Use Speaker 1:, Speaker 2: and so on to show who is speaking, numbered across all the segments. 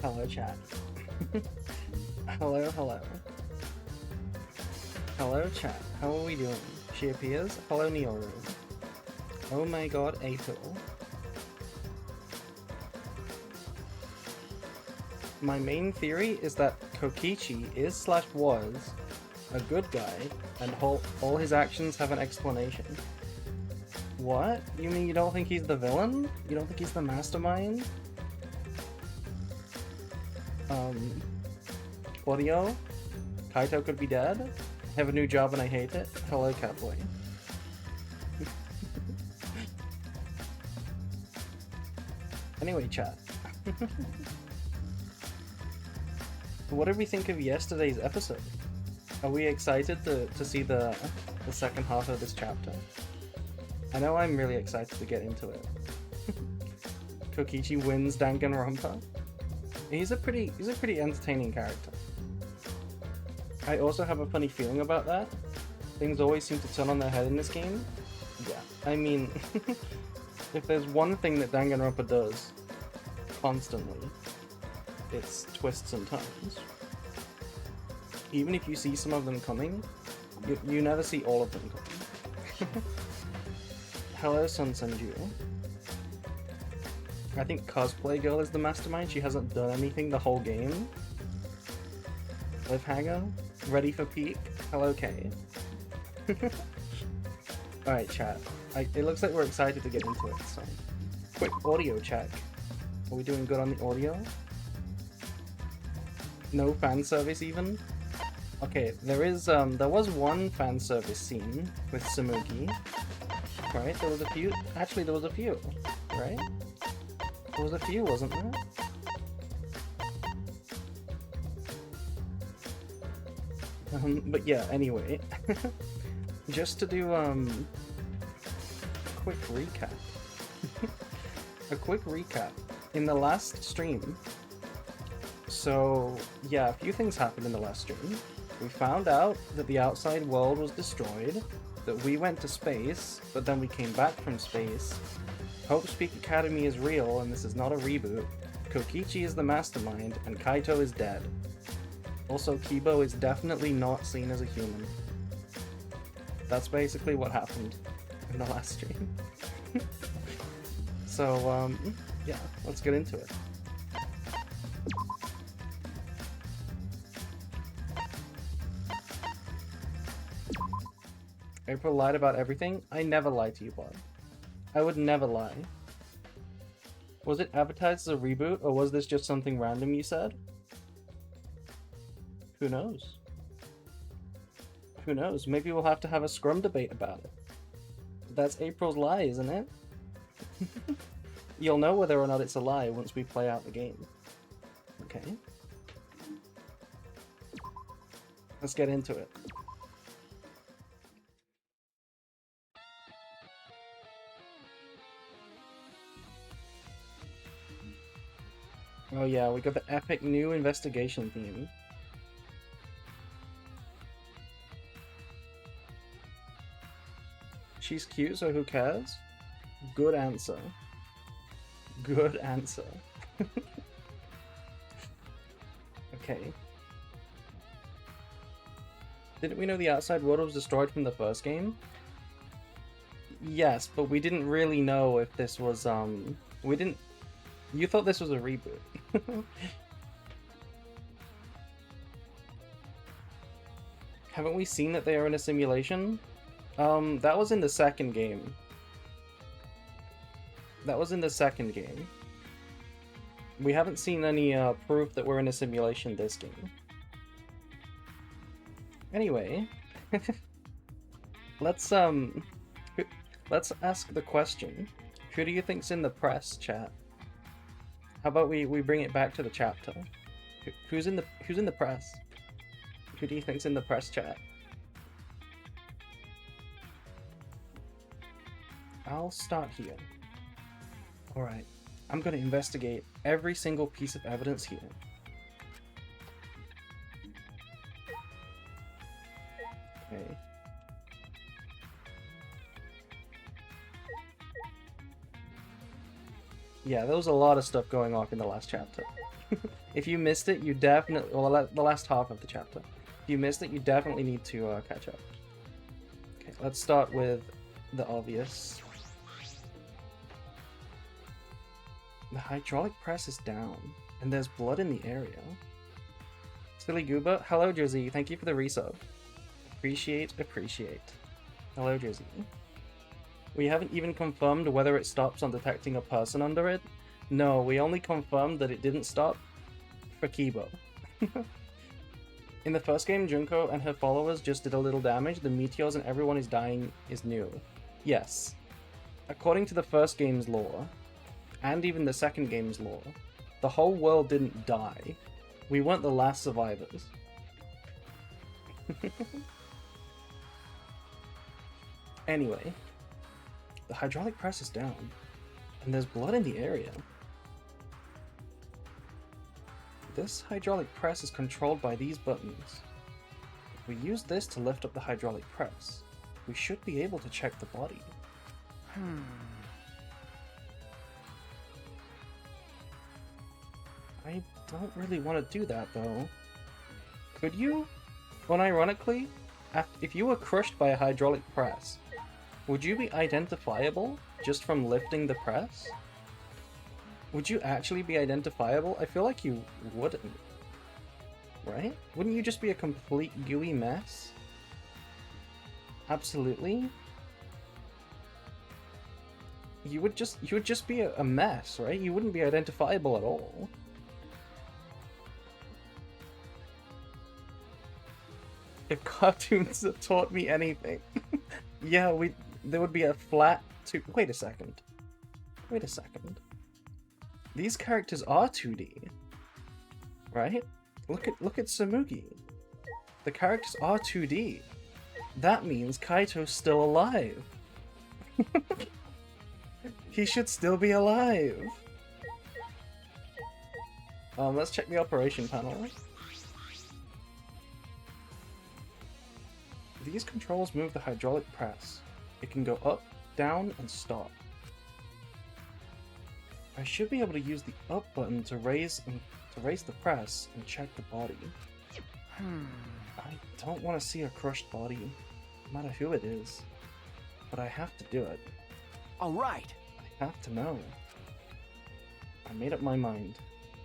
Speaker 1: Hello, chat. Hello, hello. Hello, chat. How are we doing? She appears. Hello, Neoru. Oh my god, April. My main theory is that Kokichi is/was a good guy, and all his actions have an explanation. What? You mean you don't think he's the villain? You don't think he's the mastermind? Audio? Kaito could be dead? I have a new job and I hate it? Hello, Catboy. Anyway, chat. What did we think of yesterday's episode? Are we excited to see the second half of this chapter? I know I'm really excited to get into it. Kokichi wins Danganronpa. He's a pretty entertaining character. I also have a funny feeling about that. Things always seem to turn on their head in this game. Yeah, I mean, if there's one thing that Danganronpa does constantly, it's twists and turns. Even if you see some of them coming, you never see all of them coming. Hello, Sun Senju. I think Cosplay Girl is the mastermind. She hasn't done anything the whole game. Cliffhanger? Ready for peak? Hello, Kay. Alright, chat. It looks like we're excited to get into it, so... Quick audio check. Are we doing good on the audio? No fan service even? Okay, there was one fan service scene with Samuki. Right? There was a few. Actually, there was a few. Right? There was a few, wasn't there? But yeah, anyway. Just to do, a quick recap. A quick recap. In the last stream, so yeah, a few things happened in the last stream. We found out that the outside world was destroyed, that we went to space, but then we came back from space. Hope Speak Academy is real, and this is not a reboot. Kokichi is the mastermind, and Kaito is dead. Also, Kibo is definitely not seen as a human. That's basically what happened in the last stream. So, yeah, let's get into it. April lied about everything? I never lie to you, Bob. I would never lie. Was it advertised as a reboot, or was this just something random you said? Who knows? Who knows? Maybe we'll have to have a scrum debate about it. That's April's lie, isn't it? You'll know whether or not it's a lie once we play out the game. Okay. Let's get into it. Oh yeah, we got the epic new investigation theme. She's cute, so who cares? Good answer. Good answer. Okay. Didn't we know the outside world was destroyed from the first game? Yes, but we didn't really know if this was, we didn't... You thought this was a reboot. Haven't we seen that they are in a simulation? That was in the second game. That was in the second game. We haven't seen any, proof that we're in a simulation this game. Anyway. Let's ask the question. Who do you think's in the press, chat? How about we bring it back to the chapter? Who's in the press? Who do you think's in the press, chat? I'll start here. Alright. I'm gonna investigate every single piece of evidence here. Okay. Yeah, there was a lot of stuff going on in the last chapter. If you missed it, you definitely... Well, the last half of the chapter. If you missed it, you definitely need to catch up. Okay, let's start with the obvious. The hydraulic press is down, and there's blood in the area. Silly Gooba, hello Jersey, thank you for the resub. Appreciate. Hello Jersey. We haven't even confirmed whether it stops on detecting a person under it. No, we only confirmed that it didn't stop for Kibo. In the first game, Junko and her followers just did a little damage. The meteors and everyone is dying is new. Yes. According to the first game's lore, and even the second game's lore, the whole world didn't die. We weren't the last survivors. Anyway, the hydraulic press is down, and there's blood in the area. This hydraulic press is controlled by these buttons. If we use this to lift up the hydraulic press, we should be able to check the body. I don't really want to do that, though. Could you? Unironically, if you were crushed by a hydraulic press, would you be identifiable just from lifting the press? Would you actually be identifiable? I feel like you wouldn't. Right? Wouldn't you just be a complete gooey mess? Absolutely. You would just be a mess, right? You wouldn't be identifiable at all. If cartoons have taught me anything. Yeah, there would be a flat two. Wait a second. These characters are 2D. Right? Look at Samugi. The characters are 2D. That means Kaito's still alive. He should still be alive. Let's check the operation panel. These controls move the hydraulic press. It can go up, down, and stop. I should be able to use the up button to raise the press and check the body. I don't want to see a crushed body, no matter who it is, but I have to do it.
Speaker 2: All right.
Speaker 1: I have to know. I made up my mind,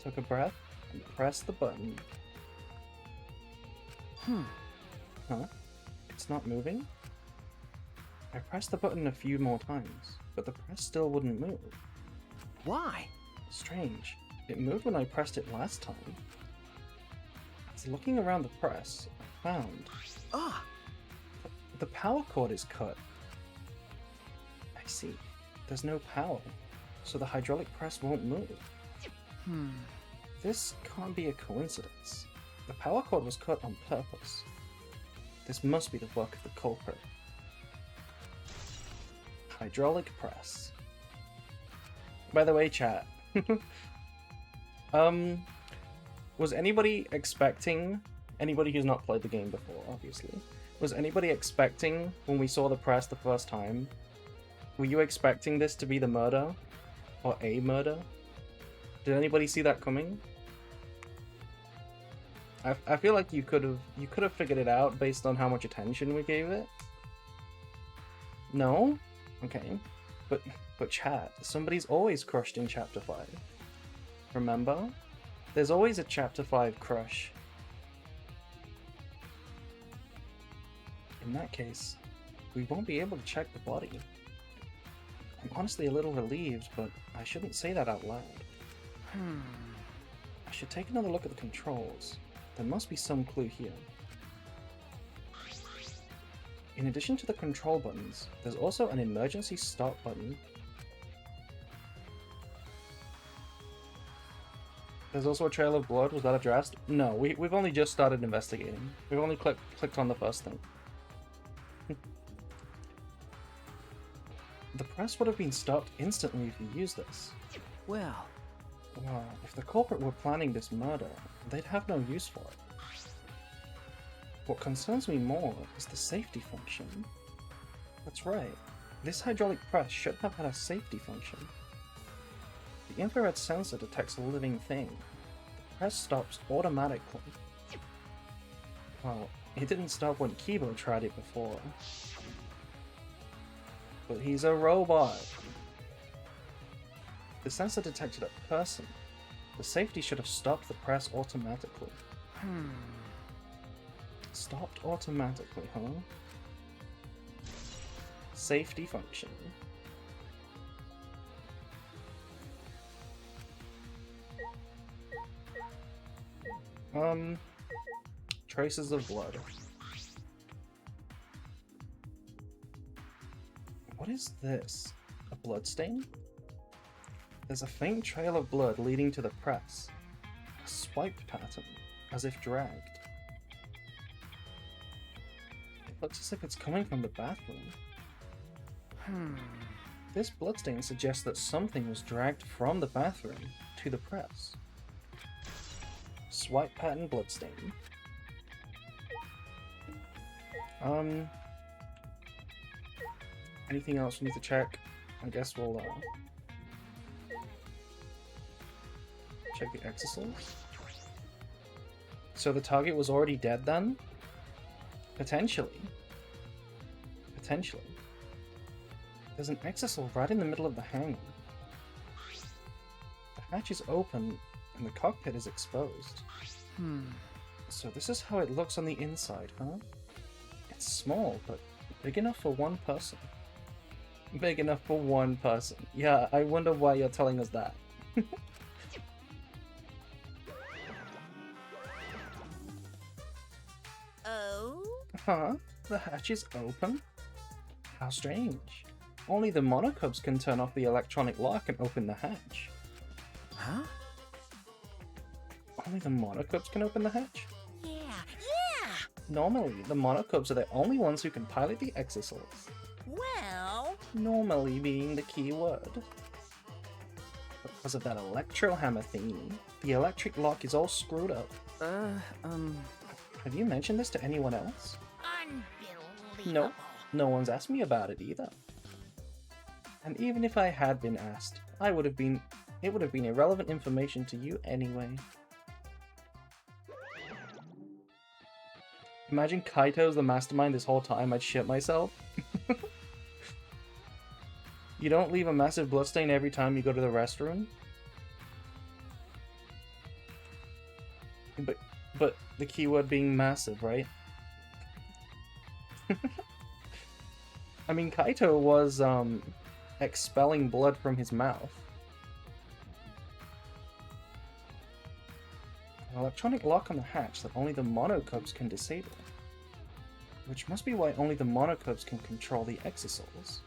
Speaker 1: took a breath, and pressed the button. Huh? It's not moving? I pressed the button a few more times, but the press still wouldn't move.
Speaker 2: Why?
Speaker 1: Strange. It moved when I pressed it last time. As looking around the press, I found... The power cord is cut. I see. There's no power, so the hydraulic press won't move. This can't be a coincidence. The power cord was cut on purpose. This must be the work of the culprit. Hydraulic press. By the way, chat. Was anybody expecting, anybody who's not played the game before, obviously, was anybody expecting when we saw the press the first time, were you expecting this to be the murder? Or a murder? Did anybody see that coming? I feel like you could have figured it out based on how much attention we gave it. No? Okay. But chat, somebody's always crushed in Chapter 5. Remember? There's always a Chapter 5 crush. In that case, we won't be able to check the body. I'm honestly a little relieved, but I shouldn't say that out loud. I should take another look at the controls. There must be some clue here. In addition to the control buttons, there's also an emergency stop button. There's also a trail of blood. Was that addressed? No, we've only just started investigating. We've only clicked on the first thing. The press would have been stopped instantly if you used this.
Speaker 2: Well,
Speaker 1: if the culprit were planning this murder, they'd have no use for it. What concerns me more is the safety function. That's right, this hydraulic press should have had a safety function. The infrared sensor detects a living thing. The press stops automatically. Well, it didn't stop when Kibo tried it before. But he's a robot. The sensor detected a person. The safety should have stopped the press automatically. Stopped automatically, huh? Safety function. Traces of blood. What is this? A bloodstain? There's a faint trail of blood leading to the press. A swipe pattern, as if dragged. It looks as if it's coming from the bathroom. This bloodstain suggests that something was dragged from the bathroom to the press. Swipe pattern bloodstain. Anything else we need to check? I guess we'll check the exisal. So the target was already dead then? Potentially. Potentially. There's an exisal right in the middle of the hangar. The hatch is open and the cockpit is exposed. So this is how it looks on the inside, huh? It's small, but big enough for one person. Big enough for one person. Yeah, I wonder why you're telling us that.
Speaker 3: Oh?
Speaker 1: Huh? The hatch is open? How strange. Only the monocubs can turn off the electronic lock and open the hatch.
Speaker 2: huh?
Speaker 1: Only the monocubs can open the hatch?
Speaker 3: Yeah, yeah!
Speaker 1: Normally, the monocubes are the only ones who can pilot the exosols.
Speaker 3: Well,
Speaker 1: Normally being the key word. Because of that electro hammer thingy, the electric lock is all screwed up. Have you mentioned this to anyone else?
Speaker 3: unbelievable.
Speaker 1: No, no one's asked me about it either. And even if I had been asked, it would have been irrelevant information to you anyway. Imagine Kaito's the mastermind this whole time, I'd shit myself. You don't leave a massive bloodstain every time you go to the restroom? But the keyword being massive, right? I mean, Kaito was, expelling blood from his mouth. An electronic lock on the hatch that only the monocubes can disable. Which must be why only the monocubes can control the exosols.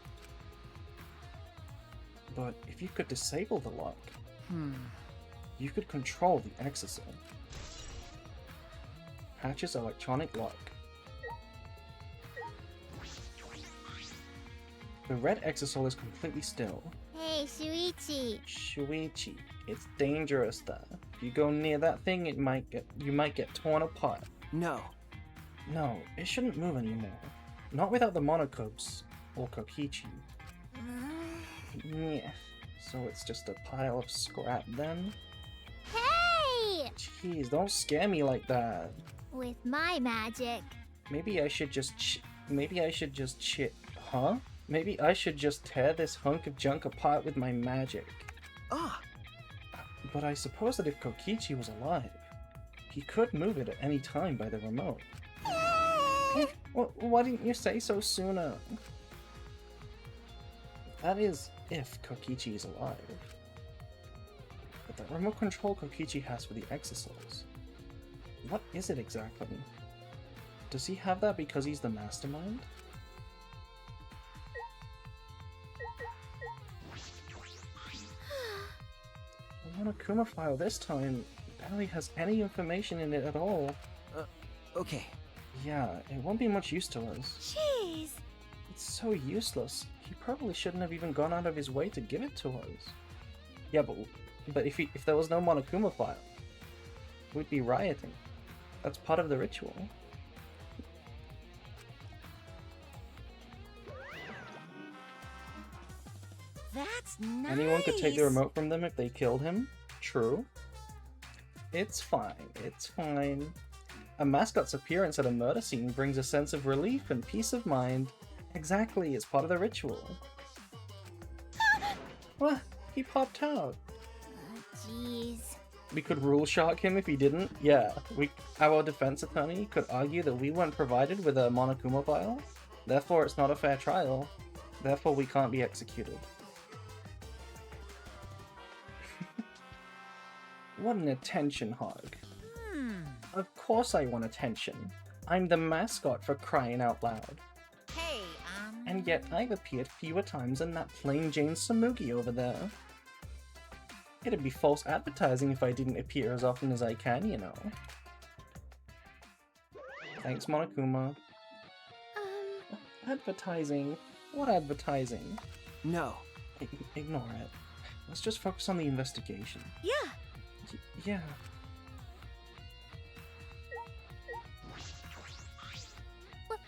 Speaker 1: But if you could disable the lock, you could control the exosol. Hatch's electronic lock. The red exosol is completely still.
Speaker 3: Hey, Shuichi.
Speaker 1: Shuichi, it's dangerous there. If you go near that thing, you might get torn apart.
Speaker 2: No.
Speaker 1: No, it shouldn't move anymore. Not without the monocubes or Kokichi. Yeah, so it's just a pile of scrap then?
Speaker 3: Hey!
Speaker 1: Jeez, don't scare me like that.
Speaker 3: With my magic.
Speaker 1: Maybe I should just huh? Maybe I should just tear this hunk of junk apart with my magic.
Speaker 2: Ah!
Speaker 1: But I suppose that if Kokichi was alive, he could move it at any time by the remote. Why didn't you say so sooner? That is, if Kokichi is alive. But that remote control Kokichi has for the exosols, what is it exactly? Does he have that because he's the mastermind? The Monokuma file this time barely has any information in it at all.
Speaker 2: Okay.
Speaker 1: Yeah, it won't be much use to us.
Speaker 3: Jeez.
Speaker 1: It's so useless. He probably shouldn't have even gone out of his way to give it to us. Yeah, but if there was no Monokuma file, we'd be rioting. That's part of the ritual.
Speaker 3: That's nice.
Speaker 1: Anyone could take the remote from them if they killed him. True. It's fine. It's fine. A mascot's appearance at a murder scene brings a sense of relief and peace of mind. Exactly, it's part of the ritual. What? He popped out.
Speaker 3: Jeez.
Speaker 1: We could rule shock him if he didn't. Yeah, our defense attorney could argue that we weren't provided with a Monokuma file. Therefore, it's not a fair trial. Therefore, we can't be executed. What an attention hog. Of course I want attention. I'm the mascot, for crying out loud.
Speaker 3: Hey,
Speaker 1: And yet I've appeared fewer times than that plain Jane Samugi over there. It'd be false advertising if I didn't appear as often as I can, you know. Thanks, Monokuma. Advertising? What advertising?
Speaker 2: No.
Speaker 1: Ignore it. Let's just focus on the investigation.
Speaker 3: yeah.
Speaker 1: Yeah.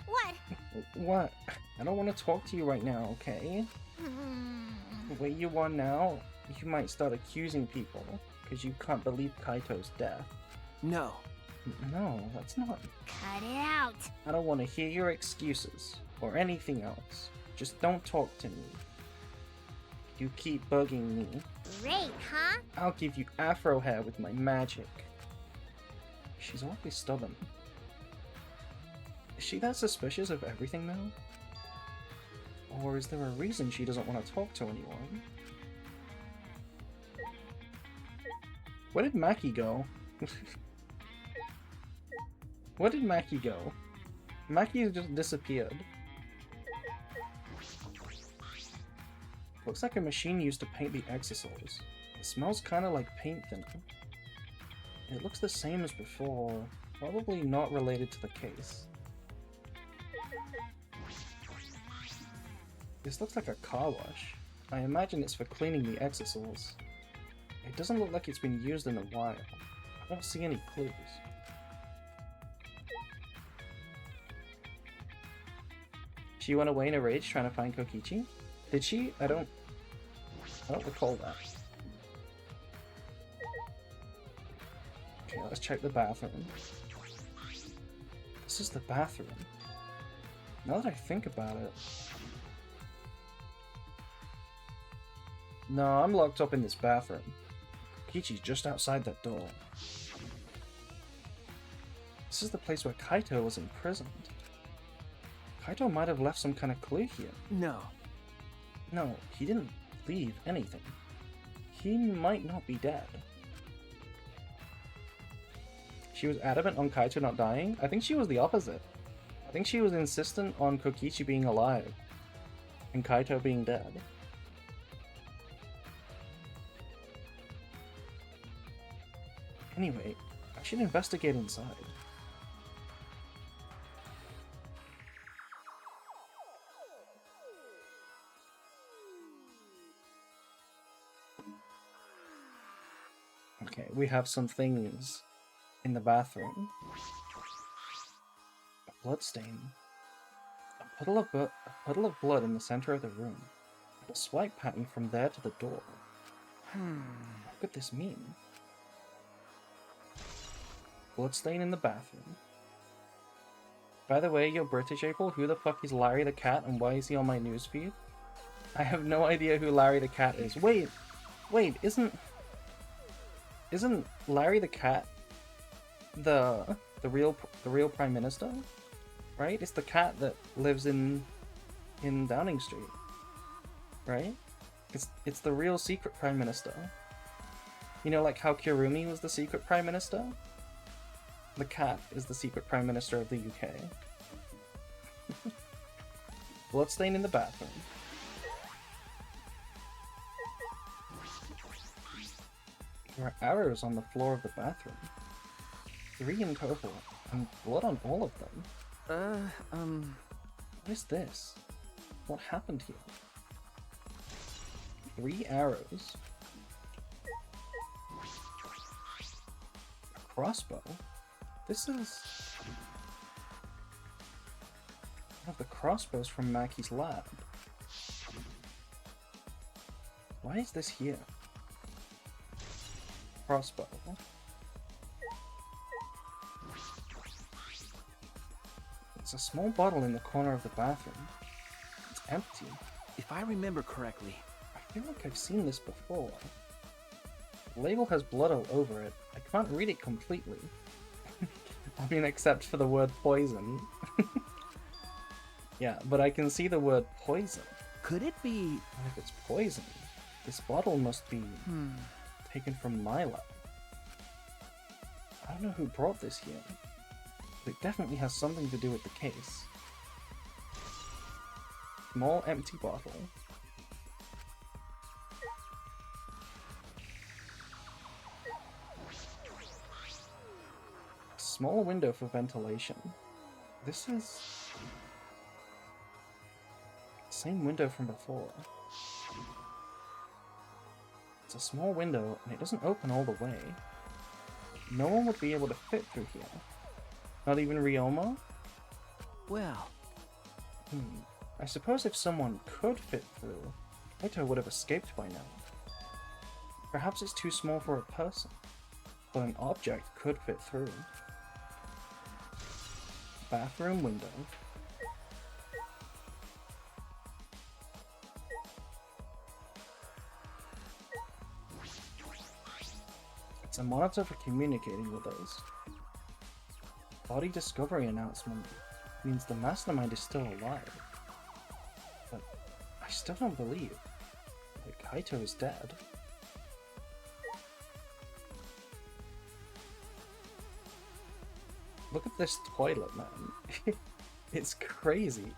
Speaker 3: What?
Speaker 1: What? I don't want to talk to you right now, okay? The way you are now, you might start accusing people, because you can't believe Kaito's death.
Speaker 2: No.
Speaker 1: No, that's not...
Speaker 3: Cut it out.
Speaker 1: I don't want to hear your excuses, or anything else. Just don't talk to me. You keep bugging me.
Speaker 3: Great, huh?
Speaker 1: I'll give you afro hair with my magic. She's awfully stubborn. Is she that suspicious of everything now? Or is there a reason she doesn't want to talk to anyone? Where did Maki go? Where did Maki go? Maki just disappeared. Looks like a machine used to paint the exosols. It smells kinda like paint thinner. It looks the same as before. Probably not related to the case. This looks like a car wash. I imagine it's for cleaning the exosaurs. It doesn't look like it's been used in a while. I don't see any clues. She went away in a rage trying to find Kokichi? Did she? I don't recall that. Okay, let's check the bathroom. This is the bathroom. Now that I think about it... No, I'm locked up in this bathroom. Kokichi's just outside that door. This is the place where Kaito was imprisoned. Kaito might have left some kind of clue here.
Speaker 2: No.
Speaker 1: No, he didn't leave anything. He might not be dead. She was adamant on Kaito not dying? I think she was the opposite. I think she was insistent on Kokichi being alive and Kaito being dead. Anyway, I should investigate inside. Okay, we have some things in the bathroom. A blood-stain. A puddle of blood in the center of the room. And a swipe pattern from there to the door. What could this mean? Bloodstain in the bathroom. By the way, you're British, April. Who the fuck is Larry the Cat and why is he on my newsfeed? I have no idea who Larry the Cat is. Wait, isn't Larry the Cat the real Prime Minister? Right? It's the cat that lives in Downing Street. Right? It's the real secret Prime Minister. You know, like how Kirumi was the secret Prime Minister? The cat is the secret Prime Minister of the UK. Bloodstain in the bathroom. There are arrows on the floor of the bathroom. 3 in total, and blood on all of them. What is this? What happened here? 3 arrows. A crossbow? This is... one of the crossbows from Maki's lab. Why is this here? Crossbow. There's a small bottle in the corner of the bathroom. It's empty.
Speaker 2: If I remember correctly...
Speaker 1: I feel like I've seen this before. The label has blood all over it. I can't read it completely. I mean, except for the word poison. Yeah, but I can see the word poison.
Speaker 2: Could it be...
Speaker 1: And if it's poison, this bottle must be taken from my lab. I don't know who brought this here, but it definitely has something to do with the case. Small empty bottle. Small window for ventilation. This is... the same window from before. It's a small window, and it doesn't open all the way. No one would be able to fit through here. Not even Ryoma?
Speaker 2: Well...
Speaker 1: I suppose if someone could fit through, Kaito would have escaped by now. Perhaps it's too small for a person, but an object could fit through. Bathroom window. It's a monitor for communicating with us. Body discovery announcement means the mastermind is still alive. But I still don't believe that Kaito is dead. Look at this toilet, man. It's crazy.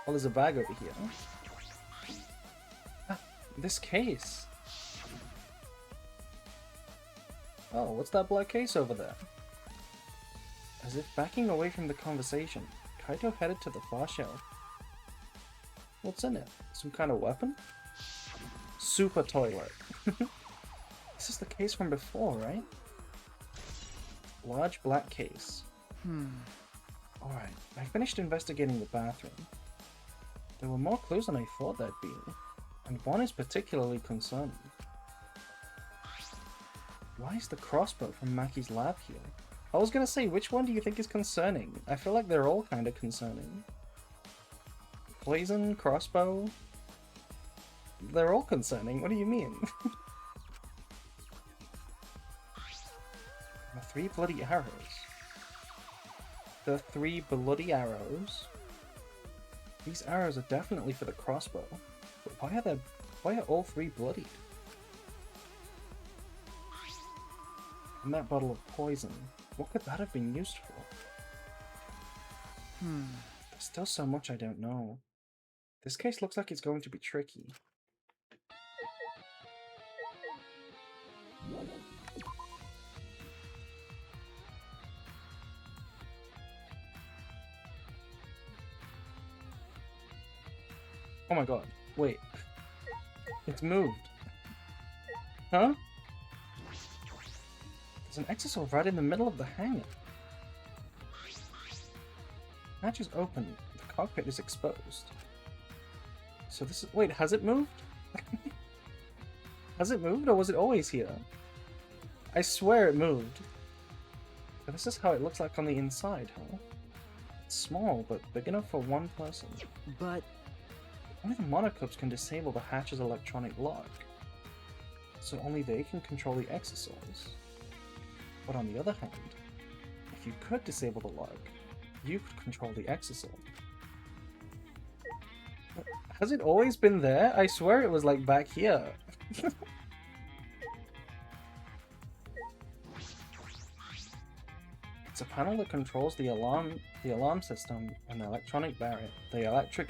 Speaker 1: Oh, there's a bag over here. Ah, this case. Oh, what's that black case over there? As if backing away from the conversation, Kaito headed to the far shelf. What's in it? Some kind of weapon? Super toilet. This is the case from before, right? Large black case. Alright, I finished investigating the bathroom. There were more clues than I thought there'd be, and one is particularly concerning. Why is the crossbow from Maki's lab here? I was gonna say, which one do you think is concerning? I feel like they're all kind of concerning. Poison, crossbow... They're all concerning, what do you mean? The 3 bloody arrows. The 3 bloody arrows? These arrows are definitely for the crossbow. But why are all 3 bloodied? And that bottle of poison, what could that have been used for? There's still so much I don't know. This case looks like it's going to be tricky. Oh my god, wait. It's moved. Huh? There's an exisal right in the middle of the hangar. Hatch is open. The cockpit is exposed. So this is... Wait, has it moved? Has it moved, or was it always here? I swear it moved. So this is how it looks like on the inside, huh? It's small, but big enough for one person.
Speaker 2: But
Speaker 1: only the monocubs can disable the hatch's electronic lock. So only they can control the exisals. But on the other hand, if you could disable the lock, you could control the exisal. Has it always been there? I swear it was like back here. It's a panel that controls the alarm system and the electric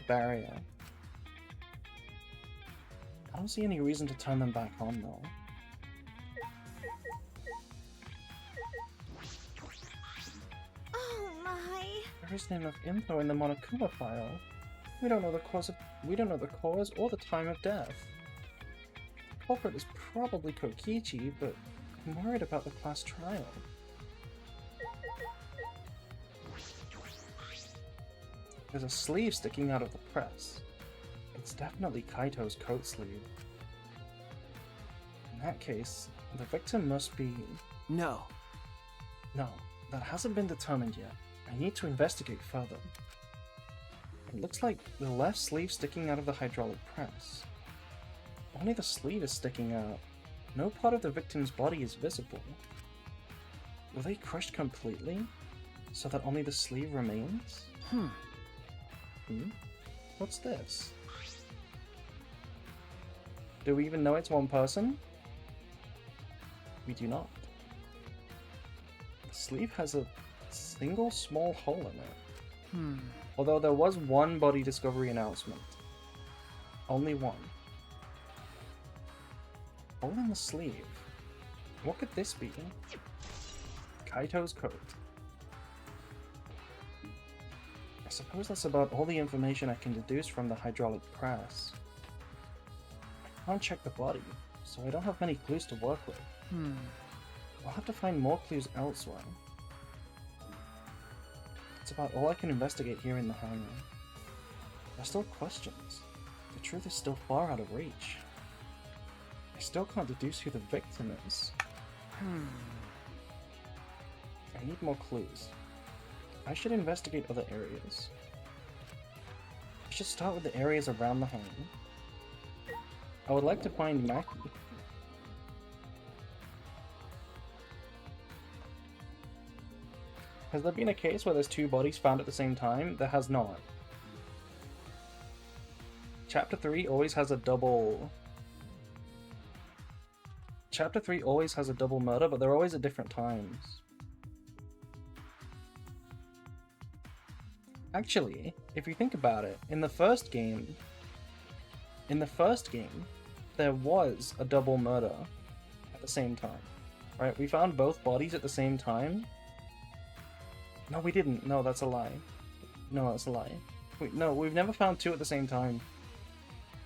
Speaker 1: barrier. I don't see any reason to turn them back on though.
Speaker 3: Oh my.
Speaker 1: There isn't enough info in the Monokuma file. We don't know the cause or the time of death. The culprit is probably Kokichi, but I'm worried about the class trial. There's a sleeve sticking out of the press. It's definitely Kaito's coat sleeve. In that case, the victim must be...
Speaker 2: no.
Speaker 1: No, that hasn't been determined yet. I need to investigate further. It looks like the left sleeve sticking out of the hydraulic press. Only the sleeve is sticking out. No part of the victim's body is visible. Were they crushed completely, so that only the sleeve remains? What's this? Do we even know it's one person? We do not. The sleeve has a single small hole in it. Although there was one body discovery announcement. Only one. Hole in the sleeve. What could this be? Kaito's coat. I suppose that's about all the information I can deduce from the hydraulic press. I can't check the body, so I don't have many clues to work with. I'll have to find more clues elsewhere. That's about all I can investigate here in the hangar. There are still questions. The truth is still far out of reach. I still can't deduce who the victim is. I need more clues. I should investigate other areas. I should start with the areas around the hangar. I would like to find Maki. Has there been a case where there's 2 bodies found at the same time? There has not. Chapter 3 always has a double... Chapter 3 always has a double murder, but they're always at different times. Actually, if you think about it, in the first game, there was a double murder at the same time, right? We found both bodies at the same time. No, we didn't. No, that's a lie. No, that's a lie. No, we've never found two at the same time.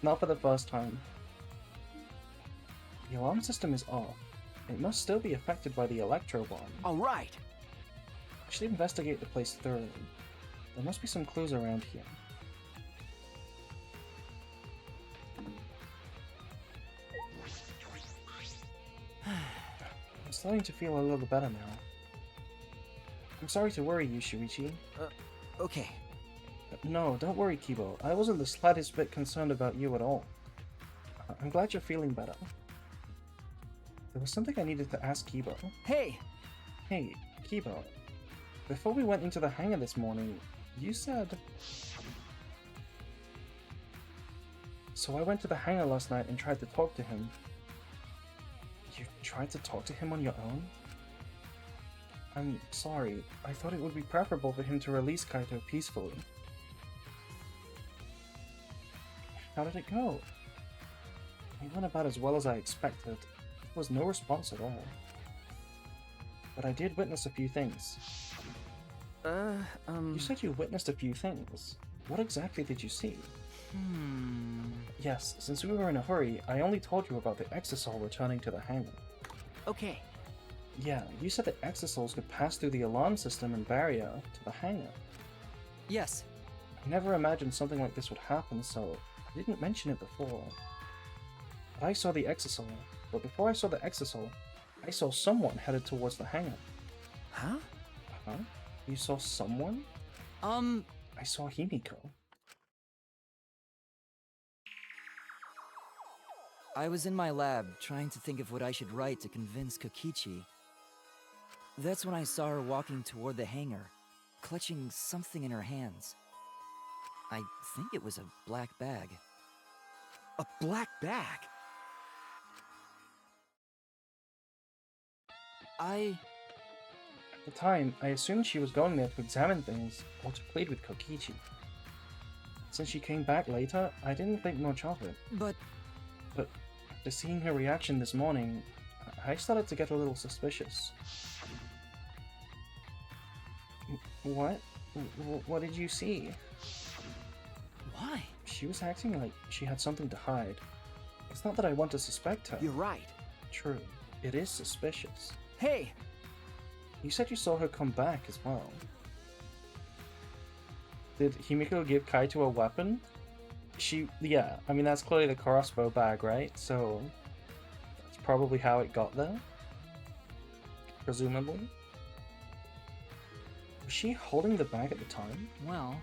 Speaker 1: Not for the first time. The alarm system is off. It must still be affected by the electro bomb.
Speaker 2: All right.
Speaker 1: I should investigate the place thoroughly. There must be some clues around here. I'm starting to feel a little better now. I'm sorry to worry you, Shuichi.
Speaker 2: Okay.
Speaker 1: No, don't worry, Kibo. I wasn't the slightest bit concerned about you at all. I'm glad you're feeling better. There was something I needed to ask Kibo.
Speaker 2: Hey!
Speaker 1: Hey, Kibo. Before we went into the hangar this morning, you said... So I went to the hangar last night and tried to talk to him. You tried to talk to him on your own? I'm sorry. I thought it would be preferable for him to release Kaito peacefully. How did it go? It went about as well as I expected. There was no response at all. But I did witness a few things. You said you witnessed a few things. What exactly did you see? Yes, since we were in a hurry, I only told you about the Exisol returning to the hangar.
Speaker 2: Okay.
Speaker 1: Yeah, you said that Exisols could pass through the alarm system and barrier to the hangar.
Speaker 2: Yes.
Speaker 1: I never imagined something like this would happen, so I didn't mention it before. But I saw the Exisol. But before I saw the Exisol, I saw someone headed towards the hangar.
Speaker 2: Huh?
Speaker 1: Huh? You saw someone? I saw Himiko.
Speaker 2: I was in my lab trying to think of what I should write to convince Kokichi. That's when I saw her walking toward the hangar, clutching something in her hands. I think it was a black bag. A black bag?
Speaker 1: At the time, I assumed she was going there to examine things, or to plead with Kokichi. Since she came back later, I didn't think much of it.
Speaker 2: But
Speaker 1: after seeing her reaction this morning, I started to get a little suspicious. What? What did you see?
Speaker 2: why?
Speaker 1: She was acting like she had something to hide. It's not that I want to suspect her.
Speaker 2: You're right.
Speaker 1: True. It is suspicious.
Speaker 2: Hey!
Speaker 1: You said you saw her come back as well. Did Himiko give Kaito a weapon? Yeah, I mean that's clearly the crossbow bag, right? So that's probably how it got there. Presumably. Was she holding the bag at the time?
Speaker 2: Well,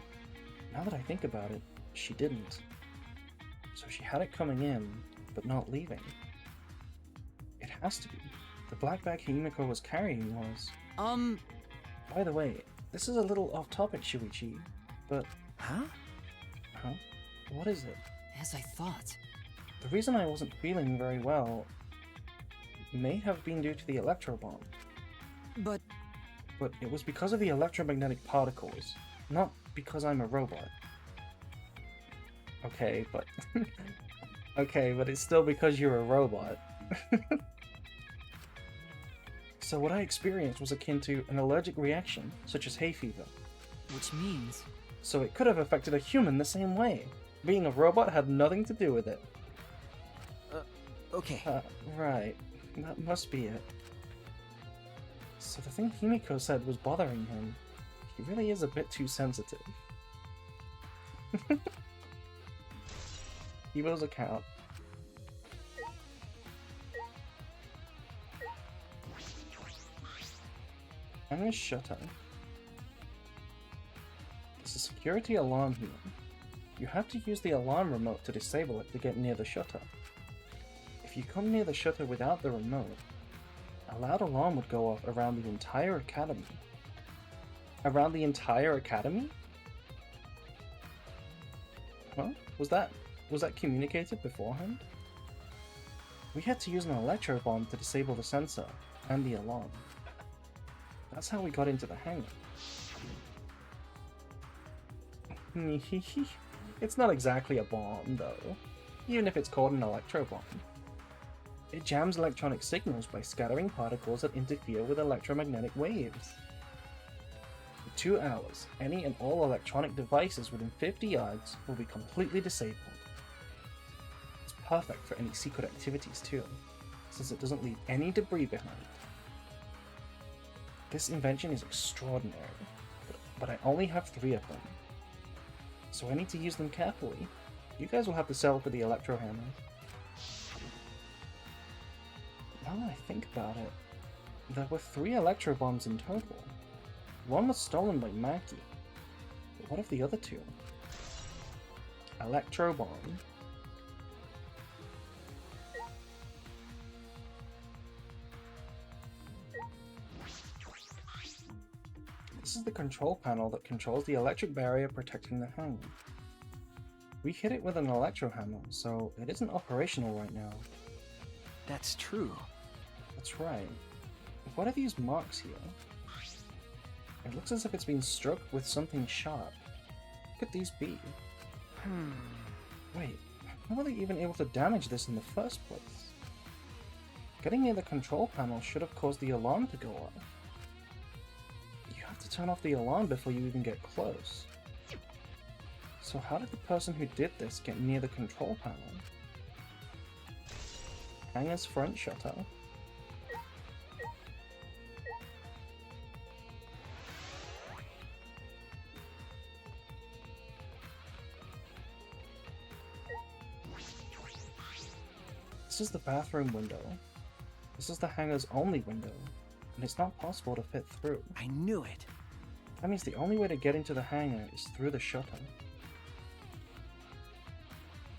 Speaker 1: Now that I think about it, she didn't. So she had it coming in, but not leaving. It has to be. The black bag Himiko was carrying was... By the way, this is a little off topic, Shuichi, but...
Speaker 2: Huh?
Speaker 1: Huh? What is it?
Speaker 2: As I thought.
Speaker 1: The reason I wasn't feeling very well may have been due to the electro bomb.
Speaker 2: But
Speaker 1: it was because of the electromagnetic particles, not because I'm a robot. Okay, but... okay, but it's still because you're a robot. So what I experienced was akin to an allergic reaction, such as hay fever.
Speaker 2: which means...
Speaker 1: So it could have affected a human the same way. Being a robot had nothing to do with it.
Speaker 2: Okay.
Speaker 1: Right. That must be it. So the thing Himiko said was bothering him. He really is a bit too sensitive. Evo's account. And a shutter. There's a security alarm here. You have to use the alarm remote to disable it to get near the shutter. If you come near the shutter without the remote, a loud alarm would go off around the entire academy. Around the entire academy? Huh? Was that communicated beforehand? We had to use an electro bomb to disable the sensor and the alarm. That's how we got into the hangar. It's not exactly a bomb, though, even if it's called an electro bomb. It jams electronic signals by scattering particles that interfere with electromagnetic waves. 2 hours, any and all electronic devices within 50 yards will be completely disabled. It's perfect for any secret activities too, since it doesn't leave any debris behind. This invention is extraordinary, but I only have 3 of them, so I need to use them carefully. You guys will have to settle for the electro hammer. Now that I think about it, there were 3 electro bombs in total. One was stolen by Maki. But what of the other 2? Electro bomb. This is the control panel that controls the electric barrier protecting the hangar. We hit it with an electro hammer, so it isn't operational right now.
Speaker 4: That's true.
Speaker 1: That's right. What are these marks here? It looks as if it's been struck with something sharp. What could these be? Wait, how were they even able to damage this in the first place? Getting near the control panel should have caused the alarm to go off. You have to turn off the alarm before you even get close. So how did the person who did this get near the control panel? Hangar's front shutter. This is the bathroom window. This is the hangar's only window, and it's not possible to fit through.
Speaker 4: I knew it.
Speaker 1: That means the only way to get into the hangar is through the shutter.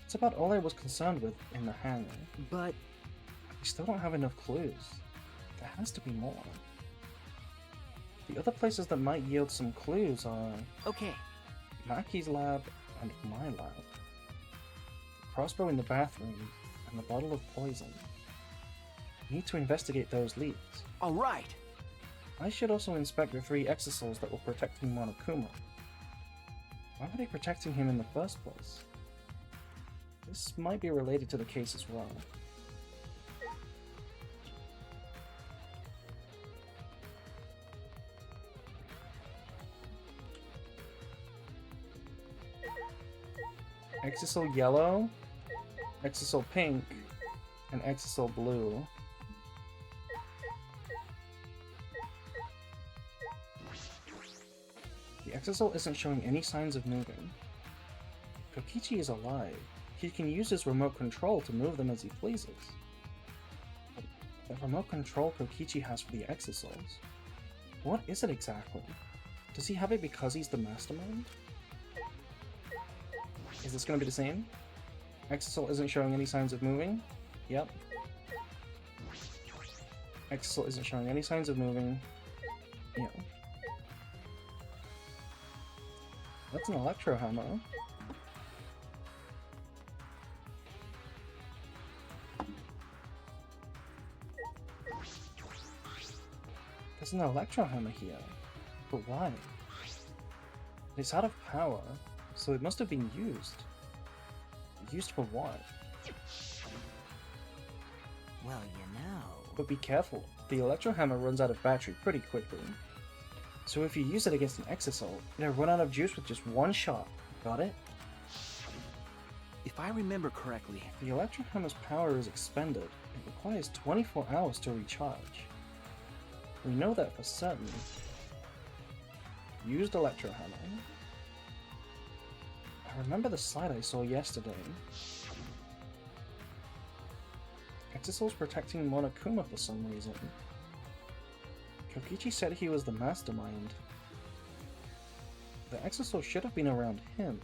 Speaker 1: That's about all I was concerned with in the hangar.
Speaker 4: But
Speaker 1: We still don't have enough clues. There has to be more. The other places that might yield some clues are
Speaker 4: okay.
Speaker 1: Maki's lab and my lab. The crossbow in the bathroom and the bottle of poison. We need to investigate those leads.
Speaker 4: All right.
Speaker 1: I should also inspect the 3 exosols that were protecting Monokuma. Why were they protecting him in the first place? This might be related to the case as well. Exosol yellow, Exosol pink, and Exosol blue. The Exosol isn't showing any signs of moving. Kokichi is alive. He can use his remote control to move them as he pleases. But the remote control Kokichi has for the Exosols, what is it exactly? Does he have it because he's the mastermind? Is this going to be the same? Exosol isn't showing any signs of moving. Yep. Exosol isn't showing any signs of moving. Yep. That's an electro hammer. There's an electro hammer here. But why? It's out of power. So it must have been used. Used for what?
Speaker 2: Well, you know.
Speaker 1: But be careful, the electro hammer runs out of battery pretty quickly. So if you use it against an exosol, it'll run out of juice with just 1 shot. Got it?
Speaker 4: If I remember correctly,
Speaker 1: The electro hammer's power is expended. It requires 24 hours to recharge. We know that for certain. Used electro hammer. I remember the slide I saw yesterday. Exosol's protecting Monokuma for some reason. Kokichi said he was the mastermind. The Exosol should have been around him.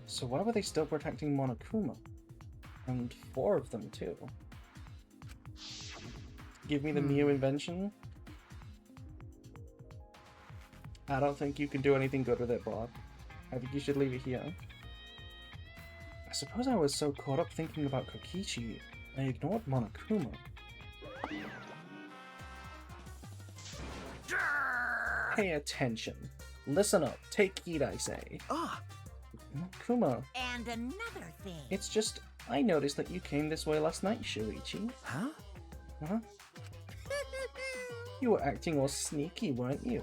Speaker 1: So why were they still protecting Monokuma? And 4 of them too. Give me the new invention? I don't think you can do anything good with it, Bob. I think you should leave it here. I suppose I was so caught up thinking about Kokichi, I ignored Monokuma. Pay attention. Listen up. Take heed, I say.
Speaker 4: ah,
Speaker 1: Monokuma,
Speaker 3: And another thing.
Speaker 1: it's just, I noticed that you came this way last night, Shuichi.
Speaker 4: huh?
Speaker 1: Huh? You were acting all sneaky, weren't you?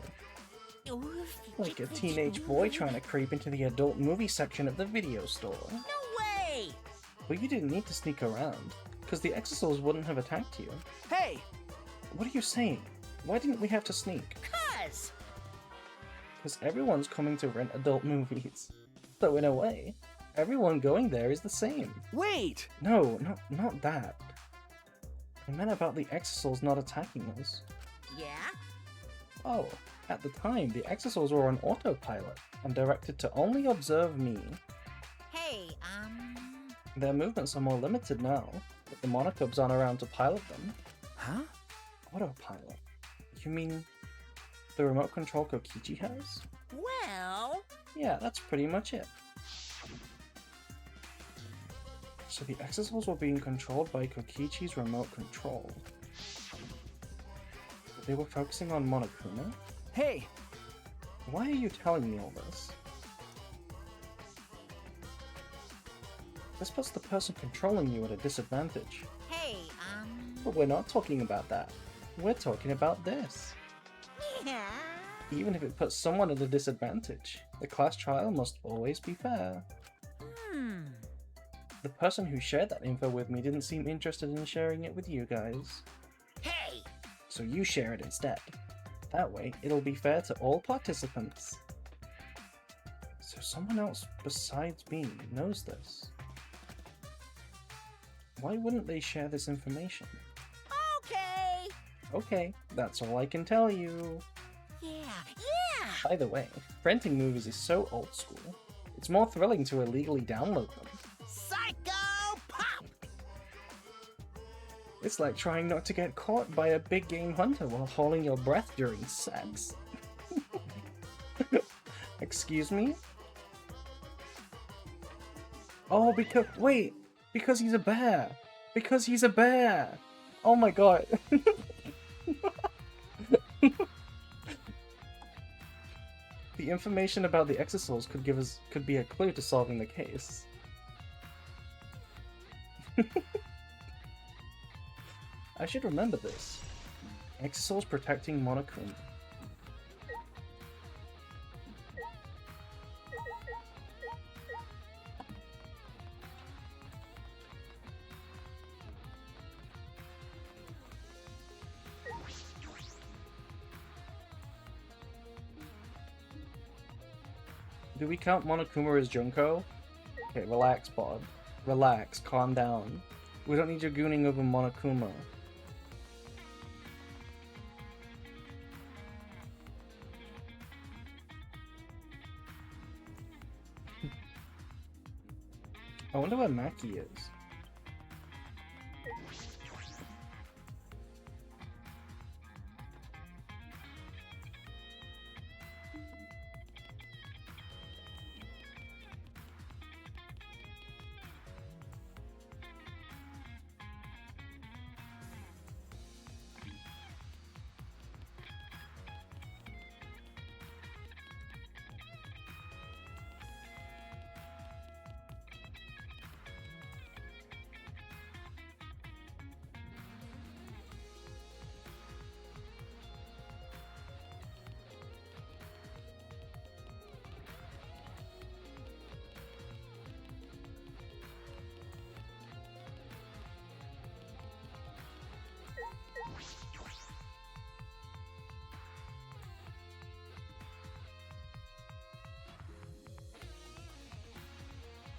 Speaker 1: Like a teenage boy trying to creep into the adult movie section of the video store.
Speaker 3: No way!
Speaker 1: Well, you didn't need to sneak around, because the Exisals wouldn't have attacked you.
Speaker 4: Hey!
Speaker 1: What are you saying? Why didn't we have to sneak?
Speaker 3: Cuz!
Speaker 1: Because everyone's coming to rent adult movies. So in a way, everyone going there is the same.
Speaker 4: Wait!
Speaker 1: No, not that. I meant about the Exisals not attacking us.
Speaker 3: Yeah?
Speaker 1: Oh, at the time, the Exisals were on autopilot and directed to only observe me.
Speaker 3: Hey,
Speaker 1: Their movements are more limited now, but the Monocubs aren't around to pilot them.
Speaker 4: Huh?
Speaker 1: Autopilot? You mean the remote control Kokichi has?
Speaker 3: well...
Speaker 1: Yeah, that's pretty much it. So the Exisals were being controlled by Kokichi's remote control. But they were focusing on Monokuma?
Speaker 4: Hey!
Speaker 1: Why are you telling me all this? This puts the person controlling you at a disadvantage.
Speaker 3: Hey,
Speaker 1: But we're not talking about that. We're talking about this.
Speaker 3: yeah.
Speaker 1: Even if it puts someone at a disadvantage, the class trial must always be fair. The person who shared that info with me didn't seem interested in sharing it with you guys.
Speaker 3: Hey!
Speaker 1: So you share it instead. That way, it'll be fair to all participants. So someone else besides me knows this. Why wouldn't they share this information?
Speaker 3: Okay!
Speaker 1: Okay, that's all I can tell you.
Speaker 3: Yeah!
Speaker 1: By the way, renting movies is so old school. It's more thrilling to illegally download them.
Speaker 3: Psycho Pop!
Speaker 1: It's like trying not to get caught by a big game hunter while holding your breath during sex. Excuse me? Oh, because he's a bear! Because he's a bear! Oh my god. The information about the Exisals could be a clue to solving the case. I should remember this. Exisals protecting Monokuma. Do we count Monokuma as Junko? Okay, relax, Bob. Relax, calm down. We don't need you gooning over Monokuma. I wonder where Maki is.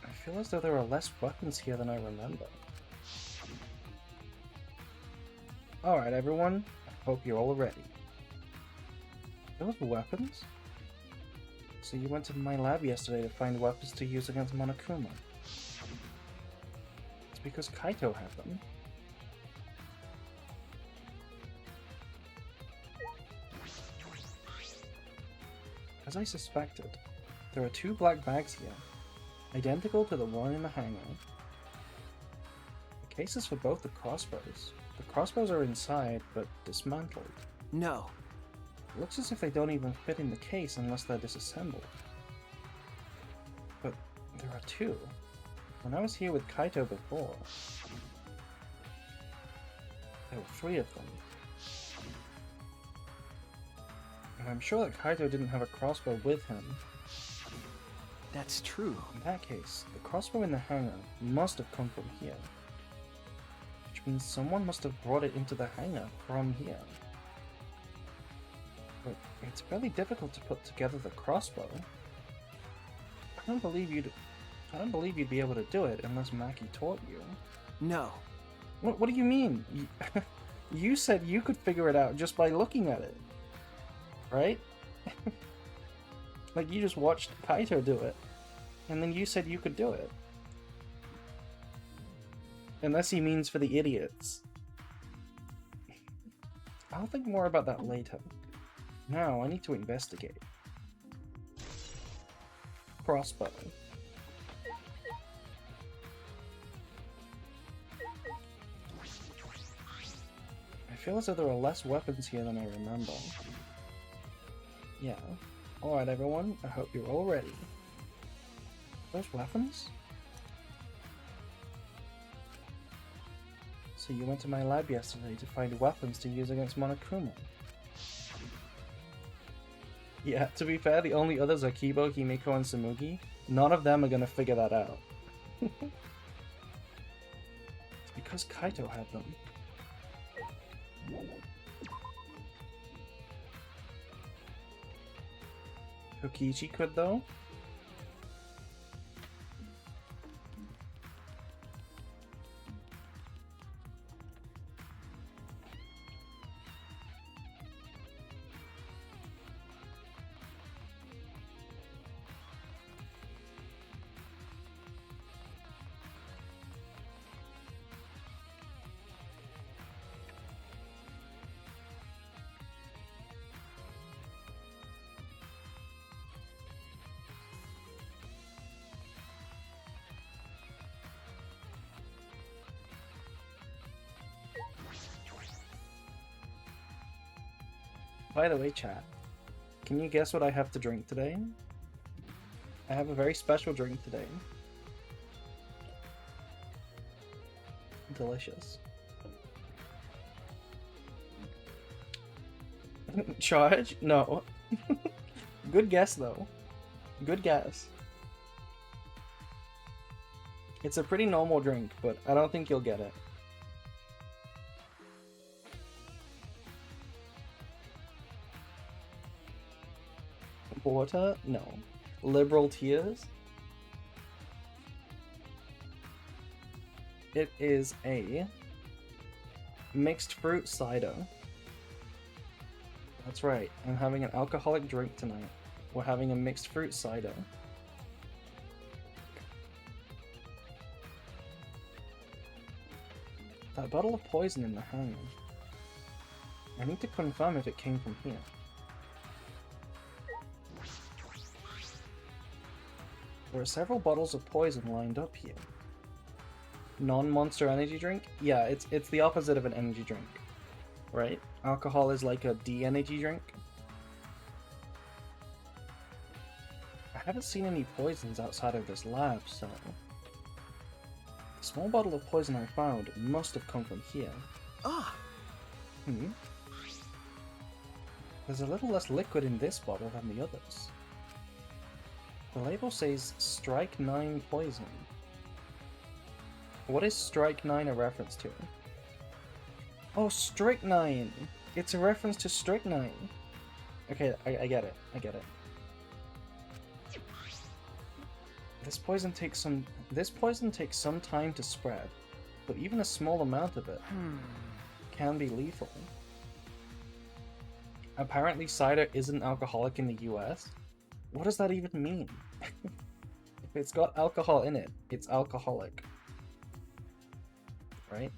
Speaker 1: I feel as though there are less weapons here than I remember. Alright everyone, I hope you're all ready. Those were weapons? So you went to my lab yesterday to find weapons to use against Monokuma. It's because Kaito had them. As I suspected, there are two black bags here, identical to the one in the hangar. The cases for both the crossbows. The crossbows are inside, but dismantled.
Speaker 4: No.
Speaker 1: It looks as if they don't even fit in the case unless they're disassembled. But there are two. When I was here with Kaito before, there were three of them. And I'm sure that Kaito didn't have a crossbow with him.
Speaker 4: That's true.
Speaker 1: In that case, the crossbow in the hangar must have come from here. Which means someone must have brought it into the hangar from here. But it's fairly difficult to put together the crossbow. I don't believe you'd be able to do it unless Maki taught you.
Speaker 4: No.
Speaker 1: What do you mean? You said you could figure it out just by looking at it. Right? Like, you just watched Kaito do it. And then you said you could do it. Unless he means for the idiots. I'll think more about that later. Now, I need to investigate. Crossbow. I feel as though there are less weapons here than I remember. Yeah. Alright everyone, I hope you're all ready. Those weapons? So you went to my lab yesterday to find weapons to use against Monokuma. Yeah, to be fair, the only others are Kibo, Himiko, and Samugi. None of them are gonna figure that out. It's because Kaito had them. Kokichi could, though? By the way, chat, can you guess what I have to drink today? I have a very special drink today. Delicious. Charge? No. Good guess, though. Good guess. It's a pretty normal drink, but I don't think you'll get it. Water? No. Liberal tears? It is a mixed fruit cider. That's right, I'm having an alcoholic drink tonight. We're having a mixed fruit cider. That bottle of poison in the hangar. I need to confirm if it came from here. There are several bottles of poison lined up here. Non-monster energy drink? Yeah, it's the opposite of an energy drink, right? Alcohol is like a de-energy drink. I haven't seen any poisons outside of this lab, so... The small bottle of poison I found must have come from here.
Speaker 4: Ah!
Speaker 1: There's a little less liquid in this bottle than the others. The label says Strike 9 Poison. What is Strike 9 a reference to? Oh, Strychnine! It's a reference to Strychnine! Okay, I get it. I get it. This poison takes some time to spread, but even a small amount of it can be lethal. Apparently cider isn't alcoholic in the US. What does that even mean? If it's got alcohol in it, it's alcoholic. Right?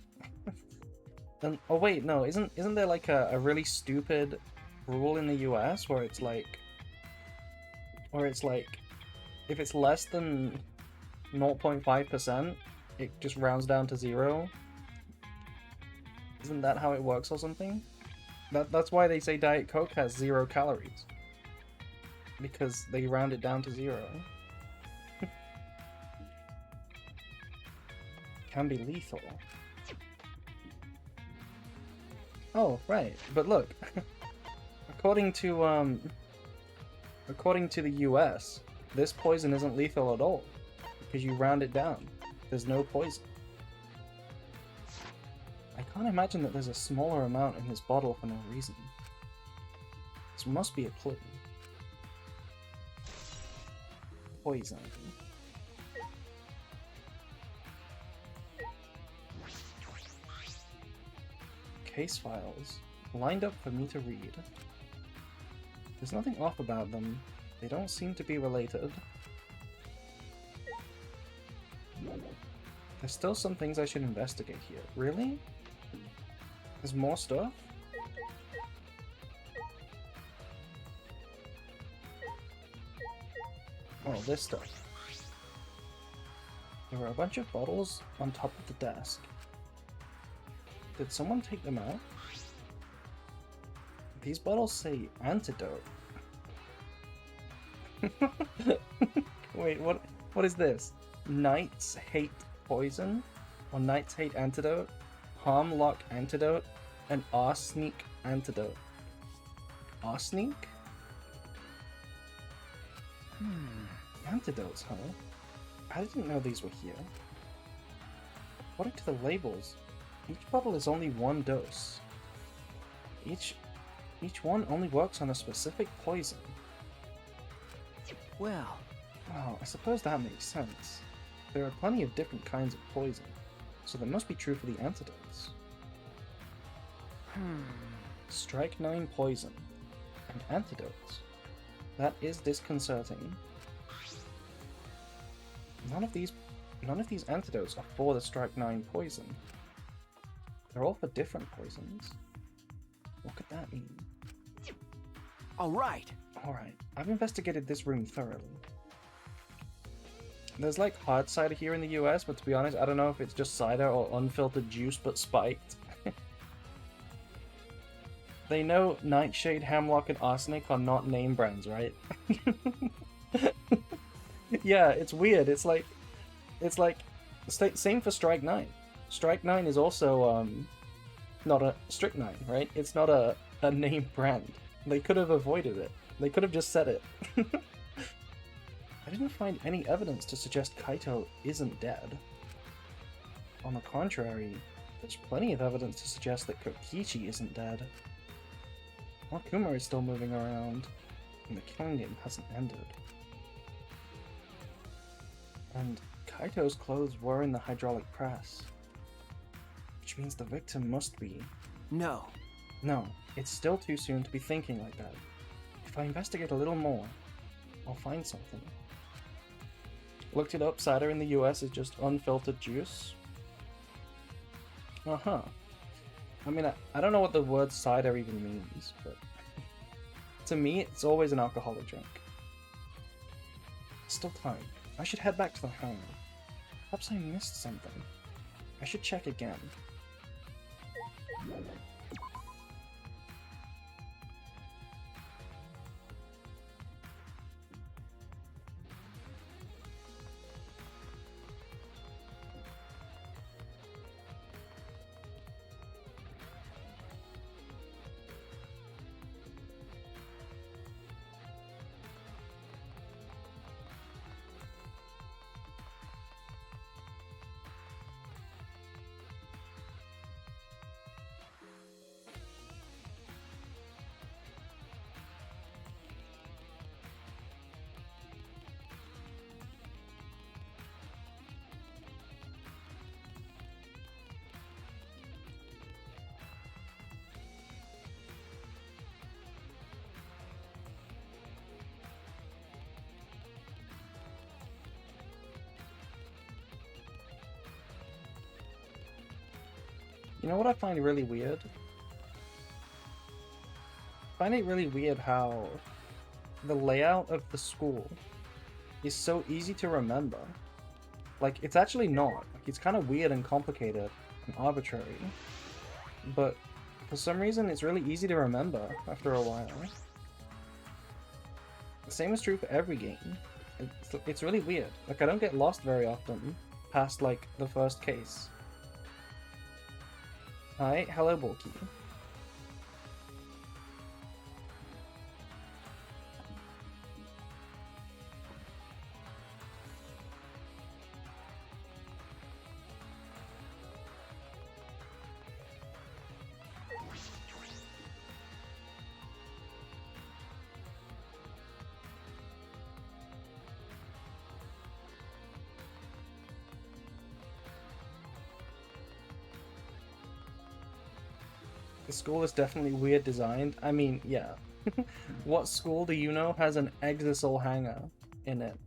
Speaker 1: Then, oh wait, no, isn't there like a really stupid rule in the US where it's like if it's less than 0.5%, it just rounds down to 0? Isn't that how it works or something? That's why they say Diet Coke has 0 calories. Because they round it down to 0. Can be lethal. Oh, right. But look. according to the US, this poison isn't lethal at all because you round it down. There's no poison. I can't imagine that there's a smaller amount in this bottle for no reason. This must be a clue. Poison. Case files, lined up for me to read. There's nothing off about them. They don't seem to be related. There's still some things I should investigate here. Really? There's more stuff? Oh, this stuff. There were a bunch of bottles on top of the desk. Did someone take them out? These bottles say antidote. Wait, what is this? Knights hate poison? Or Knights hate antidote? Harmlock antidote? And arsenic antidote. Arsenic? Antidotes, huh? I didn't know these were here. According to the labels, each bottle is only one dose. Each one only works on a specific poison.
Speaker 4: Well,
Speaker 1: Oh, I suppose that makes sense. There are plenty of different kinds of poison, so that must be true for the antidotes. Strike 9 poison and antidotes. That is disconcerting. None of these antidotes are for the Strike 9 poison. They're all for different poisons. What could that mean?
Speaker 4: all right.
Speaker 1: Alright, I've investigated this room thoroughly. There's like hard cider here in the US, but to be honest, I don't know if it's just cider or unfiltered juice but spiked. They know Nightshade, Hemlock, and Arsenic are not name brands, right? Yeah, it's weird. It's like same for Strike 9. Strike 9 is also not a Strychnine, right? It's not a name brand. They could have avoided it. They could have just said it. I didn't find any evidence to suggest Kaito isn't dead. On the contrary, there's plenty of evidence to suggest that Kokichi isn't dead. Akuma is still moving around, and the killing game hasn't ended. And Kaito's clothes were in the hydraulic press, which means the victim must be...
Speaker 4: No.
Speaker 1: No, it's still too soon to be thinking like that. If I investigate a little more, I'll find something. Looked it up, cider in the US is just unfiltered juice. Uh-huh. I mean, I don't know what the word cider even means, but to me, it's always an alcoholic drink. Still time. I should head back to the hangar. Perhaps I missed something. I should check again. You know what I find really weird? I find it really weird how the layout of the school is so easy to remember. Like, it's actually not. Like, it's kind of weird and complicated and arbitrary. But for some reason, it's really easy to remember after a while. The same is true for every game. It's really weird. Like, I don't get lost very often past, like, the first case. Hi, hello, Bulky. school is definitely weird designed. I mean, yeah. What school do you know has an Exisal hanger in it?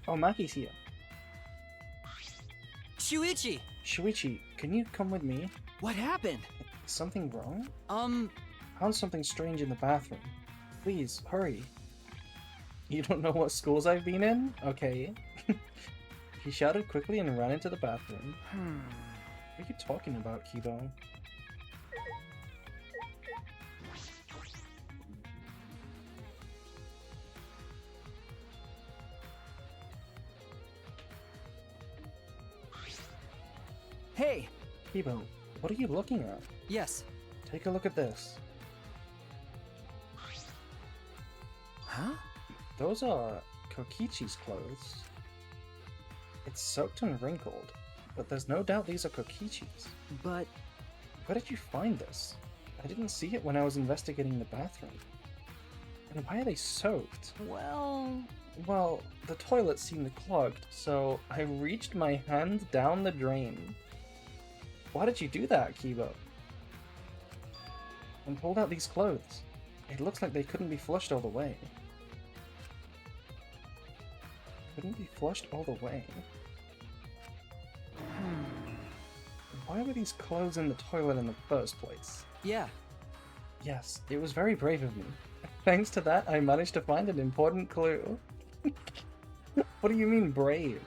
Speaker 1: Oh, Maki's here.
Speaker 2: Shuichi!
Speaker 1: Shuichi, can you come with me?
Speaker 4: What happened?
Speaker 1: Is something wrong?
Speaker 2: Um,
Speaker 1: Found something strange in the bathroom. Please, hurry. You don't know what schools I've been in? Okay. He shouted quickly and ran into the bathroom. What are you talking about, Kibo?
Speaker 4: Hey!
Speaker 1: Kibo, what are you looking at?
Speaker 2: yes.
Speaker 1: Take a look at this.
Speaker 4: Huh?
Speaker 1: Those are Kokichi's clothes. It's soaked and wrinkled, but there's no doubt these are Kokichi's.
Speaker 4: But
Speaker 1: Where did you find this? I didn't see it when I was investigating the bathroom. And why are they soaked? Well, the toilet seemed clogged, so I reached my hand down the drain. Why did you do that, Kibo? And pulled out these clothes. It looks like they couldn't be flushed all the way. Couldn't be flushed all the way. Why were these clothes in the toilet in the first place?
Speaker 2: Yeah.
Speaker 1: Yes, it was very brave of me. Thanks to that, I managed to find an important clue. What do you mean brave?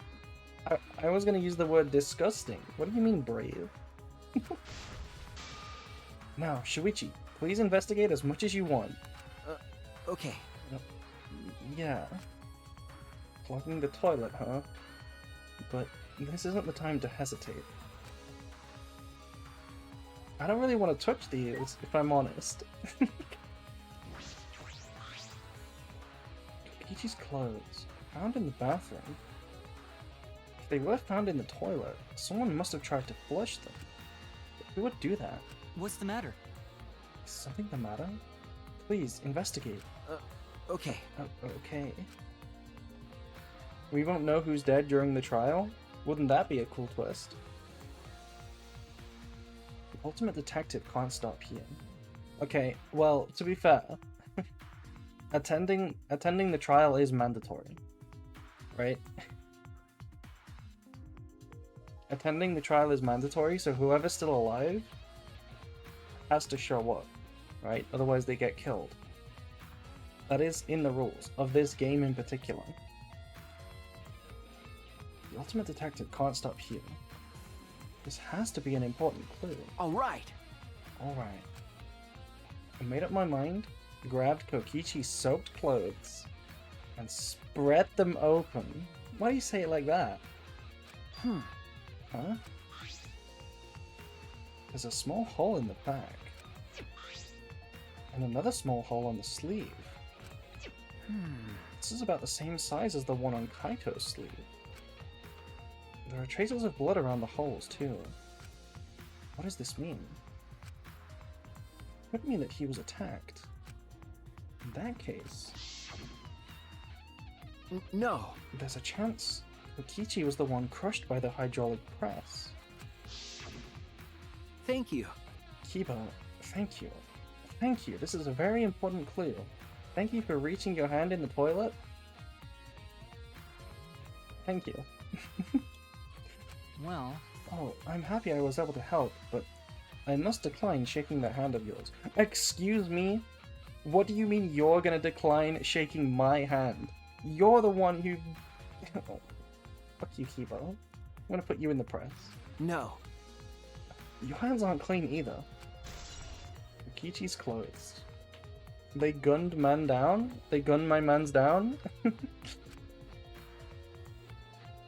Speaker 1: I was gonna use the word disgusting. What do you mean brave? Now, Shuichi, please investigate as much as you want.
Speaker 4: okay.
Speaker 1: Yeah. Clogging the toilet, huh? But this isn't the time to hesitate. I don't really want to touch these, if I'm honest. Kokichi's clothes, found in the bathroom. If they were found in the toilet, someone must have tried to flush them. Who would do that?
Speaker 2: What's the matter?
Speaker 1: Is something the matter? Please, investigate.
Speaker 4: Okay.
Speaker 1: Okay. We won't know who's dead during the trial? Wouldn't that be a cool twist? The ultimate detective can't stop here. Okay, well, to be fair, attending the trial is mandatory, right? Attending the trial is mandatory, so whoever's still alive has to show up, right? Otherwise they get killed. That is in the rules of this game in particular. The ultimate detective can't stop here. This has to be an important clue.
Speaker 4: Alright.
Speaker 1: Alright. I made up my mind, grabbed Kokichi's soaked clothes, and spread them open. Why do you say it like that? Huh? There's a small hole in the back. And another small hole on the sleeve. This is about the same size as the one on Kaito's sleeve. There are traces of blood around the holes, too. What does this mean? It could mean that he was attacked. In that case,
Speaker 4: No.
Speaker 1: there's a chance Kokichi was the one crushed by the hydraulic press.
Speaker 4: Thank you.
Speaker 1: Kiba, thank you. Thank you. This is a very important clue. Thank you for reaching your hand in the toilet. Thank you.
Speaker 2: Well,
Speaker 1: Oh, I'm happy I was able to help, but I must decline shaking that hand of yours. Excuse me? What do you mean you're gonna decline shaking my hand? You're the one who... Oh, fuck you, Kiba. I'm gonna put you in the press.
Speaker 4: No.
Speaker 1: Your hands aren't clean either. Kokichi's clothes. They gunned man down? They gunned my mans down?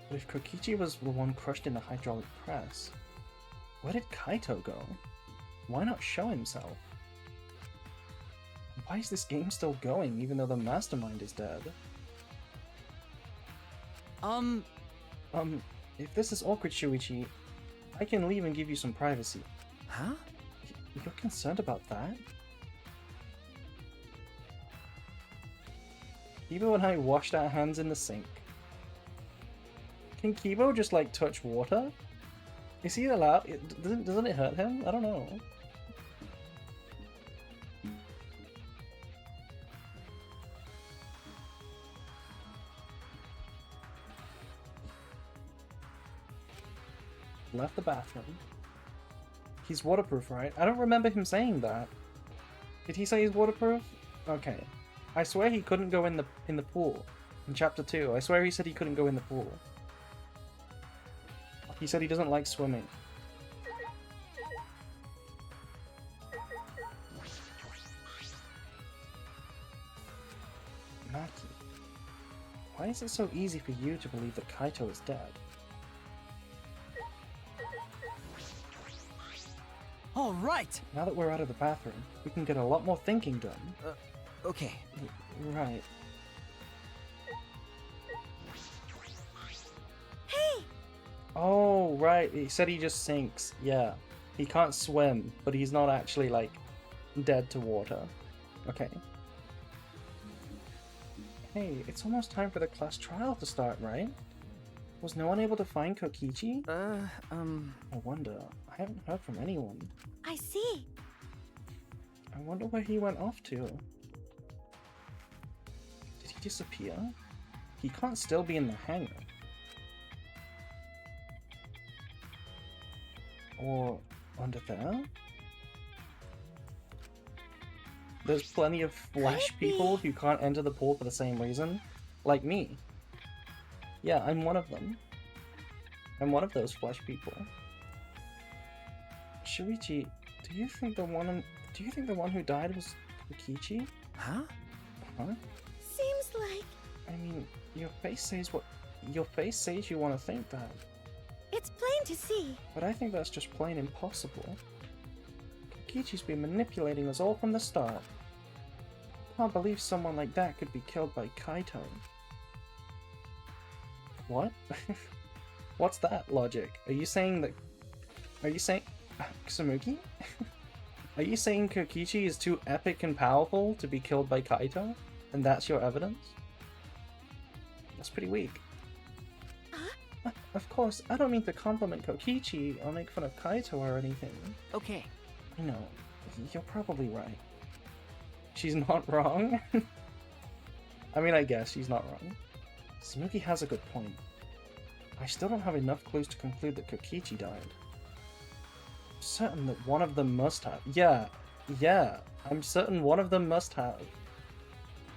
Speaker 1: But if Kokichi was the one crushed in the hydraulic press, where did Kaito go? Why not show himself? Why is this game still going even though the mastermind is dead? If this is awkward, Shuichi, I can leave and give you some privacy.
Speaker 4: Huh?
Speaker 1: You're concerned about that? Kibo and I washed our hands in the sink. Can Kibo just like touch water? Is he allowed? Doesn't it hurt him? I don't know. Left the bathroom. He's waterproof, right? I don't remember him saying that. Did he say he's waterproof? Okay. I swear he couldn't go in the pool in chapter 2. I swear he said he couldn't go in the pool. He said he doesn't like swimming. Maki, why is it so easy for you to believe that Kaito is dead?
Speaker 4: All right.
Speaker 1: Now that we're out of the bathroom, we can get a lot more thinking done.
Speaker 4: Okay.
Speaker 1: Right.
Speaker 3: Hey!
Speaker 1: Oh, right. He said he just sinks. Yeah. He can't swim, but he's not actually, like, dead to water. Okay. Hey, it's almost time for the class trial to start, right? Was no one able to find Kokichi? I wonder. I haven't heard from anyone.
Speaker 3: I see.
Speaker 1: I wonder where he went off to. Did he disappear? He can't still be in the hangar. Or under there? There's plenty of flesh people who can't enter the pool for the same reason. Like me. Yeah, I'm one of them. I'm one of those flesh people. Shuichi, do you think the one who died was Kokichi?
Speaker 4: Huh?
Speaker 1: Huh?
Speaker 3: Seems like
Speaker 1: I mean, your face says you want to think that.
Speaker 3: it's plain to see.
Speaker 1: But I think that's just plain impossible. Kokichi's been manipulating us all from the start. Can't believe someone like that could be killed by Kaito. What? What's that logic? Are you saying Samuki? Are you saying Kokichi is too epic and powerful to be killed by Kaito? And that's your evidence? That's pretty weak. Of course, I don't mean to compliment Kokichi or make fun of Kaito or anything.
Speaker 4: Okay.
Speaker 1: I know, you're probably right. She's not wrong? I mean, I guess she's not wrong. Samuki has a good point. I still don't have enough clues to conclude that Kokichi died. I'm certain that one of them must have. Yeah, I'm certain one of them must have.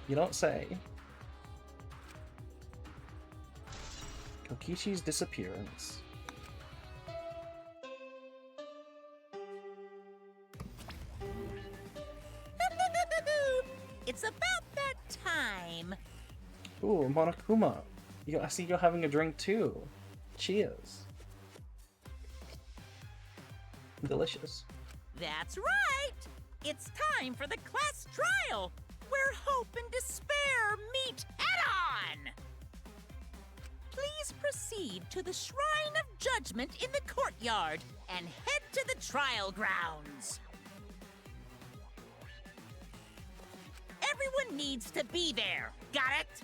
Speaker 1: You don't say. Kokichi's disappearance.
Speaker 3: It's about that time.
Speaker 1: Ooh, Monokuma. I see you're having a drink too. Cheers. Delicious.
Speaker 3: That's right. It's time for the class trial, where hope and despair meet head-on. Please proceed to the Shrine of Judgment in the courtyard and head to the trial grounds. Everyone needs to be there. Got it?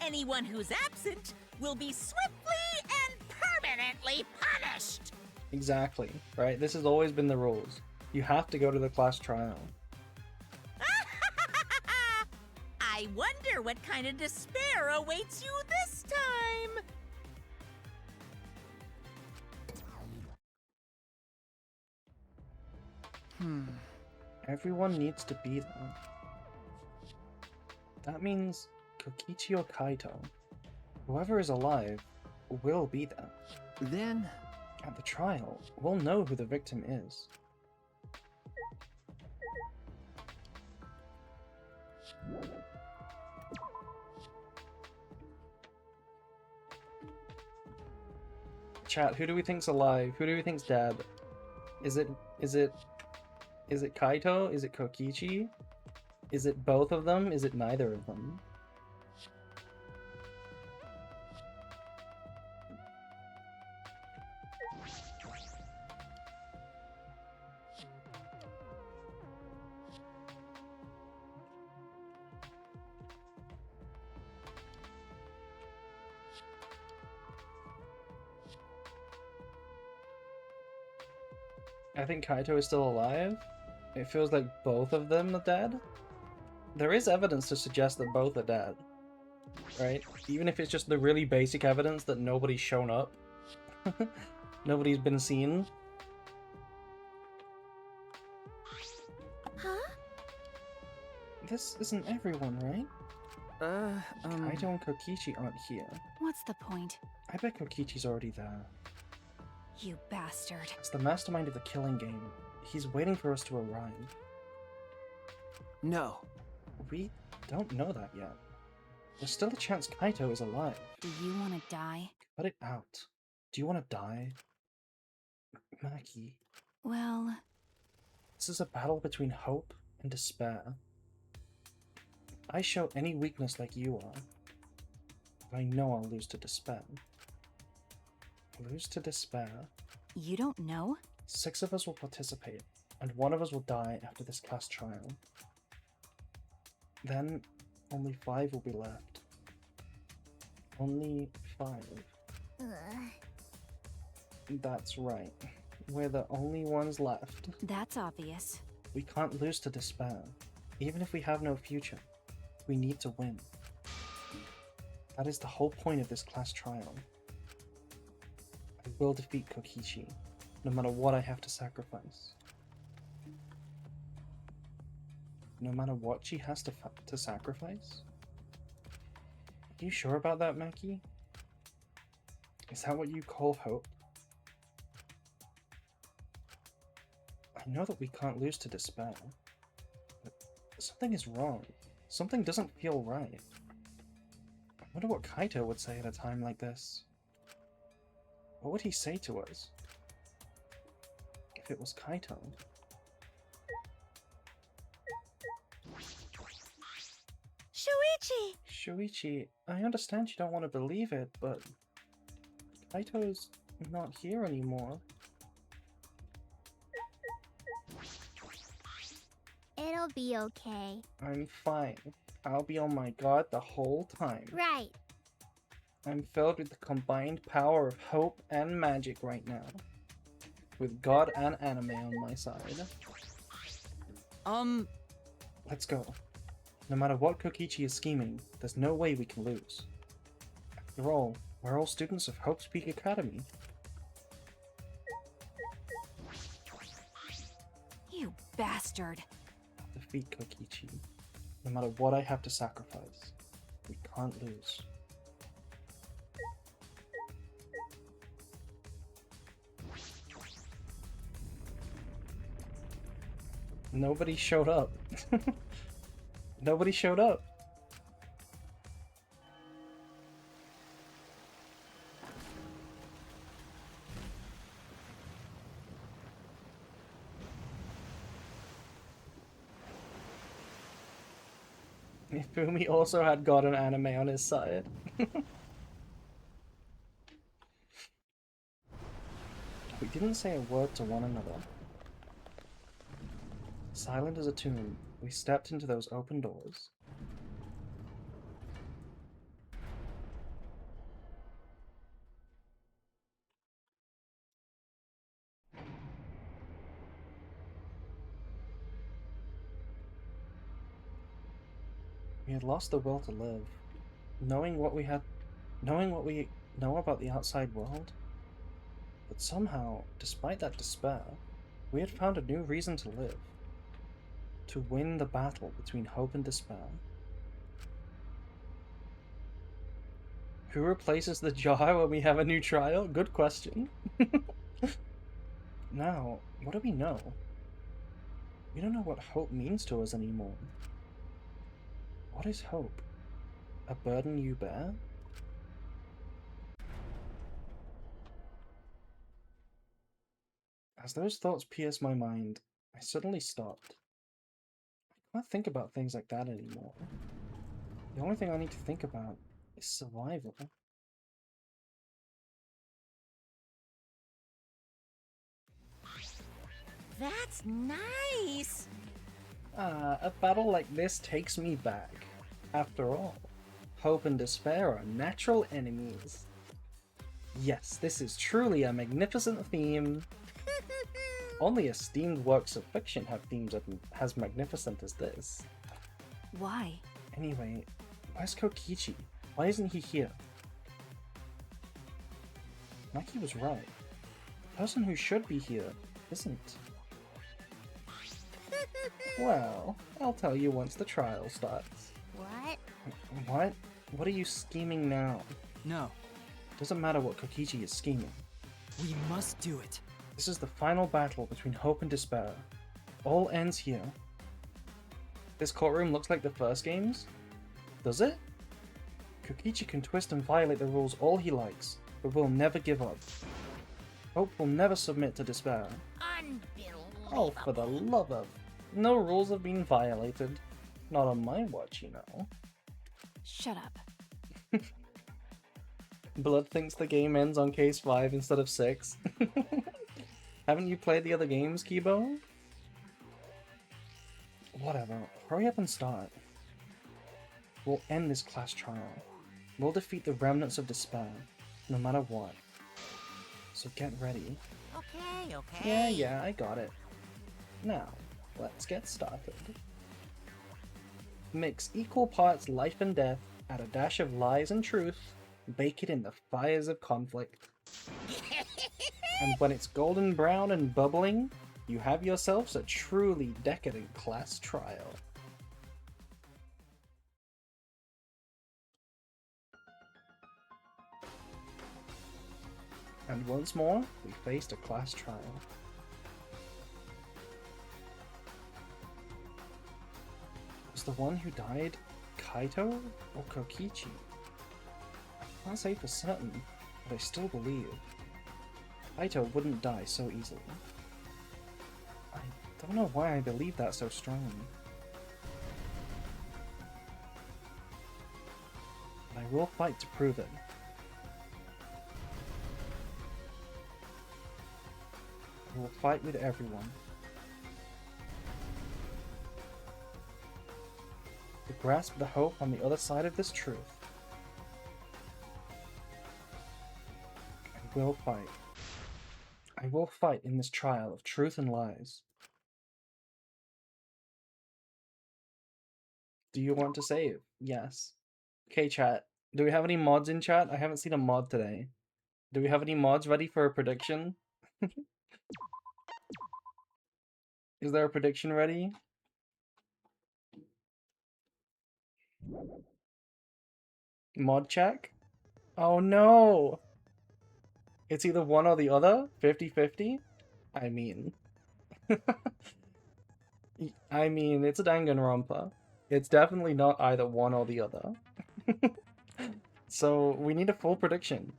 Speaker 3: Anyone who's absent will be swiftly and permanently punished.
Speaker 1: Exactly, right? This has always been the rules. You have to go to the class trial.
Speaker 3: I wonder what kind of despair awaits you this time.
Speaker 1: Everyone needs to be there. That means Kokichi or Kaito, whoever is alive, will be there.
Speaker 4: Then...
Speaker 1: At the trial, we'll know who the victim is. Chat, who do we think's alive? Who do we think's dead? Is it Kaito? Is it Kokichi? Is it both of them? Is it neither of them? I think Kaito is still alive. It feels like both of them are dead. There is evidence to suggest that both are dead, right? Even if it's just the really basic evidence that nobody's shown up. Nobody's been seen.
Speaker 5: Huh?
Speaker 1: This isn't everyone, right? Kaito and Kokichi aren't here.
Speaker 5: What's the point?
Speaker 1: I bet Kokichi's already there.
Speaker 5: You bastard.
Speaker 1: It's the mastermind of the killing game. He's waiting for us to arrive.
Speaker 4: No.
Speaker 1: We don't know that yet. There's still a chance Kaito is alive.
Speaker 5: Do you want to die?
Speaker 1: Cut it out. Do you want to die? Maki,
Speaker 5: Well,
Speaker 1: this is a battle between hope and despair. If I show any weakness like you are, I know I'll lose to despair. Lose to despair?
Speaker 5: you don't know?
Speaker 1: 6 of us will participate, and 1 of us will die after this class trial. Then, only 5 will be left. Only 5.
Speaker 5: Ugh.
Speaker 1: That's right. We're the only ones left.
Speaker 5: That's obvious.
Speaker 1: We can't lose to despair. Even if we have no future, we need to win. That is the whole point of this class trial. I will defeat Kokichi, no matter what I have to sacrifice. No matter what she has to sacrifice? Are you sure about that, Maki? Is that what you call hope? I know that we can't lose to despair, but something is wrong. Something doesn't feel right. I wonder what Kaito would say at a time like this. What would he say to us? If it was Kaito?
Speaker 5: Shuichi!
Speaker 1: Shuichi, I understand you don't want to believe it, but Kaito's not here anymore.
Speaker 6: It'll be okay.
Speaker 1: I'm fine. I'll be on my guard the whole time.
Speaker 6: Right.
Speaker 1: I'm filled with the combined power of hope and magic right now. With God and anime on my side. Let's go. No matter what Kokichi is scheming, there's no way we can lose. After all, we're all students of Hope's Peak Academy.
Speaker 5: You bastard.
Speaker 1: Defeat Kokichi. No matter what I have to sacrifice, we can't lose. Nobody showed up. Nobody showed up. Ifumi also had God and anime on his side. We didn't say a word to one another. Silent as a tomb, we stepped into those open doors. We had lost the will to live. Knowing what we know about the outside world. But somehow, despite that despair, we had found a new reason to live. To win the battle between hope and despair. Who replaces the jar when we have a new trial? Good question. Now, what do we know? We don't know what hope means to us anymore. What is hope? A burden you bear? As those thoughts pierced my mind, I suddenly stopped. I can't think about things like that anymore. The only thing I need to think about is survival.
Speaker 3: That's nice!
Speaker 1: A battle like this takes me back. After all, hope and despair are natural enemies. Yes, this is truly a magnificent theme. Only esteemed works of fiction have themes as magnificent as this.
Speaker 5: Why?
Speaker 1: Anyway, where's Kokichi? Why isn't he here? Maki was right. The person who should be here isn't. Well, I'll tell you once the trial starts.
Speaker 6: What?
Speaker 1: What? What are you scheming now?
Speaker 2: No,
Speaker 1: Doesn't matter what Kokichi is scheming.
Speaker 2: we must do it.
Speaker 1: This is the final battle between hope and despair. All ends here. This courtroom looks like the first games? Does it? Kokichi can twist and violate the rules all he likes, but will never give up. Hope will never submit to despair.
Speaker 3: Unbelievable.
Speaker 1: Oh, for the love of... No rules have been violated. Not on my watch, you know.
Speaker 5: Shut up.
Speaker 1: Blood thinks the game ends on case 5 instead of 6. Haven't you played the other games, Kibo? Whatever. Hurry up and start. We'll end this class trial. We'll defeat the remnants of despair, no matter what. So get ready.
Speaker 3: Okay.
Speaker 1: Yeah, I got it. Now, let's get started. Mix equal parts life and death, add a dash of lies and truth, bake it in the fires of conflict. And when it's golden brown and bubbling, you have yourselves a truly decadent class trial. And once more, we faced a class trial. Was the one who died Kaito or Kokichi? I can't say for certain, but I still believe. Kaito wouldn't die so easily. I don't know why I believe that so strongly. But I will fight to prove it. I will fight with everyone. To grasp the hope on the other side of this truth. I will fight. I will fight in this trial of truth and lies. Do you want to save? Yes. Okay, chat. Do we have any mods in chat? I haven't seen a mod today. Do we have any mods ready for a prediction? Is there a prediction ready? Mod check? Oh no! It's either one or the other? 50-50? I mean... I mean, it's a Danganronpa. It's definitely not either one or the other. So, we need a full prediction.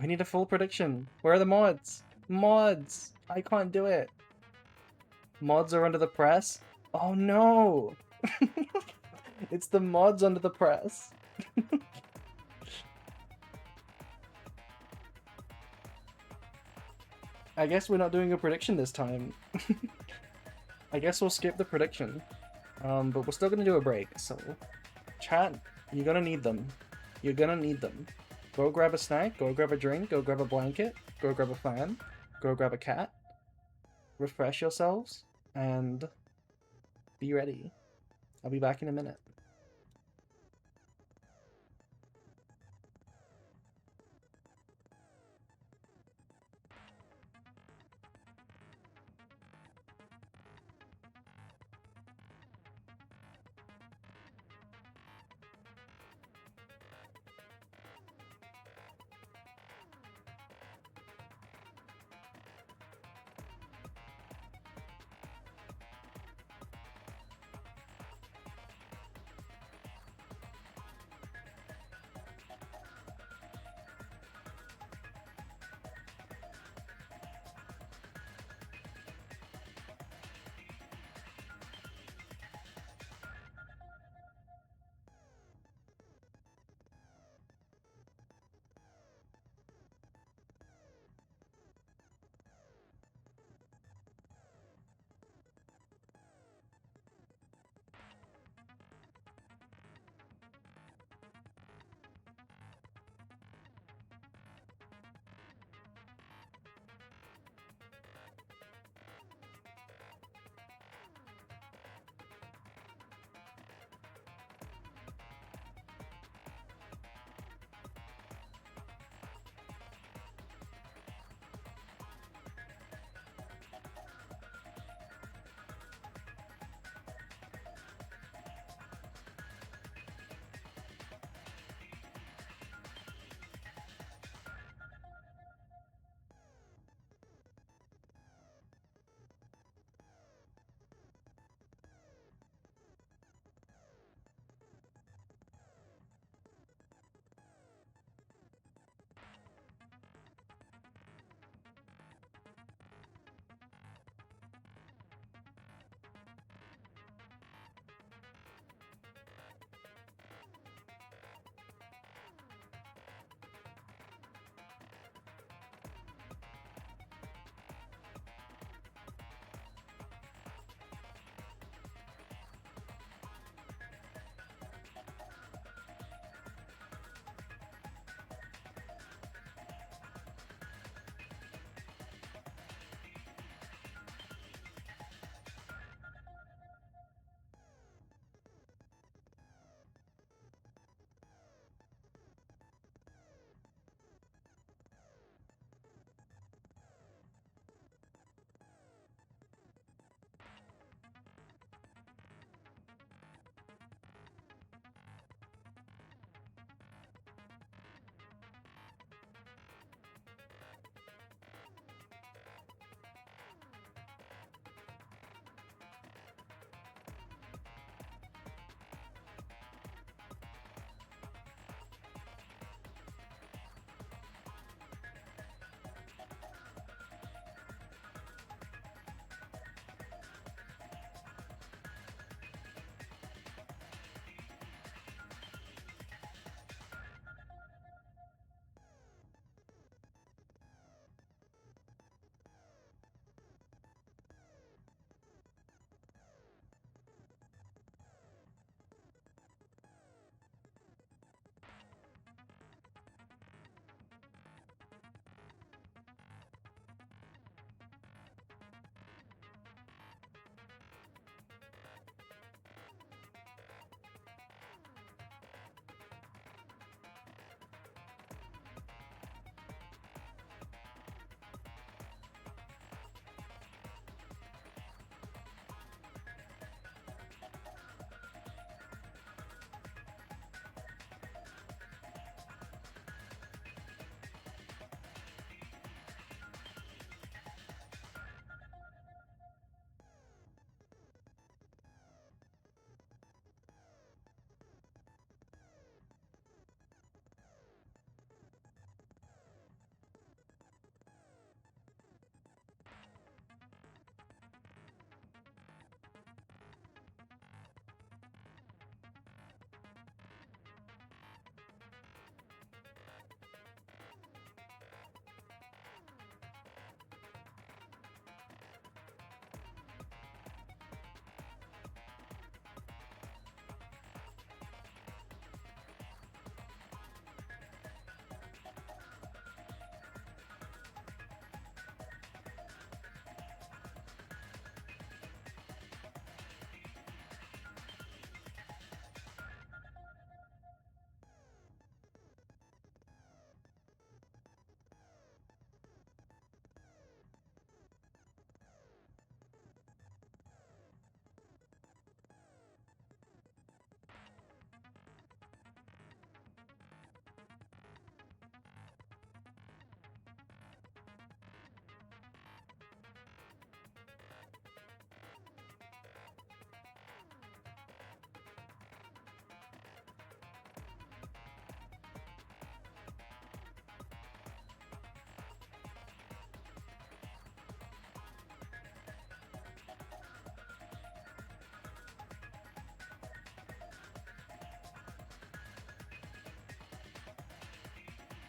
Speaker 1: We need a full prediction. Where are the mods? Mods! I can't do it. Mods are under the press? Oh no! It's the mods under the press. I guess we're not doing a prediction this time. I guess we'll skip the prediction. But we're still gonna do a break, so... Chat, you're gonna need them. You're gonna need them. Go grab a snack, go grab a drink, go grab a blanket, go grab a fan, go grab a cat. Refresh yourselves, and... be ready. I'll be back in a minute.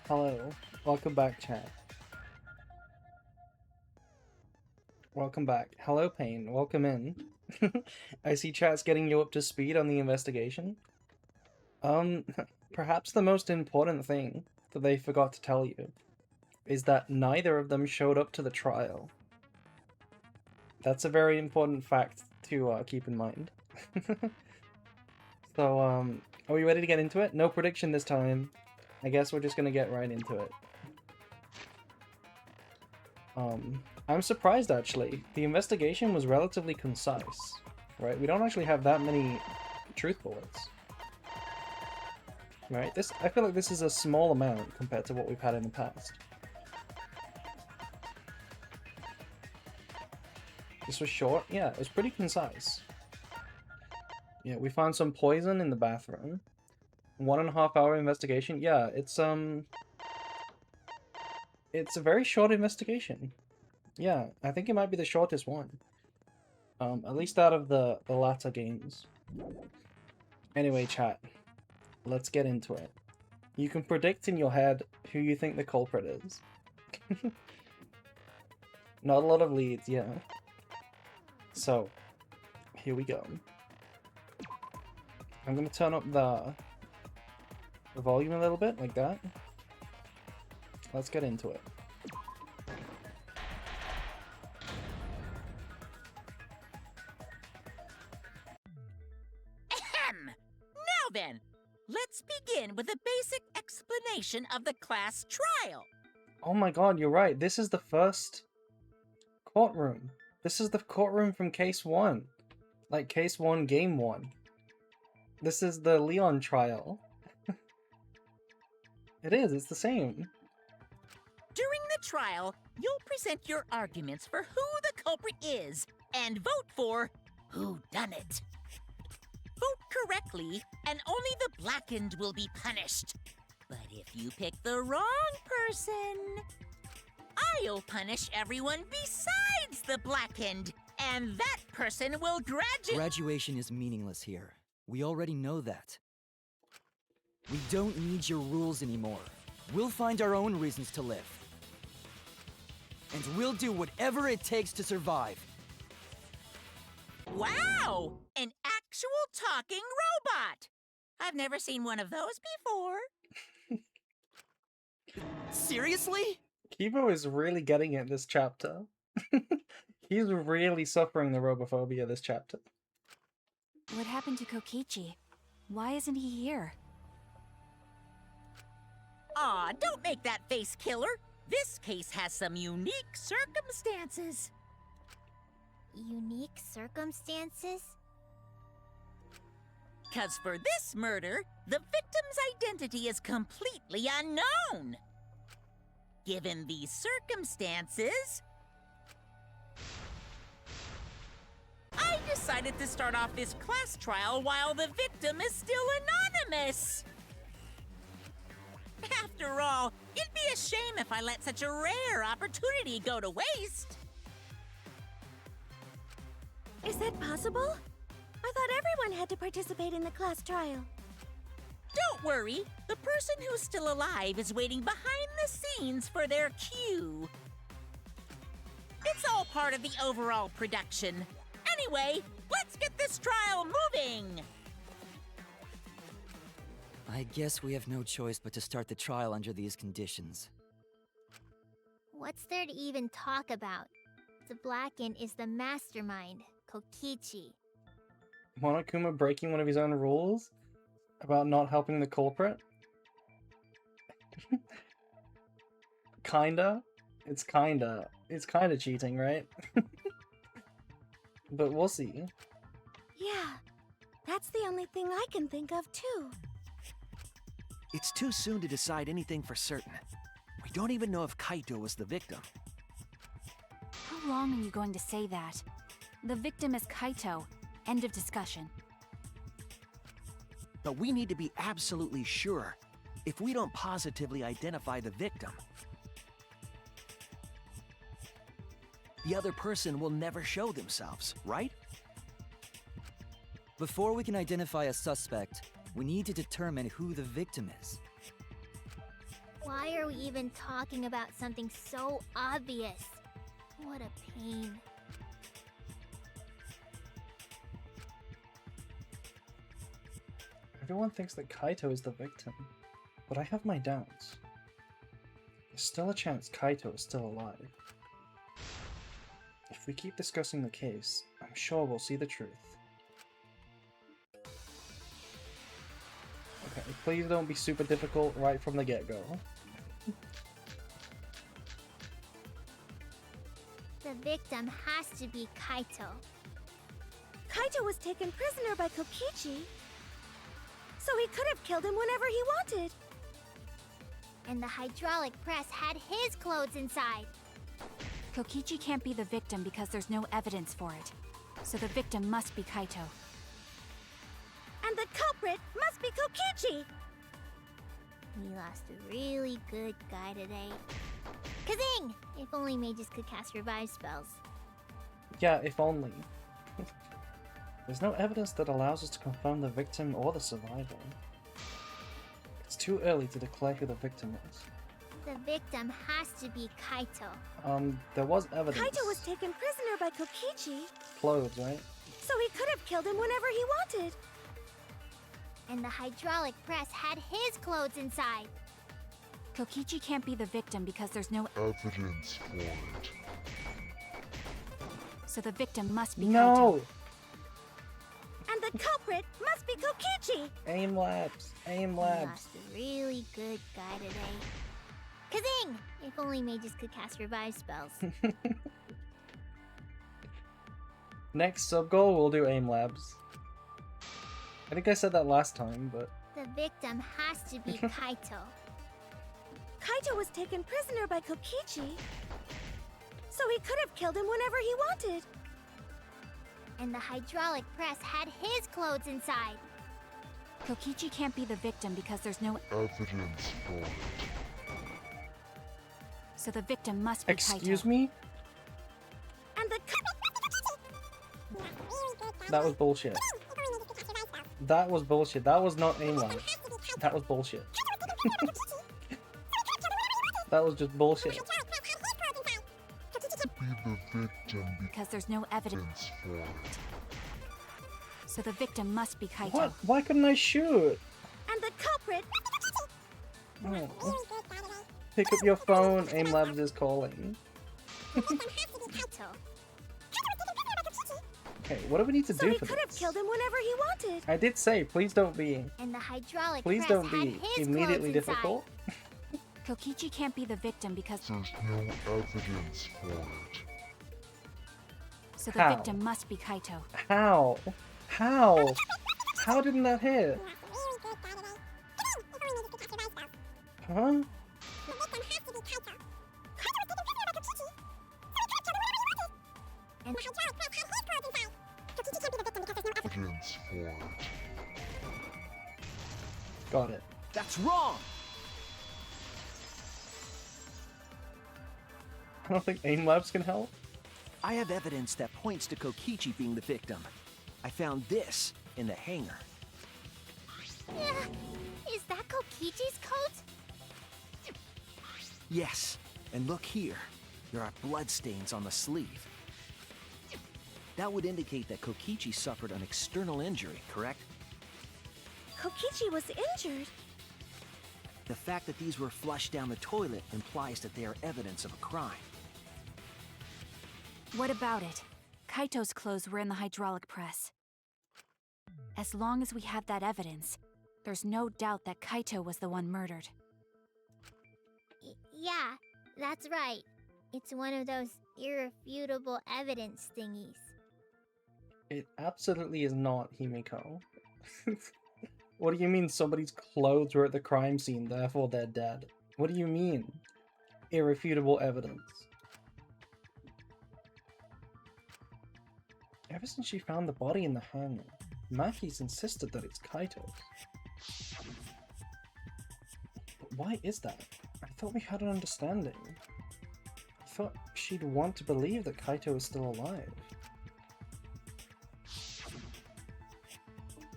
Speaker 1: Hello. Welcome back, chat. Welcome back. Hello, Payne. Welcome in. I see chat's getting you up to speed on the investigation. Perhaps the most important thing that they forgot to tell you is that neither of them showed up to the trial. That's a very important fact to keep in mind. So, are we ready to get into it? No prediction this time. I guess we're just gonna get right into it. I'm surprised actually. The investigation was relatively concise, right? We don't actually have that many truth bullets. Right? I feel like this is a small amount compared to what we've had in the past. This was short? Yeah, it was pretty concise. Yeah, we found some poison in the bathroom. 1.5 hour investigation. Yeah, it's a very short investigation. Yeah, I think it might be the shortest one. At least out of the latter games. Anyway, chat. Let's get into it. You can predict in your head who you think the culprit is. Not a lot of leads, yeah. So, here we go. I'm gonna turn up the volume a little bit, like that. Let's get into it.
Speaker 3: Ahem! Now then, let's begin with a basic explanation of the class trial.
Speaker 1: Oh my god, you're right. This is the first courtroom. This is the courtroom from Case 1. Like, Case 1, Game 1. This is the Leon trial. It is, it's the same.
Speaker 3: During the trial, you'll present your arguments for who the culprit is and vote for who done it. Vote correctly, and only the blackened will be punished. But if you pick the wrong person, I'll punish everyone besides the blackened, and that person will graduate.
Speaker 2: Graduation is meaningless here. We already know that. We don't need your rules anymore. We'll find our own reasons to live. And we'll do whatever it takes to survive.
Speaker 3: Wow! An actual talking robot! I've never seen one of those before.
Speaker 2: Seriously?
Speaker 1: Kibo is really getting it this chapter. He's really suffering the robophobia this chapter.
Speaker 5: What happened to Kokichi? Why isn't he here?
Speaker 3: Aw, don't make that face, killer. This case has some unique circumstances.
Speaker 6: Unique circumstances?
Speaker 3: 'Cause for this murder, the victim's identity is completely unknown. Given these circumstances, I decided to start off this class trial while the victim is still anonymous. After all, it'd be a shame if I let such a rare opportunity go to waste.
Speaker 7: Is that possible? I thought everyone had to participate in the class trial.
Speaker 3: Don't worry, the person who's still alive is waiting behind the scenes for their cue. It's all part of the overall production. Anyway, let's get this trial moving!
Speaker 2: I guess we have no choice but to start the trial under these conditions.
Speaker 6: What's there to even talk about? The Blackened is the mastermind, Kokichi.
Speaker 1: Monokuma breaking one of his own rules about not helping the culprit? Kinda. It's kinda cheating, right? But we'll see.
Speaker 7: Yeah, that's the only thing I can think of too.
Speaker 4: It's too soon to decide anything for certain. We don't even know if Kaito was the victim.
Speaker 5: How long are you going to say that? The victim is Kaito. End of discussion.
Speaker 4: But we need to be absolutely sure. If we don't positively identify the victim, the other person will never show themselves, right?
Speaker 2: Before we can identify a suspect, we need to determine who the victim is.
Speaker 6: Why are we even talking about something so obvious? What a pain.
Speaker 1: Everyone thinks that Kaito is the victim, but I have my doubts. There's still a chance Kaito is still alive. If we keep discussing the case, I'm sure we'll see the truth. Okay, please don't be super difficult right from the get-go.
Speaker 6: The victim has to be Kaito.
Speaker 7: Kaito was taken prisoner by Kokichi, so he could have killed him whenever he wanted.
Speaker 6: And the hydraulic press had his clothes inside.
Speaker 5: Kokichi can't be the victim because there's no evidence for it. So the victim must be Kaito.
Speaker 7: And the culprit must be Kokichi!
Speaker 6: We lost a really good guy today. Kazing! If only mages could cast revive spells.
Speaker 1: Yeah, if only. There's no evidence that allows us to confirm the victim or the survivor. It's too early to declare who the victim is.
Speaker 6: The victim has to be Kaito.
Speaker 1: There was evidence.
Speaker 7: Kaito was taken prisoner by Kokichi,
Speaker 1: Clothes, right?
Speaker 7: so he could have killed him whenever he wanted.
Speaker 6: And the hydraulic press had his clothes inside.
Speaker 5: Kokichi can't be the victim because there's no
Speaker 8: Evidence for it.
Speaker 5: So the victim must be Kaito.
Speaker 1: No!
Speaker 7: And the culprit must be Kokichi!
Speaker 1: Aim labs! Aim
Speaker 6: We
Speaker 1: labs!
Speaker 6: lost a really good guy today. Kazing! If only mages could cast revive spells.
Speaker 1: Next sub goal, we'll do aim labs. I think I said that last time, but
Speaker 6: The victim has to be Kaito.
Speaker 7: Kaito was taken prisoner by Kokichi, so he could have killed him whenever he wanted.
Speaker 6: And the hydraulic press had his clothes inside.
Speaker 5: Kokichi can't be the victim because there's no
Speaker 8: Evidence for it.
Speaker 5: So the victim must be
Speaker 1: excuse
Speaker 5: Kaito.
Speaker 1: me?
Speaker 7: And the
Speaker 1: That was bullshit. That was bullshit. That was not aim labs. That was bullshit. That was just bullshit.
Speaker 8: Be the victim
Speaker 5: Because there's no evidence.
Speaker 8: for it.
Speaker 5: So the victim must be Kaito.
Speaker 1: What? Why couldn't I shoot?
Speaker 7: and the culprit
Speaker 1: Oh. Pick up your phone, aim labs is calling.
Speaker 6: Kaito.
Speaker 1: Okay, what do we need to
Speaker 7: so
Speaker 1: do
Speaker 7: he
Speaker 1: for
Speaker 7: could have
Speaker 1: this?
Speaker 7: killed him whenever he wanted.
Speaker 1: I did say, please don't be,
Speaker 6: And the hydraulic
Speaker 1: please
Speaker 6: press
Speaker 1: don't
Speaker 6: had
Speaker 1: be
Speaker 6: his
Speaker 1: immediately
Speaker 6: clothes inside.
Speaker 1: difficult.
Speaker 5: Kokichi can't be the victim because
Speaker 8: There's no evidence for it.
Speaker 5: so the
Speaker 1: How?
Speaker 5: victim must be Kaito.
Speaker 1: How? How? How didn't that hit? Huh?
Speaker 6: And
Speaker 8: Evidence for it.
Speaker 1: Got it.
Speaker 4: That's wrong!
Speaker 1: I don't think aim labs can help.
Speaker 4: I have evidence that points to Kokichi being the victim. I found this in the hangar.
Speaker 6: is that Kokichi's coat?
Speaker 4: Yes, and look here. There are bloodstains on the sleeve. That would indicate that Kokichi suffered an external injury, correct?
Speaker 7: Kokichi was injured.
Speaker 4: The fact that these were flushed down the toilet implies that they are evidence of a crime.
Speaker 5: What about it? Kaito's clothes were in the hydraulic press. As long as we have that evidence, there's no doubt that Kaito was the one murdered.
Speaker 6: Yeah, that's right. It's one of those irrefutable evidence thingies.
Speaker 1: It absolutely is not Himiko. What do you mean somebody's clothes were at the crime scene, therefore they're dead? What do you mean? Irrefutable evidence. Ever since she found the body in the hangar, Maki's insisted that it's Kaito's. But why is that? I thought we had an understanding. I thought she'd want to believe that Kaito is still alive.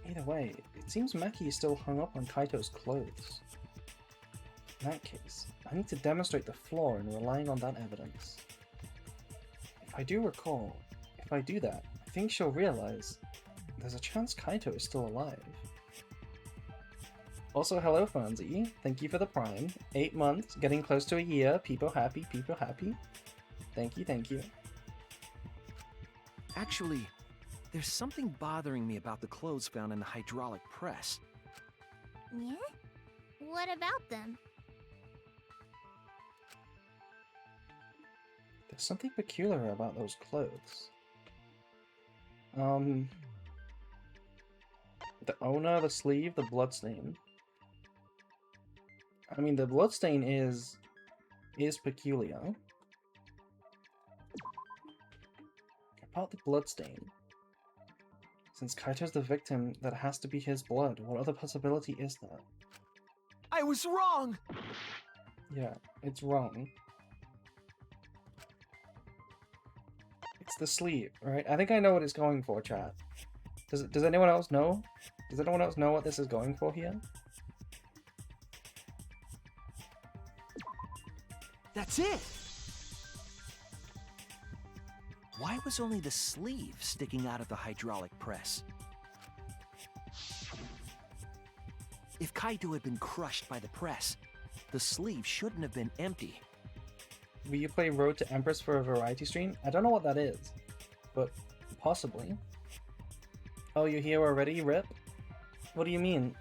Speaker 1: Either way, it seems Maki is still hung up on Kaito's clothes. In that case, I need to demonstrate the flaw in relying on that evidence. If I do recall, if I do that, I think she'll realize there's a chance Kaito is still alive. Also, hello Fonzie, thank you for the Prime. 8 months, getting close to a year, people happy, people happy. Thank you, thank you.
Speaker 4: Actually, there's something bothering me about the clothes found in the hydraulic press.
Speaker 6: Yeah? What about them?
Speaker 1: There's something peculiar about those clothes. The owner, the sleeve, the bloodstain. I mean, the bloodstain is peculiar. About the bloodstain. Since Kaito's the victim, that has to be his blood. What other possibility is there?
Speaker 4: I was wrong!
Speaker 1: Yeah, it's wrong. It's the sleeve, right? I think I know what it's going for, chat. Does anyone else know? Does anyone else know what this is going for here?
Speaker 4: That's it! Why was only the sleeve sticking out of the hydraulic press? If Kaito had been crushed by the press, the sleeve shouldn't have been empty.
Speaker 1: Will you play Road to Empress for a variety stream? I don't know what that is, but possibly. Oh, you're here already, Rip? What do you mean?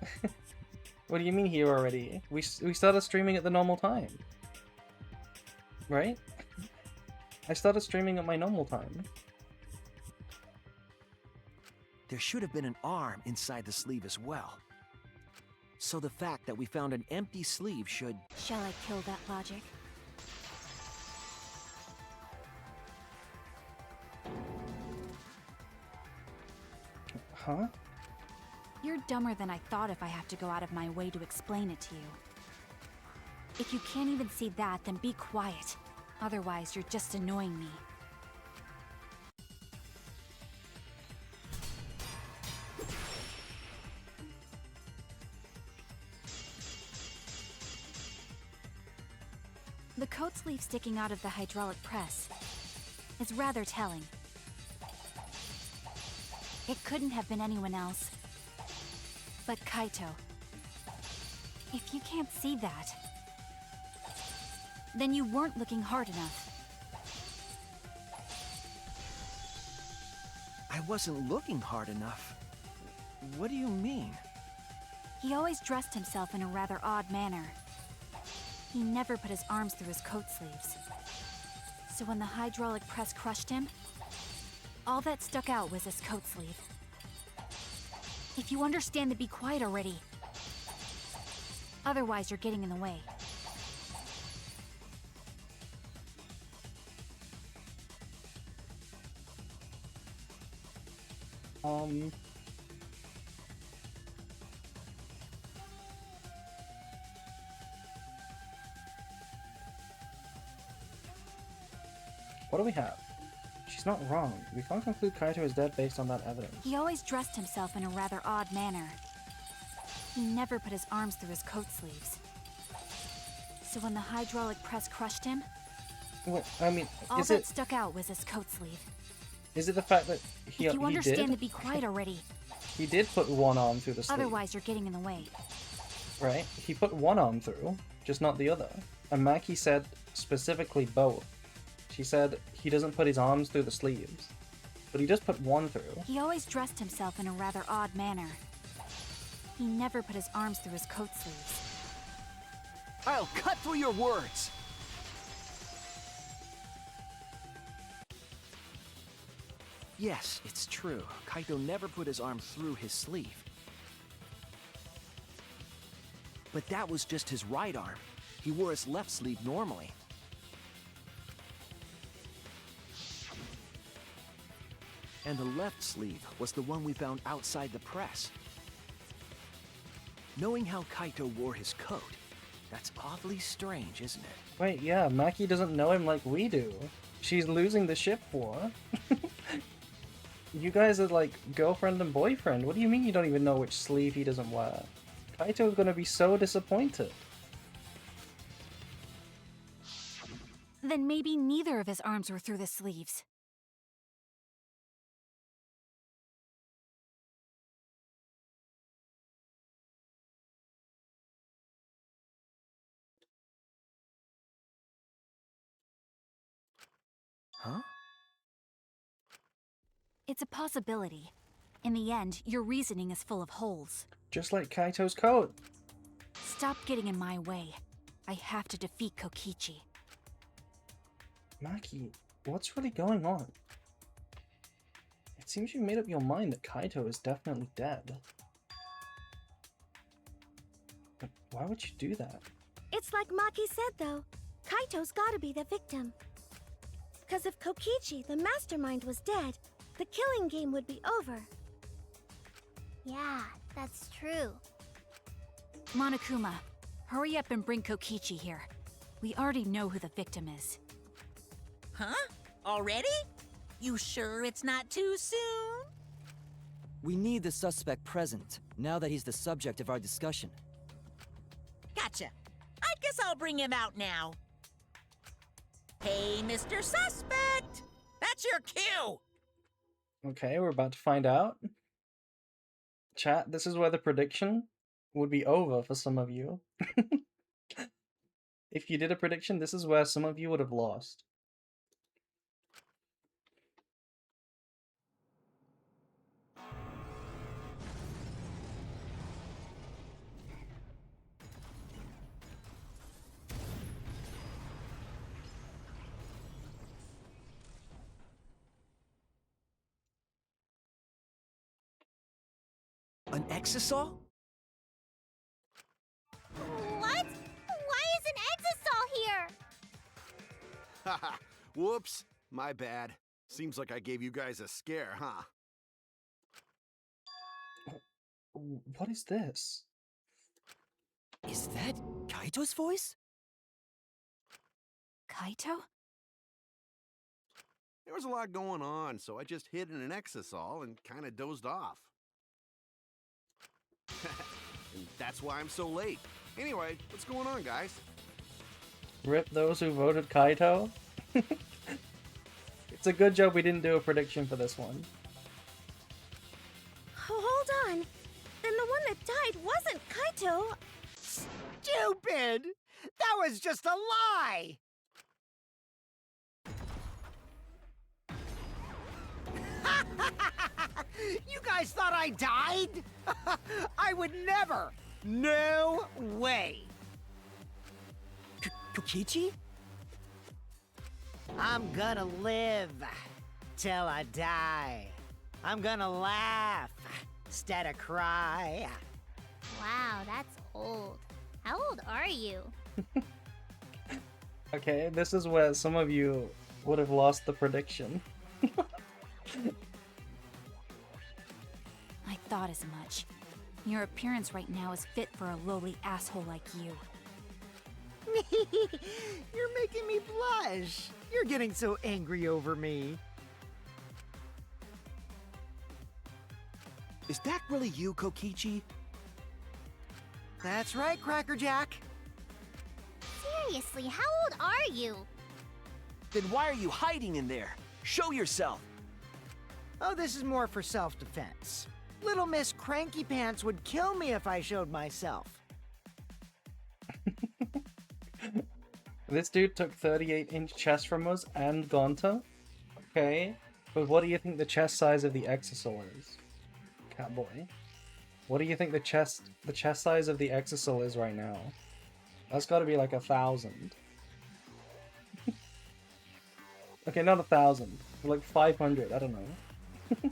Speaker 1: What do you mean here already? We started streaming at the normal time. Right? I started streaming at my normal time.
Speaker 4: There should have been an arm inside the sleeve as well. So the fact that we found an empty sleeve should...
Speaker 5: Shall I kill that logic?
Speaker 1: Huh?
Speaker 5: You're dumber than I thought if I have to go out of my way to explain it to you. If you can't even see that, then be quiet. Otherwise, you're just annoying me. The coat sleeve sticking out of the hydraulic press is rather telling. It couldn't have been anyone else but Kaito. If you can't see that, then you weren't looking hard enough.
Speaker 4: I wasn't looking hard enough. What do you mean?
Speaker 5: He always dressed himself in a rather odd manner. He never put his arms through his coat sleeves. So when the hydraulic press crushed him, all that stuck out was his coat sleeve. If you understand, then be quiet already. Otherwise, you're getting in the way.
Speaker 1: What do we have? She's not wrong. We can't conclude Kaito is dead based on that evidence.
Speaker 5: He always dressed himself in a rather odd manner. He never put his arms through his coat sleeves. So when the hydraulic press crushed him,
Speaker 1: Well, I mean,
Speaker 5: all
Speaker 1: is
Speaker 5: that
Speaker 1: it
Speaker 5: stuck out was his coat sleeve.
Speaker 1: is it the fact that
Speaker 5: If you understand, to be quiet already.
Speaker 1: he did put one arm through the sleeve,
Speaker 5: Otherwise, you're getting in the way.
Speaker 1: right? He put one arm through, just not the other. And Maki said specifically both. She said he doesn't put his arms through the sleeves, but he does put one through.
Speaker 5: He always dressed himself in a rather odd manner. He never put his arms through his coat sleeves.
Speaker 4: I'll cut through your words! Yes, it's true. Kaito never put his arm through his sleeve. But that was just his right arm. He wore his left sleeve normally. And the left sleeve was the one we found outside the press. Knowing how Kaito wore his coat, that's awfully strange, isn't it?
Speaker 1: Wait, yeah, Maki doesn't know him like we do. She's losing the ship war. You guys are like girlfriend and boyfriend. What do you mean you don't even know which sleeve he doesn't wear? Kaito's gonna be so disappointed.
Speaker 5: Then maybe neither of his arms were through the sleeves.
Speaker 4: Huh?
Speaker 5: It's a possibility. In the end, your reasoning is full of holes.
Speaker 1: Just like Kaito's coat.
Speaker 5: Stop getting in my way. I have to defeat Kokichi.
Speaker 1: Maki, what's really going on? It seems you made up your mind that Kaito is definitely dead. But why would you do that?
Speaker 7: It's like Maki said, though. Kaito's gotta be the victim. Because if Kokichi, the mastermind, was dead, the killing game would be over.
Speaker 6: Yeah, that's true.
Speaker 5: Monokuma, hurry up and bring Kokichi here. We already know who the victim is.
Speaker 3: Huh? Already? You sure it's not too soon?
Speaker 2: We need the suspect present, now that he's the subject of our discussion.
Speaker 3: Gotcha. I guess I'll bring him out now. Hey, Mr. Suspect! That's your cue!
Speaker 1: Okay, we're about to find out. Chat, this is where the prediction would be over for some of you. If you did a prediction, this is where some of you would have lost.
Speaker 4: An exisal?
Speaker 6: What? Why is an exisal here?
Speaker 9: Haha, whoops. My bad. Seems like I gave you guys a scare, huh?
Speaker 1: What is this?
Speaker 2: Is that Kaito's voice?
Speaker 5: Kaito?
Speaker 9: There was a lot going on, so I just hid in an exisal and kinda dozed off. And that's why I'm so late. Anyway, what's going on, guys?
Speaker 1: Rip those who voted Kaito? It's a good job we didn't do a prediction for this one.
Speaker 7: Oh, hold on. Then the one that died wasn't Kaito.
Speaker 10: Stupid! That was just a lie! You guys thought I died? I would never! No way!
Speaker 2: Kokichi?
Speaker 10: I'm gonna live till I die. I'm gonna laugh instead of cry.
Speaker 6: Wow, that's old. How old are you?
Speaker 1: Okay, this is where some of you would have lost the prediction.
Speaker 5: I thought as much. Your appearance right now is fit for a lowly asshole like you.
Speaker 10: You're making me blush. You're getting so angry over me.
Speaker 4: Is that really you, Kokichi?
Speaker 10: That's right, Crackerjack.
Speaker 6: Seriously, how old are you?
Speaker 4: Then why are you hiding in there? Show yourself!
Speaker 10: Oh, this is more for self-defense. Little Miss Cranky Pants would kill me if I showed myself.
Speaker 1: This dude took 38-inch chest from us and Gonta. Okay, but what do you think the chest size of the Exisal is? Catboy. What do you think the chest size of the Exisal is right now? That's gotta be like 1,000. Okay, not 1,000. Like 500, I don't know.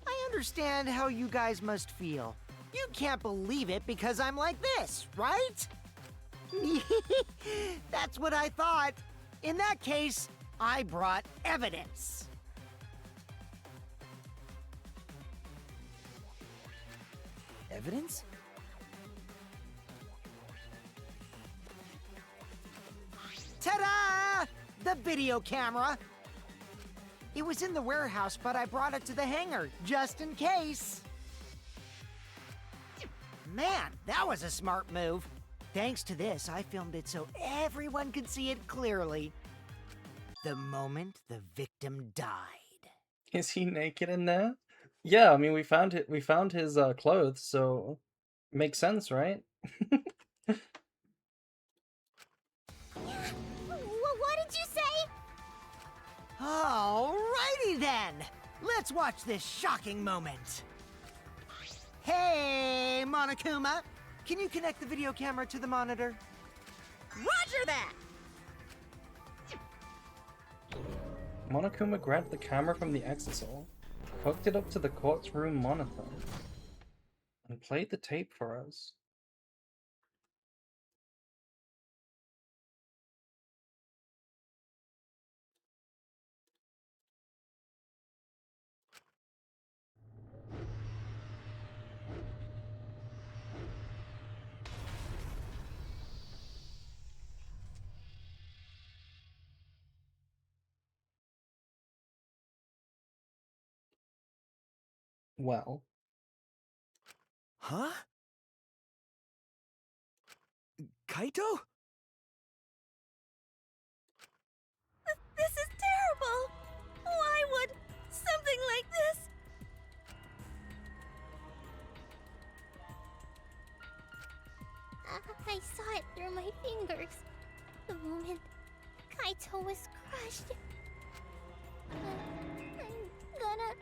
Speaker 10: I understand how you guys must feel. You can't believe it because I'm like this, right? That's what I thought. In that case, I brought evidence.
Speaker 2: Evidence?
Speaker 10: Ta-da! The video camera. It was in the warehouse, but I brought it to the hangar, just in case. Man, that was a smart move. Thanks to this, I filmed it so everyone could see it clearly. The moment the victim died.
Speaker 1: Is he naked in there? Yeah, I mean we found it. We found his clothes, so makes sense, right?
Speaker 6: What did you say?
Speaker 10: Alrighty then! Let's watch this shocking moment. Hey, Monokuma! Can you connect the video camera to the monitor?
Speaker 3: Roger that!
Speaker 1: Monokuma grabbed the camera from the exisal, hooked it up to the quartz room monitor, and played the tape for us. Well,
Speaker 4: Huh? Kaito?
Speaker 7: This is terrible! Why would something like this?
Speaker 6: I saw it through my fingers. The moment Kaito was crushed. I'm gonna...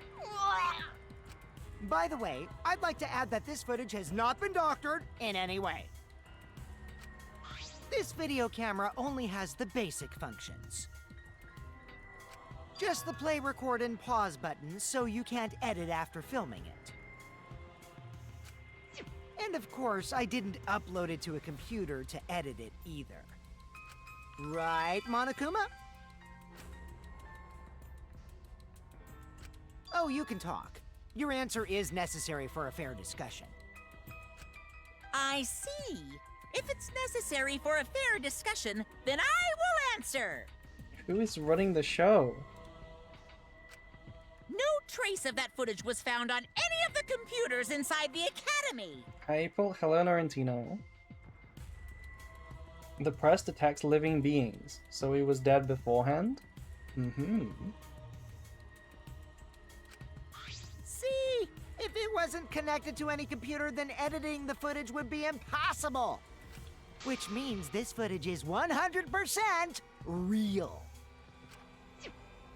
Speaker 10: By the way, I'd like to add that this footage has not been doctored in any way. This video camera only has the basic functions. Just the play, record, and pause buttons, so you can't edit after filming it. And of course, I didn't upload it to a computer to edit it either. Right, Monokuma? Oh, you can talk. Your answer is necessary for a fair discussion.
Speaker 3: I see. If it's necessary for a fair discussion, then I will answer.
Speaker 1: who is running the show?
Speaker 3: No trace of that footage was found on any of the computers inside the Academy.
Speaker 1: Hi April, hello Norrentino. The press detects living beings, so he was dead beforehand?
Speaker 10: See? If it wasn't connected to any computer, then editing the footage would be impossible. Which means this footage is 100% real.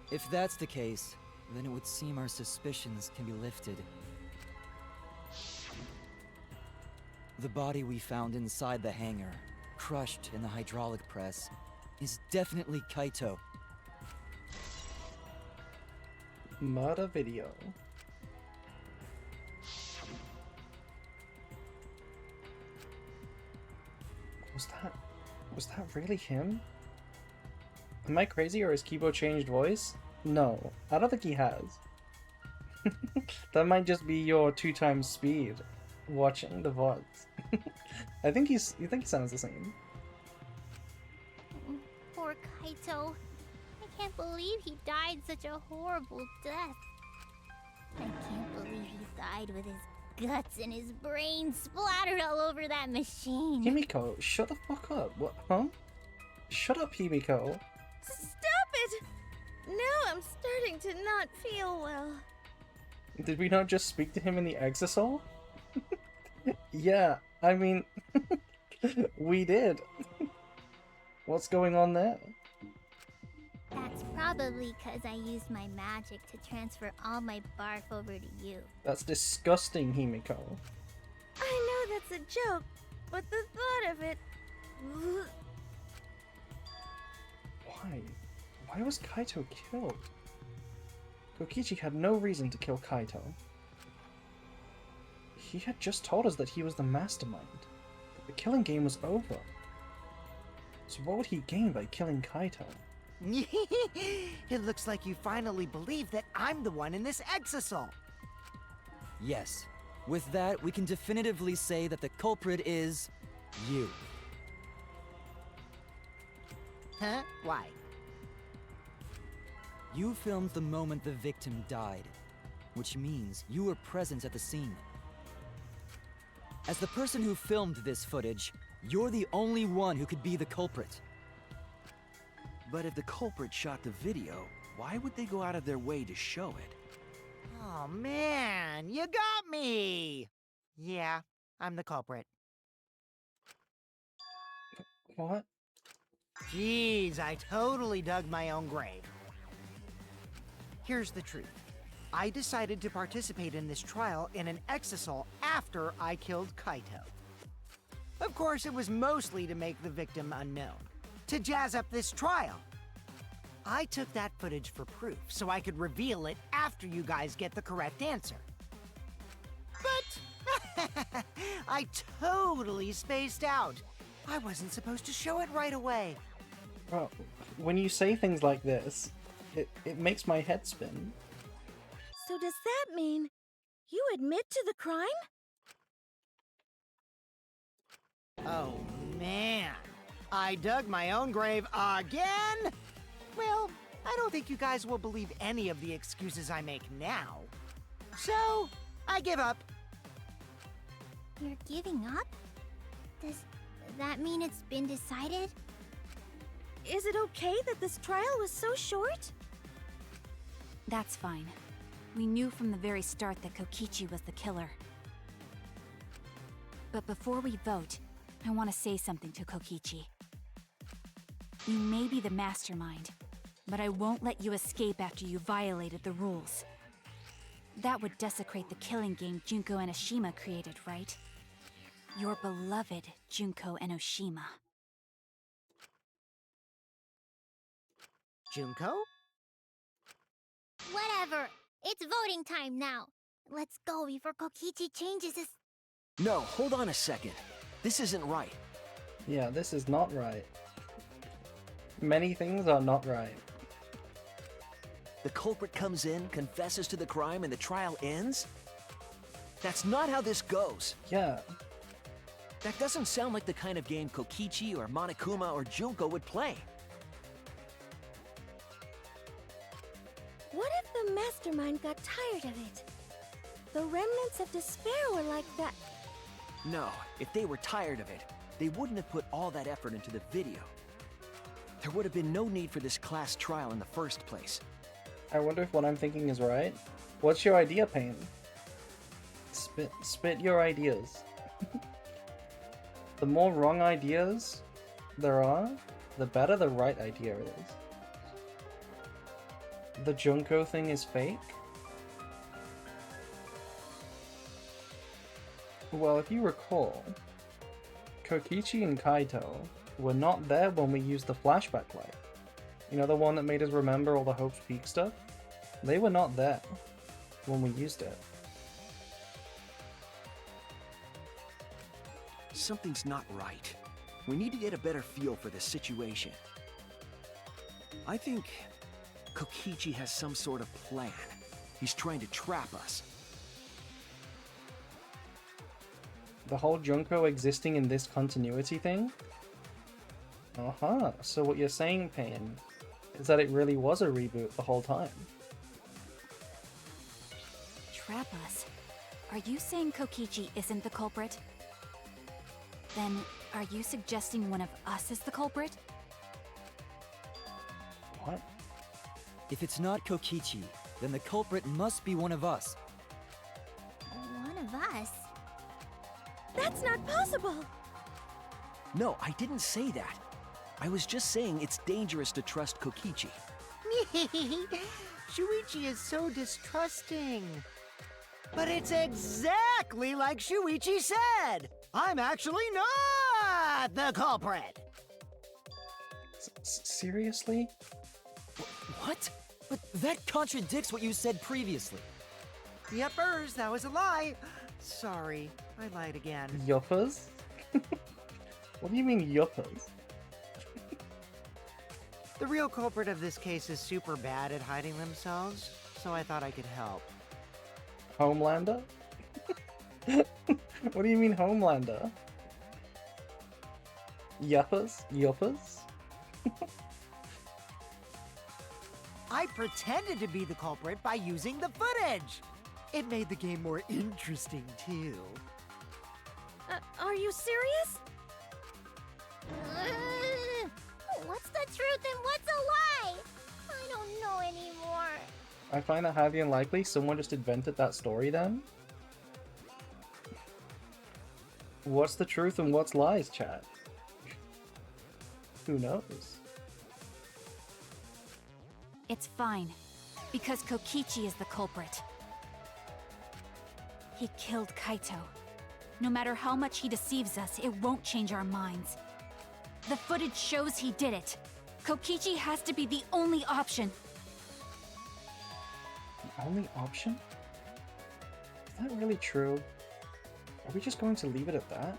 Speaker 2: If that's the case, then it would seem our suspicions can be lifted. The body we found inside the hangar, crushed in the hydraulic press, is definitely Kaito.
Speaker 1: Murder video. Was that really him? Am I crazy or has Kibo changed voice? No, I don't think he has. That might just be your 2 times speed watching the VODs. You think he sounds the same.
Speaker 6: Poor Kaito. I can't believe he died such a horrible death. I can't believe he died with his guts and his brains splattered all over that machine.
Speaker 1: Himiko, shut the fuck up. What? Huh? Shut up, Himiko.
Speaker 7: Stop it! Now I'm starting to not feel well.
Speaker 1: Did we not just speak to him in the Exisol? Yeah, I mean, we did. What's going on there?
Speaker 6: That's probably because I used my magic to transfer all my barf over to you.
Speaker 1: That's disgusting, Himiko.
Speaker 7: I know that's a joke, but the thought of it...
Speaker 1: Why? Why was Kaito killed? Kokichi had no reason to kill Kaito. He had just told us that he was the mastermind. The killing game was over. So what would he gain by killing Kaito?
Speaker 10: It looks like you finally believe that I'm the one in this exisal.
Speaker 2: Yes. With that, we can definitively say that the culprit is... you.
Speaker 10: Huh? Why?
Speaker 2: You filmed the moment the victim died, which means you were present at the scene. As the person who filmed this footage, you're the only one who could be the culprit.
Speaker 4: But if the culprit shot the video, why would they go out of their way to show it?
Speaker 10: Oh man, you got me! Yeah, I'm the culprit.
Speaker 1: What?
Speaker 10: Jeez, I totally dug my own grave. Here's the truth. I decided to participate in this trial in an exisal after I killed Kaito. Of course, it was mostly to make the victim unknown, to jazz up this trial. I took that footage for proof, so I could reveal it after you guys get the correct answer. But I totally spaced out. I wasn't supposed to show it right away.
Speaker 1: Well, when you say things like this, it makes my head spin.
Speaker 7: So does that mean you admit to the crime?
Speaker 10: Oh, man. I dug my own grave again? Well, I don't think you guys will believe any of the excuses I make now. So, I give up.
Speaker 6: You're giving up? Does that mean it's been decided?
Speaker 7: Is it okay that this trial was so short?
Speaker 5: That's fine. We knew from the very start that Kokichi was the killer. But before we vote, I want to say something to Kokichi. You may be the mastermind, but I won't let you escape after you violated the rules. That would desecrate the killing game Junko Enoshima created, right? Your beloved Junko Enoshima.
Speaker 10: Junko?
Speaker 6: Whatever. It's voting time now. Let's go before Kokichi changes his...
Speaker 4: No, hold on a second. This isn't right.
Speaker 1: Yeah, this is not right. Many things are not right.
Speaker 4: The culprit comes in, confesses to the crime, and the trial ends? That's not how this goes.
Speaker 1: Yeah.
Speaker 4: That doesn't sound like the kind of game Kokichi or Monokuma or Junko would play.
Speaker 7: What if the mastermind got tired of it? The remnants of despair were like that.
Speaker 4: No, if they were tired of it, they wouldn't have put all that effort into the video. There would have been no need for this class trial in the first place.
Speaker 1: I wonder if what I'm thinking is right. What's your idea, Pain? Spit your ideas. The more wrong ideas there are, the better the right idea is. The Junko thing is fake? Well, if you recall, Kokichi and Kaito were not there when we used the flashback light. You know, the one that made us remember all the Hope's Peak stuff? They were not there when we used it.
Speaker 4: Something's not right. We need to get a better feel for this situation. I think Kokichi has some sort of plan. He's trying to trap us.
Speaker 1: The whole Junko existing in this continuity thing? Uh-huh. So what you're saying, Pain, is that it really was a reboot the whole time.
Speaker 5: Trap us? Are you saying Kokichi isn't the culprit? Then, are you suggesting one of us is the culprit?
Speaker 1: What?
Speaker 2: If it's not Kokichi, then the culprit must be one of us.
Speaker 6: One of us?
Speaker 7: That's not possible!
Speaker 4: No, I didn't say that. I was just saying it's dangerous to trust Kokichi.
Speaker 10: Shuichi is so distrusting. But it's exactly like Shuichi said! I'm actually not the culprit!
Speaker 1: Seriously?
Speaker 2: What? But that contradicts what you said previously.
Speaker 10: Yuppers, that was a lie. Sorry, I lied again.
Speaker 1: Yuppers? What do you mean, yuppers?
Speaker 10: The real culprit of this case is super bad at hiding themselves, so I thought I could help.
Speaker 1: Homelander? What do you mean, Homelander? Yuppers? Yuppers?
Speaker 10: I I pretended to be the culprit by using the footage. It made the game more interesting, too.
Speaker 7: Are you serious?
Speaker 6: What's the truth and what's a lie? I don't know anymore.
Speaker 1: I find that highly unlikely. Someone just invented that story then. What's the truth and what's lies, chat? Who knows?
Speaker 5: It's fine, because Kokichi is the culprit. He killed Kaito. No matter how much he deceives us, it won't change our minds. The footage shows he did it. Kokichi has to be the only option.
Speaker 1: The only option? Is that really true? Are we just going to leave it at that?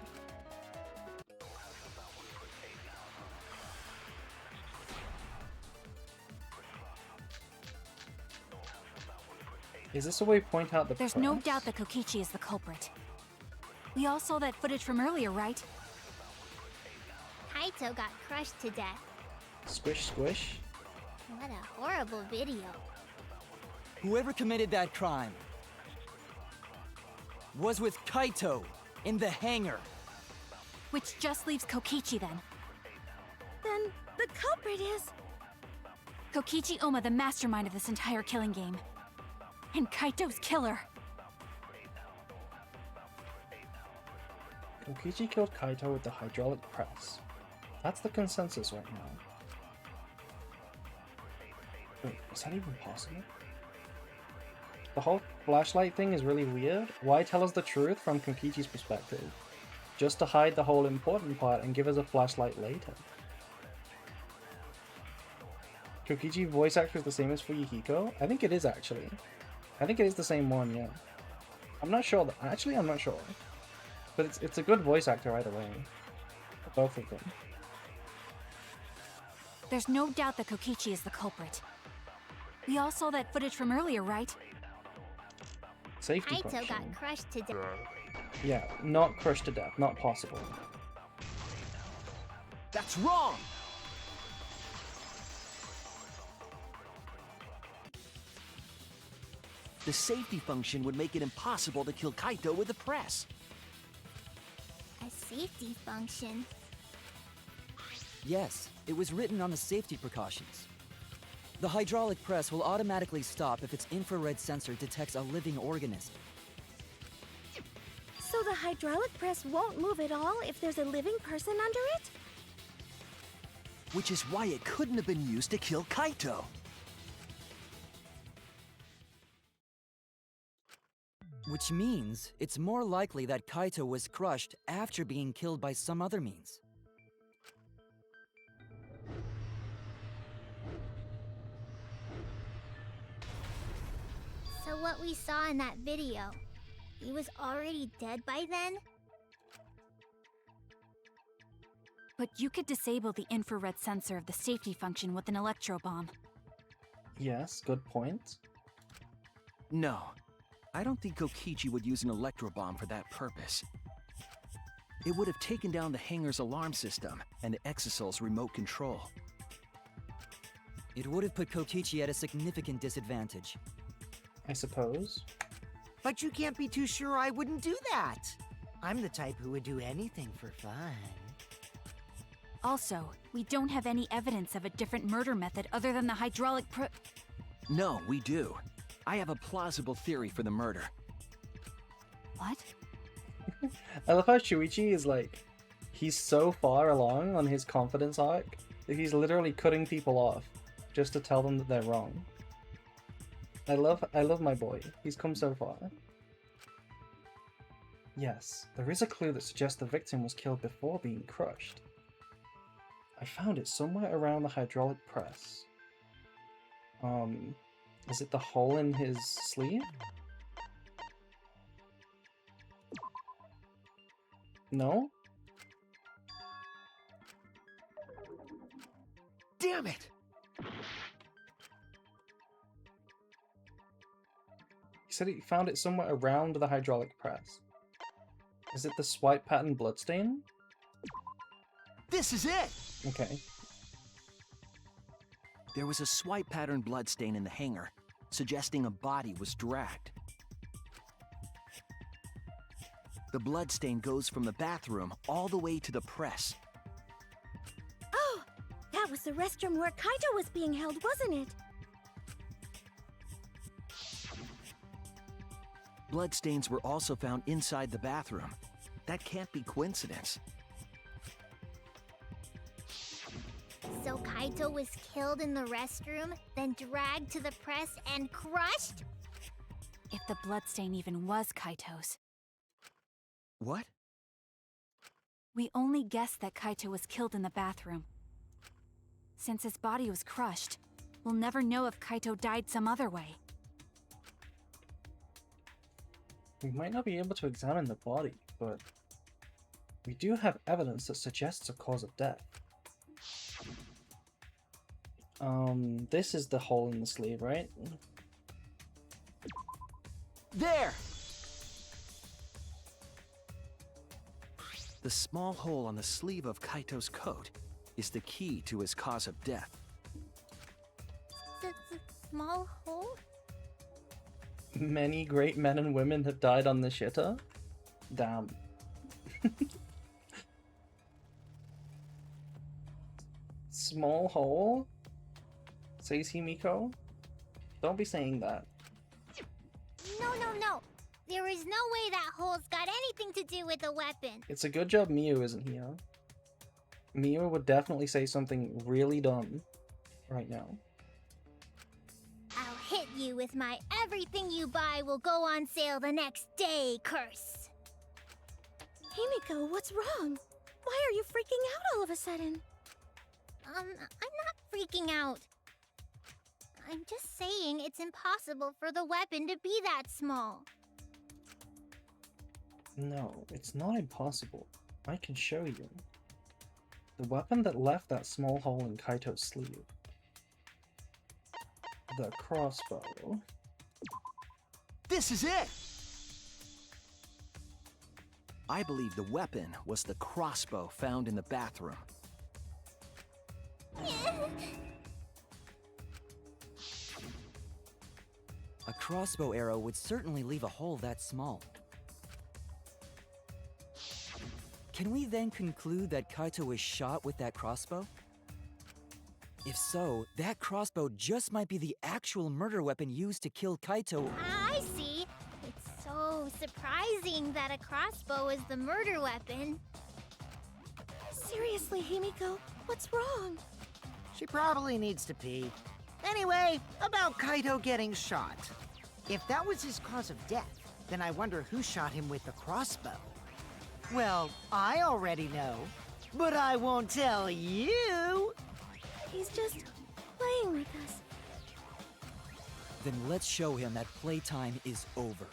Speaker 1: Is this a way to point out the
Speaker 5: There's
Speaker 1: press?
Speaker 5: no doubt that Kokichi is the culprit. We all saw that footage from earlier, right?
Speaker 6: Kaito got crushed to death.
Speaker 1: Squish, squish.
Speaker 6: What a horrible video.
Speaker 2: Whoever committed that crime was with Kaito in the hangar.
Speaker 5: Which just leaves Kokichi then.
Speaker 7: Then the culprit is...
Speaker 5: Kokichi Oma, the mastermind of this entire killing game. And Kaito's killer.
Speaker 1: Kokichi killed Kaito with the hydraulic press. That's the consensus right now. Wait, is that even possible? The whole flashlight thing is really weird. Why tell us the truth from Kokichi's perspective? Just to hide the whole important part and give us a flashlight later. Kokichi voice actor is the same as Fuyuhiko? I think it is actually. I think it is the same one, yeah. I'm not sure. Actually, I'm not sure. But it's a good voice actor either way. Both of them.
Speaker 5: There's no doubt that Kokichi is the culprit. We all saw that footage from earlier, right?
Speaker 1: Safety
Speaker 6: Kaito
Speaker 1: question.
Speaker 6: got crushed to death.
Speaker 1: Yeah, not crushed to death. Not possible.
Speaker 4: That's wrong! The safety function would make it impossible to kill Kaito with the press.
Speaker 6: A safety function.
Speaker 2: Yes, it was written on the safety precautions. The hydraulic press will automatically stop if its infrared sensor detects a living organism.
Speaker 7: So the hydraulic press won't move at all if there's a living person under it?
Speaker 4: Which is why it couldn't have been used to kill Kaito.
Speaker 2: Which means it's more likely that Kaito was crushed after being killed by some other means.
Speaker 6: So what we saw in that video, he was already dead by then?
Speaker 5: But you could disable the infrared sensor of the safety function with an electro bomb.
Speaker 1: Yes, good point.
Speaker 4: No, I don't think Kokichi would use an electro bomb for that purpose. It would have taken down the hangar's alarm system and the Exosol's remote control.
Speaker 2: It would have put Kokichi at a significant disadvantage.
Speaker 1: I suppose.
Speaker 10: But you can't be too sure I wouldn't do that. I'm the type who would do anything for fun.
Speaker 5: Also, we don't have any evidence of a different murder method other than the hydraulic
Speaker 4: No, we do. I have a plausible theory for the murder.
Speaker 5: What?
Speaker 1: I love how Shuichi is like, he's so far along on his confidence arc that he's literally cutting people off just to tell them that they're wrong. I love my boy. He's come so far. Yes, there is a clue that suggests the victim was killed before being crushed. I found it somewhere around the hydraulic press. Is it the hole in his sleeve? No?
Speaker 4: Damn it!
Speaker 1: He said he found it somewhere around the hydraulic press. Is it the swipe pattern bloodstain?
Speaker 4: This is it!
Speaker 1: Okay.
Speaker 4: There was a swipe pattern bloodstain in the hangar, suggesting a body was dragged. The bloodstain goes from the bathroom all the way to the press.
Speaker 7: Oh, that was the restroom where Kaito was being held, wasn't it?
Speaker 4: Bloodstains were also found inside the bathroom. That can't be coincidence.
Speaker 6: So Kaito was killed in the restroom, then dragged to the press and crushed?
Speaker 5: If the bloodstain even was Kaito's.
Speaker 4: What?
Speaker 5: We only guessed that Kaito was killed in the bathroom. Since his body was crushed, we'll never know if Kaito died some other way.
Speaker 1: We might not be able to examine the body, but we do have evidence that suggests a cause of death. This is the hole in the sleeve, right?
Speaker 4: There! The small hole on the sleeve of Kaito's coat is the key to his cause of death.
Speaker 6: The small hole?
Speaker 1: Many great men and women have died on the shitter? Damn. Small hole? Says Himiko? Don't be saying that.
Speaker 6: No. There is no way that hole's got anything to do with the weapon.
Speaker 1: It's a good job Miu isn't here. Miu would definitely say something really dumb right now.
Speaker 6: I'll hit you with my everything you buy will go on sale the next day curse.
Speaker 7: Himiko, what's wrong? Why are you freaking out all of a sudden?
Speaker 6: I'm not freaking out. I'm just saying it's impossible for the weapon to be that small.
Speaker 1: No, it's not impossible. I can show you. The weapon that left that small hole in Kaito's sleeve. The crossbow.
Speaker 4: This is it! I believe the weapon was the crossbow found in the bathroom.
Speaker 2: A crossbow arrow would certainly leave a hole that small. Can we then conclude that Kaito was shot with that crossbow? If so, that crossbow just might be the actual murder weapon used to kill Kaito.
Speaker 6: I see. It's so surprising that a crossbow is the murder weapon.
Speaker 7: Seriously, Himiko, what's wrong?
Speaker 10: She probably needs to pee. Anyway, about Kaito getting shot. If that was his cause of death, then I wonder who shot him with the crossbow. Well, I already know, but I won't tell you.
Speaker 7: He's just playing with us.
Speaker 2: Then let's show him that playtime is over.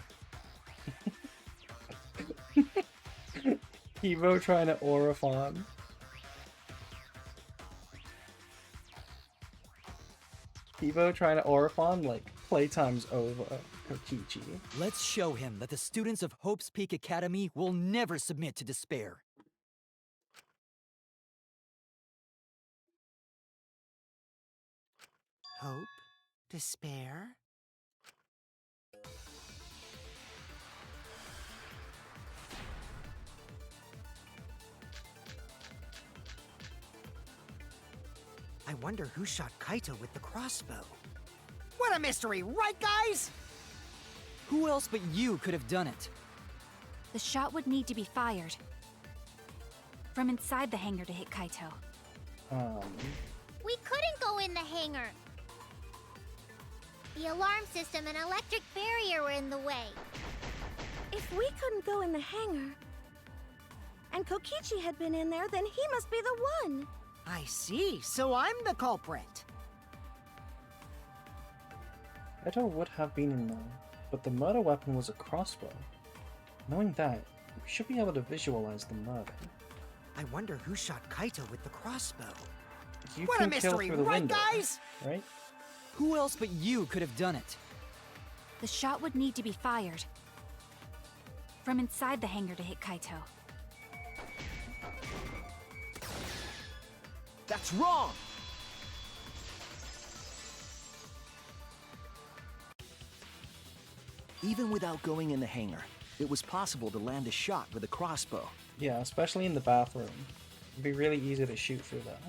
Speaker 1: Evo trying to aura farm. Evo trying to aura farm like playtime's over, Kokichi.
Speaker 2: Let's show him that the students of Hope's Peak Academy will never submit to despair.
Speaker 10: Hope? Despair? I wonder who shot Kaito with the crossbow. What a mystery, right, guys?
Speaker 2: Who else but you could have done it?
Speaker 5: The shot would need to be fired from inside the hangar to hit Kaito.
Speaker 6: We couldn't go in the hangar. The alarm system and electric barrier were in the way.
Speaker 7: If we couldn't go in the hangar, and Kokichi had been in there, then he must be the one.
Speaker 10: I see, so I'm the culprit.
Speaker 1: Kaito would have been in there, but the murder weapon was a crossbow. Knowing that, we should be able to visualize the murder.
Speaker 10: I wonder who shot Kaito with the crossbow.
Speaker 1: You
Speaker 10: What a
Speaker 1: can kill
Speaker 10: mystery,
Speaker 1: through the
Speaker 10: right,
Speaker 1: window,
Speaker 10: guys?
Speaker 1: right?
Speaker 2: Who else but you could have done it?
Speaker 5: The shot would need to be fired from inside the hangar to hit Kaito.
Speaker 4: That's wrong! Even without going in the hangar, it was possible to land a shot with a crossbow.
Speaker 1: Yeah, especially in the bathroom. It'd be really easy to shoot through that.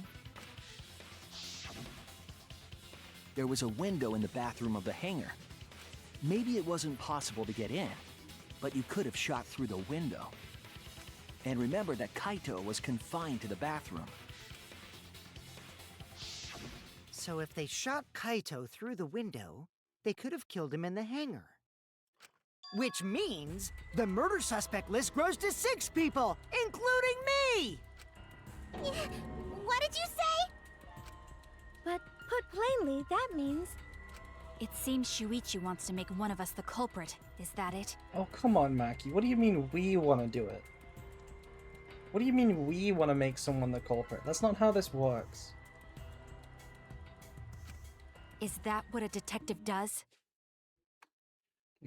Speaker 4: There was a window in the bathroom of the hangar. Maybe it wasn't possible to get in, but you could have shot through the window. And remember that Kaito was confined to the bathroom.
Speaker 10: So if they shot Kaito through the window, they could have killed him in the hangar. Which means the murder suspect list grows to 6 people, including me!
Speaker 6: What did you say?
Speaker 7: But put plainly, that means...
Speaker 5: It seems Shuichi wants to make one of us the culprit. Is that it?
Speaker 1: Oh, come on, Maki. What do you mean we want to do it? What do you mean we want to make someone the culprit? That's not how this works.
Speaker 5: Is that what a detective does?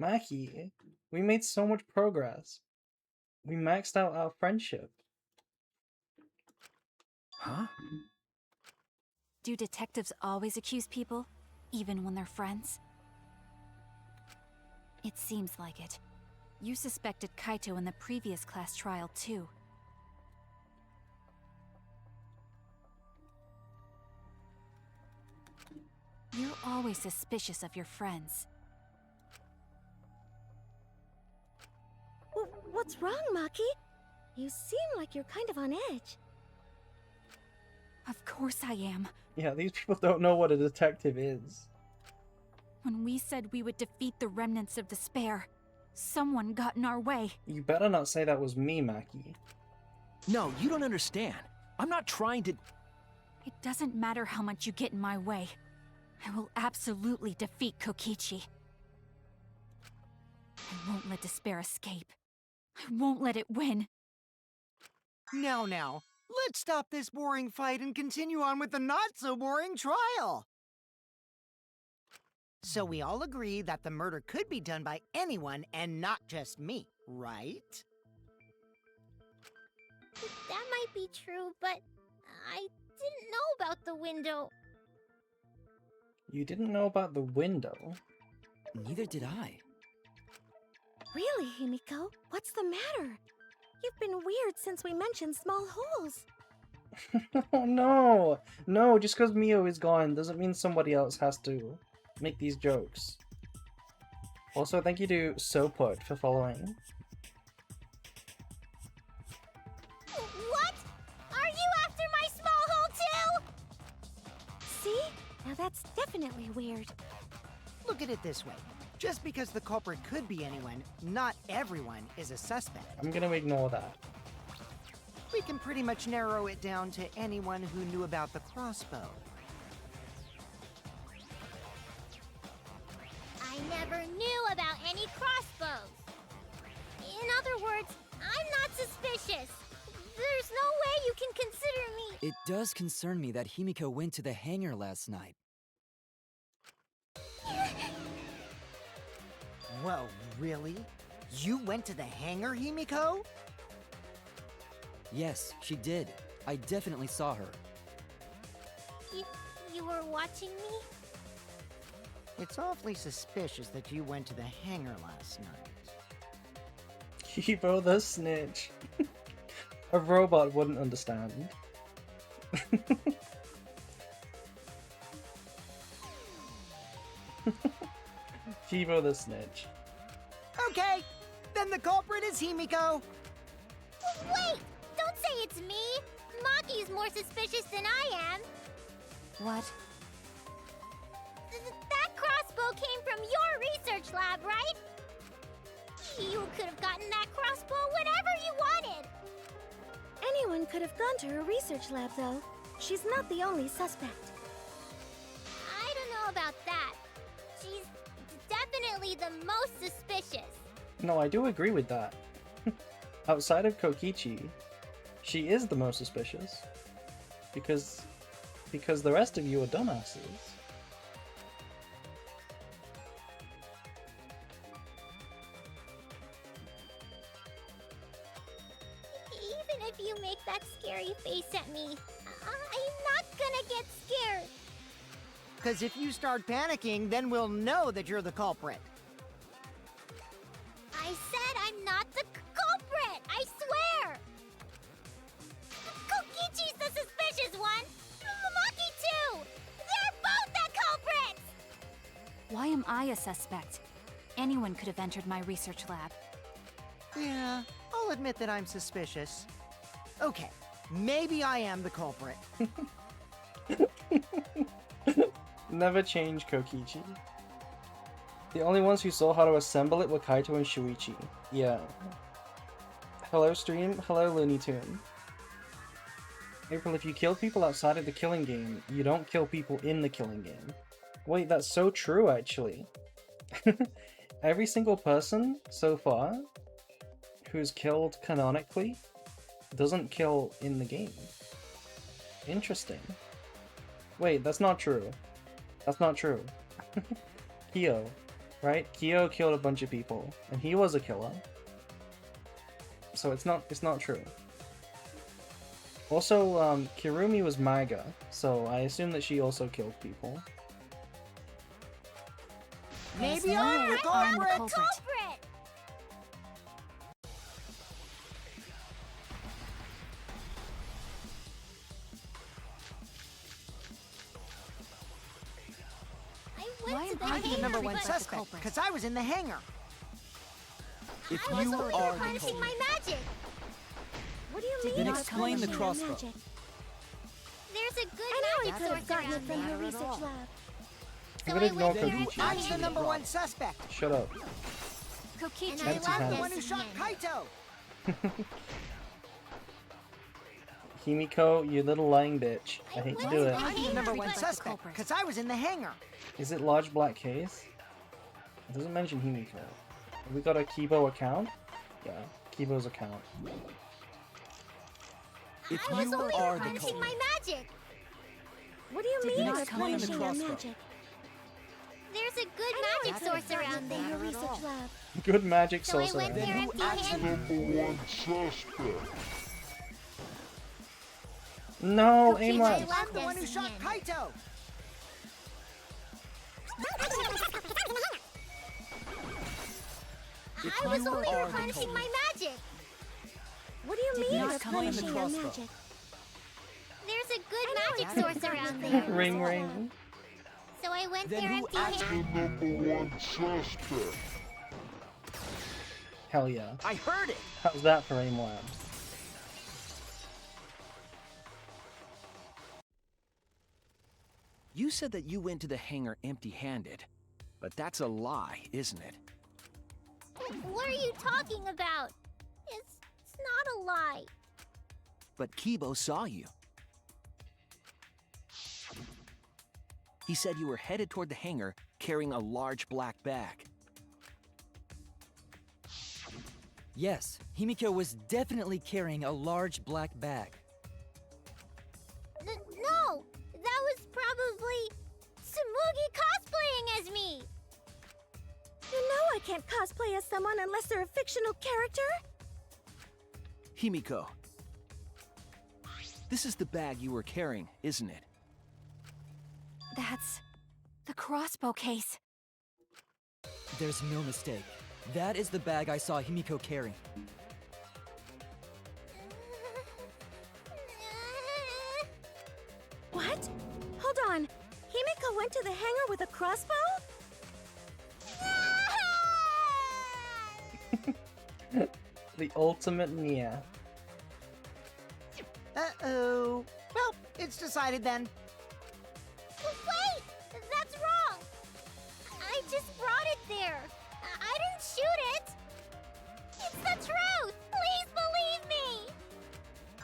Speaker 1: Maki, we made so much progress. We maxed out our friendship.
Speaker 4: Huh?
Speaker 5: Do detectives always accuse people, even when they're friends? It seems like it. You suspected Kaito in the previous class trial, too. You're always suspicious of your friends.
Speaker 7: What's wrong, Maki? You seem like you're kind of on edge.
Speaker 5: Of course I am.
Speaker 1: Yeah, these people don't know what a detective is.
Speaker 5: When we said we would defeat the remnants of despair, someone got in our way.
Speaker 1: You better not say that was me, Maki.
Speaker 4: No, you don't understand. I'm not trying to...
Speaker 5: It doesn't matter how much you get in my way. I will absolutely defeat Kokichi. I won't let despair escape. I won't let it win.
Speaker 10: Now, let's stop this boring fight and continue on with the not-so-boring trial. So we all agree that the murder could be done by anyone and not just me, right?
Speaker 6: That might be true, but I didn't know about the window.
Speaker 1: You didn't know about the window?
Speaker 2: Neither did I.
Speaker 7: Really, Himiko? What's the matter? You've been weird since we mentioned small holes.
Speaker 1: Oh no! No, just because Mio is gone doesn't mean somebody else has to make these jokes. Also, thank you to SoPut for following.
Speaker 6: What? Are you after my small hole too?
Speaker 7: See? Now that's definitely weird.
Speaker 10: Look at it this way. Just because the culprit could be anyone, not everyone is a suspect.
Speaker 1: I'm gonna ignore that.
Speaker 10: We can pretty much narrow it down to anyone who knew about the crossbow.
Speaker 6: I never knew about any crossbows. In other words, I'm not suspicious. There's no way you can consider me.
Speaker 2: It does concern me that Himiko went to the hangar last night.
Speaker 10: Whoa, really? You went to the hangar, Himiko?
Speaker 2: Yes, she did. I definitely saw her.
Speaker 6: You were watching me?
Speaker 10: It's awfully suspicious that you went to the hangar last night.
Speaker 1: Kibo the snitch. A robot wouldn't understand. Kibo the snitch.
Speaker 10: Okay, then the culprit is Himiko.
Speaker 6: Wait! Don't say it's me! Maki's more suspicious than I am.
Speaker 5: What?
Speaker 6: That crossbow came from your research lab, right? You could have gotten that crossbow whenever you wanted.
Speaker 7: Anyone could have gone to her research lab, though. She's not the only suspect.
Speaker 6: I don't know about that. She's definitely the most suspicious.
Speaker 1: No, I do agree with that. Outside of Kokichi, she is the most suspicious. Because the rest of you are dumbasses.
Speaker 6: Even if you make that scary face at me, I'm not gonna get scared.
Speaker 10: Because if you start panicking, then we'll know that you're the culprit.
Speaker 6: I said I'm not the culprit! I swear! Kokichi's the suspicious one! Maki too! They're both the culprits!
Speaker 5: Why am I a suspect? Anyone could have entered my research lab.
Speaker 10: Yeah, I'll admit that I'm suspicious. Okay, maybe I am the culprit.
Speaker 1: Never change, Kokichi. The only ones who saw how to assemble it were Kaito and Shuichi. Yeah. Hello stream, hello Looney Tune. April, if you kill people outside of the killing game, you don't kill people in the killing game. Wait, that's so true actually. Every single person so far who's killed canonically doesn't kill in the game. Interesting. Wait, that's not true. That's not true. Kyo, right? Kyo killed a bunch of people, and he was a killer. So it's not true. Also, Kirumi was Maga, so I assume that she also killed people.
Speaker 10: Maybe I'm the culprit!
Speaker 6: Culprit!
Speaker 5: Why am I
Speaker 10: I'm the
Speaker 5: being
Speaker 10: number
Speaker 5: treated
Speaker 10: one
Speaker 5: like the
Speaker 10: suspect,
Speaker 5: culprit?
Speaker 10: because I was in the hangar.
Speaker 4: If
Speaker 6: I was
Speaker 4: you
Speaker 6: only
Speaker 4: are the
Speaker 6: harnessing
Speaker 4: culprit,
Speaker 6: my magic!
Speaker 7: What do you
Speaker 5: Did
Speaker 7: mean?
Speaker 2: Then
Speaker 7: I was
Speaker 2: explain the
Speaker 7: punishing your
Speaker 2: crossbow.
Speaker 7: magic?
Speaker 6: There's a good
Speaker 7: Anyone
Speaker 6: magic
Speaker 7: could have
Speaker 6: source
Speaker 7: gotten it
Speaker 6: around
Speaker 7: from her
Speaker 6: here.
Speaker 7: research lab.
Speaker 1: I'm
Speaker 6: So
Speaker 1: gonna
Speaker 6: I
Speaker 1: ignore
Speaker 6: went there and
Speaker 1: Kokichi.
Speaker 10: I'm the number one suspect.
Speaker 1: Shut up.
Speaker 5: Kokichi,
Speaker 6: And I
Speaker 1: Empty
Speaker 6: love
Speaker 1: hand.
Speaker 10: The one who
Speaker 6: this
Speaker 10: shot
Speaker 6: man.
Speaker 10: Kaito.
Speaker 1: Himiko, you little lying bitch. I hate to do it.
Speaker 10: I'm the number one
Speaker 5: like the
Speaker 10: suspect,
Speaker 5: culprit.
Speaker 10: because I was in the hangar.
Speaker 1: Is it large black case? It doesn't mention Himiko. We got a Kibo account? Yeah, Kibo's account.
Speaker 4: if
Speaker 6: I was
Speaker 4: you
Speaker 6: only
Speaker 4: are the
Speaker 6: harnessing my
Speaker 4: culprit,
Speaker 6: magic.
Speaker 7: What do you
Speaker 5: Did
Speaker 7: mean
Speaker 5: you
Speaker 7: I was
Speaker 5: explain the
Speaker 7: punishing your
Speaker 5: crossbow?
Speaker 7: magic?
Speaker 6: There's a good
Speaker 7: Anyone
Speaker 6: magic
Speaker 7: could have
Speaker 6: source
Speaker 7: gotten
Speaker 6: around
Speaker 7: it
Speaker 6: there.
Speaker 7: from her research lab.
Speaker 1: Good magic
Speaker 6: So I
Speaker 1: sauce.
Speaker 6: went there empty-handed.
Speaker 8: Number one suspect.
Speaker 1: No,
Speaker 6: Kokichi,
Speaker 1: aim
Speaker 6: I
Speaker 1: left.
Speaker 6: love
Speaker 10: I'm the one who
Speaker 6: this
Speaker 10: shot
Speaker 6: man.
Speaker 10: Kaito.
Speaker 6: I was
Speaker 4: you
Speaker 6: only
Speaker 4: are the
Speaker 6: harnessing my magic.
Speaker 7: What do you
Speaker 5: Did
Speaker 7: mean
Speaker 5: not
Speaker 7: I was
Speaker 5: explain the
Speaker 7: punishing your
Speaker 2: crossbow.
Speaker 7: magic?
Speaker 6: There's a good magic
Speaker 7: could have
Speaker 6: source
Speaker 7: gotten
Speaker 6: around
Speaker 7: it
Speaker 6: there.
Speaker 7: from
Speaker 1: Ring
Speaker 7: her
Speaker 1: ring.
Speaker 7: lab.
Speaker 6: So I went
Speaker 4: Then
Speaker 6: there
Speaker 4: who
Speaker 6: empty-handed.
Speaker 8: The number one suspect.
Speaker 1: Hell yeah.
Speaker 4: I heard it.
Speaker 1: How's that for aim labs?
Speaker 4: You said that you went to the hangar empty-handed, but that's a lie, isn't it?
Speaker 6: What are you talking about? It's not a lie.
Speaker 4: But Kibo saw you. He said you were headed toward the hangar carrying a large black bag.
Speaker 2: Yes, Himiko was definitely carrying a large black bag.
Speaker 6: No, that was probably Tsumugi cosplaying as me.
Speaker 7: You know I can't cosplay as someone unless they're a fictional character.
Speaker 4: Himiko, this is the bag you were carrying, isn't it?
Speaker 5: That's the crossbow case.
Speaker 2: There's no mistake. That is the bag I saw Himiko carrying.
Speaker 7: What? Hold on. Himiko went to the hangar with a crossbow?
Speaker 1: The ultimate Nia.
Speaker 10: Uh-oh. Well, it's decided then.
Speaker 6: Wait, that's wrong. I just brought it there. I didn't shoot it. It's the truth. Please believe me.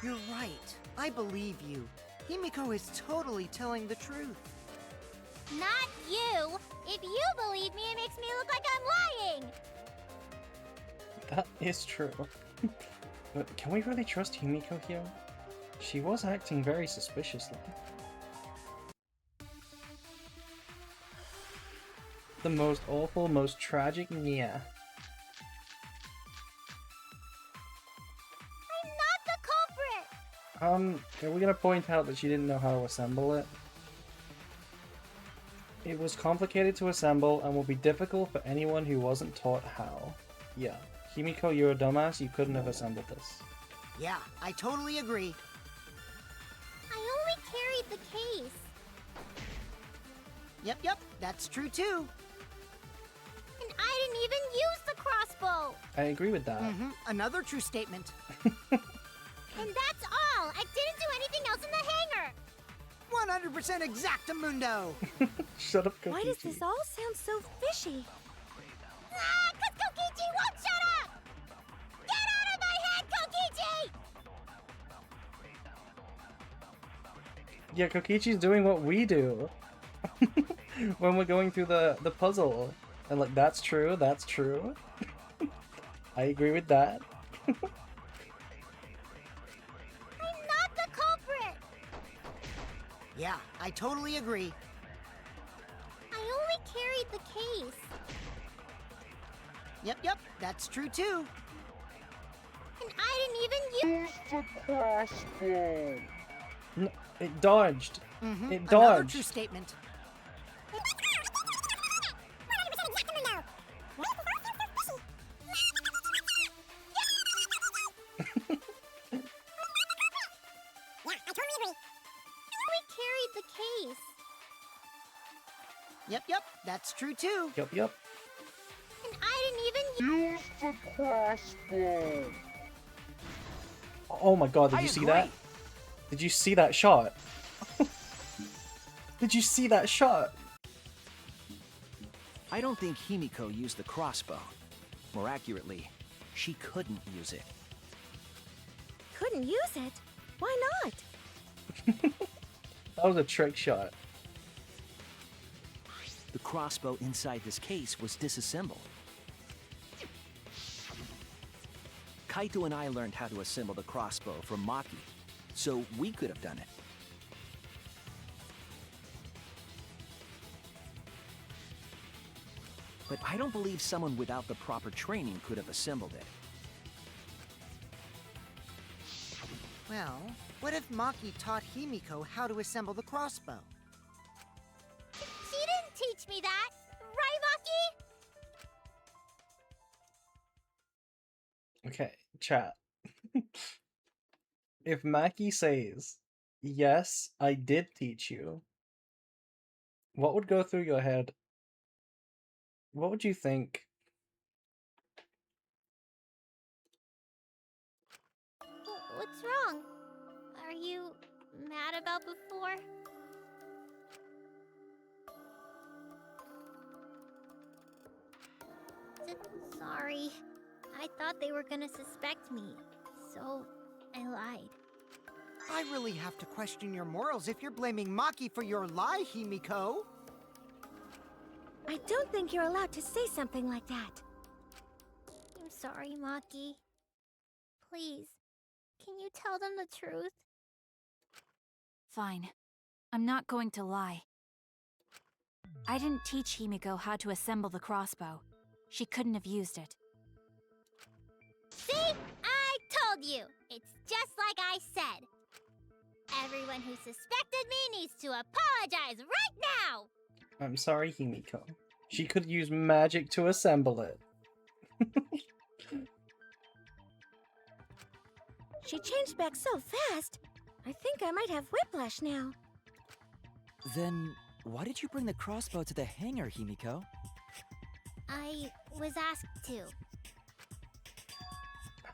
Speaker 10: You're right. I believe you. Himiko is totally telling the truth.
Speaker 6: Not you. If you believe me, it makes me look like I'm lying.
Speaker 1: That is true. But can we really trust Himiko here? She was acting very suspiciously. The most awful, most tragic Nia.
Speaker 6: I'm not the culprit.
Speaker 1: Are we gonna point out that she didn't know how to assemble it? It was complicated to assemble and will be difficult for anyone who wasn't taught how. Yeah. Himiko, you're a dumbass. You couldn't have assembled this.
Speaker 10: Yeah, I totally agree.
Speaker 6: I only carried the case.
Speaker 10: Yep, that's true too.
Speaker 6: And I didn't even use the crossbow.
Speaker 1: I agree with that.
Speaker 10: Another true statement.
Speaker 6: And that's all. I didn't do anything else in the hangar.
Speaker 10: 100% exactamundo.
Speaker 1: Shut up, Kokichi.
Speaker 7: Why does this all sound so fishy?
Speaker 6: Ah, 'cause Kokichi won't shut up! Get out of my head, Kokichi!
Speaker 1: Yeah, Kokichi's doing what we do when we're going through the puzzle. And like, that's true, that's true. I agree with that.
Speaker 6: I'm not the culprit.
Speaker 10: Yeah, I totally agree.
Speaker 6: I only carried the case.
Speaker 10: Yep, that's true too.
Speaker 6: And I didn't even use
Speaker 8: The crossbow.
Speaker 1: No, it dodged. It
Speaker 10: Another
Speaker 1: dodged.
Speaker 10: true statement.
Speaker 6: carried the case.
Speaker 10: Yep, that's true too.
Speaker 1: Yep.
Speaker 6: And I didn't even
Speaker 8: Use the crossbow.
Speaker 1: Oh my god, did
Speaker 10: I
Speaker 1: you see
Speaker 10: agree.
Speaker 1: that? Did you see that shot? Did you see that shot?
Speaker 4: I don't think Himiko used the crossbow. More accurately, she couldn't use it.
Speaker 7: Couldn't use it? Why not?
Speaker 1: That was a trick shot.
Speaker 4: The crossbow inside this case was disassembled. Kaito and I learned how to assemble the crossbow from Maki, so we could have done it. But I don't believe someone without the proper training could have assembled it.
Speaker 10: Well, what if Maki taught Himiko how to assemble the crossbow?
Speaker 6: She didn't teach me that, right, Maki?
Speaker 1: Okay, chat. If Maki says, yes, I did teach you, what would go through your head? What would you think?
Speaker 6: What's wrong? Are you mad about before? Sorry. I thought they were gonna suspect me, so I lied.
Speaker 10: I really have to question your morals if you're blaming Maki for your lie, Himiko.
Speaker 7: I don't think you're allowed to say something like that.
Speaker 6: I'm sorry, Maki. Please, can you tell them the truth?
Speaker 5: Fine. I'm not going to lie. I didn't teach Himiko how to assemble the crossbow. She couldn't have used it.
Speaker 6: See? I told you! It's just like I said. Everyone who suspected me needs to apologize right now!
Speaker 1: I'm sorry, Himiko. She could use magic to assemble it.
Speaker 7: She changed back so fast. I think I might have whiplash now.
Speaker 2: Then, why did you bring the crossbow to the hangar, Himiko?
Speaker 6: I was asked to.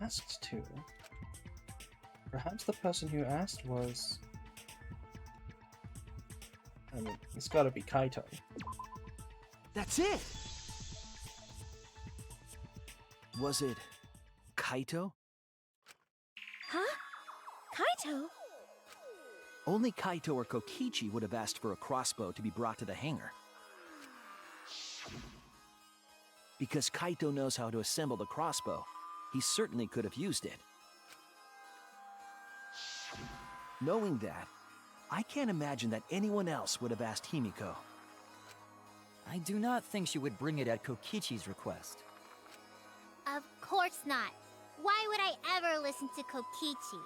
Speaker 1: Asked to? Perhaps the person who asked was... I mean, it's gotta be Kaito.
Speaker 4: That's it! Was it Kaito?
Speaker 7: Huh? Kaito?
Speaker 4: Only Kaito or Kokichi would have asked for a crossbow to be brought to the hangar. Because Kaito knows how to assemble the crossbow, he certainly could have used it. Knowing that, I can't imagine that anyone else would have asked Himiko.
Speaker 2: I do not think she would bring it at Kokichi's request.
Speaker 6: Of course not. Why would I ever listen to Kokichi?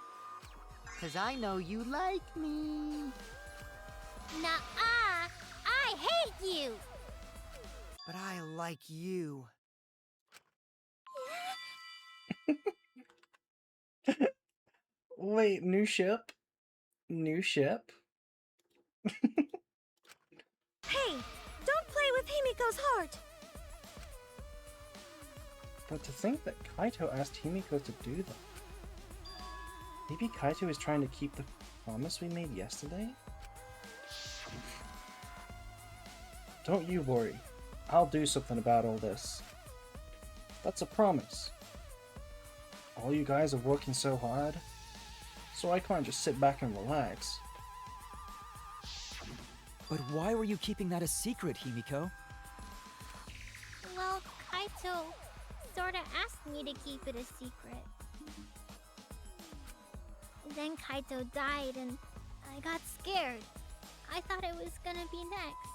Speaker 10: 'Cause I know you like me.
Speaker 6: Nuh-uh! I hate you!
Speaker 10: But I like you.
Speaker 1: Wait, new ship? New ship?
Speaker 7: Hey, don't play with Himiko's heart!
Speaker 1: But to think that Kaito asked Himiko to do that. Maybe Kaito is trying to keep the promise we made yesterday? Don't you worry. I'll do something about all this. That's a promise. All you guys are working so hard, so I can't just sit back and relax.
Speaker 2: But why were you keeping that a secret, Himiko?
Speaker 6: Well, Kaito sorta asked me to keep it a secret. Then Kaito died and I got scared. I thought it was gonna be next.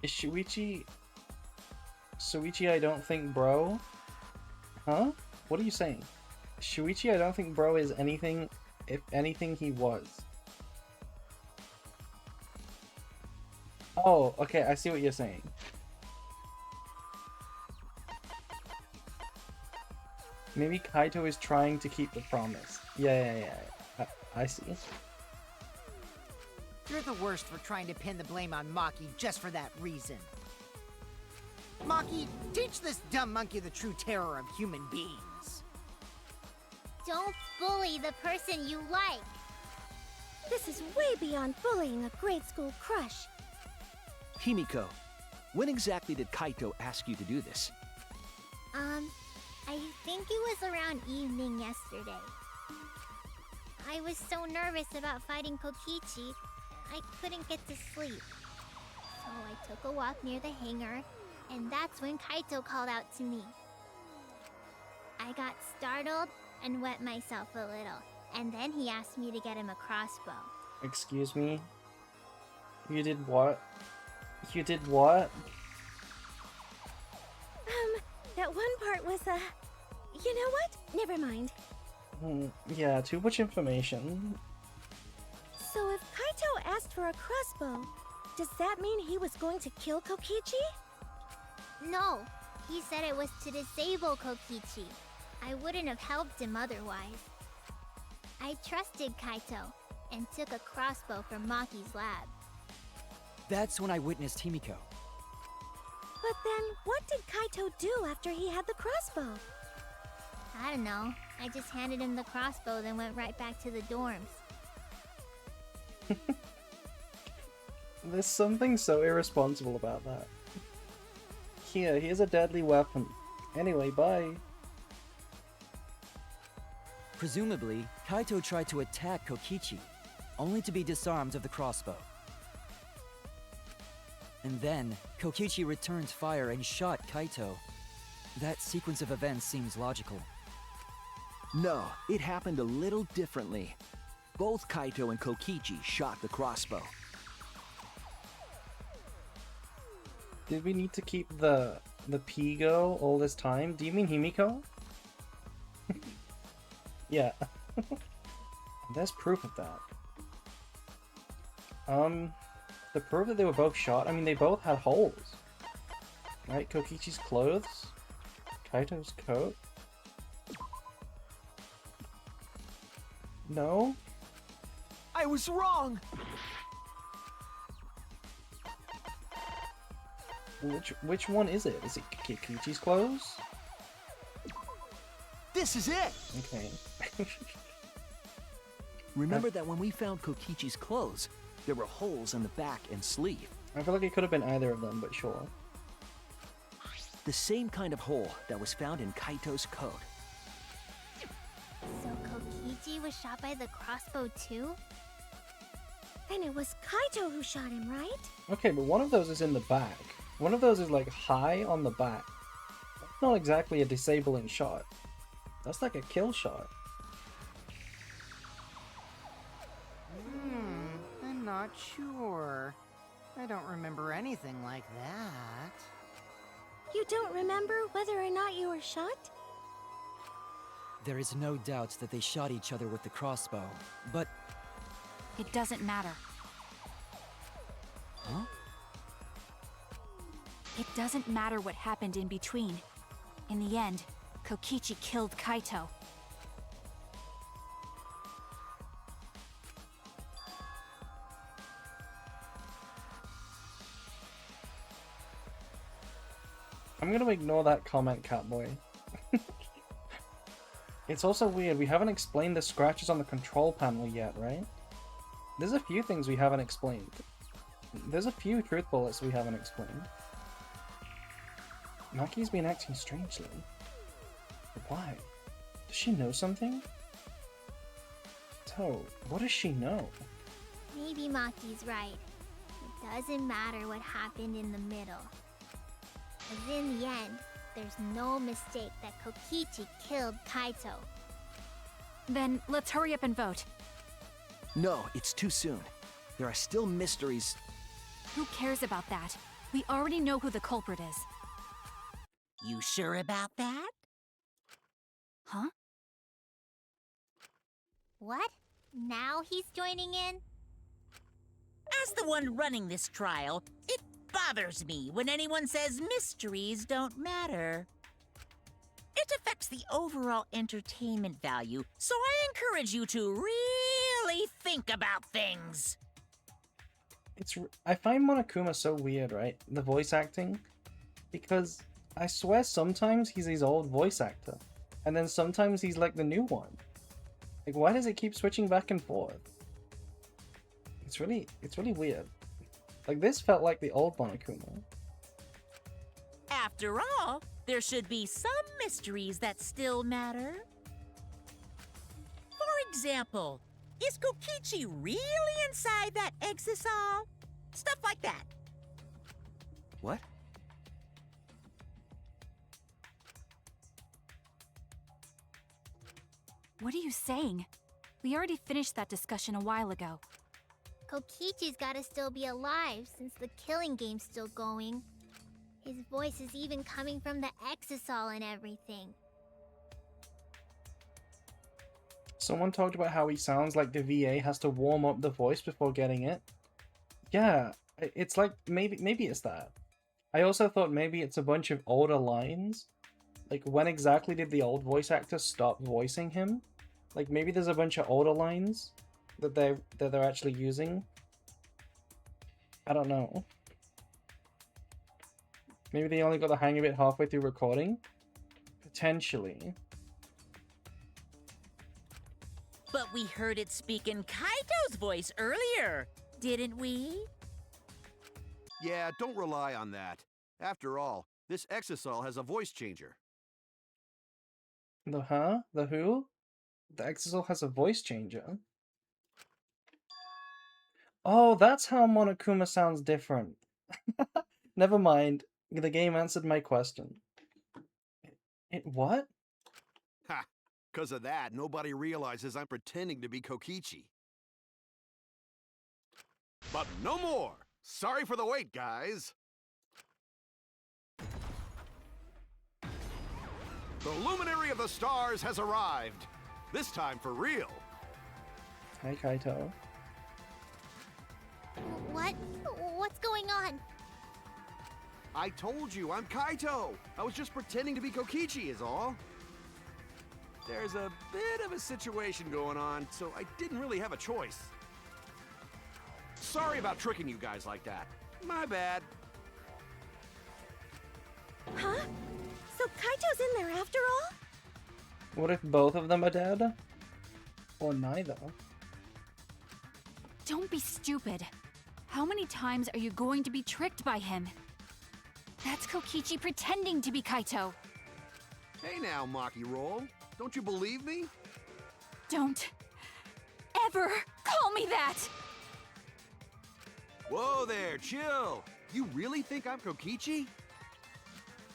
Speaker 1: Is Shuichi... Shuichi, I don't think bro? Huh? What are you saying? Shuichi, I don't think bro is anything, if anything he was. Oh, okay, I see what you're saying. Maybe Kaito is trying to keep the promise. Yeah. I see.
Speaker 10: You're the worst for trying to pin the blame on Maki just for that reason. Maki, teach this dumb monkey the true terror of human beings.
Speaker 6: Don't bully the person you like.
Speaker 7: This is way beyond bullying a grade school crush.
Speaker 4: Himiko, when exactly did Kaito ask you to do this?
Speaker 6: I think it was around evening yesterday. I was so nervous about fighting Kokichi, I couldn't get to sleep. So I took a walk near the hangar, and that's when Kaito called out to me. I got startled and wet myself a little, and then he asked me to get him a crossbow.
Speaker 1: Excuse me? You did what? You did what?
Speaker 7: That one part was, you know what? Never mind.
Speaker 1: Yeah, too much information.
Speaker 7: So if Kaito asked for a crossbow, does that mean he was going to kill Kokichi?
Speaker 6: No, he said it was to disable Kokichi. I wouldn't have helped him otherwise. I trusted Kaito and took a crossbow from Maki's lab.
Speaker 2: That's when I witnessed Himiko.
Speaker 7: But then, what did Kaito do after he had the crossbow?
Speaker 6: I don't know. I just handed him the crossbow, then went right back to the dorms.
Speaker 1: There's something so irresponsible about that. Here's a deadly weapon. Anyway, bye.
Speaker 2: Presumably, Kaito tried to attack Kokichi, only to be disarmed of the crossbow. And then, Kokichi returned fire and shot Kaito. That sequence of events seems logical.
Speaker 4: No, it happened a little differently. Both Kaito and Kokichi shot the crossbow.
Speaker 1: Did we need to keep the Pigo all this time? Do you mean Himiko? Yeah. There's proof of that. The proof that they were both shot, I mean, they both had holes. Right? Kokichi's clothes, Kaito's coat. No?
Speaker 4: I was wrong!
Speaker 1: Which one is it? Is it Kokichi's clothes?
Speaker 4: This is it!
Speaker 1: Okay.
Speaker 4: Remember that when we found Kokichi's clothes, there were holes in the back and sleeve.
Speaker 1: I feel like it could have been either of them, but sure.
Speaker 4: The same kind of hole that was found in Kaito's coat.
Speaker 6: So Kokichi was shot by the crossbow too?
Speaker 7: Then it was Kaito who shot him, right?
Speaker 1: Okay, but one of those is in the back. One of those is like high on the back. That's not exactly a disabling shot. That's like a kill shot.
Speaker 10: I'm not sure. I don't remember anything like that.
Speaker 7: You don't remember whether or not you were shot?
Speaker 2: There is no doubt that they shot each other with the crossbow, but...
Speaker 5: It doesn't matter.
Speaker 2: Huh?
Speaker 5: It doesn't matter what happened in between. In the end, Kokichi killed Kaito.
Speaker 1: I'm gonna ignore that comment, Catboy. It's also weird, we haven't explained the scratches on the control panel yet, right? There's a few things we haven't explained. There's a few truth bullets we haven't explained. Maki's been acting strangely. Why? Does she know something? So, what does she know?
Speaker 6: Maybe Maki's right. It doesn't matter what happened in the middle. 'Cause in the end, there's no mistake that Kokichi killed Kaito.
Speaker 5: Then let's hurry up and vote.
Speaker 4: No, it's too soon. There are still mysteries.
Speaker 5: Who cares about that? We already know who the culprit is.
Speaker 3: You sure about that?
Speaker 5: Huh?
Speaker 6: What? Now he's joining in?
Speaker 3: As the one running this trial, it bothers me when anyone says mysteries don't matter. It affects the overall entertainment value, so I encourage you to really think about things.
Speaker 1: I find Monokuma so weird, right? The voice acting. Because I swear sometimes he's his old voice actor. And then sometimes he's like the new one. Like, why does it keep switching back and forth? It's really weird. Like, this felt like the old Monokuma.
Speaker 3: After all, there should be some mysteries that still matter. For example, is Kokichi really inside that exisal? Stuff like that.
Speaker 4: What?
Speaker 5: What are you saying? We already finished that discussion a while ago.
Speaker 6: Kokichi's gotta still be alive since the killing game's still going. His voice is even coming from the exisal and everything.
Speaker 1: Someone talked about how he sounds like the VA has to warm up the voice before getting it. Yeah, it's like, maybe it's that. I also thought maybe it's a bunch of older lines. Like, when exactly did the old voice actor stop voicing him? Like, maybe there's a bunch of older lines that they're actually using. I don't know. Maybe they only got the hang of it halfway through recording? Potentially.
Speaker 3: But we heard it speak in Kaito's voice earlier, didn't we?
Speaker 9: Yeah, don't rely on that. After all, this exisal has a voice changer.
Speaker 1: The huh? The who? The exisal has a voice changer. Oh, that's how Monokuma sounds different. Never mind. The game answered my question. It what?
Speaker 9: Ha! 'Cause of that, nobody realizes I'm pretending to be Kokichi. But no more! Sorry for the wait, guys! The Luminary of the Stars has arrived! This time for real!
Speaker 1: Hi, Kaito.
Speaker 6: What? What's going on?
Speaker 9: I told you, I'm Kaito! I was just pretending to be Kokichi is all. There's a bit of a situation going on, so I didn't really have a choice. Sorry about tricking you guys like that. My bad.
Speaker 7: Huh? So Kaito's in there after all?
Speaker 1: What if both of them are dead? Or neither?
Speaker 5: Don't be stupid. How many times are you going to be tricked by him? That's Kokichi pretending to be Kaito.
Speaker 9: Hey now, Maki Roll. Don't you believe me?
Speaker 5: Don't ever call me that!
Speaker 9: Whoa there, chill. You really think I'm Kokichi?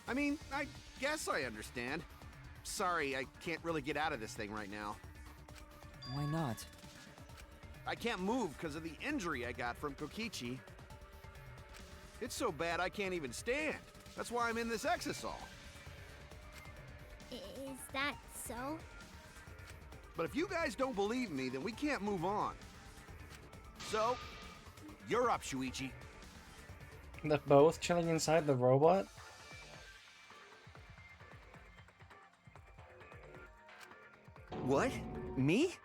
Speaker 9: I mean, I guess I understand. Sorry, I can't really get out of this thing right now.
Speaker 2: Why not?
Speaker 9: I can't move because of the injury I got from Kokichi. It's so bad I can't even stand. That's why I'm in this exisal.
Speaker 6: Is that so?
Speaker 9: But if you guys don't believe me, then we can't move on. So, you're up, Shuichi.
Speaker 1: They're both chilling inside the robot?
Speaker 4: What? Me?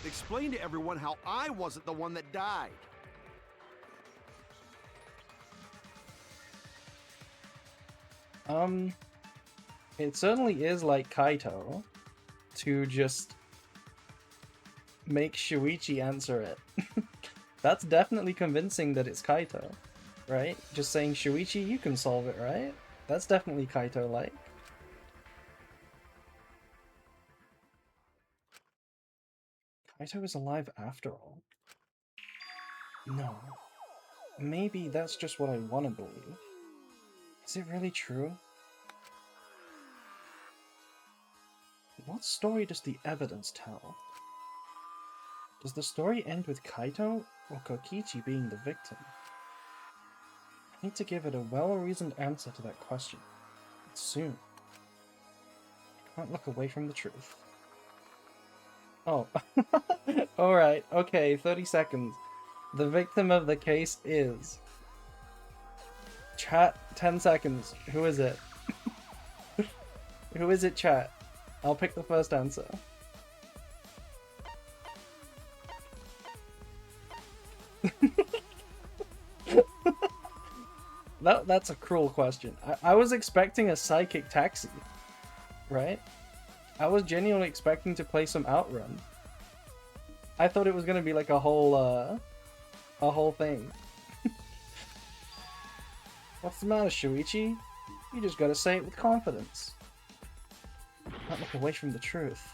Speaker 9: Explain to everyone how I wasn't the one that died.
Speaker 1: It certainly is like Kaito to just make Shuichi answer it. That's definitely convincing that it's Kaito, right? Just saying, Shuichi, you can solve it, right? That's definitely Kaito-like. Kaito is alive after all. No. Maybe that's just what I want to believe. Is it really true? What story does the evidence tell? Does the story end with Kaito or Kokichi being the victim? I need to give it a well-reasoned answer to that question. And soon. I can't look away from the truth. Oh. Alright, okay, 30 seconds. The victim of the case is... Chat, 10 seconds. Who is it? Who is it, chat? I'll pick the first answer. That's a cruel question. I was expecting a psychic taxi, right? I was genuinely expecting to play some Outrun. I thought it was gonna be like a whole thing. What's the matter, Shuichi? You just gotta say it with confidence. Not look away from the truth.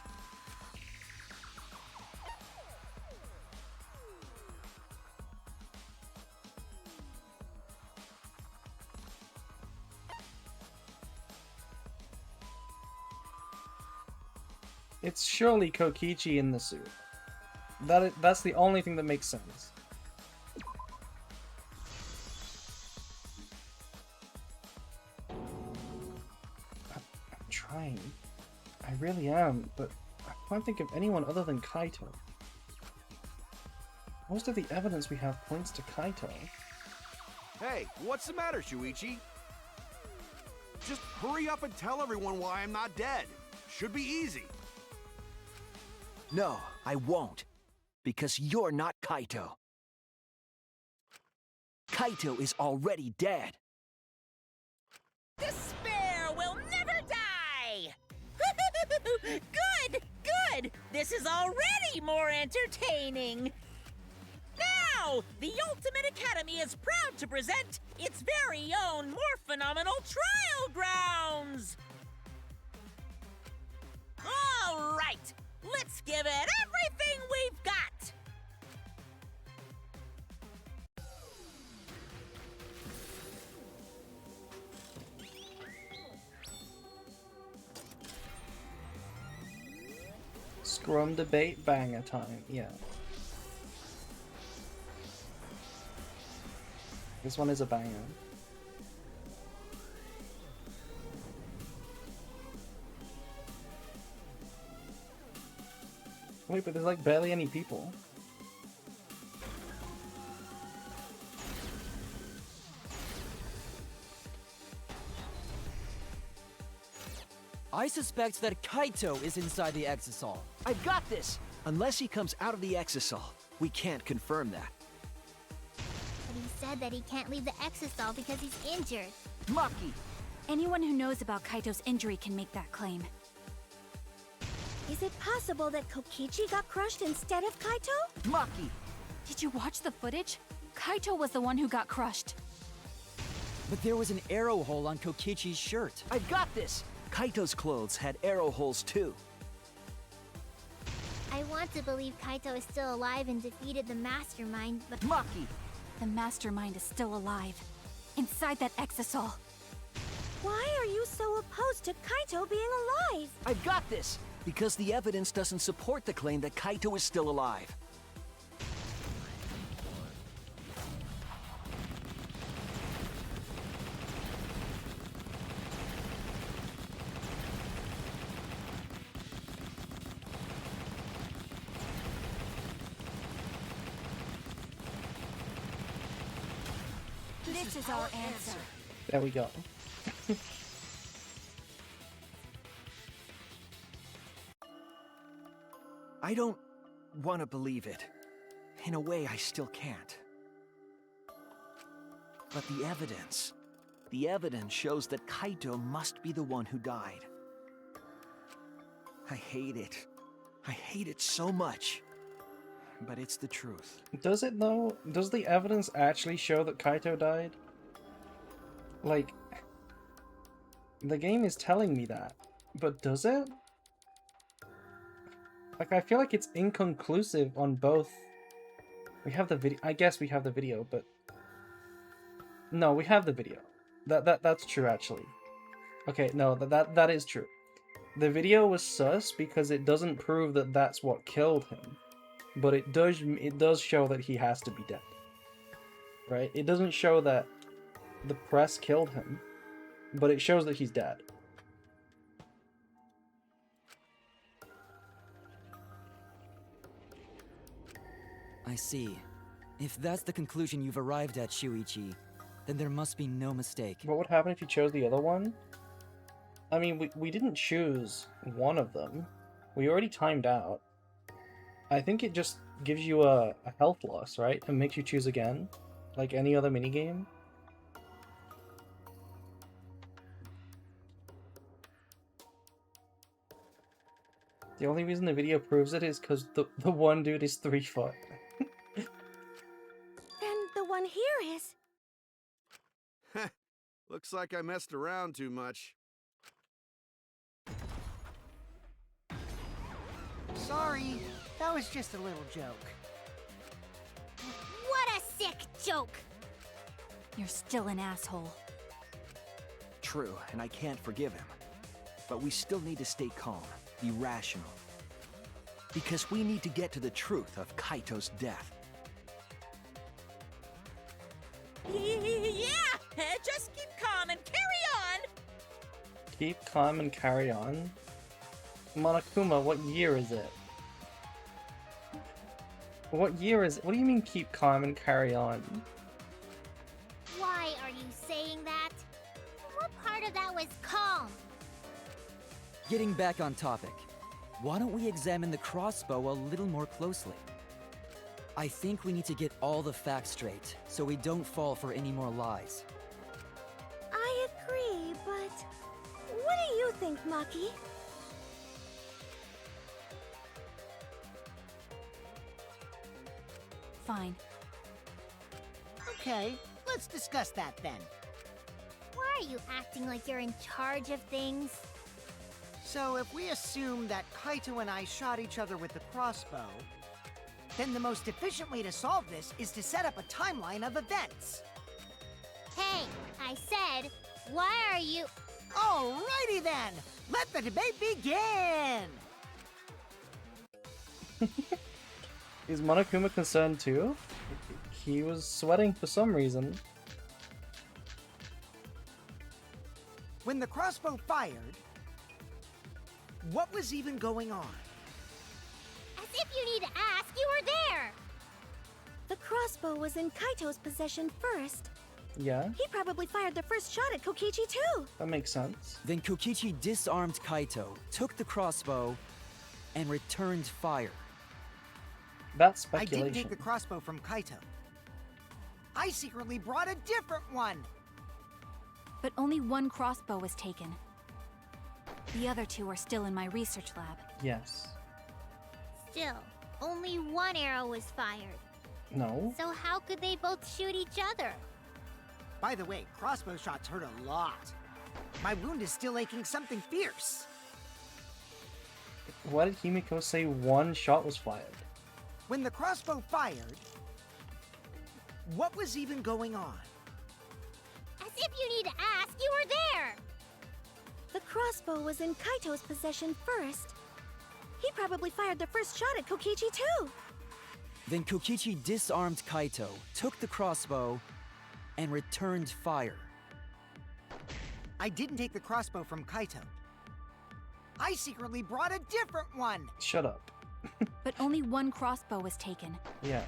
Speaker 1: It's surely Kokichi in the suit. That's the only thing that makes sense. I'm trying. I really am, but I can't think of anyone other than Kaito. Most of the evidence we have points to Kaito.
Speaker 9: Hey, what's the matter, Shuichi? Just hurry up and tell everyone why I'm not dead. Should be easy.
Speaker 4: No, I won't. Because you're not Kaito. Kaito is already dead.
Speaker 3: Despair will never die! Good, good! This is already more entertaining! Now, the Ultimate Academy is proud to present its very own more phenomenal trial grounds! All right, let's give it everything we've got!
Speaker 1: Scrum debate banger time, yeah. This one is a banger. Wait, but there's like barely any people.
Speaker 2: I suspect that Kaito is inside the Exisal.
Speaker 4: I've got this! Unless he comes out of the Exisal, we can't confirm that.
Speaker 6: But he said that he can't leave the Exisal because he's injured.
Speaker 4: Maki!
Speaker 5: Anyone who knows about Kaito's injury can make that claim.
Speaker 7: Is it possible that Kokichi got crushed instead of Kaito?
Speaker 4: Maki!
Speaker 5: Did you watch the footage? Kaito was the one who got crushed.
Speaker 2: But there was an arrow hole on Kokichi's shirt.
Speaker 4: I've got this! Kaito's clothes had arrow holes too.
Speaker 6: I want to believe Kaito is still alive and defeated the Mastermind, but
Speaker 4: Maki!
Speaker 5: The Mastermind is still alive. Inside that Exisal.
Speaker 7: Why are you so opposed to Kaito being alive?
Speaker 4: I've got this! Because the evidence doesn't support the claim that Kaito is still alive.
Speaker 5: This is our answer.
Speaker 1: There we go.
Speaker 4: I don't want to believe it. In a way, I still can't. But the evidence shows that Kaito must be the one who died. I hate it. I hate it so much. But it's the truth.
Speaker 1: Does it though? Does the evidence actually show that Kaito died? Like, the game is telling me that, but does it? Like, I feel like it's inconclusive on both. We have the video. I guess we have the video, but no, we have the video. That's true actually. Okay, no, that is true. The video was sus because it doesn't prove that that's what killed him, but it does show that he has to be dead. Right? It doesn't show that the press killed him, but it shows that he's dead.
Speaker 2: I see. If that's the conclusion you've arrived at, Shuichi, then there must be no mistake.
Speaker 1: What would happen if you chose the other one? I mean, we didn't choose one of them. We already timed out. I think it just gives you a health loss, right? And makes you choose again, like any other minigame. The only reason the video proves it is because the one dude is 3 foot.
Speaker 7: Then the one here is...
Speaker 9: Looks like I messed around too much.
Speaker 10: Sorry, that was just a little joke.
Speaker 6: What a sick joke!
Speaker 5: You're still an asshole.
Speaker 4: True, and I can't forgive him. But we still need to stay calm, be rational. Because we need to get to the truth of Kaito's death.
Speaker 3: Yeah! Just keep calm and carry on!
Speaker 1: Keep calm and carry on? Monokuma, what year is it? What year is it? What do you mean keep calm and carry on?
Speaker 6: Why are you saying that? What part of that was calm?
Speaker 2: Getting back on topic, why don't we examine the crossbow a little more closely? I think we need to get all the facts straight, so we don't fall for any more lies.
Speaker 7: I agree, but... What do you think, Maki?
Speaker 5: Fine.
Speaker 10: Okay, let's discuss that then.
Speaker 6: Why are you acting like you're in charge of things?
Speaker 10: So if we assume that Kaito and I shot each other with the crossbow, then the most efficient way to solve this is to set up a timeline of events.
Speaker 6: Hey, I said, why are you...
Speaker 10: Alrighty then! Let the debate begin!
Speaker 1: Is Monokuma concerned too? He was sweating for some reason.
Speaker 10: When the crossbow fired, what was even going on?
Speaker 6: As if you need to ask, you were there!
Speaker 7: The crossbow was in Kaito's possession first.
Speaker 1: Yeah,
Speaker 7: He probably fired the first shot at Kokichi too.
Speaker 1: that makes sense.
Speaker 2: Then Kokichi disarmed Kaito, took the crossbow, and returned fire.
Speaker 1: That's
Speaker 10: I
Speaker 1: speculation.
Speaker 10: didn't take the crossbow from Kaito. I secretly brought a different one!
Speaker 5: But only one crossbow was taken. The other two are still in my research lab.
Speaker 1: Yes.
Speaker 6: Still, only one arrow was fired.
Speaker 1: No.
Speaker 6: So how could they both shoot each other?
Speaker 10: By the way, crossbow shots hurt a lot. My wound is still aching something fierce.
Speaker 1: Why did Himiko say one shot was fired?
Speaker 10: When the crossbow fired, what was even going on?
Speaker 6: As if you need to ask, you were there!
Speaker 7: The crossbow was in Kaito's possession first. He probably fired the first shot at Kokichi too.
Speaker 2: Then Kokichi disarmed Kaito, took the crossbow, and returned fire.
Speaker 10: I didn't take the crossbow from Kaito. I secretly brought a different one!
Speaker 1: Shut up.
Speaker 5: But only one crossbow was taken.
Speaker 1: Yeah.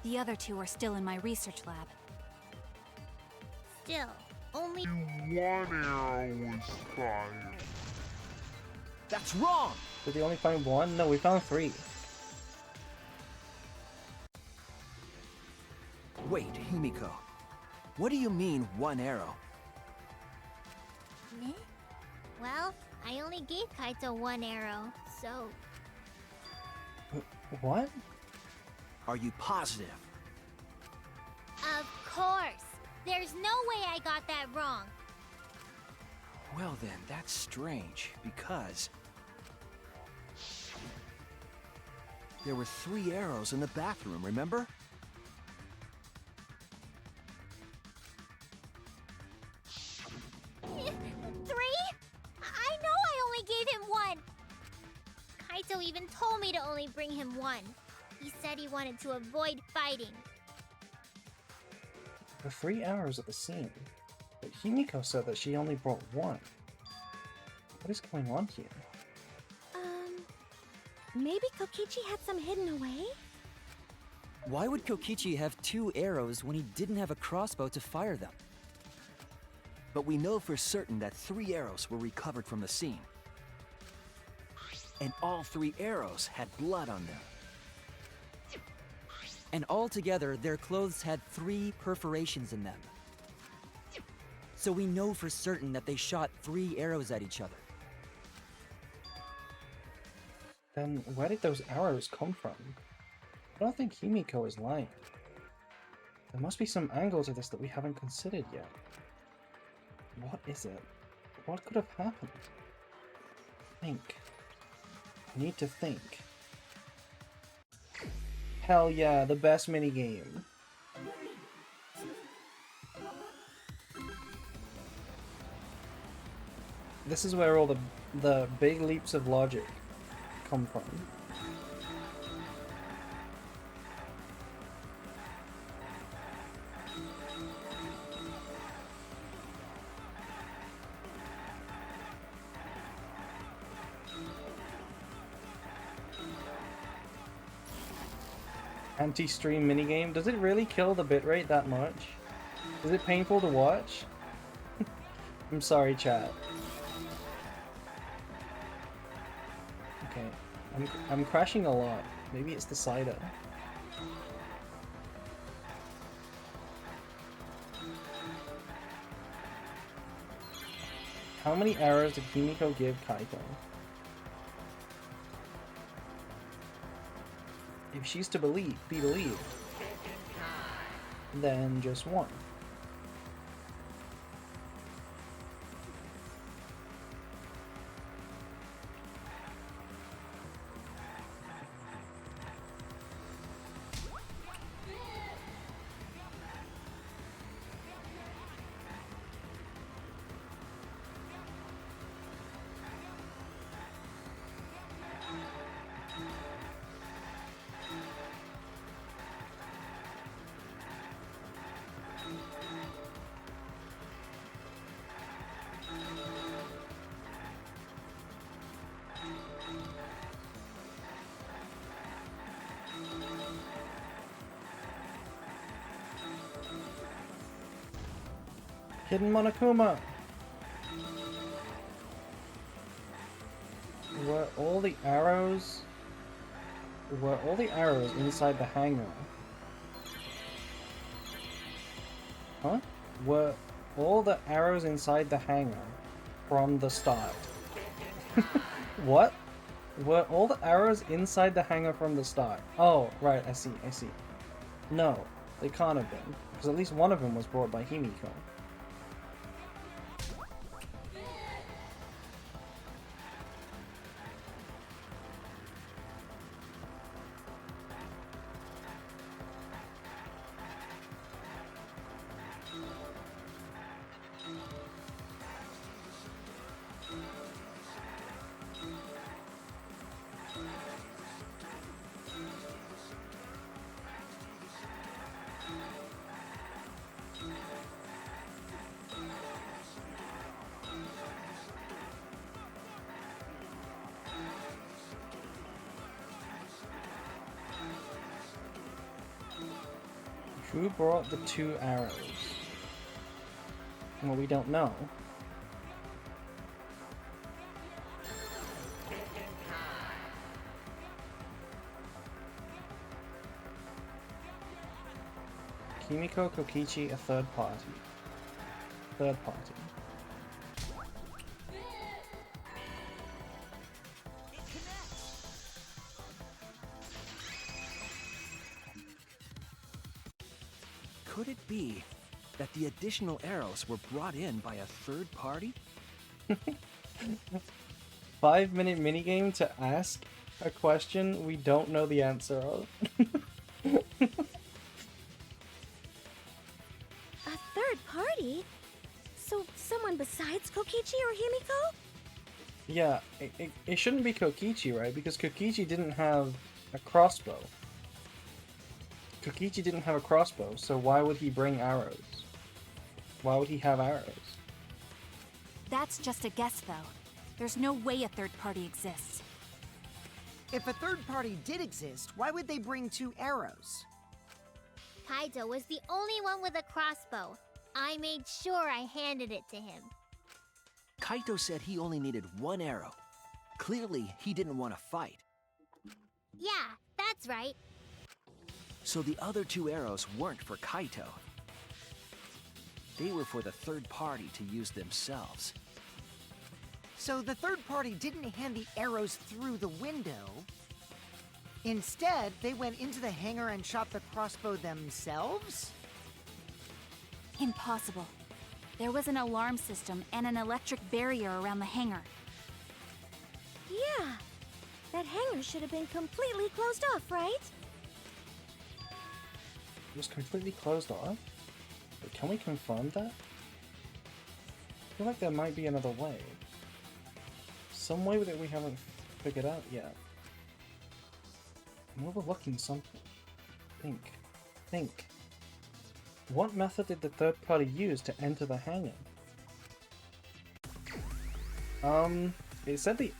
Speaker 5: The other two are still in my research lab.
Speaker 6: Still, only...
Speaker 8: One arrow was fired.
Speaker 4: That's wrong!
Speaker 1: Did they only find one? No, we found 3.
Speaker 4: Wait, Himiko. What do you mean, 1 arrow?
Speaker 6: Meh? Well, I only gave Kaito 1 arrow, so...
Speaker 1: What?
Speaker 4: Are you positive?
Speaker 6: Of course! There's no way I got that wrong.
Speaker 4: Well then, that's strange, because... there were 3 arrows in the bathroom, remember?
Speaker 6: 3? I know I only gave him 1! Kaito even told me to only bring him 1. He said he wanted to avoid fighting.
Speaker 1: The 3 arrows at the scene. But Himiko said that she only brought 1. What is going on here?
Speaker 7: Maybe Kokichi had some hidden away?
Speaker 2: Why would Kokichi have 2 arrows when he didn't have a crossbow to fire them?
Speaker 4: But we know for certain that 3 arrows were recovered from the scene. And all 3 arrows had blood on them.
Speaker 2: And altogether, their clothes had 3 perforations in them. So we know for certain that they shot 3 arrows at each other.
Speaker 1: Then where did those arrows come from? I don't think Himiko is lying. There must be some angle to this that we haven't considered yet. What is it? What could have happened? Think. I need to think. Hell yeah, the best minigame. This is where all the big leaps of logic come from. Anti-stream minigame. Does it really kill the bitrate that much? Is it painful to watch? I'm sorry, chat. Okay, I'm crashing a lot. Maybe it's the cider. How many arrows did Himiko give Kaito? If she's to be believed, then just 1. Hidden Monokuma! Were all the arrows inside the hangar? Huh? Were all the arrows inside the hangar from the start? What? Were all the arrows inside the hangar from the start? Oh, right, I see. No, they can't have been, because at least one of them was brought by Himiko. Who brought the 2 arrows? Well, we don't know. Himiko, Kokichi, a third party. Third party.
Speaker 4: Could it be that the additional arrows were brought in by a third party?
Speaker 1: 5-minute minigame to ask a question we don't know the answer of.
Speaker 7: A third party? So someone besides Kokichi or Himiko?
Speaker 1: Yeah, it shouldn't be Kokichi, right? Because Kokichi didn't have a crossbow. Kokichi didn't have a crossbow, so why would he bring arrows? Why would he have arrows?
Speaker 5: That's just a guess, though. There's no way a third party exists.
Speaker 10: If a third party did exist, why would they bring 2 arrows?
Speaker 6: Kaito was the only one with a crossbow. I made sure I handed it to him.
Speaker 4: Kaito said he only needed 1 arrow. Clearly, he didn't want to fight.
Speaker 6: Yeah, that's right.
Speaker 4: So the other 2 arrows weren't for Kaito. They were for the third party to use themselves.
Speaker 10: So the third party didn't hand the arrows through the window. Instead, they went into the hangar and shot the crossbow themselves?
Speaker 5: Impossible. There was an alarm system and an electric barrier around the hangar.
Speaker 7: Yeah. That hangar should have been completely closed off, right?
Speaker 1: It was completely closed off? But can we confirm that? I feel like there might be another way. Some way that we haven't figured out yet. I'm overlooking something. Think. What method did the third party use to enter the hangar? It said the...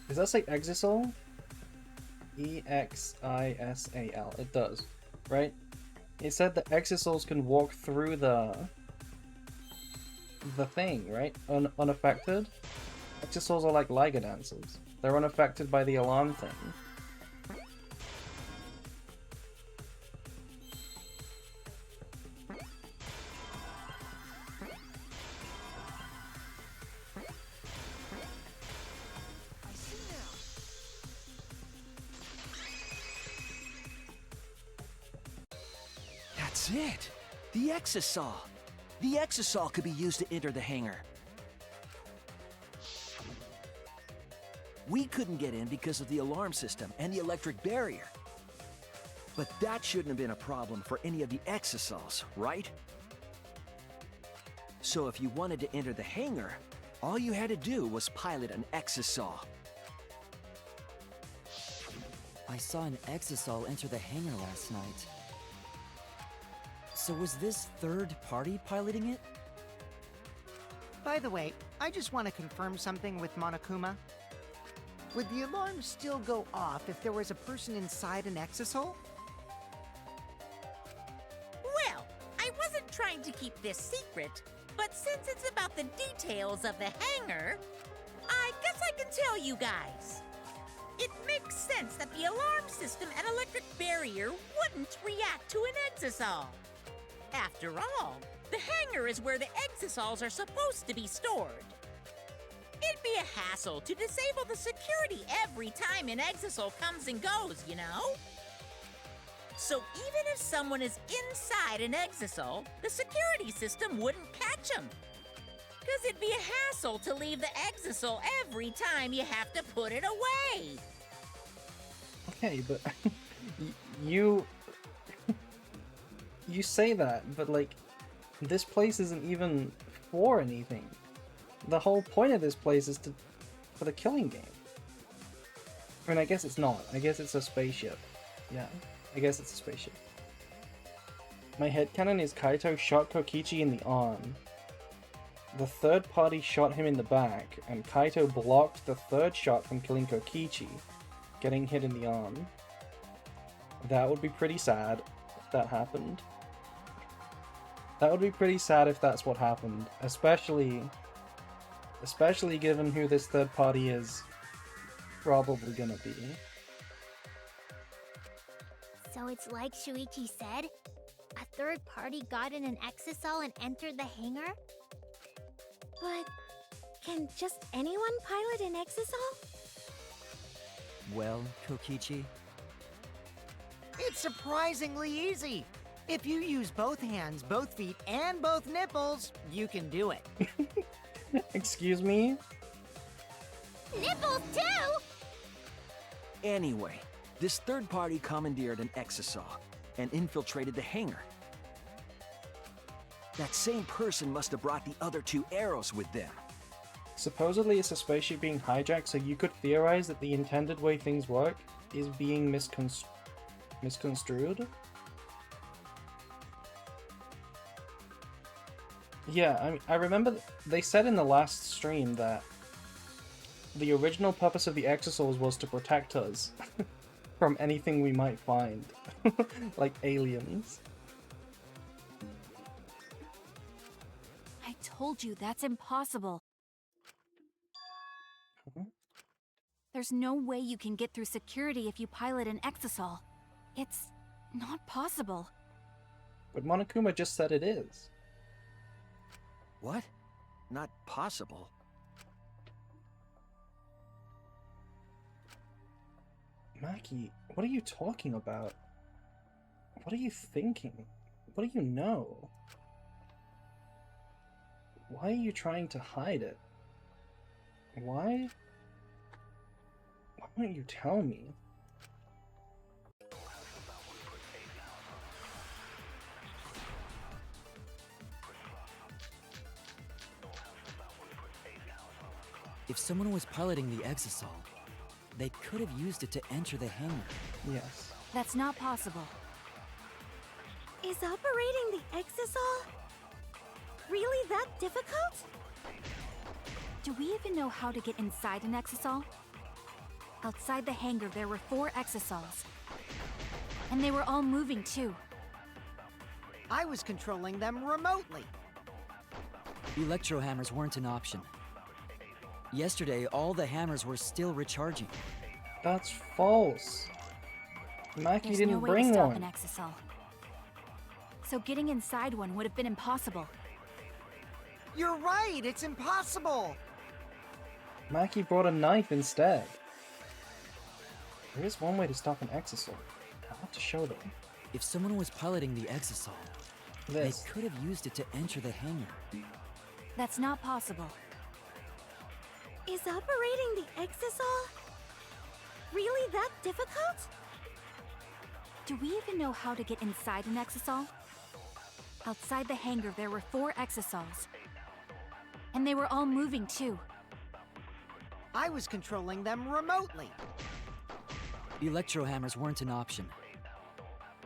Speaker 1: Does that say Exisal? E-X-I-S-A-L. It does, right? It said that Exisals can walk through the thing, right? Unaffected. Exisals are like Liger dancers. They're unaffected by the alarm thing.
Speaker 4: That's it! The Exisal! The Exisal could be used to enter the hangar. We couldn't get in because of the alarm system and the electric barrier. But that shouldn't have been a problem for any of the Exisals, right? So if you wanted to enter the hangar, all you had to do was pilot an Exisal.
Speaker 2: I saw an Exisal enter the hangar last night. So was this third party piloting it?
Speaker 10: By the way, I just want to confirm something with Monokuma. Would the alarm still go off if there was a person inside an Exisal?
Speaker 3: Well, I wasn't trying to keep this secret, but since it's about the details of the hangar, I guess I can tell you guys. It makes sense that the alarm system and electric barrier wouldn't react to an Exisal. After all, the hangar is where the Exisals are supposed to be stored. It'd be a hassle to disable the security every time an Exisal comes and goes, you know? So even if someone is inside an Exisal, the security system wouldn't catch them. Because it'd be a hassle to leave the Exisal every time you have to put it away.
Speaker 1: Okay, but you say that, but like, this place isn't even for anything. The whole point of this place is for the killing game. I mean, I guess it's not. I guess it's a spaceship. Yeah, I guess it's a spaceship. My headcanon is Kaito shot Kokichi in the arm. The third party shot him in the back, and Kaito blocked the third shot from killing Kokichi, getting hit in the arm. That would be pretty sad if that happened. That would be pretty sad if that's what happened, especially given who this third party is probably gonna be.
Speaker 6: So it's like Shuichi said? third party got in an exisal and entered the hangar?
Speaker 7: But can just anyone pilot an exisal?
Speaker 2: Well, Kokichi,
Speaker 10: It's surprisingly easy. If you use both hands, both feet, and both nipples, you can do it.
Speaker 1: Excuse me?
Speaker 6: Nipples too?
Speaker 4: Anyway, this third party commandeered an exisal and infiltrated the hangar. That same person must have brought the other two arrows with them.
Speaker 1: Supposedly it's a spaceship being hijacked, so you could theorize that the intended way things work is being misconstrued? Yeah, I mean, I remember they said in the last stream that the original purpose of the exisals was to protect us from anything we might find, like aliens.
Speaker 5: I told you that's impossible.
Speaker 1: Huh?
Speaker 5: There's no way you can get through security if you pilot an exisal. It's not possible.
Speaker 1: But Monokuma just said it is.
Speaker 4: What? Not possible.
Speaker 1: Maki, what are you talking about? What are you thinking? What do you know? Why are you trying to hide it? Why? Why won't you tell me?
Speaker 2: if someone was piloting the exisal, they could have used it to enter the hangar.
Speaker 1: Yes.
Speaker 5: That's not possible.
Speaker 7: Is operating the exisal really that difficult?
Speaker 5: Do we even know how to get inside an exisal? Outside the hangar, there were 4 exisals. And they were all moving too.
Speaker 10: I was controlling them remotely.
Speaker 2: Electro hammers weren't an option. Yesterday, all the hammers were still recharging.
Speaker 1: That's false. Maki
Speaker 5: There's
Speaker 1: didn't
Speaker 5: no way
Speaker 1: bring
Speaker 5: to stop
Speaker 1: one.
Speaker 5: an exisal. So getting inside one would have been impossible.
Speaker 10: You're right, it's impossible.
Speaker 1: Maki brought a knife instead. There is one way to stop an exisal. I'll have to show them.
Speaker 2: If someone was piloting the exisal,
Speaker 1: This.
Speaker 2: they could have used it to enter the hangar.
Speaker 5: That's not possible.
Speaker 7: Is operating the exisal really that difficult?
Speaker 5: Do we even know how to get inside an exisal? Outside the hangar, there were 4 exisals. And they were all moving too.
Speaker 10: I was controlling them remotely.
Speaker 2: Electro hammers weren't an option.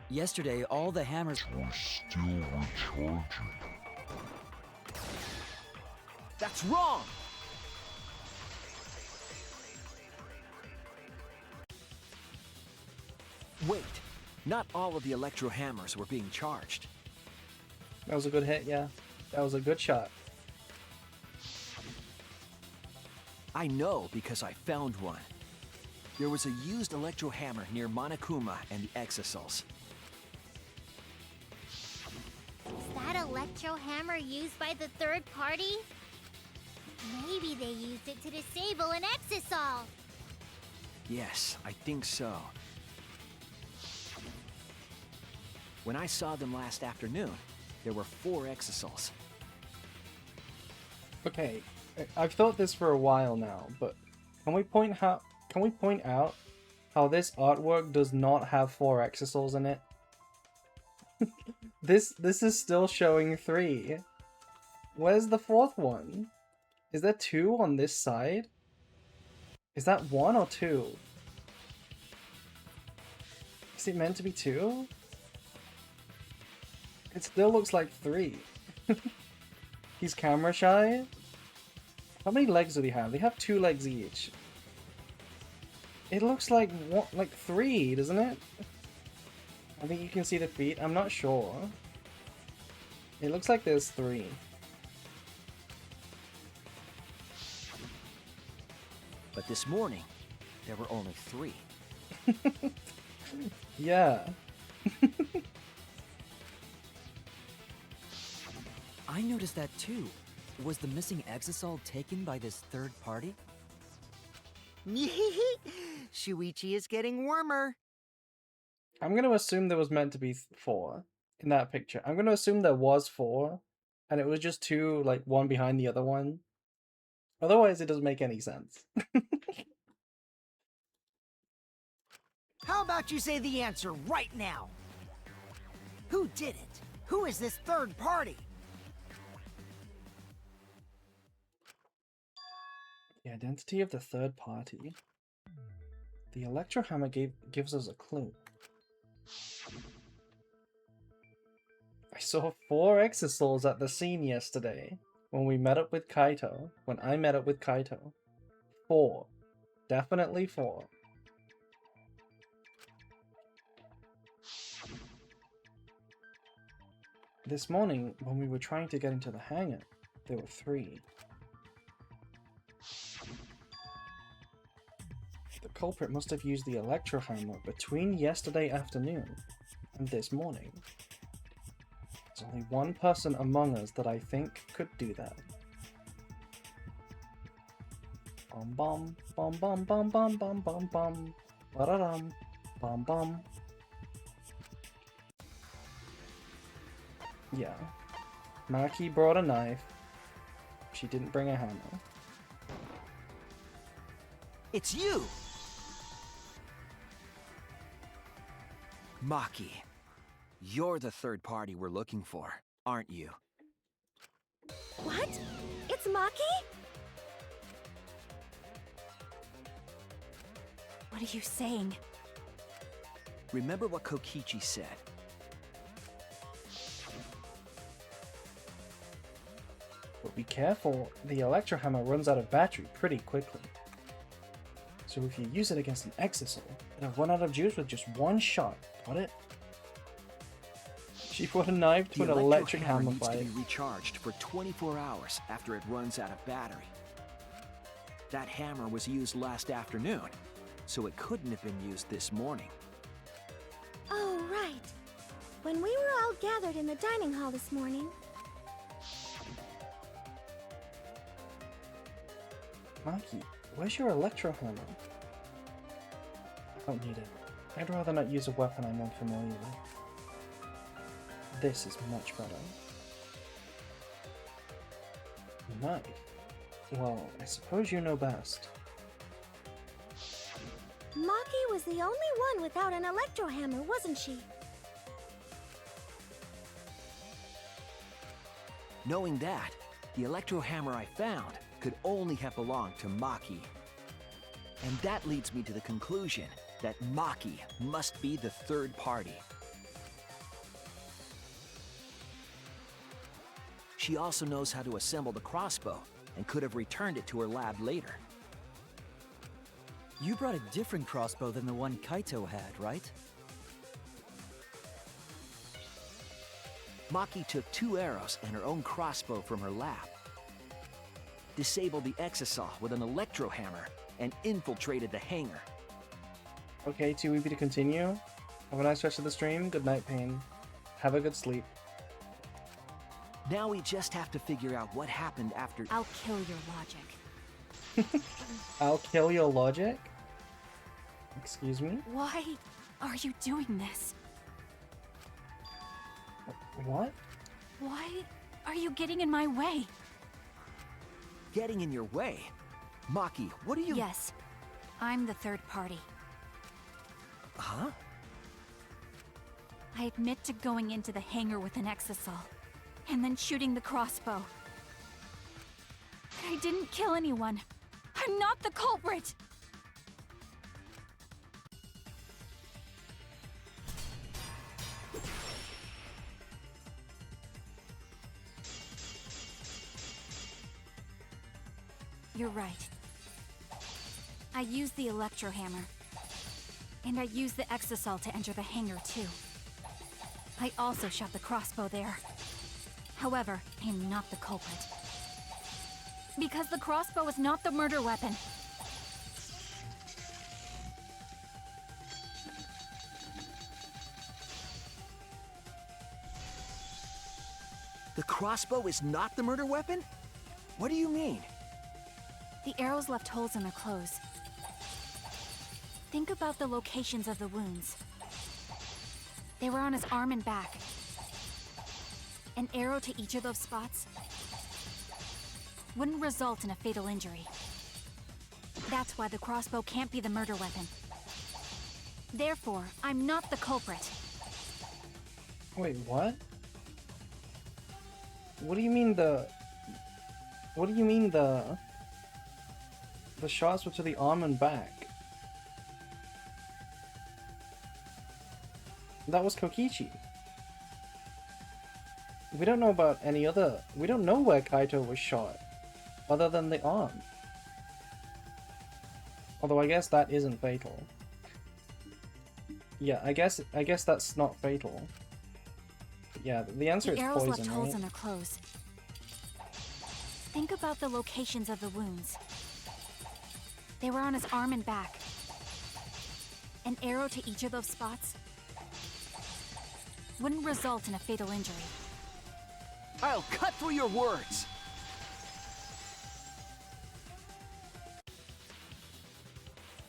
Speaker 2: Yesterday, all the hammers
Speaker 8: We're still recharging.
Speaker 4: That's wrong! Wait, not all of the electro hammers were being charged.
Speaker 1: That was a good hit, yeah. That was a good shot.
Speaker 4: I know because I found one. There was a used electro hammer near Monokuma and the exisals.
Speaker 6: Is that electro hammer used by the third party? Maybe they used it to disable an exisal.
Speaker 4: Yes, I think so. When I saw them last afternoon, there were 4 exisals.
Speaker 1: Okay, I've thought this for a while now, but can we point out how this artwork does not have 4 exisals in it? This is still showing 3. Where's the 4th one? Is there 2 on this side? Is that 1 or 2? Is it meant to be 2? It still looks like 3. He's camera shy? How many legs do they have? They have 2 legs each. It looks like 3, doesn't it? I think you can see the feet. I'm not sure. It looks like there's 3.
Speaker 4: But this morning, there were only 3.
Speaker 1: Yeah.
Speaker 2: I noticed that too. Was the missing exisal taken by this third party?
Speaker 10: Shuichi is getting warmer.
Speaker 1: I'm going to assume there was meant to be 4 in that picture. I'm going to assume there was 4, and it was just 2, like, one behind the other one. Otherwise, it doesn't make any sense.
Speaker 10: How about you say the answer right now? Who did it? Who is this third party?
Speaker 1: The identity of the third party. The Electro Hammer gives us a clue. I saw 4 Exisouls at the scene yesterday when we met up with Kaito. When I met up with Kaito. 4. Definitely 4. This morning, when we were trying to get into the hangar, there were 3. The culprit must have used the Electro Hammer between yesterday afternoon and this morning. There's only one person among us that I think could do that. Bum bum bum bum bum bum bum bum ba-da-dum bum bum. Yeah. Maki brought a knife. She didn't bring a hammer.
Speaker 4: It's you! Maki, you're the third party we're looking for, aren't you?
Speaker 7: What? It's Maki?
Speaker 5: What are you saying?
Speaker 4: Remember what Kokichi said.
Speaker 1: But be careful, the Electro Hammer runs out of battery pretty quickly. So if you use it against an Exisal, it'll run out of juice with just one shot, got it? She put a knife to an electric hammer
Speaker 4: needs to
Speaker 1: fight.
Speaker 4: be recharged for 24 hours after it runs out of battery. That hammer was used last afternoon, so it couldn't have been used this morning.
Speaker 7: Oh, right. When we were all gathered in the dining hall this morning.
Speaker 1: Maki, where's your Electro Hammer? I don't need it. I'd rather not use a weapon I'm unfamiliar with. This is much better. Knife? Well, I suppose you know best.
Speaker 7: Maki was the only one without an Electro Hammer, wasn't she?
Speaker 4: Knowing that, the electro hammer I found could only have belonged to Maki. And that leads me to the conclusion that Maki must be the third party. She also knows how to assemble the crossbow and could have returned it to her lab later.
Speaker 2: You brought a different crossbow than the one Kaito had, right?
Speaker 4: Maki took 2 arrows and her own crossbow from her lab, disabled the exisal with an electro hammer, and infiltrated the hangar.
Speaker 1: Okay, too weepy to continue. Have a nice rest of the stream. Good night, Pain. Have a good sleep.
Speaker 4: Now we just have to figure out what happened after.
Speaker 5: I'll kill your logic.
Speaker 1: I'll kill your logic? Excuse me?
Speaker 5: Why are you doing this?
Speaker 1: What?
Speaker 5: Why are you getting in my way?
Speaker 4: Getting in your way? Maki, what are you—
Speaker 5: Yes, I'm the third party.
Speaker 4: Huh?
Speaker 5: I admit to going into the hangar with an exisal, and then shooting the crossbow. But I didn't kill anyone. I'm not the culprit! You're right. I used the electro hammer. And I used the exisal to enter the hangar too. I also shot the crossbow there. However, I am not the culprit. Because the crossbow is not the murder weapon.
Speaker 4: The crossbow is not the murder weapon? What do you mean?
Speaker 5: The arrows left holes in their clothes. Think about the locations of the wounds. They were on his arm and back. An arrow to each of those spots wouldn't result in a fatal injury. That's why the crossbow can't be the murder weapon. Therefore, I'm not the culprit.
Speaker 1: Wait, what? What do you mean the... What do you mean the... The shots were to the arm and back? That was Kokichi. We don't know about any other... We don't know where Kaito was shot, other than the arm. Although I guess that isn't fatal. Yeah, I guess that's not fatal. But yeah, the answer is
Speaker 5: the arrows
Speaker 1: poison,
Speaker 5: left holes
Speaker 1: right?
Speaker 5: in their clothes. Think about the locations of the wounds. They were on his arm and back. An arrow to each of those spots wouldn't result in a fatal injury.
Speaker 4: I'll cut through your words!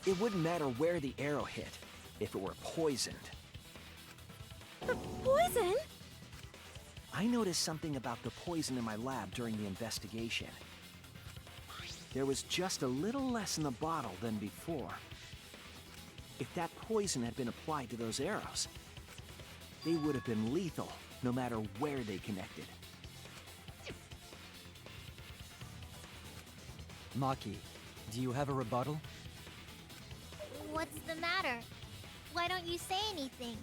Speaker 4: It wouldn't matter where the arrow hit, if it were poisoned.
Speaker 7: Poison?
Speaker 4: I noticed something about the poison in my lab during the investigation. There was just a little less in the bottle than before. If that poison had been applied to those arrows, they would have been lethal, no matter where they connected.
Speaker 2: Maki, do you have a rebuttal?
Speaker 6: What's the matter? Why don't you say anything?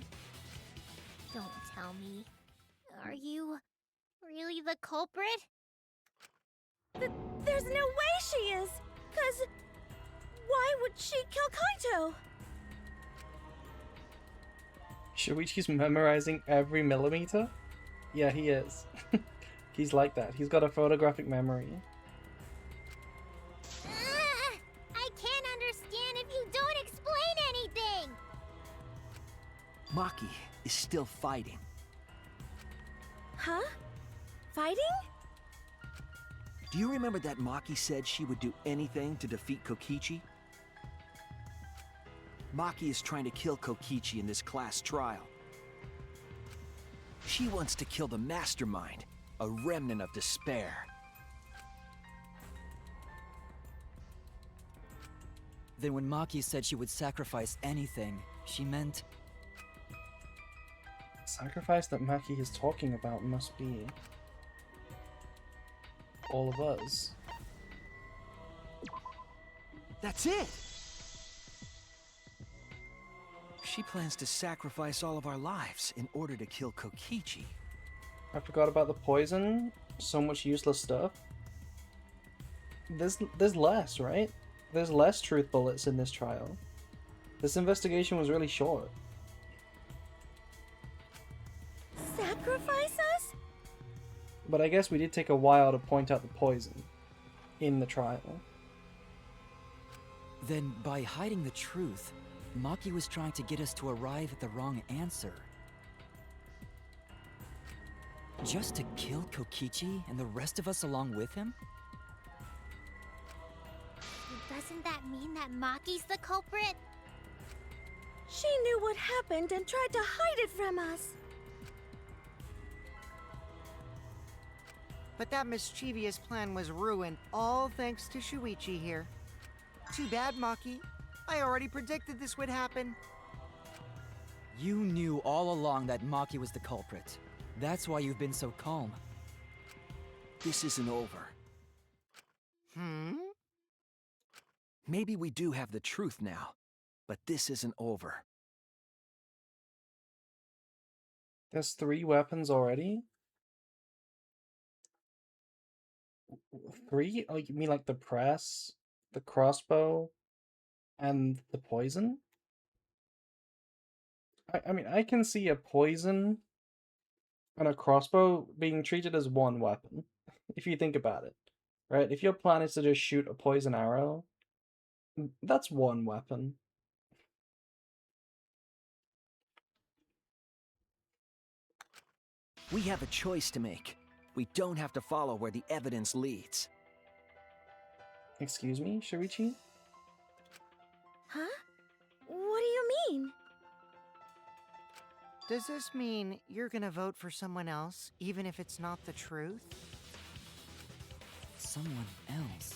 Speaker 6: Don't tell me. Are you really the culprit?
Speaker 7: There's no way she is! 'Cause why would she kill Kaito?
Speaker 1: Shuichi's memorizing every millimeter? Yeah, he is. He's like that. He's got a photographic memory.
Speaker 6: I can't understand if you don't explain anything!
Speaker 4: Maki is still fighting.
Speaker 7: Huh? Fighting?
Speaker 4: Do you remember that Maki said she would do anything to defeat Kokichi? Maki is trying to kill Kokichi in this class trial. She wants to kill the mastermind, a remnant of despair.
Speaker 2: Then when Maki said she would sacrifice anything, she meant...
Speaker 1: Sacrifice that Maki is talking about must be all of us.
Speaker 4: That's it! She plans to sacrifice all of our lives in order to kill Kokichi.
Speaker 1: I forgot about the poison. So much useless stuff. There's less, right? There's less truth bullets in this trial. This investigation was really short.
Speaker 7: Sacrifice us?
Speaker 1: But I guess we did take a while to point out the poison in the trial.
Speaker 2: Then, by hiding the truth, Maki was trying to get us to arrive at the wrong answer. Just to kill Kokichi and the rest of us along with him?
Speaker 6: Doesn't that mean that Maki's the culprit?
Speaker 7: She knew what happened and tried to hide it from us.
Speaker 10: But that mischievous plan was ruined, all thanks to Shuichi here. Too bad, Maki. I already predicted this would happen.
Speaker 2: You knew all along that Maki was the culprit. That's why you've been so calm.
Speaker 4: This isn't over.
Speaker 10: Hmm?
Speaker 4: Maybe we do have the truth now, but this isn't over.
Speaker 1: There's 3 weapons already? 3? Oh, you mean like the press, the crossbow, and the poison? I mean, I can see a poison and a crossbow being treated as one weapon, if you think about it. Right? If your plan is to just shoot a poison arrow, that's one weapon.
Speaker 4: We have a choice to make. We don't have to follow where the evidence leads.
Speaker 1: Excuse me, Shuichi?
Speaker 7: Huh? What do you mean?
Speaker 10: Does this mean you're gonna vote for someone else, even if it's not the truth?
Speaker 2: Someone else?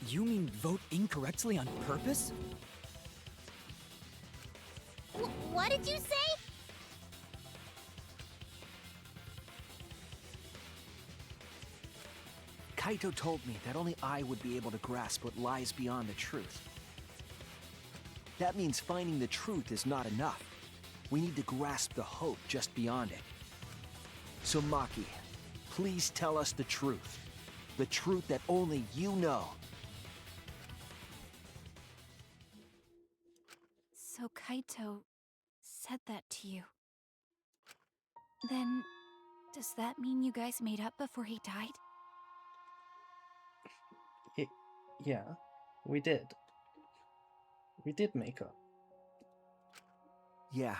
Speaker 2: You mean vote incorrectly on purpose?
Speaker 6: What did you say?
Speaker 4: Kaito told me that only I would be able to grasp what lies beyond the truth. That means finding the truth is not enough. We need to grasp the hope just beyond it. So Maki, please tell us the truth. The truth that only you know.
Speaker 5: So Kaito said that to you. Then, does that mean you guys made up before he died?
Speaker 1: Yeah, we did. We did make up.
Speaker 4: Yeah,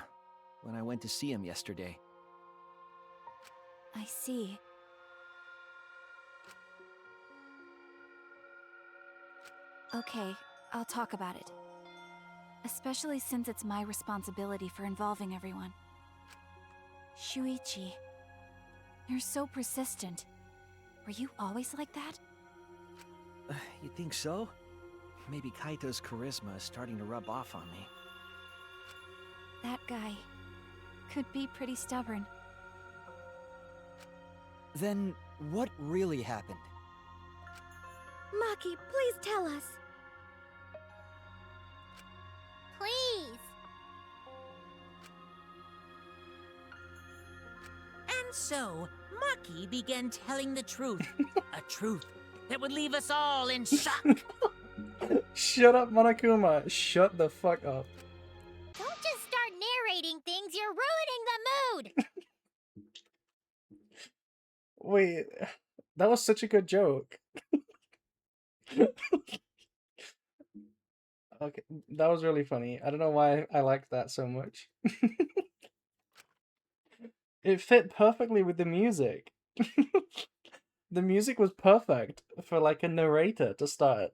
Speaker 4: when I went to see him yesterday.
Speaker 5: I see. Okay, I'll talk about it. Especially since it's my responsibility for involving everyone. Shuichi, you're so persistent. Were you always like that?
Speaker 4: You think so? Maybe Kaito's charisma is starting to rub off on me.
Speaker 5: That guy could be pretty stubborn.
Speaker 2: Then, what really happened?
Speaker 7: Maki, please tell us.
Speaker 6: Please.
Speaker 3: And so, Maki began telling the truth. A truth that would leave us all in shock.
Speaker 1: Shut up, Monokuma. Shut the fuck up.
Speaker 6: Don't just start narrating things, you're ruining the mood!
Speaker 1: Wait, that was such a good joke. Okay, that was really funny. I don't know why I liked that so much. It fit perfectly with the music. The music was perfect for like a narrator to start.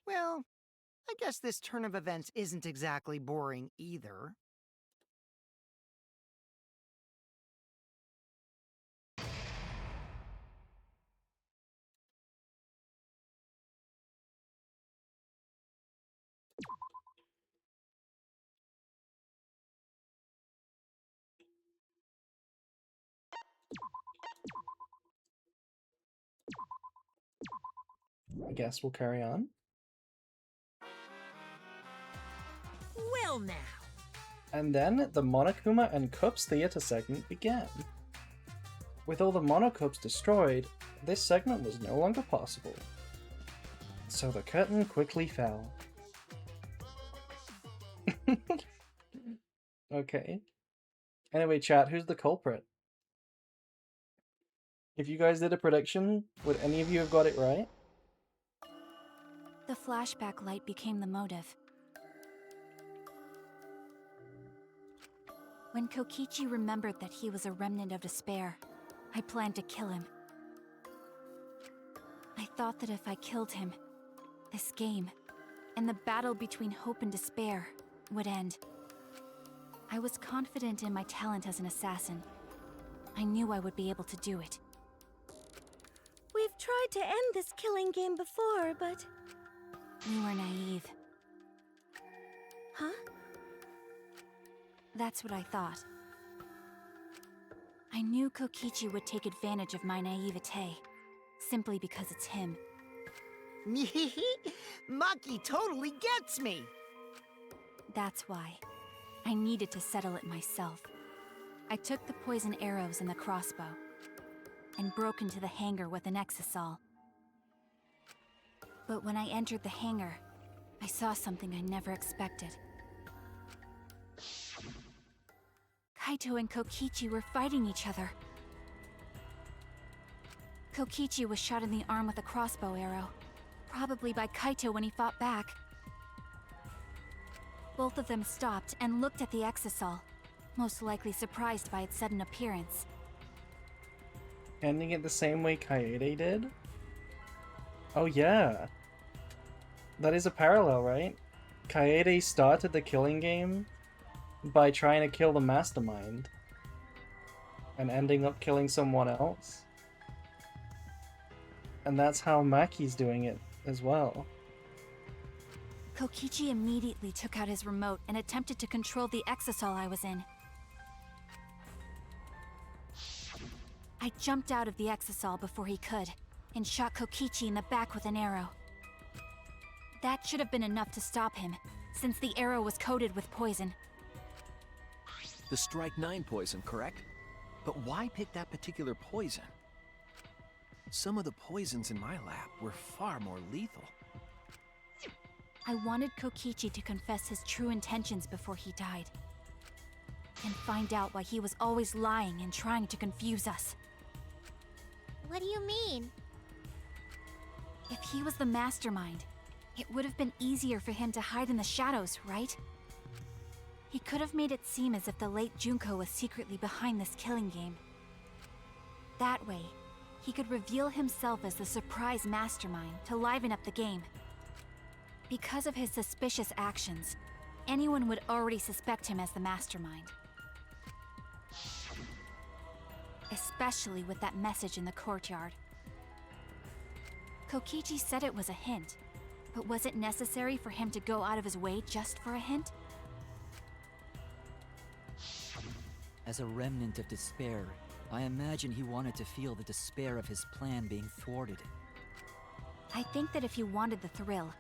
Speaker 10: Well, I guess this turn of events isn't exactly boring either.
Speaker 1: I guess we'll carry on.
Speaker 3: Well now.
Speaker 1: And then the Monokuma and Cups theater segment began. With all the Monocups destroyed, this segment was no longer possible. So the curtain quickly fell. Okay. Anyway, chat, who's the culprit? If you guys did a prediction, would any of you have got it right?
Speaker 5: The flashback light became the motive. When Kokichi remembered that he was a remnant of despair, I planned to kill him. I thought that if I killed him, this game, and the battle between hope and despair, would end. I was confident in my talent as an assassin. I knew I would be able to do it.
Speaker 7: We've tried to end this killing game before, but...
Speaker 5: You were naive.
Speaker 7: Huh?
Speaker 5: That's what I thought. I knew Kokichi would take advantage of my naivete, simply because it's him.
Speaker 10: Maki totally gets me!
Speaker 5: That's why. I needed to settle it myself. I took the poison arrows and the crossbow, and broke into the hangar with an exisal. But when I entered the hangar, I saw something I never expected. Kaito and Kokichi were fighting each other. Kokichi was shot in the arm with a crossbow arrow, probably by Kaito when he fought back. Both of them stopped and looked at the exisal, most likely surprised by its sudden appearance.
Speaker 1: Ending it the same way Kaede did? Oh yeah. That is a parallel, right? Kaede started the killing game by trying to kill the mastermind and ending up killing someone else. And that's how Maki's doing it as well.
Speaker 5: Kokichi immediately took out his remote and attempted to control the exisal I was in. I jumped out of the exisal before he could, and shot Kokichi in the back with an arrow. That should have been enough to stop him, since the arrow was coated with poison.
Speaker 4: The Strike 9 poison, correct? But why pick that particular poison? Some of the poisons in my lab were far more lethal.
Speaker 5: I wanted Kokichi to confess his true intentions before he died. And find out why he was always lying and trying to confuse us.
Speaker 6: What do you mean?
Speaker 5: If he was the mastermind, it would have been easier for him to hide in the shadows, right? He could have made it seem as if the late Junko was secretly behind this killing game. That way, he could reveal himself as the surprise mastermind to liven up the game. Because of his suspicious actions, anyone would already suspect him as the mastermind. Especially with that message in the courtyard. Kokichi said it was a hint, but was it necessary for him to go out of his way just for a hint?
Speaker 2: As a remnant of despair, I imagine he wanted to feel the despair of his plan being thwarted.
Speaker 5: I think that if he wanted the thrill,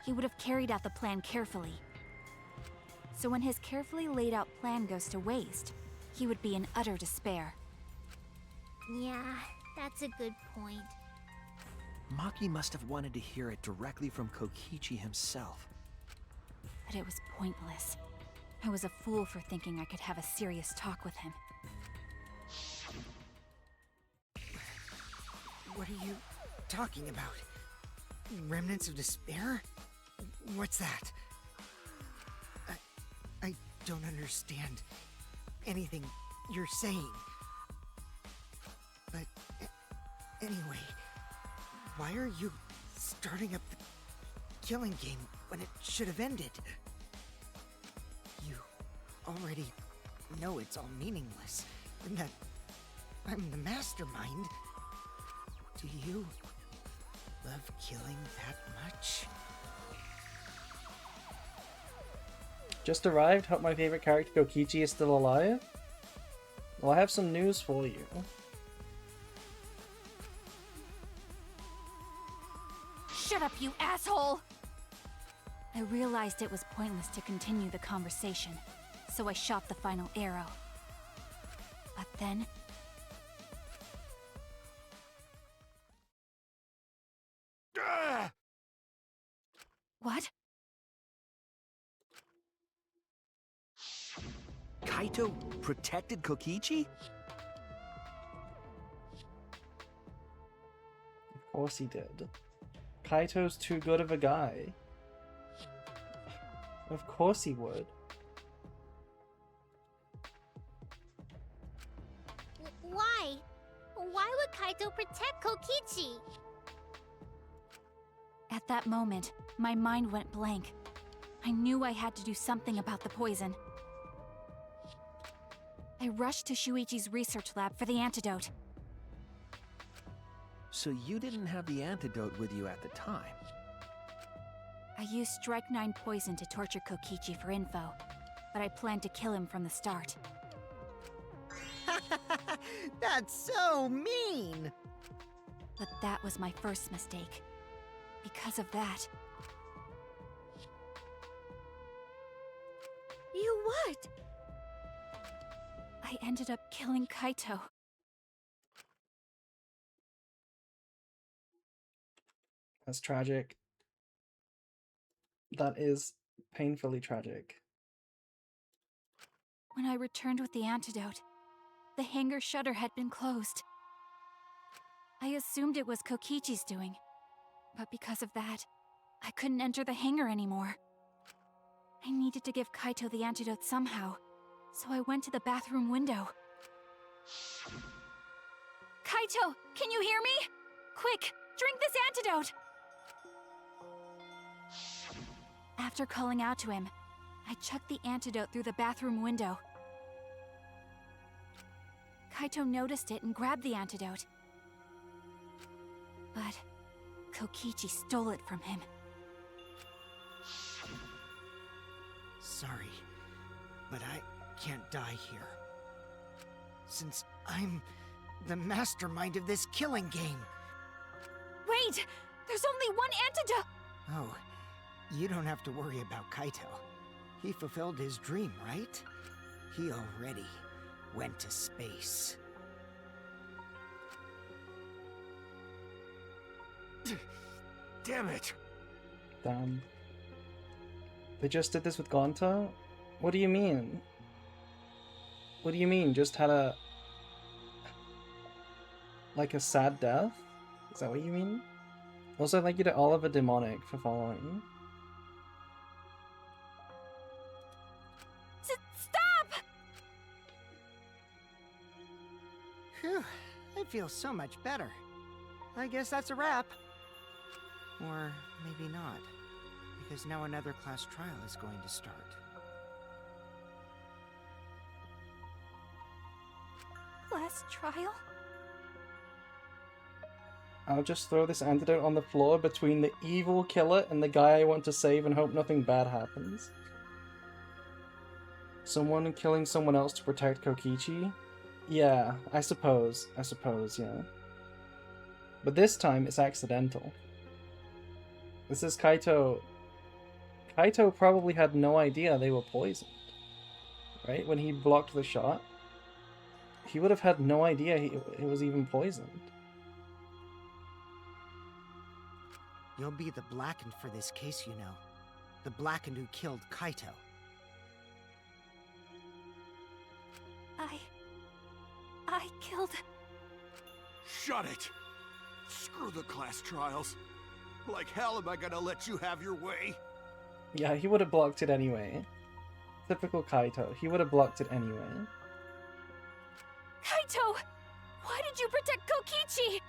Speaker 5: he would have carried out the plan carefully. So when his carefully laid out plan goes to waste, he would be in utter despair.
Speaker 6: Yeah, that's a good point.
Speaker 4: Maki must have wanted to hear it directly from Kokichi himself.
Speaker 5: But it was pointless. I was a fool for thinking I could have a serious talk with him.
Speaker 10: What are you talking about? Remnants of despair? What's that? I don't understand anything you're saying. But anyway, why are you starting up the killing game when it should have ended? You already know it's all meaningless, and that I'm the mastermind. Do you love killing that much?
Speaker 1: Just arrived. Hope my favorite character Kokichi is still alive. Well, I have some news for you.
Speaker 5: Shut up, you asshole! I realized it was pointless to continue the conversation, so I shot the final arrow. But then... What?
Speaker 4: Kaito protected Kokichi?
Speaker 1: Of course he did. Kaito's too good of a guy. Of course he would.
Speaker 6: Why? Why would Kaito protect Kokichi?
Speaker 5: At that moment, my mind went blank. I knew I had to do something about the poison. I rushed to Shuichi's research lab for the antidote.
Speaker 4: So you didn't have the antidote with you at the time?
Speaker 5: I used Strike 9 poison to torture Kokichi for info, but I planned to kill him from the start.
Speaker 10: That's so mean!
Speaker 5: But that was my first mistake. Because of that...
Speaker 7: You what?
Speaker 5: I ended up killing Kaito.
Speaker 1: That's tragic. That is painfully tragic.
Speaker 5: When I returned with the antidote, the hangar shutter had been closed. I assumed it was Kokichi's doing, but because of that, I couldn't enter the hangar anymore. I needed to give Kaito the antidote somehow, So I went to the bathroom window. Kaito, can you hear me? Quick, drink this antidote! After calling out to him, I chucked the antidote through the bathroom window. Kaito noticed it and grabbed the antidote. But Kokichi stole it from him.
Speaker 10: Sorry, but I can't die here. Since I'm the mastermind of this killing game.
Speaker 5: Wait! There's only one antidote!
Speaker 10: Oh, you don't have to worry about Kaito. He fulfilled his dream, right? He already went to space.
Speaker 9: Damn it!
Speaker 1: Damn. They just did this with Gonta? What do you mean? What do you mean? Just had a... like a sad death? Is that what you mean? Also, thank you to Oliver Demonic for following.
Speaker 5: Stop!
Speaker 10: Phew, I feel so much better. I guess that's a wrap. Or maybe not, because now another class trial is going to start.
Speaker 5: Class trial?
Speaker 1: I'll just throw this antidote on the floor between the evil killer and the guy I want to save and hope nothing bad happens. Someone killing someone else to protect Kokichi? Yeah, I suppose, yeah. But this time, it's accidental. This is Kaito. Kaito probably had no idea they were poisoned. Right? When he blocked the shot, he would have had no idea he was even poisoned.
Speaker 10: You'll be the Blackened for this case, you know. The Blackened who killed Kaito.
Speaker 5: I killed...
Speaker 9: Shut it! Screw the class trials. Like hell am I gonna let you have your way?
Speaker 1: Yeah, he would have blocked it anyway. Typical Kaito. He would have blocked it anyway.
Speaker 5: Kaito! Why did you protect Kokichi?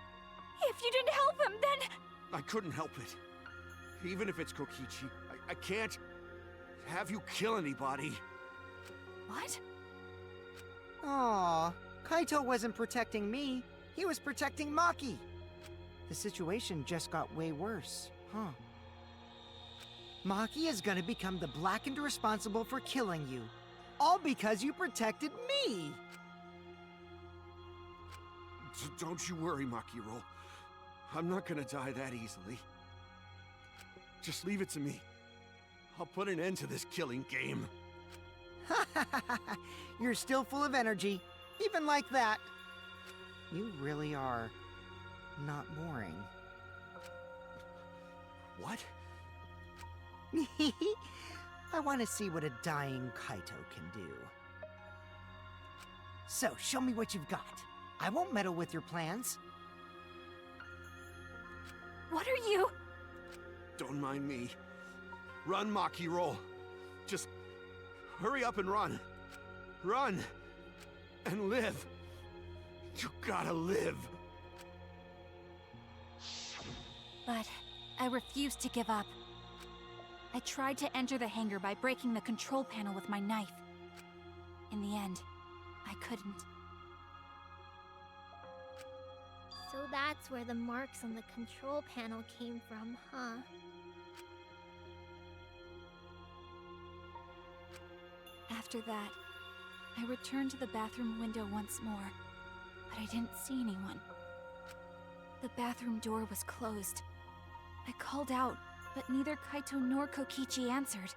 Speaker 5: If you didn't help him, then...
Speaker 9: I couldn't help it. Even if it's Kokichi, I can't have you kill anybody.
Speaker 5: What?
Speaker 10: Aww, Kaito wasn't protecting me. He was protecting Maki. The situation just got way worse, huh? Maki is gonna become the Blackened responsible for killing you. All because you protected me!
Speaker 9: Don't you worry, Makiro. I'm not gonna die that easily. Just leave it to me. I'll put an end to this killing game.
Speaker 10: You're still full of energy, even like that. You really are not boring.
Speaker 9: What?
Speaker 10: I want to see what a dying Kaito can do. So, show me what you've got. I won't meddle with your plans.
Speaker 5: What are you...
Speaker 9: Don't mind me. Run, Maki, roll. Just hurry up and run. Run and live. You gotta live.
Speaker 5: But I refused to give up. I tried to enter the hangar by breaking the control panel with my knife. In the end, I couldn't.
Speaker 6: So that's where the marks on the control panel came from, huh?
Speaker 5: After that, I returned to the bathroom window once more, but I didn't see anyone. The bathroom door was closed. I called out, but neither Kaito nor Kokichi answered.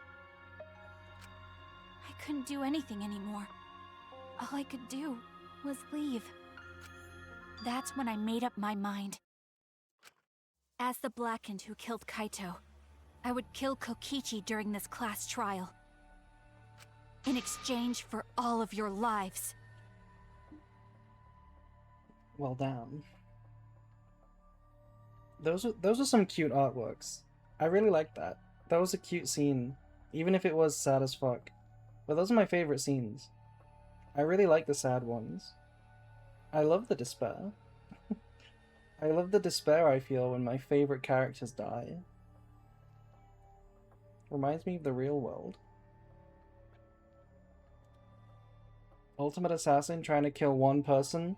Speaker 5: I couldn't do anything anymore. All I could do was leave. That's when I made up my mind. As the Blackened who killed Kaito, I would kill Kokichi during this class trial. In exchange for all of your lives.
Speaker 1: Well, damn. Those are some cute artworks. I really liked that. That was a cute scene, even if it was sad as fuck. But those are my favorite scenes. I really like the sad ones. I love the despair. I love the despair I feel when my favorite characters die. Reminds me of the real world. Ultimate assassin trying to kill one person,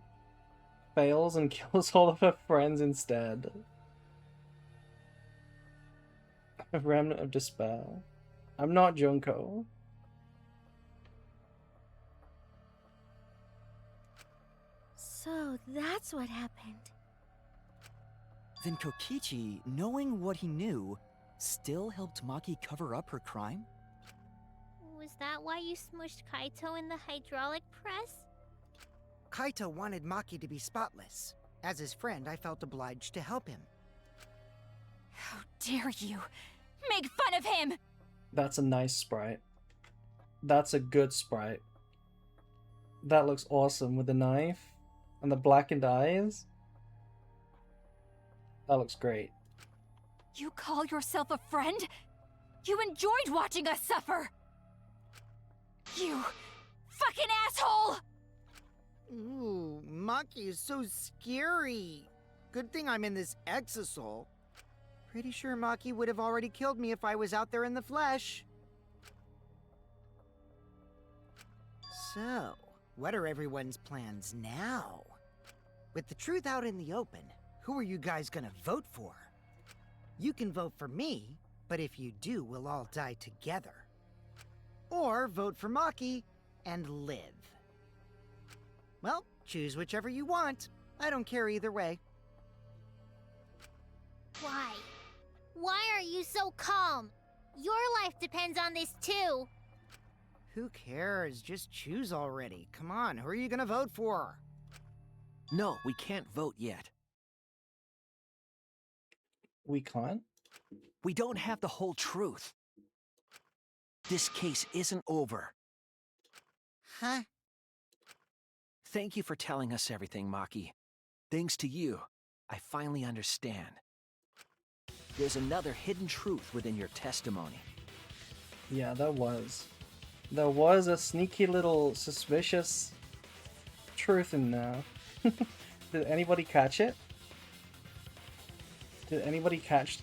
Speaker 1: fails and kills all of her friends instead. A remnant of despair. I'm not Junko.
Speaker 7: So that's what happened.
Speaker 2: Then Kokichi, knowing what he knew, still helped Maki cover up her crime?
Speaker 6: Was that why you smushed Kaito in the hydraulic press?
Speaker 10: Kaito wanted Maki to be spotless. As his friend, I felt obliged to help him.
Speaker 5: How dare you! Make fun of him!
Speaker 1: That's a nice sprite. That's a good sprite. That looks awesome with the knife and the blackened eyes. That looks great.
Speaker 5: You call yourself a friend? You enjoyed watching us suffer! You fucking asshole!
Speaker 10: Ooh, Maki is so scary. Good thing I'm in this exisal. Pretty sure Maki would have already killed me if I was out there in the flesh. So, what are everyone's plans now? With the truth out in the open, who are you guys gonna vote for? You can vote for me, but if you do, we'll all die together. Or vote for Maki and live. Well, choose whichever you want. I don't care either way.
Speaker 6: Why? Why are you so calm? Your life depends on this too.
Speaker 10: Who cares? Just choose already. Come on, who are you gonna vote for?
Speaker 4: No, we can't vote yet.
Speaker 1: We can't?
Speaker 4: We don't have the whole truth. This case isn't over.
Speaker 10: Huh?
Speaker 4: Thank you for telling us everything, Maki. Thanks to you, I finally understand. There's another hidden truth within your testimony.
Speaker 1: Yeah, there was. There was a sneaky little suspicious truth in there. Did anybody catch it? Did anybody catch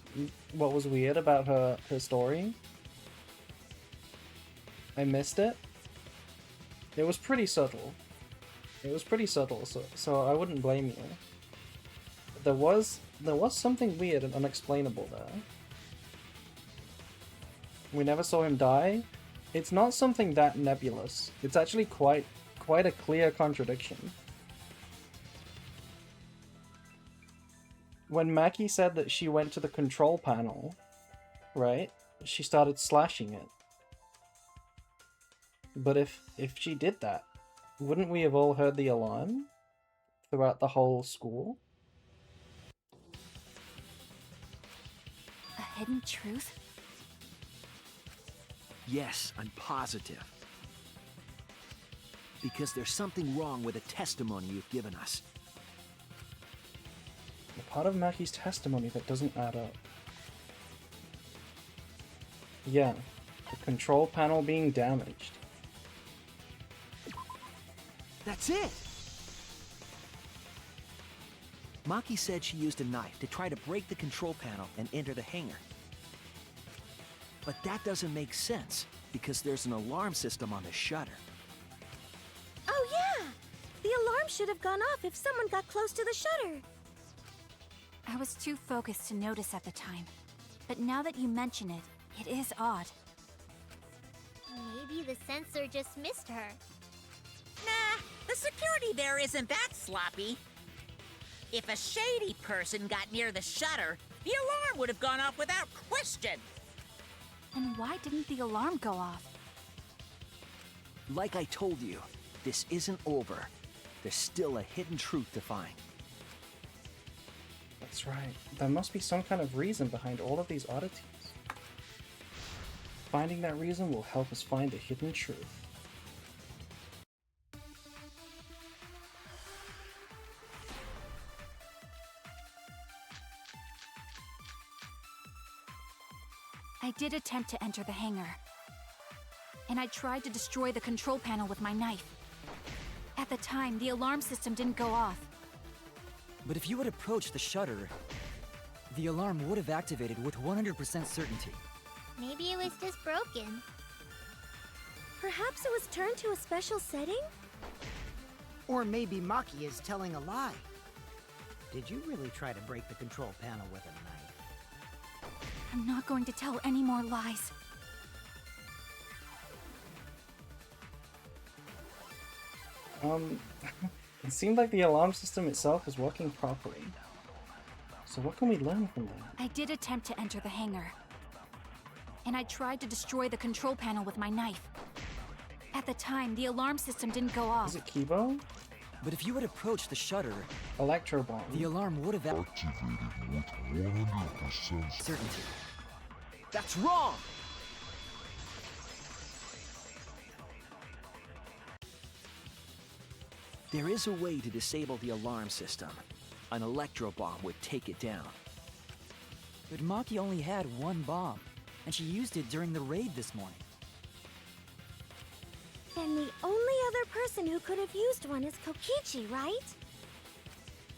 Speaker 1: what was weird about her story? I missed it. It was pretty subtle. It was pretty subtle, so I wouldn't blame you. There was something weird and unexplainable there. We never saw him die. It's not something that nebulous. It's actually quite a clear contradiction. When Maki said that she went to the control panel, right? She started slashing it. But if she did that, wouldn't we have all heard the alarm throughout the whole school?
Speaker 5: A hidden truth?
Speaker 4: Yes, I'm positive. Because there's something wrong with the testimony you've given us.
Speaker 1: The part of Maki's testimony that doesn't add up. Yeah, the control panel being damaged.
Speaker 4: That's it! Maki said she used a knife to try to break the control panel and enter the hangar. But that doesn't make sense, because there's an alarm system on the shutter.
Speaker 7: Oh yeah! The alarm should have gone off if someone got close to the shutter.
Speaker 5: I was too focused to notice at the time. But now that you mention it, it is odd.
Speaker 6: Maybe the sensor just missed her.
Speaker 3: Nah, the security there isn't that sloppy. If a shady person got near the shutter, the alarm would have gone off without question.
Speaker 5: And why didn't the alarm go off?
Speaker 4: Like I told you, this isn't over. There's still a hidden truth to find.
Speaker 1: That's right. There must be some kind of reason behind all of these oddities. Finding that reason will help us find the hidden truth.
Speaker 5: I did attempt to enter the hangar. And I tried to destroy the control panel with my knife. At the time, the alarm system didn't go off.
Speaker 2: But if you had approached the shutter, the alarm would have activated with 100% certainty.
Speaker 6: Maybe it was just broken.
Speaker 7: Perhaps it was turned to a special setting?
Speaker 10: Or maybe Maki is telling a lie. Did you really try to break the control panel with a knife?
Speaker 5: I'm not going to tell any more lies.
Speaker 1: It seemed like the alarm system itself was working properly. So what can we learn from that?
Speaker 5: I did attempt to enter the hangar. And I tried to destroy the control panel with my knife. At the time, the alarm system didn't go off.
Speaker 1: Is it Kibo?
Speaker 2: But if you had approached the shutter,
Speaker 1: Electro Bomb.
Speaker 2: the alarm would have
Speaker 8: Activated with 100%
Speaker 2: certainty.
Speaker 4: That's wrong! There is a way to disable the alarm system. An electro bomb would take it down.
Speaker 2: But Maki only had one bomb, and she used it during the raid this morning.
Speaker 7: Then the only other person who could have used one is Kokichi, right?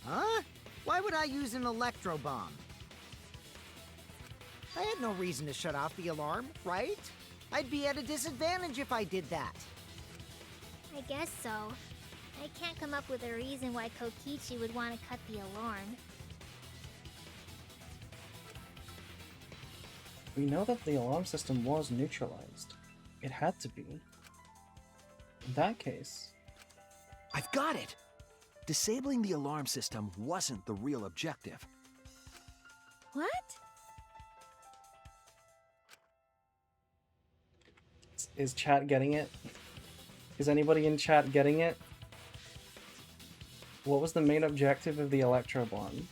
Speaker 10: Huh? Why would I use an electro bomb? I had no reason to shut off the alarm, right? I'd be at a disadvantage if I did that.
Speaker 6: I guess so. I can't come up with a reason why Kokichi would want to cut the alarm.
Speaker 1: We know that the alarm system was neutralized. It had to be. In that case...
Speaker 4: I've got it! Disabling the alarm system wasn't the real objective.
Speaker 7: What?
Speaker 1: Is chat getting it? Is anybody in chat getting it? What was the main objective of the Electro Bomb?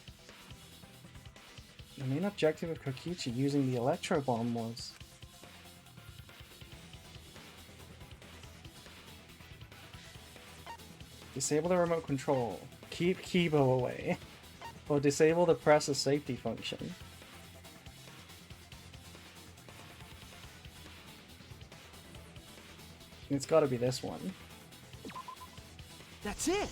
Speaker 1: The main objective of Kokichi using the Electro Bomb was... disable the remote control, keep Kibo away, or disable the press's safety function. It's gotta be this one.
Speaker 4: That's it!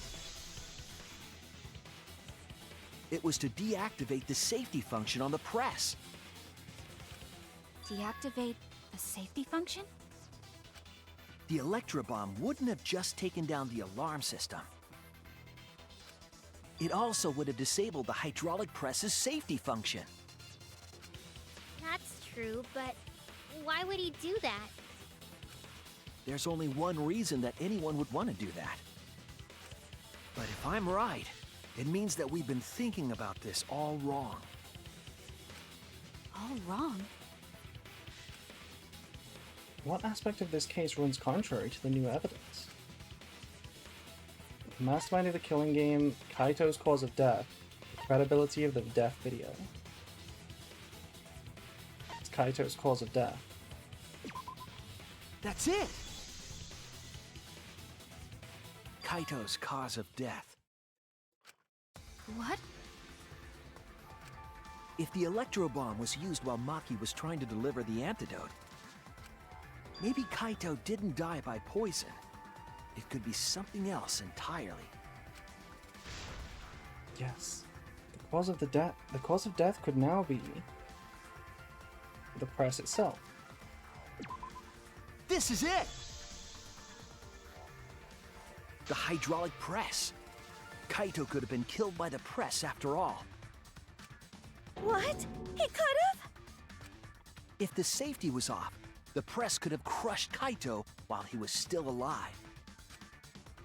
Speaker 4: It was to deactivate the safety function on the press.
Speaker 5: Deactivate the safety function?
Speaker 4: The Electro Bomb wouldn't have just taken down the alarm system. It also would have disabled the hydraulic press's safety function.
Speaker 6: That's true, but why would he do that?
Speaker 4: There's only one reason that anyone would want to do that. But if I'm right, it means that we've been thinking about this all wrong.
Speaker 5: All wrong?
Speaker 1: What aspect of this case runs contrary to the new evidence? The mastermind of the killing game, Kaito's cause of death, the credibility of the death video. It's Kaito's cause of death.
Speaker 4: That's it! Kaito's cause of death.
Speaker 5: What?
Speaker 4: If the Electro Bomb was used while Maki was trying to deliver the antidote, maybe Kaito didn't die by poison. It could be something else entirely.
Speaker 1: Yes. The cause of death could now be the press itself.
Speaker 4: This is it! The hydraulic press. Kaito could have been killed by the press after all.
Speaker 7: What? He could have?
Speaker 4: If the safety was off, the press could have crushed Kaito while he was still alive.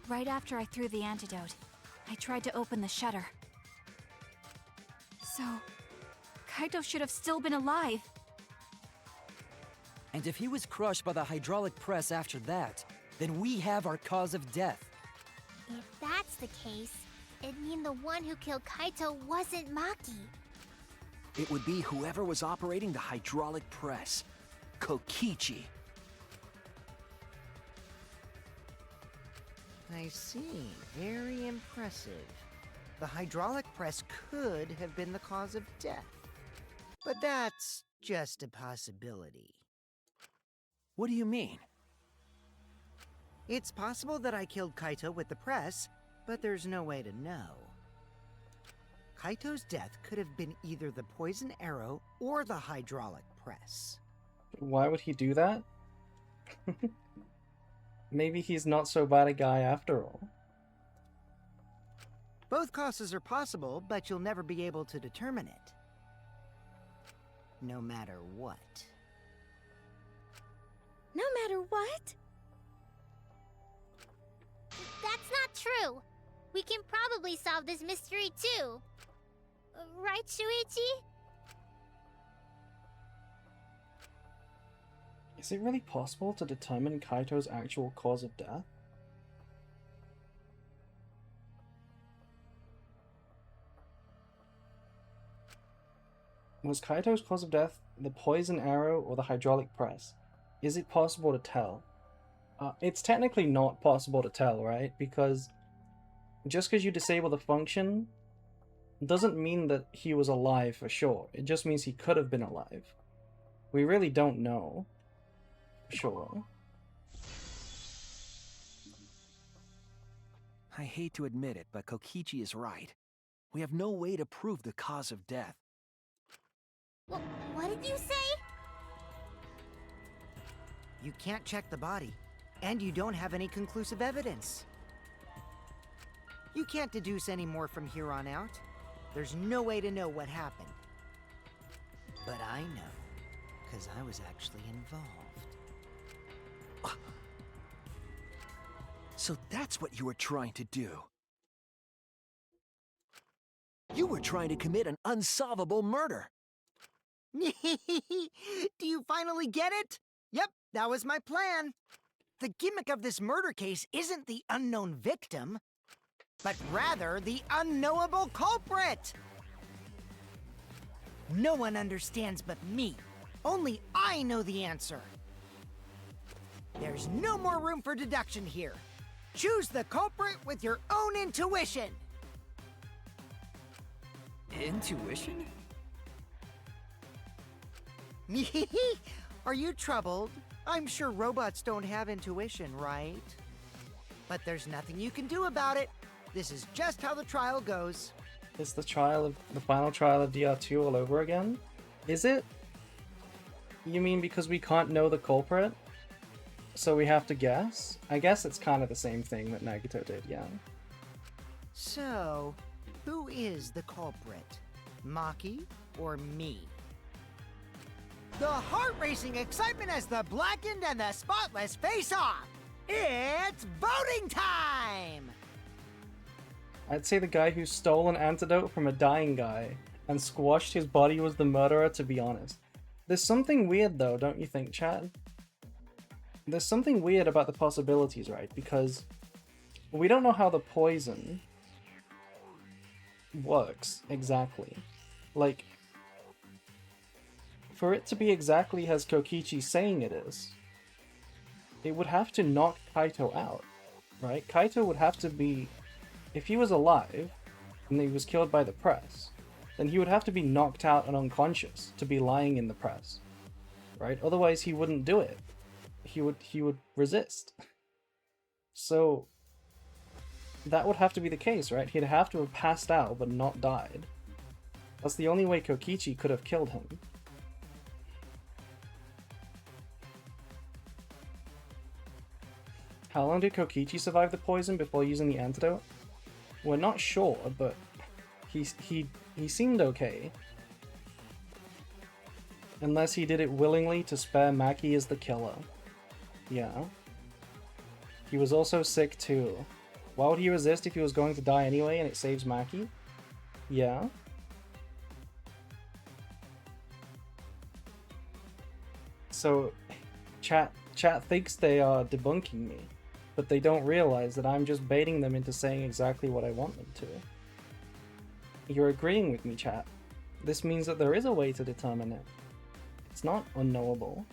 Speaker 5: Right after I threw the antidote, I tried to open the shutter. So, Kaito should have still been alive.
Speaker 2: And if he was crushed by the hydraulic press after that, then we have our cause of death.
Speaker 6: If that's the case, it'd mean the one who killed Kaito wasn't Maki.
Speaker 4: It would be whoever was operating the hydraulic press. Kokichi.
Speaker 10: I see. Very impressive. The hydraulic press could have been the cause of death. But that's just a possibility.
Speaker 4: What do you mean?
Speaker 10: It's possible that I killed Kaito with the press, but there's no way to know. Kaito's death could have been either the poison arrow or the hydraulic press.
Speaker 1: Why would he do that? Maybe he's not so bad a guy after all.
Speaker 10: Both causes are possible, but you'll never be able to determine it. No matter what.
Speaker 7: No matter what?
Speaker 6: That's not true. We can probably solve this mystery too. Right, Shuichi?
Speaker 1: Is it really possible to determine Kaito's actual cause of death? Was Kaito's cause of death the poison arrow or the hydraulic press? Is it possible to tell? It's technically not possible to tell, right? Because just because you disable the function doesn't mean that he was alive for sure. It just means he could have been alive. We really don't know. Sure.
Speaker 4: I hate to admit it, but Kokichi is right. We have no way to prove the cause of death.
Speaker 6: What did you say?
Speaker 10: You can't check the body, and you don't have any conclusive evidence. You can't deduce any more from here on out. There's no way to know what happened. But I know, because I was actually involved.
Speaker 4: So that's what you were trying to do. You were trying to commit an unsolvable murder.
Speaker 10: Do you finally get it? Yep, that was my plan. The gimmick of this murder case isn't the unknown victim, but rather the unknowable culprit. No one understands but me. Only I know the answer. There's no more room for deduction here. Choose the culprit with your own intuition.
Speaker 2: Intuition?
Speaker 10: Are you troubled? I'm sure robots don't have intuition, right? But there's nothing you can do about it. This is just how the trial goes.
Speaker 1: It's the final trial of DR2 all over again? Is it? You mean because we can't know the culprit? So we have to guess? I guess it's kind of the same thing that Nagito did, yeah.
Speaker 10: So, who is the culprit? Maki or me? The heart-racing excitement as the blackened and the spotless face off! It's voting time!
Speaker 1: I'd say the guy who stole an antidote from a dying guy and squashed his body was the murderer, to be honest. There's something weird though, don't you think, Chad? There's something weird about the possibilities, right? Because we don't know how the poison works exactly. Like, for it to be exactly as Kokichi's saying it is, it would have to knock Kaito out, right? Kaito would have to be, if he was alive and he was killed by the press, then he would have to be knocked out and unconscious to be lying in the press, right? Otherwise he wouldn't do it. He would resist. So that would have to be the case, right? He'd have to have passed out but not died. That's the only way Kokichi could have killed him. How long did Kokichi survive the poison before using the antidote? We're not sure, but he seemed okay. Unless he did it willingly to spare Maki as the killer. Yeah. He was also sick too. Why would he resist if he was going to die anyway and it saves Maki? Yeah. So, chat thinks they are debunking me, but they don't realize that I'm just baiting them into saying exactly what I want them to. You're agreeing with me, chat. This means that there is a way to determine it. It's not unknowable.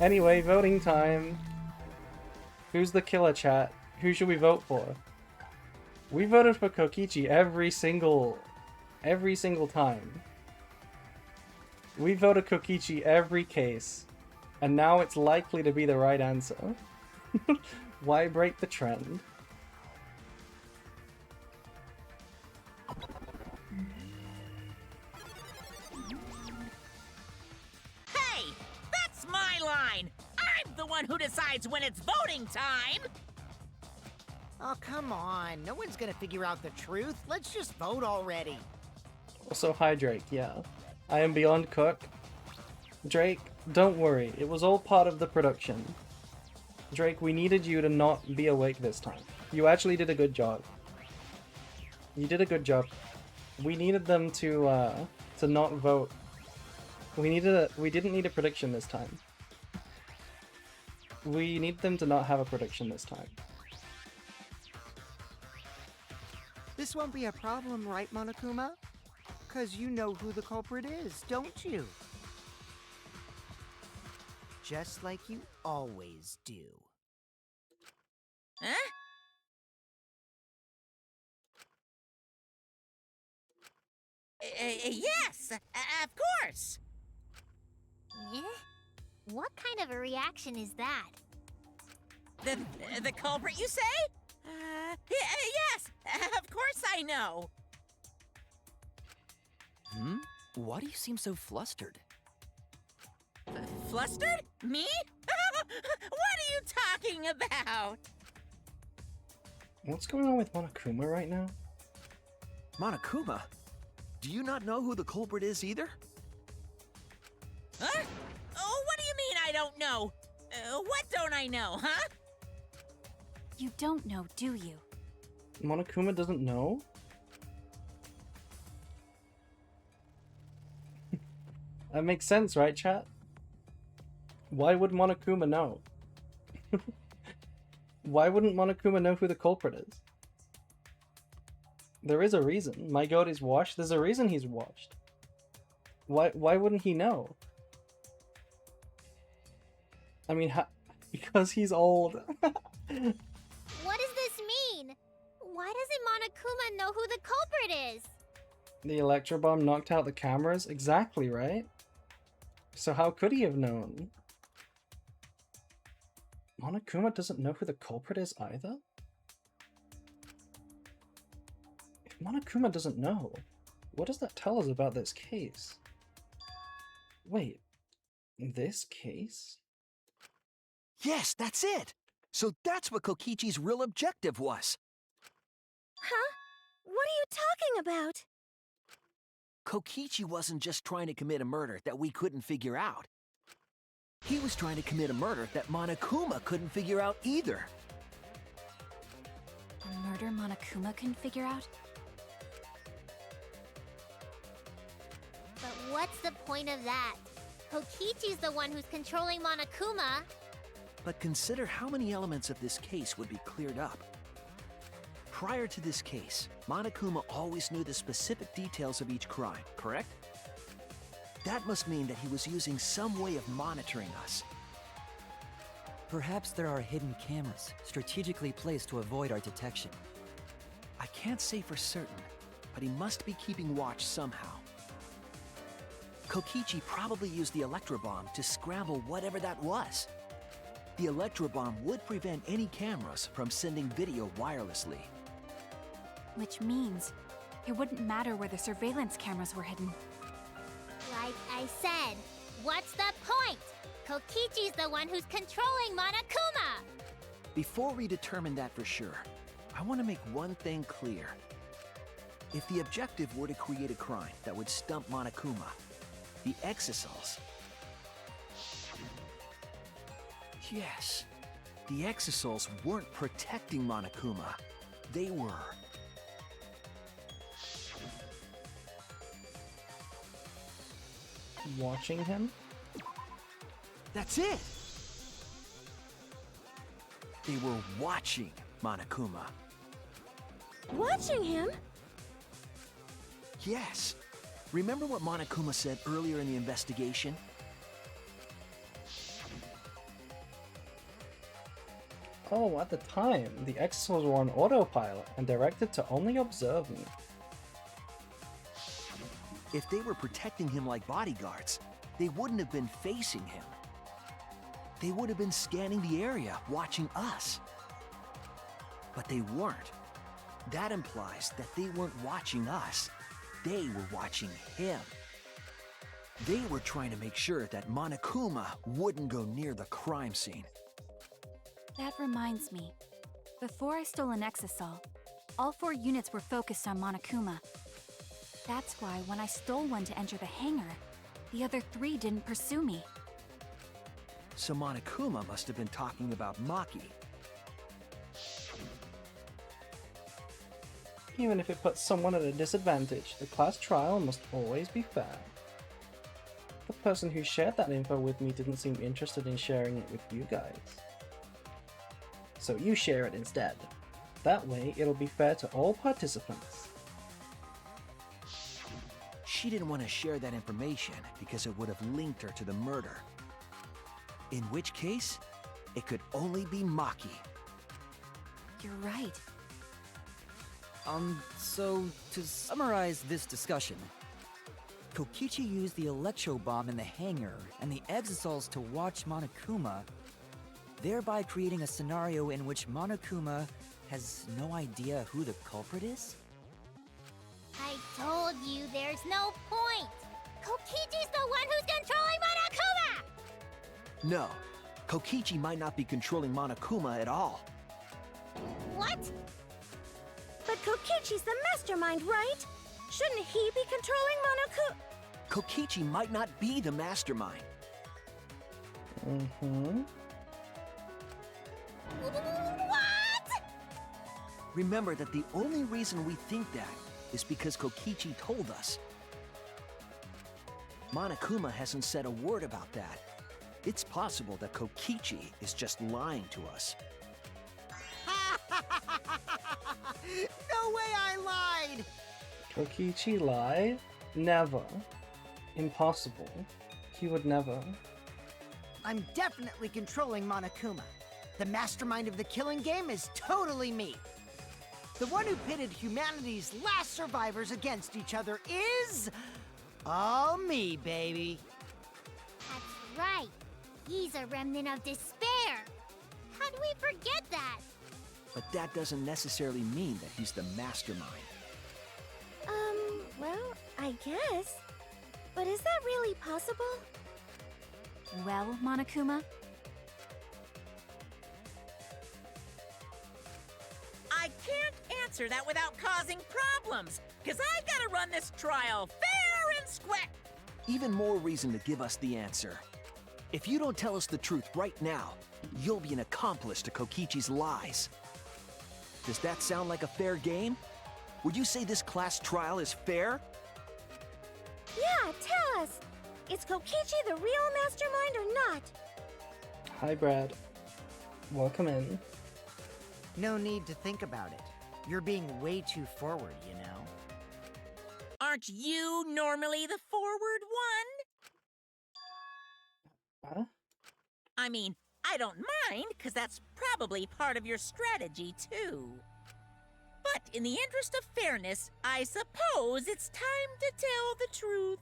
Speaker 1: Anyway, voting time. Who's the killer, chat? Who should we vote for? We voted for Kokichi every single time. We voted Kokichi every case, and now it's likely to be the right answer. Why break the trend?
Speaker 3: Hey, that's my line. I'm the one who decides when it's voting time.
Speaker 10: Oh, come on. No one's gonna figure out the truth. Let's just vote already.
Speaker 1: Also, hi Drake, yeah. I am beyond Cook. Drake, don't worry, it was all part of the production. Drake, we needed you to not be awake this time. You actually did a good job. You did a good job. We needed them to not vote. We didn't need a prediction this time. We need them to not have a prediction this time.
Speaker 10: This won't be a problem, right, Monokuma? Because you know who the culprit is, don't you? Just like you always do.
Speaker 3: Huh? Yes, of course.
Speaker 6: Yeah? What kind of a reaction is that?
Speaker 3: The culprit, you say? Yes, of course I know.
Speaker 2: Why do you seem so flustered?
Speaker 3: Flustered? Me? What are you talking about?
Speaker 1: What's going on with Monokuma right now?
Speaker 4: Monokuma? Do you not know who the culprit is either?
Speaker 3: Huh? Oh, what do you mean I don't know? What don't I know, huh?
Speaker 5: You don't know, do you?
Speaker 1: Monokuma doesn't know? That makes sense, right, chat? Why would Monokuma know? Why wouldn't Monokuma know who the culprit is? There is a reason. My goat is washed. There's a reason he's washed. Why wouldn't he know? I mean, because he's old.
Speaker 6: What does this mean? Why doesn't Monokuma know who the culprit is?
Speaker 1: The electro bomb knocked out the cameras? Exactly, right? So how could he have known? Monokuma doesn't know who the culprit is either? If Monokuma doesn't know, what does that tell us about this case? Wait, this case?
Speaker 4: Yes, that's it! So that's what Kokichi's real objective was!
Speaker 7: Huh? What are you talking about?
Speaker 4: Kokichi wasn't just trying to commit a murder that we couldn't figure out. He was trying to commit a murder that Monokuma couldn't figure out either.
Speaker 5: A murder Monokuma couldn't figure out?
Speaker 6: But what's the point of that? Kokichi's the one who's controlling Monokuma.
Speaker 4: But consider how many elements of this case would be cleared up. Prior to this case, Monokuma always knew the specific details of each crime, correct? That must mean that he was using some way of monitoring us.
Speaker 2: Perhaps there are hidden cameras, strategically placed to avoid our detection.
Speaker 4: I can't say for certain, but he must be keeping watch somehow. Kokichi probably used the electro bomb to scramble whatever that was. The electro bomb would prevent any cameras from sending video wirelessly.
Speaker 5: Which means it wouldn't matter where the surveillance cameras were hidden.
Speaker 6: Like I said, what's the point? Kokichi's the one who's controlling Monokuma!
Speaker 4: Before we determine that for sure, I want to make one thing clear. If the objective were to create a crime that would stump Monokuma, the exosols... Yes, the exosols weren't protecting Monokuma. They were...
Speaker 1: Watching him?
Speaker 4: That's it! They were watching Monokuma.
Speaker 7: Watching him?
Speaker 4: Yes. Remember what Monokuma said earlier in the investigation?
Speaker 1: Oh, at the time, the exosols were on autopilot and directed to only observe me.
Speaker 4: If they were protecting him like bodyguards, they wouldn't have been facing him. They would have been scanning the area, watching us. But they weren't. That implies that they weren't watching us. They were watching him. They were trying to make sure that Monokuma wouldn't go near the crime scene.
Speaker 5: That reminds me. Before I stole an Exisal, all 4 units were focused on Monokuma. That's why when I stole one to enter the hangar, the other 3 didn't pursue me.
Speaker 4: So Monokuma must have been talking about Maki.
Speaker 1: Even if it puts someone at a disadvantage, the class trial must always be fair. The person who shared that info with me didn't seem interested in sharing it with you guys. So you share it instead. That way, it'll be fair to all participants.
Speaker 4: She didn't want to share that information because it would have linked her to the murder. In which case, it could only be Maki.
Speaker 5: You're right.
Speaker 2: So to summarize this discussion, Kokichi used the electro bomb in the hangar and the Exisals to watch Monokuma, thereby creating a scenario in which Monokuma has no idea who the culprit is?
Speaker 6: I told you there's no point. Kokichi's the one who's controlling Monokuma!
Speaker 4: No, Kokichi might not be controlling Monokuma at all.
Speaker 6: What?
Speaker 7: But Kokichi's the mastermind, right? Shouldn't he be controlling Monokuma?
Speaker 4: Kokichi might not be the mastermind.
Speaker 1: Mm-hmm.
Speaker 6: What?
Speaker 4: Remember that the only reason we think that is because Kokichi told us. Monokuma hasn't said a word about that. It's possible that Kokichi is just lying to us.
Speaker 10: No way I lied!
Speaker 1: Kokichi lie? Never. Impossible. He would never.
Speaker 10: I'm definitely controlling Monokuma. The mastermind of the killing game is totally me. The one who pitted humanity's last survivors against each other is... all me, baby.
Speaker 6: That's right. He's a remnant of despair. How do we forget that?
Speaker 4: But that doesn't necessarily mean that he's the mastermind.
Speaker 7: Well, I guess. But is that really possible?
Speaker 5: Well, Monokuma?
Speaker 3: I can't answer that without causing problems, because I gotta run this trial fair and square.
Speaker 4: Even more reason to give us the answer. If you don't tell us the truth right now, you'll be an accomplice to Kokichi's lies. Does that sound like a fair game? Would you say this class trial is fair?
Speaker 7: Yeah, tell us! Is Kokichi the real mastermind or not?
Speaker 1: Hi, Brad. Welcome in.
Speaker 10: No need to think about it. You're being way too forward, you know?
Speaker 3: Aren't you normally the forward one?
Speaker 1: Huh?
Speaker 3: I mean, I don't mind, because that's probably part of your strategy, too. But in the interest of fairness, I suppose it's time to tell the truth.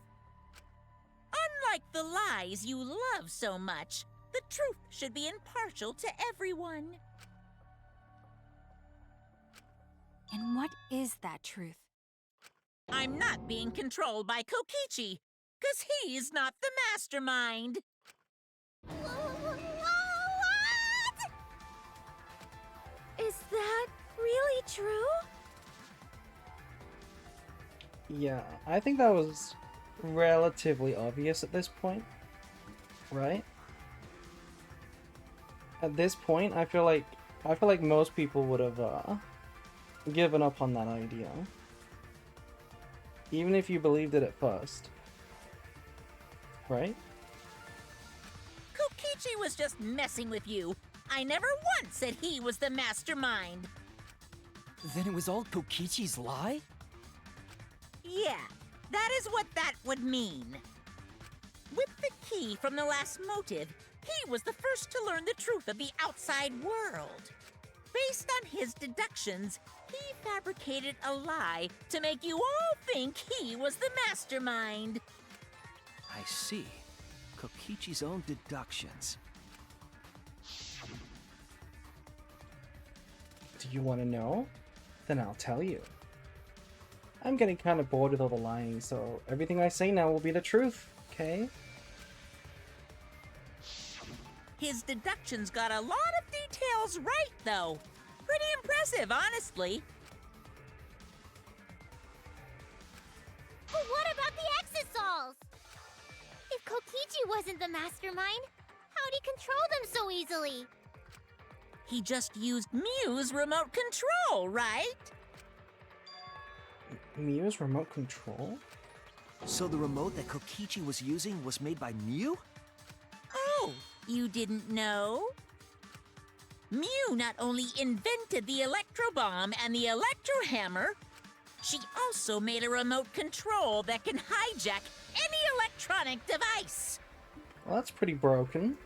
Speaker 3: Unlike the lies you love so much, the truth should be impartial to everyone.
Speaker 5: And what is that truth?
Speaker 3: I'm not being controlled by Kokichi, because he's not the mastermind.
Speaker 6: What?
Speaker 7: Is that really true?
Speaker 1: Yeah, I think that was relatively obvious at this point, right? At this point, I feel like most people would have given up on that idea, even if you believed it at first, right?
Speaker 3: Kokichi was just messing with you. I never once said he was the mastermind.
Speaker 2: Then it was all Kokichi's lie?
Speaker 3: Yeah, that is what that would mean. With the key from the last motive, he was the first to learn the truth of the outside world. Based on his deductions, he fabricated a lie to make you all think he was the mastermind.
Speaker 4: I see. Kokichi's own deductions.
Speaker 1: Do you want to know? Then I'll tell you. I'm getting kind of bored with all the lying, so everything I say now will be the truth, okay?
Speaker 3: His deductions got a lot of details right, though. Pretty impressive, honestly.
Speaker 6: But what about the Exosols? If Kokichi wasn't the mastermind, how'd he control them so easily?
Speaker 3: He just used Mew's remote control, right?
Speaker 1: Mew's remote control?
Speaker 4: So the remote that Kokichi was using was made by Mew?
Speaker 3: Oh, you didn't know? Mew not only invented the Electro Bomb and the Electro Hammer, she also made a remote control that can hijack any electronic device.
Speaker 1: Well, that's pretty broken.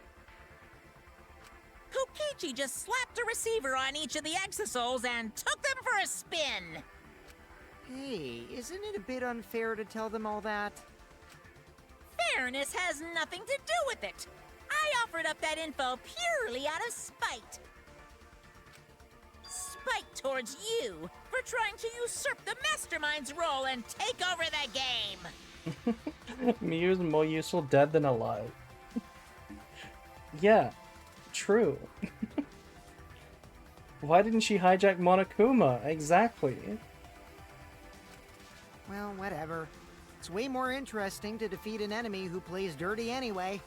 Speaker 3: Kokichi just slapped a receiver on each of the Exosols and took them for a spin.
Speaker 10: Hey, isn't it a bit unfair to tell them all that?
Speaker 3: Fairness has nothing to do with it. I offered up that info purely out of spite. Spite towards you for trying to usurp the mastermind's role and take over the game.
Speaker 1: Mew's more useful dead than alive. Yeah, true. Why didn't she hijack Monokuma? Exactly.
Speaker 10: Well, whatever. It's way more interesting to defeat an enemy who plays dirty anyway.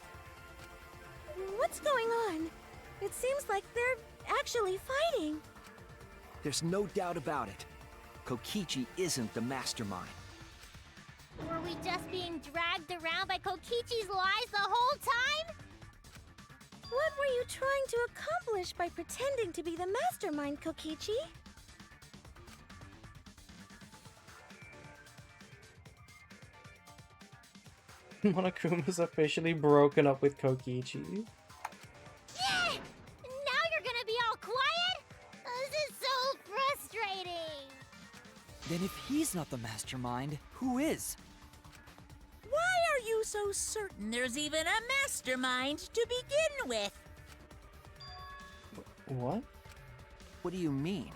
Speaker 7: What's going on? It seems like they're actually fighting.
Speaker 4: There's no doubt about it. Kokichi isn't the mastermind.
Speaker 6: Were we just being dragged around by Kokichi's lies the whole time?
Speaker 7: What were you trying to accomplish by pretending to be the mastermind, Kokichi?
Speaker 1: Monokuma's officially broken up with Kokichi.
Speaker 6: Yeah! Now you're gonna be all quiet? This is so frustrating!
Speaker 2: Then if he's not the mastermind, who is?
Speaker 3: Why are you so certain there's even a mastermind to begin with?
Speaker 1: What?
Speaker 4: What do you mean?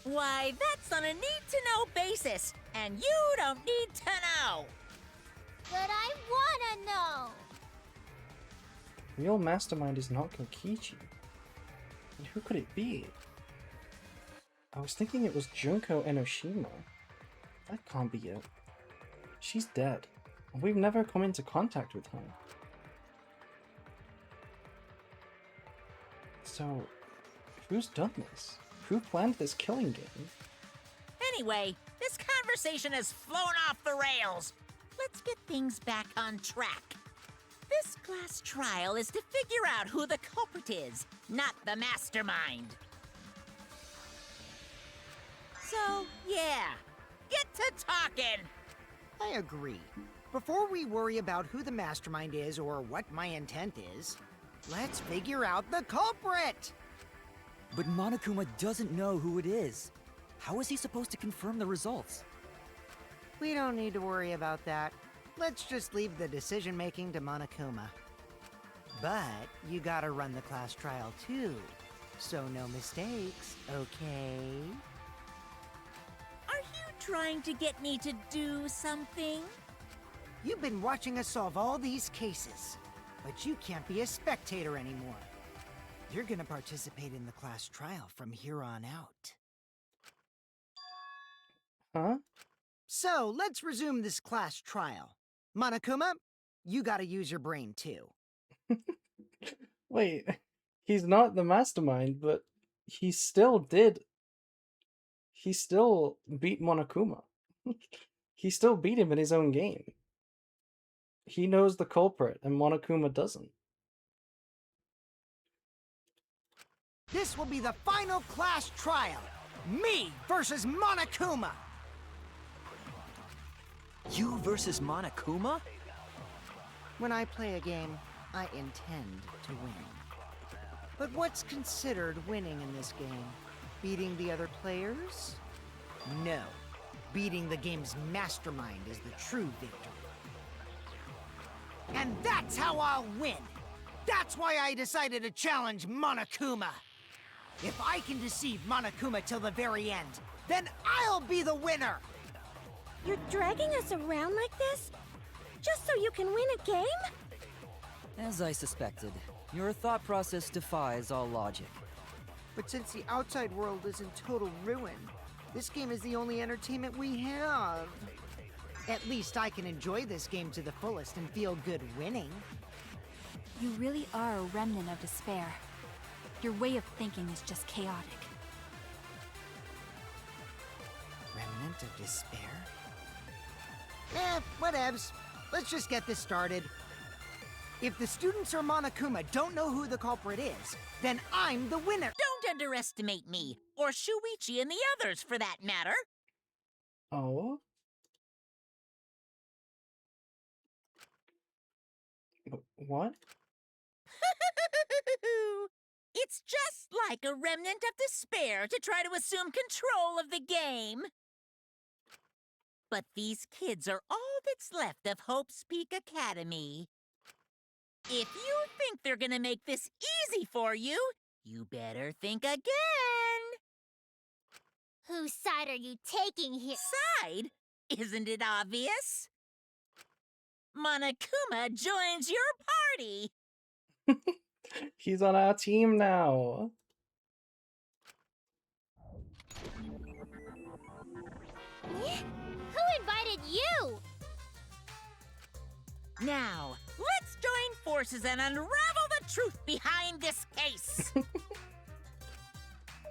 Speaker 3: Why, that's on a need-to-know basis, and you don't need to know.
Speaker 6: But I wanna know!
Speaker 1: Real mastermind is not Kokichi. And who could it be? I was thinking it was Junko Enoshima. That can't be it. She's dead, and we've never come into contact with her. So, who's done this? Who planned this killing game?
Speaker 3: Anyway, this conversation has flown off the rails. Let's get things back on track. This class trial is to figure out who the culprit is, not the mastermind. So, yeah, get to talking.
Speaker 10: I agree. Before we worry about who the mastermind is or what my intent is, let's figure out the culprit!
Speaker 2: But Monokuma doesn't know who it is. How is he supposed to confirm the results?
Speaker 10: We don't need to worry about that. Let's just leave the decision-making to Monokuma. But you gotta run the class trial too, so no mistakes, okay?
Speaker 3: Are you trying to get me to do something?
Speaker 10: You've been watching us solve all these cases, but you can't be a spectator anymore. You're gonna participate in the class trial from here on out.
Speaker 1: Huh?
Speaker 10: So, let's resume this class trial. Monokuma, you gotta use your brain too.
Speaker 1: Wait, he's not the mastermind, but he still did. He still beat Monokuma. He still beat him in his own game. He knows the culprit, and Monokuma doesn't.
Speaker 10: This will be the final class trial. Me versus Monokuma.
Speaker 4: You versus Monokuma?
Speaker 10: When I play a game, I intend to win. But what's considered winning in this game? Beating the other players? No. Beating the game's mastermind is the true victory. And that's how I'll win! That's why I decided to challenge Monokuma! If I can deceive Monokuma till the very end, then I'll be the winner!
Speaker 7: You're dragging us around like this? Just so you can win a game?
Speaker 2: As I suspected, your thought process defies all logic.
Speaker 10: But since the outside world is in total ruin, this game is the only entertainment we have. At least I can enjoy this game to the fullest and feel good winning.
Speaker 5: You really are a remnant of despair. Your way of thinking is just chaotic.
Speaker 10: Remnant of despair? Whatevs. Let's just get this started. If the students or Monokuma don't know who the culprit is, then I'm the winner!
Speaker 3: Don't underestimate me, or Shuichi and the others for that matter.
Speaker 1: Oh? What?
Speaker 3: It's just like a remnant of despair to try to assume control of the game. But these kids are all that's left of Hope's Peak Academy. If you think they're gonna make this easy for you, you better think again.
Speaker 6: Whose side are you taking here?
Speaker 3: Side? Isn't it obvious? Monokuma joins your party.
Speaker 1: He's on our team now.
Speaker 6: Who invited you?
Speaker 3: Now, let's join forces and unravel the truth behind this case.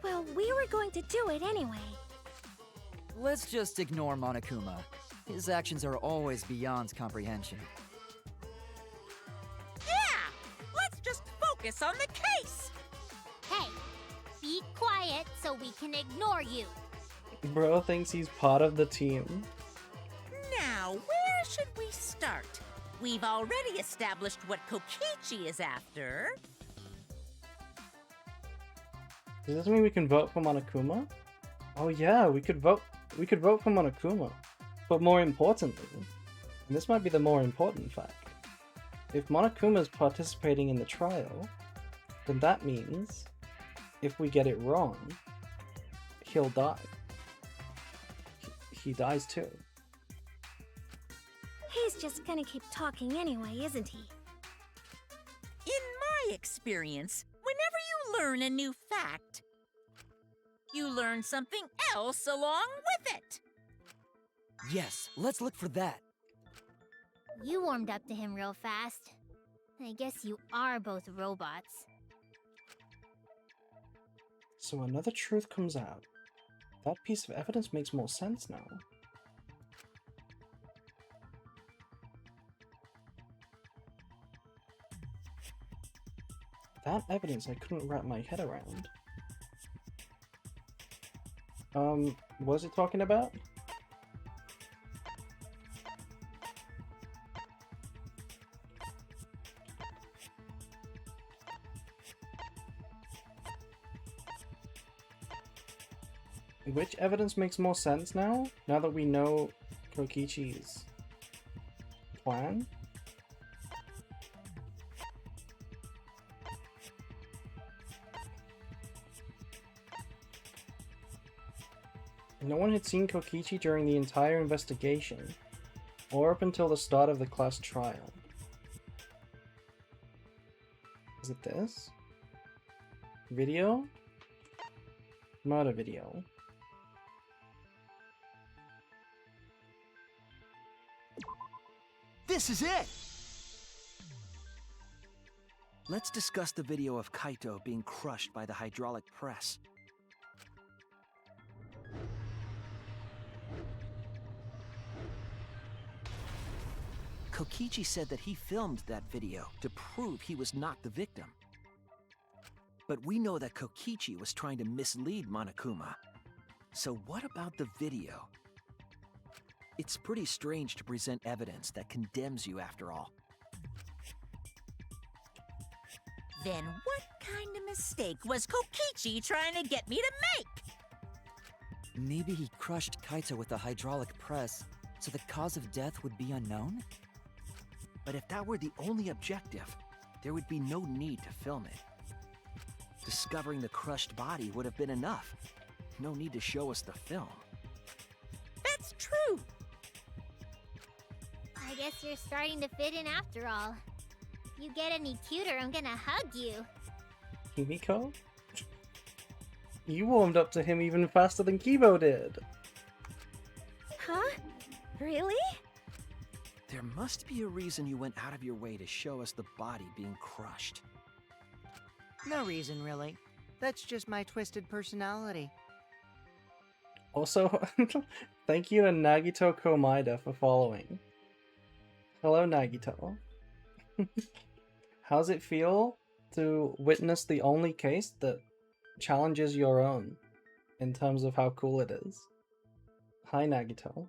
Speaker 7: Well, we were going to do it anyway.
Speaker 2: Let's just ignore Monokuma. His actions are always beyond comprehension.
Speaker 3: Yeah! Let's just focus on the case.
Speaker 6: Hey, be quiet so we can ignore you.
Speaker 1: Bro thinks he's part of the team.
Speaker 3: Now, where should we start? We've already established what Kokichi is after.
Speaker 1: Does this mean we can vote for Monokuma? Oh yeah, we could vote for Monokuma. But more importantly, and this might be the more important fact, if Monokuma is participating in the trial, then that means if we get it wrong, he'll die. He dies too.
Speaker 7: He's just gonna keep talking anyway, isn't he?
Speaker 3: In my experience, whenever you learn a new fact, you learn something else along with it.
Speaker 2: Yes, let's look for that.
Speaker 6: You warmed up to him real fast. I guess you are both robots.
Speaker 1: So another truth comes out. That piece of evidence makes more sense now. That evidence I couldn't wrap my head around. What was it talking about? Which evidence makes more sense now? Now that we know Kokichi's plan? No one had seen Kokichi during the entire investigation, or up until the start of the class trial. Is it this? Video? Murder video.
Speaker 4: This is it! Let's discuss the video of Kaito being crushed by the hydraulic press. Kokichi said that he filmed that video to prove he was not the victim. But we know that Kokichi was trying to mislead Monokuma. So what about the video? It's pretty strange to present evidence that condemns you after all.
Speaker 3: Then what kind of mistake was Kokichi trying to get me to make?
Speaker 2: Maybe he crushed Kaito with a hydraulic press, so the cause of death would be unknown?
Speaker 4: But if that were the only objective, there would be no need to film it. Discovering the crushed body would have been enough. No need to show us the film.
Speaker 3: That's true.
Speaker 6: I guess you're starting to fit in after all. If you get any cuter, I'm gonna hug you.
Speaker 1: Himiko? You warmed up to him even faster than Kibo did.
Speaker 7: Huh? Really?
Speaker 4: There must be a reason you went out of your way to show us the body being crushed.
Speaker 10: No reason, really. That's just my twisted personality.
Speaker 1: Also, thank you to Nagito Komaida for following. Hello, Nagito. How's it feel to witness the only case that challenges your own in terms of how cool it is? Hi, Nagito.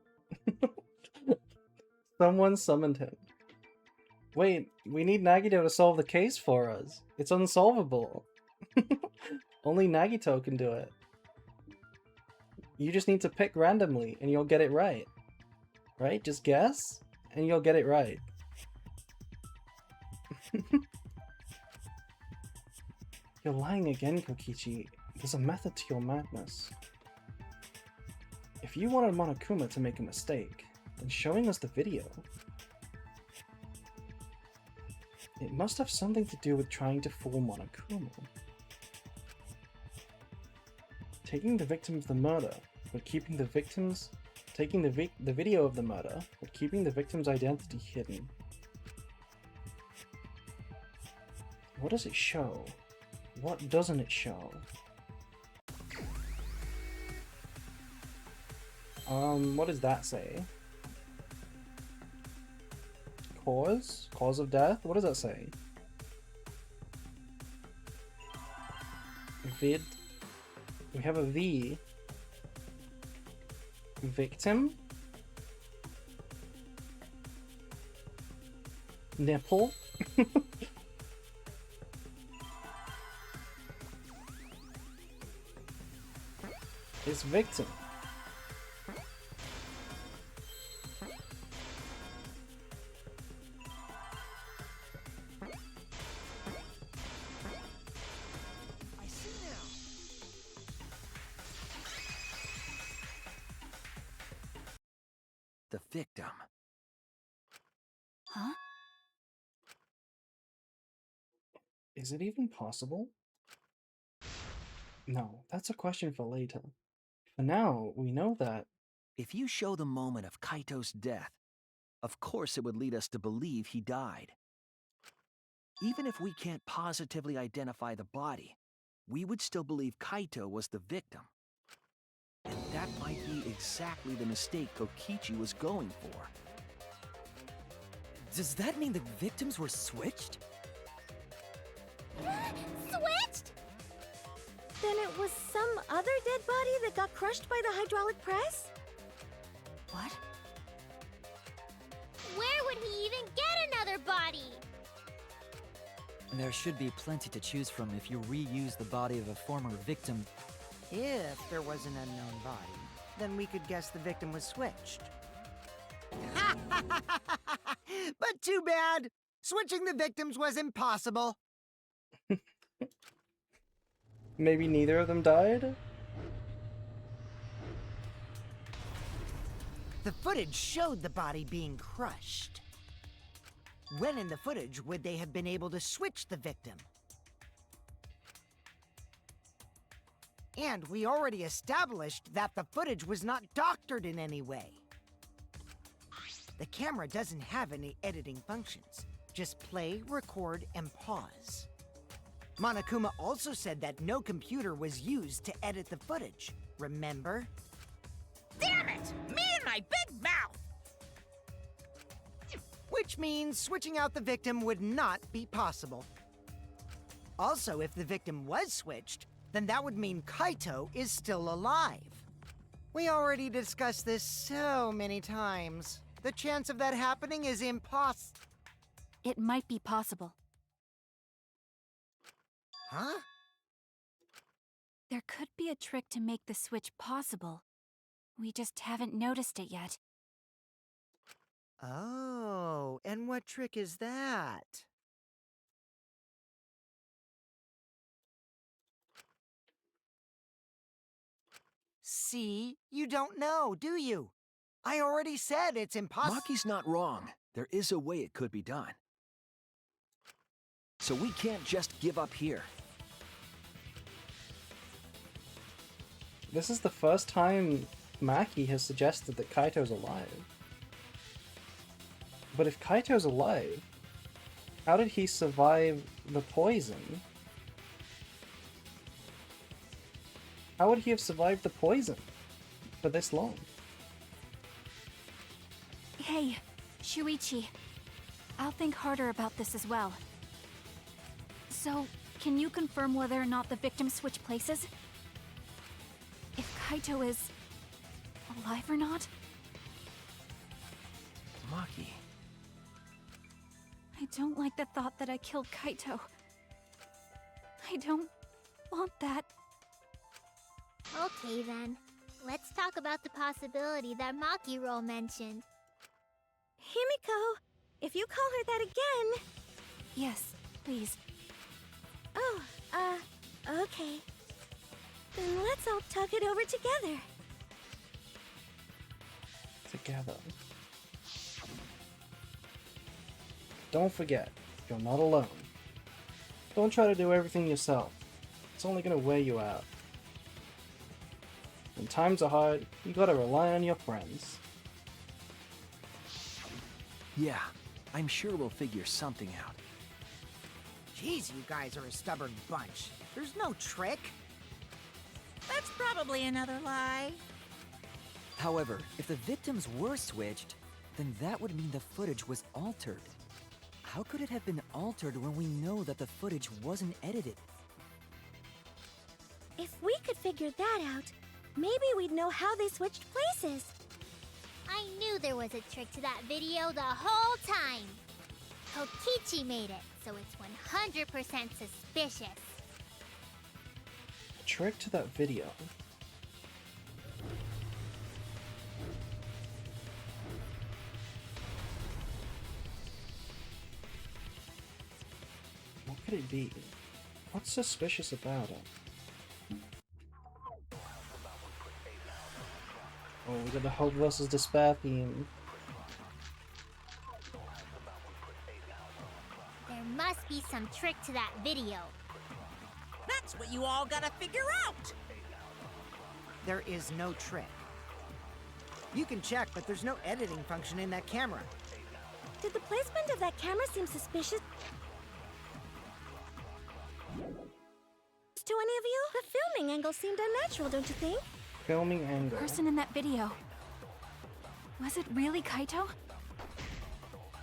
Speaker 1: Someone summoned him. Wait, we need Nagito to solve the case for us. It's unsolvable. Only Nagito can do it. You just need to pick randomly and you'll get it right. Right? Just guess and you'll get it right. You're lying again, Kokichi. There's a method to your madness. If you wanted Monokuma to make a mistake, then showing us the video. It must have something to do with trying to fool Monokuma. Taking the victim of the murder, but keeping the victims... Taking the video of the murder, but keeping the victim's identity hidden. What does it show? What doesn't it show? What does that say? Cause? Cause of death? What does that say? Vid. We have a V. Victim. Nipple. It's victim.
Speaker 4: I see now. The victim.
Speaker 5: Huh?
Speaker 1: Is it even possible? No, that's a question for later. For now, we know that...
Speaker 4: If you show the moment of Kaito's death, of course it would lead us to believe he died. Even if we can't positively identify the body, we would still believe Kaito was the victim. And that might be exactly the mistake Kokichi was going for.
Speaker 2: Does that mean the victims were switched?
Speaker 6: Switched?
Speaker 7: Then it was some other dead body that got crushed by the hydraulic press?
Speaker 5: What?
Speaker 6: Where would he even get another body?
Speaker 2: There should be plenty to choose from if you reuse the body of a former victim.
Speaker 10: If there was an unknown body, then we could guess the victim was switched. But too bad! Switching the victims was impossible.
Speaker 1: Maybe neither of them died?
Speaker 10: The footage showed the body being crushed. When in the footage would they have been able to switch the victim? And we already established that the footage was not doctored in any way. The camera doesn't have any editing functions. Just play, record, and pause. Monokuma also said that no computer was used to edit the footage, remember?
Speaker 3: Damn it! Me and my big mouth!
Speaker 10: Which means switching out the victim would not be possible. Also, if the victim was switched, then that would mean Kaito is still alive. We already discussed this so many times. The chance of that happening is
Speaker 5: It might be possible.
Speaker 10: Huh?
Speaker 5: There could be a trick to make the switch possible. We just haven't noticed it yet.
Speaker 10: Oh, and what trick is that? See? You don't know, do you? I already said it's impossible.
Speaker 4: Maki's not wrong. There is a way it could be done. So we can't just give up here.
Speaker 1: This is the first time Maki has suggested that Kaito's alive. But if Kaito's alive, how did he survive the poison? How would he have survived the poison for this long?
Speaker 5: Hey, Shuichi. I'll think harder about this as well. So, can you confirm whether or not the victims switch places? If Kaito is alive or not?
Speaker 4: Maki.
Speaker 5: I don't like the thought that I killed Kaito. I don't want that.
Speaker 6: Okay then. Let's talk about the possibility that Makiro mentioned.
Speaker 7: Himiko, if you call her that again...
Speaker 5: Yes, please.
Speaker 7: Oh, okay. Then let's all talk it over together.
Speaker 1: Together. Don't forget, you're not alone. Don't try to do everything yourself. It's only gonna wear you out. When times are hard, you gotta rely on your friends.
Speaker 4: Yeah, I'm sure we'll figure something out.
Speaker 10: Jeez, you guys are a stubborn bunch. There's no trick.
Speaker 3: That's probably another lie.
Speaker 2: However, if the victims were switched, then that would mean the footage was altered. How could it have been altered when we know that the footage wasn't edited?
Speaker 7: If we could figure that out, maybe we'd know how they switched places.
Speaker 6: I knew there was a trick to that video the whole time. Kokichi made it, so it's 100% suspicious.
Speaker 1: Trick to that video. What could it be? What's suspicious about it? Oh, we got the Hope versus Despair theme.
Speaker 6: There must be some trick to that video.
Speaker 3: That's what you all gotta figure out.
Speaker 10: There is no trick. You can check, but there's no editing function in that camera.
Speaker 7: Did the placement of that camera seem suspicious to any of you? The filming angle seemed unnatural, don't you think?
Speaker 1: Filming angle.
Speaker 5: Person in that video. Was it really Kaito?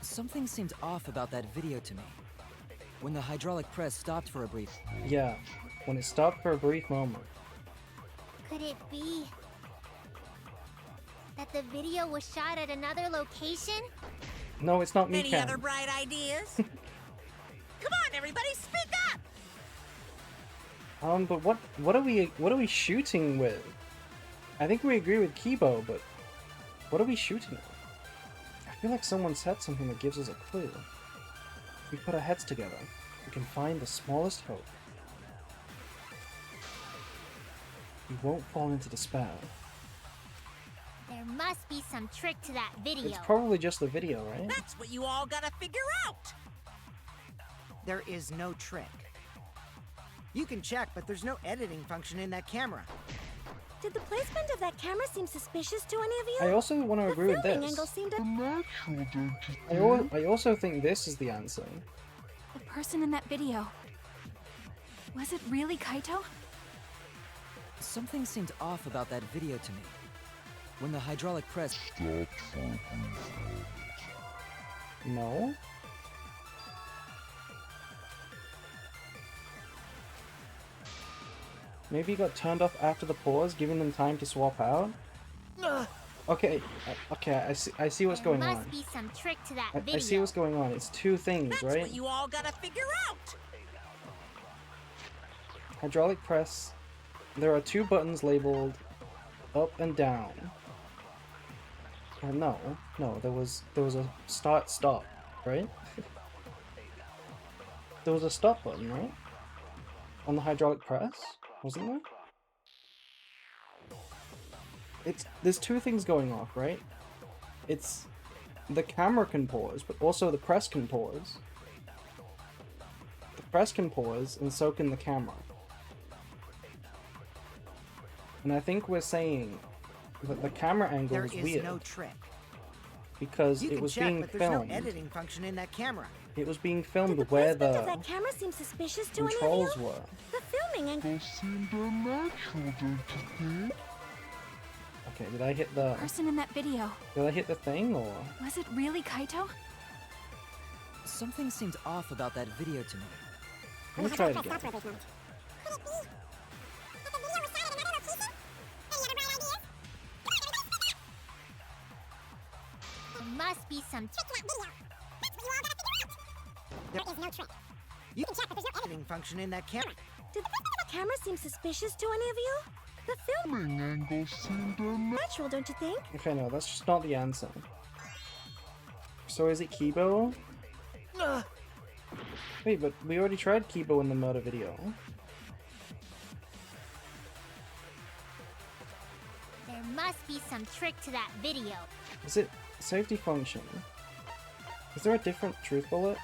Speaker 2: Something seemed off about that video to me. When the hydraulic press stopped for a brief...
Speaker 1: Yeah, when it stopped for a brief moment.
Speaker 6: Could it be that the video was shot at another location?
Speaker 1: No, it's not me,
Speaker 3: Any
Speaker 1: Cam.
Speaker 3: other bright ideas? Come on, everybody, speak up!
Speaker 1: But what are we shooting with? I think we agree with Kibo, but what are we shooting at? I feel like someone said something that gives us a clue. If we put our heads together, we can find the smallest hope. We won't fall into despair.
Speaker 6: There must be some trick to that video.
Speaker 1: It's probably just the video, right?
Speaker 3: That's what you all gotta figure out.
Speaker 10: There is no trick. You can check, but there's no editing function in that camera.
Speaker 7: Did the placement of that camera seem suspicious to any of you?
Speaker 1: I also want to agree with
Speaker 7: The filming
Speaker 1: this.
Speaker 7: angle seemed
Speaker 8: Unnatural, don't you think?
Speaker 1: I also think this is the answer.
Speaker 5: The person in that video. Was it really Kaito?
Speaker 2: Something seemed off about that video to me. When the hydraulic press...
Speaker 8: Stopped for a brief moment.
Speaker 1: No? Maybe he got turned off after the pause, giving them time to swap out? Okay, okay, I see what's going
Speaker 6: There
Speaker 1: on.
Speaker 6: must be some trick to that video.
Speaker 1: I see what's going on. It's two things,
Speaker 3: That's
Speaker 1: right?
Speaker 3: what you all gotta figure out.
Speaker 1: hydraulic press, there are two buttons labeled up and down. No, there was a stop, right? There was a stop button, right? On the hydraulic press, wasn't there? There's two things going off, right? It's the camera can pause, but also the press can pause. The press can pause, and so can the camera. And I think we're saying that the camera angle is weird.
Speaker 10: There is no trick.
Speaker 1: Because
Speaker 10: You
Speaker 1: it
Speaker 10: can
Speaker 1: was
Speaker 10: check,
Speaker 1: being
Speaker 10: but
Speaker 1: filmed.
Speaker 10: there's no editing function in that camera.
Speaker 1: It was being
Speaker 7: Did
Speaker 1: filmed
Speaker 7: the
Speaker 1: where
Speaker 7: placement
Speaker 1: the
Speaker 7: of that camera seem suspicious to any of
Speaker 1: controls
Speaker 7: you?
Speaker 1: were.
Speaker 7: The filming and
Speaker 8: They seemed unnatural, don't you think?
Speaker 1: Okay, did I hit the
Speaker 5: Person in that video.
Speaker 1: did I hit the thing or
Speaker 5: Was it really Kaito?
Speaker 2: Something seemed off about that video to me.
Speaker 1: let me try it again.
Speaker 6: There must be some trick to that video. That's what you all gotta figure out. There is no trick.
Speaker 10: You can check, but there's no editing function in that camera.
Speaker 7: did the camera seem suspicious to any of you? The
Speaker 8: Filming angle seemed
Speaker 7: natural, don't you think?
Speaker 1: Okay, no, that's just not the answer. So is it Kibo? Wait, but we already tried Kibo in the murder video.
Speaker 6: There must be some trick to that video.
Speaker 1: Is it safety function? Is there a different truth bullet?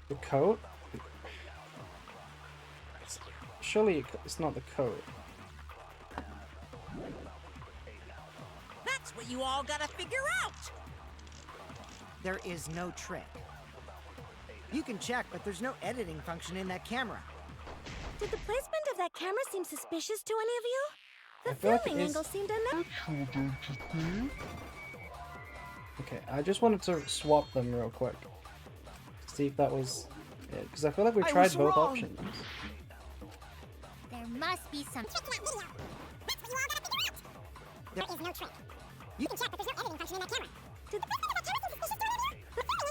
Speaker 1: The coat? Surely it's not the coat.
Speaker 3: That's what you all gotta figure out!
Speaker 10: There is no trick. You can check, but there's no editing function in that camera.
Speaker 7: Did the placement of that camera seem suspicious to any of you?
Speaker 1: I
Speaker 7: The
Speaker 1: feel like it
Speaker 7: filming
Speaker 1: is-
Speaker 7: angle seemed unnatural.
Speaker 8: natural, don't you think?
Speaker 1: Okay, I just wanted to swap them real quick. See if that was it. Because I feel like we
Speaker 10: I
Speaker 1: tried
Speaker 10: was
Speaker 1: both
Speaker 10: wrong.
Speaker 1: options.
Speaker 6: There must be some trick to that video. That's what you all gotta figure out. There is no trick. You can check, but there's no editing function in that camera. Did the placement of that camera seem suspicious to any of you? The filming angle seemed unnatural.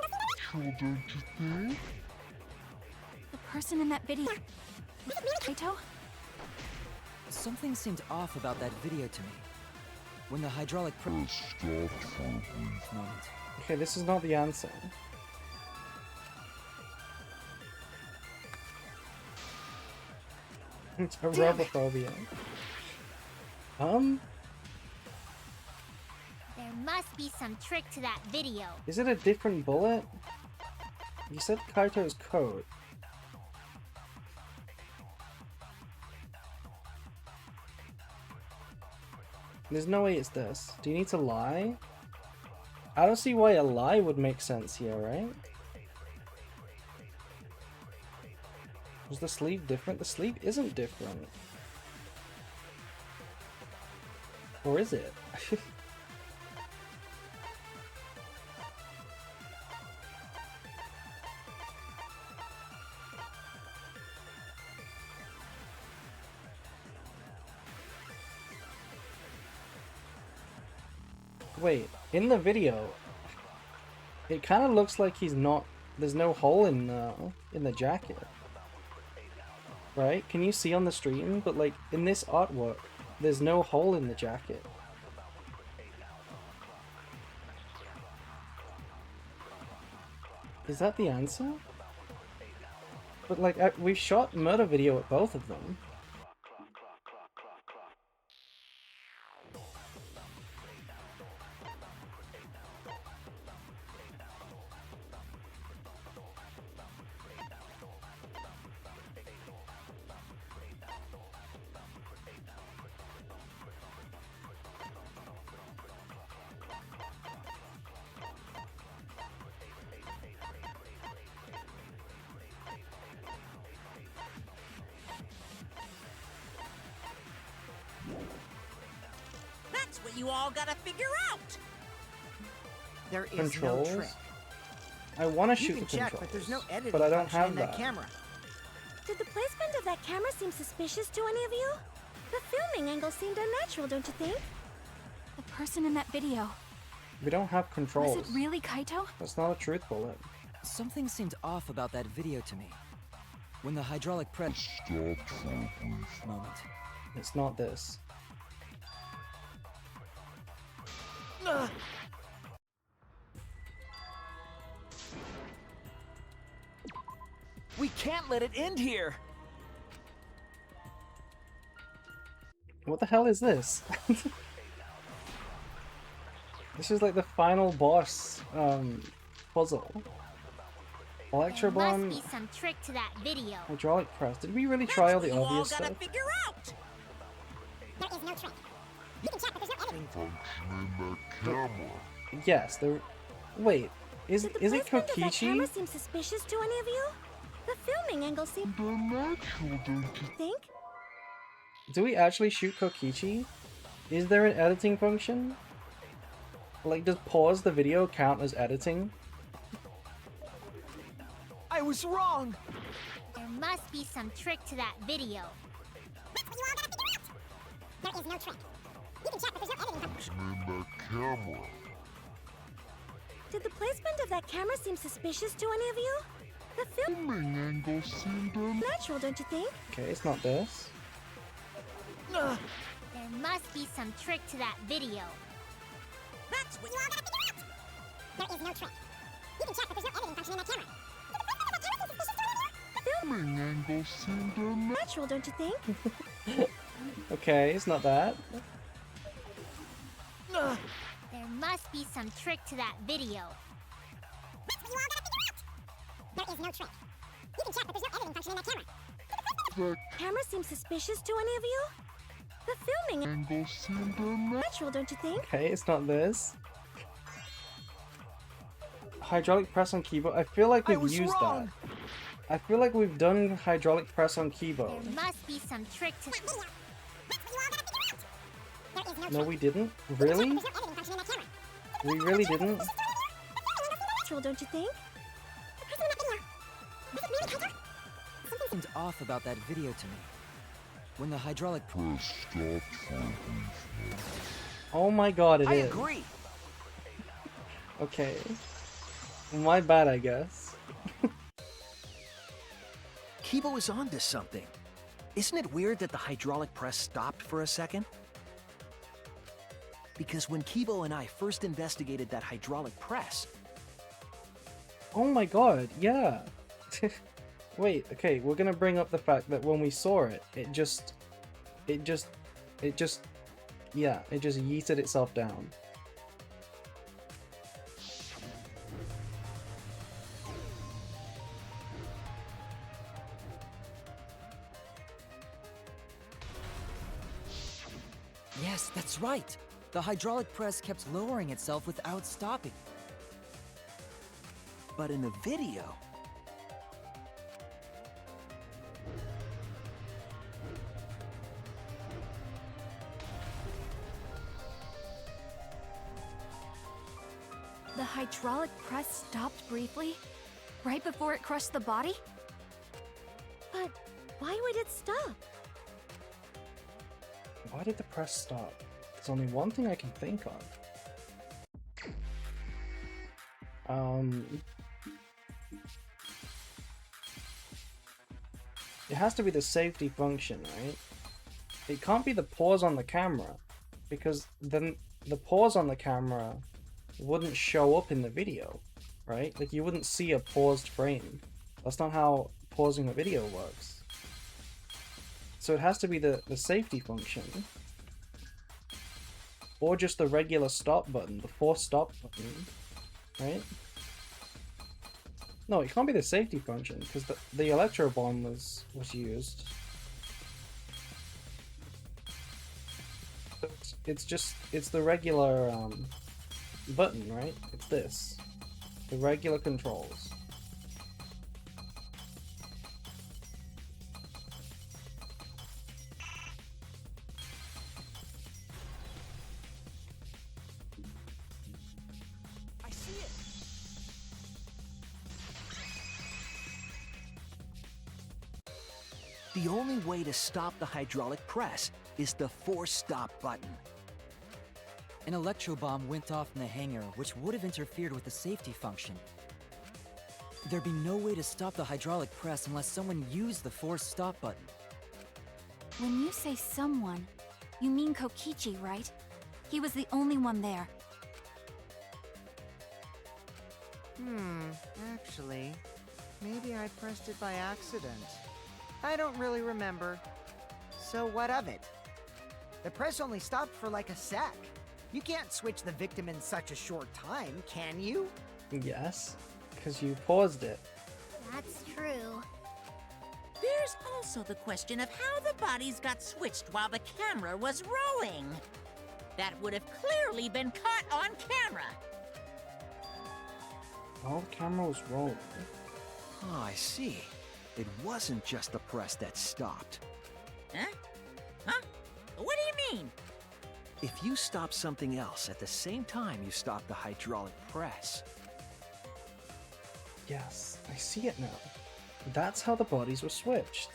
Speaker 8: Natural, don't you think?
Speaker 5: The person in that video. Was it really Kaito?
Speaker 2: Something seemed off about that video to me. When the hydraulic
Speaker 8: It stopped for a brief
Speaker 2: moment.
Speaker 1: Okay, this is not the answer. It's aerobophobia.
Speaker 6: There must be some trick to that video.
Speaker 1: Is it a different bullet? You said Kaito's code. There's no way it's this. Do you need to lie? I don't see why a lie would make sense here, right? Was the sleeve different? The sleeve isn't different. Or is it? Wait, in the video, it kind of looks like he's not. There's no hole in the jacket, right? Can you see on the stream? But like in this artwork, there's no hole in the jacket. Is that the answer? But like we shot murder video at both of them.
Speaker 3: That's what you all gotta figure out!
Speaker 10: There is
Speaker 1: Controls?
Speaker 10: no trick.
Speaker 1: I want to
Speaker 10: You
Speaker 1: shoot
Speaker 10: can
Speaker 1: the
Speaker 10: check,
Speaker 1: controls,
Speaker 10: but there's no editing
Speaker 1: but I don't
Speaker 10: function
Speaker 1: have
Speaker 10: in
Speaker 1: that.
Speaker 10: that camera.
Speaker 7: Did the placement of that camera seem suspicious to any of you? The filming angle seemed unnatural, don't you think?
Speaker 5: The person in that video,
Speaker 1: We don't have controls.
Speaker 5: was it really Kaito?
Speaker 1: That's not a truth bullet.
Speaker 2: Something seemed off about that video to me. When the hydraulic press
Speaker 8: Stopped for a brief
Speaker 2: moment.
Speaker 1: It's not this.
Speaker 4: We can't let it end here!
Speaker 1: What the hell is this? This is like the final boss puzzle. Electro
Speaker 6: There
Speaker 1: bomb,
Speaker 6: must be some trick to that video.
Speaker 1: hydraulic press. Did we really try all the
Speaker 3: That's what you all
Speaker 1: obvious
Speaker 3: gotta
Speaker 1: stuff?
Speaker 3: figure out.
Speaker 6: There is no trick. You can check, but there's no evidence.
Speaker 8: function in that camera.
Speaker 1: Yes, there. Wait, is
Speaker 7: Did the
Speaker 1: it
Speaker 7: placement of that camera
Speaker 1: Kokichi?
Speaker 7: seem suspicious to any of you? The filming angle seemed...
Speaker 8: Unnatural, don't you
Speaker 7: Think?
Speaker 1: Do we actually shoot Kokichi? Is there an editing function? Like, does pause the video count as editing?
Speaker 4: I was wrong!
Speaker 6: There must be some trick to that video. That's what you all gotta figure out. There is no trick. You can check, but there's no evidence.
Speaker 8: function in that camera?
Speaker 7: Did the placement of that camera seem suspicious to any of you? The film...
Speaker 8: Filming angle seemed
Speaker 7: Natural, don't you think?
Speaker 1: Okay, it's not this.
Speaker 6: There must be some trick to that video.
Speaker 3: That's what
Speaker 6: You all gotta figure out. There is no trick. You can check, but there's no editing function in that camera.
Speaker 8: filming angle seemed
Speaker 7: Natural, don't you think?
Speaker 1: Okay, it's not that.
Speaker 6: There must be some trick to that video. That's what you all gotta figure out. There is no trick. You can check, but there's no editing function in that camera.
Speaker 8: that
Speaker 7: Camera seems suspicious to any of you? The filming...
Speaker 8: angle seemed
Speaker 7: Natural, don't you think?
Speaker 1: Okay, it's not this. Hydraulic press on keyboard. I feel like
Speaker 4: I
Speaker 1: we've
Speaker 4: was
Speaker 1: used
Speaker 4: wrong.
Speaker 1: that. I feel like we've done hydraulic press on keyboard.
Speaker 6: There must be some trick to that video. That's what you all gotta figure out. There is no
Speaker 1: No,
Speaker 6: trick.
Speaker 1: we didn't.
Speaker 6: You can
Speaker 1: Really?
Speaker 6: check, but there's no editing function in that camera.
Speaker 1: We really didn't.
Speaker 7: Natural, don't you think?
Speaker 6: The person in that video. Was it really Kaito?
Speaker 2: Something seemed off about that video to me. When the hydraulic
Speaker 8: press stopped for a brief moment.
Speaker 1: Oh my god, it
Speaker 4: I
Speaker 1: is.
Speaker 4: agree!
Speaker 1: Okay. My bad, I guess.
Speaker 4: Kibo is onto something. Isn't it weird that the hydraulic press stopped for a second? Because when Kibo and I first investigated that hydraulic press,
Speaker 1: Oh my god, yeah. Wait, okay, we're gonna bring up the fact that when we saw it, it just yeeted itself down.
Speaker 2: Yes, that's right. The hydraulic press kept lowering itself without stopping.
Speaker 4: but in the video,
Speaker 5: The hydraulic press stopped briefly, right before it crushed the body?
Speaker 7: But why would it stop?
Speaker 1: Why did the press stop? There's only one thing I can think of. It has to be the safety function, right? It can't be the pause on the camera, because then the pause on the camera wouldn't show up in the video, right? Like, you wouldn't see a paused frame. That's not how pausing a video works. So it has to be the safety function. Or just the regular stop button, the force stop button, right? No, it can't be the safety function, because the electro bomb was used. It's the regular button, right? It's this. The regular controls.
Speaker 4: I see it. The only way to stop the hydraulic press is the force stop button.
Speaker 2: An electro bomb went off in the hangar, which would have interfered with the safety function. There'd be no way to stop the hydraulic press unless someone used the force stop button.
Speaker 5: When you say someone, you mean Kokichi, right? He was the only one there.
Speaker 10: Actually, maybe I pressed it by accident. I don't really remember. So what of it? The press only stopped for like a sec. You can't switch the victim in such a short time, can you?
Speaker 1: Yes, because you paused it.
Speaker 6: That's true.
Speaker 3: There's also the question of how the bodies got switched while the camera was rolling. That would have clearly been caught on camera.
Speaker 1: While the camera was rolling.
Speaker 4: Oh, I see. It wasn't just the press that stopped.
Speaker 3: Huh? Huh? What do you mean?
Speaker 4: If you stop something else at the same time you stop the hydraulic press.
Speaker 1: Yes, I see it now. That's how the bodies were switched.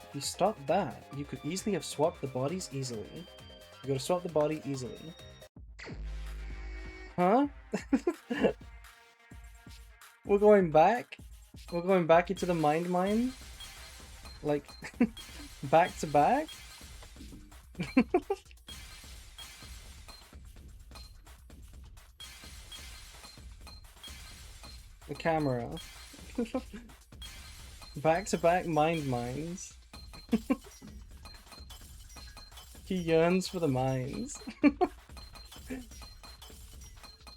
Speaker 1: If you stopped that, you could easily have swapped the bodies easily. You gotta swap the body easily. Huh? We're going back? We're going back into the mind mine? Like, back to back? The camera. Back to back mind mines. He yearns for the mines.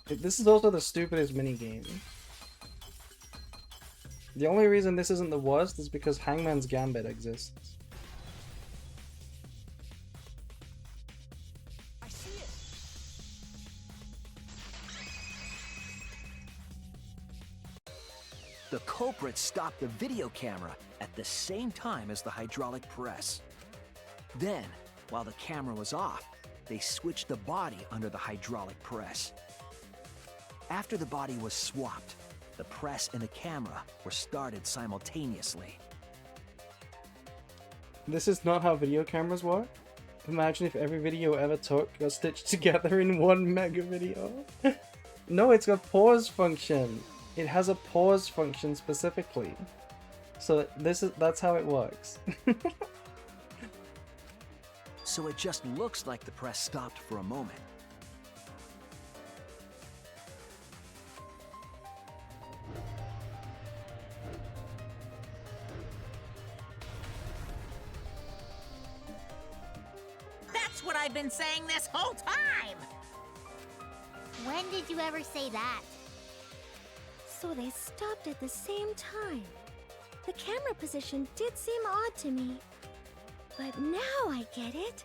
Speaker 1: This is also the stupidest minigame. The only reason this isn't the worst is because Hangman's Gambit exists.
Speaker 4: I see it. The culprit stopped the video camera at the same time as the hydraulic press. Then, while the camera was off, they switched the body under the hydraulic press. After the body was swapped, the press and the camera were started simultaneously.
Speaker 1: This is not how video cameras work. Imagine if every video ever took got stitched together in one mega video. No, it's a pause function. It has a pause function specifically. So that's how it works.
Speaker 4: So it just looks like the press stopped for a moment.
Speaker 3: That's what I've been saying this whole time!
Speaker 6: When did you ever say that?
Speaker 7: So they stopped at the same time. The camera position did seem odd to me. But now I get it.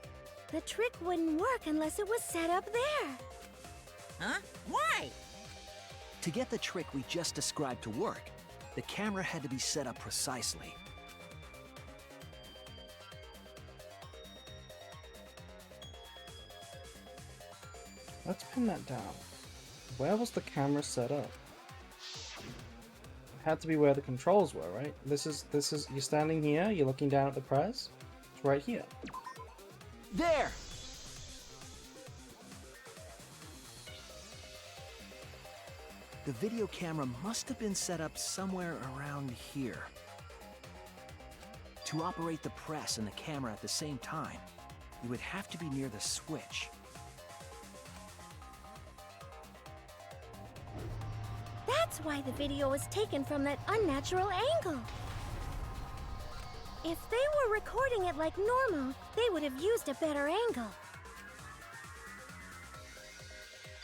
Speaker 7: The trick wouldn't work unless it was set up there.
Speaker 3: Huh? Why?
Speaker 4: To get the trick we just described to work, the camera had to be set up precisely.
Speaker 1: Let's pin that down. Where was the camera set up? It had to be where the controls were, right? This is you're standing here, you're looking down at the press. It's right here.
Speaker 4: There! The video camera must have been set up somewhere around here. To operate the press and the camera at the same time, you would have to be near the switch.
Speaker 7: That's why the video was taken from that unnatural angle. If they were recording it like normal, they would have used a better angle.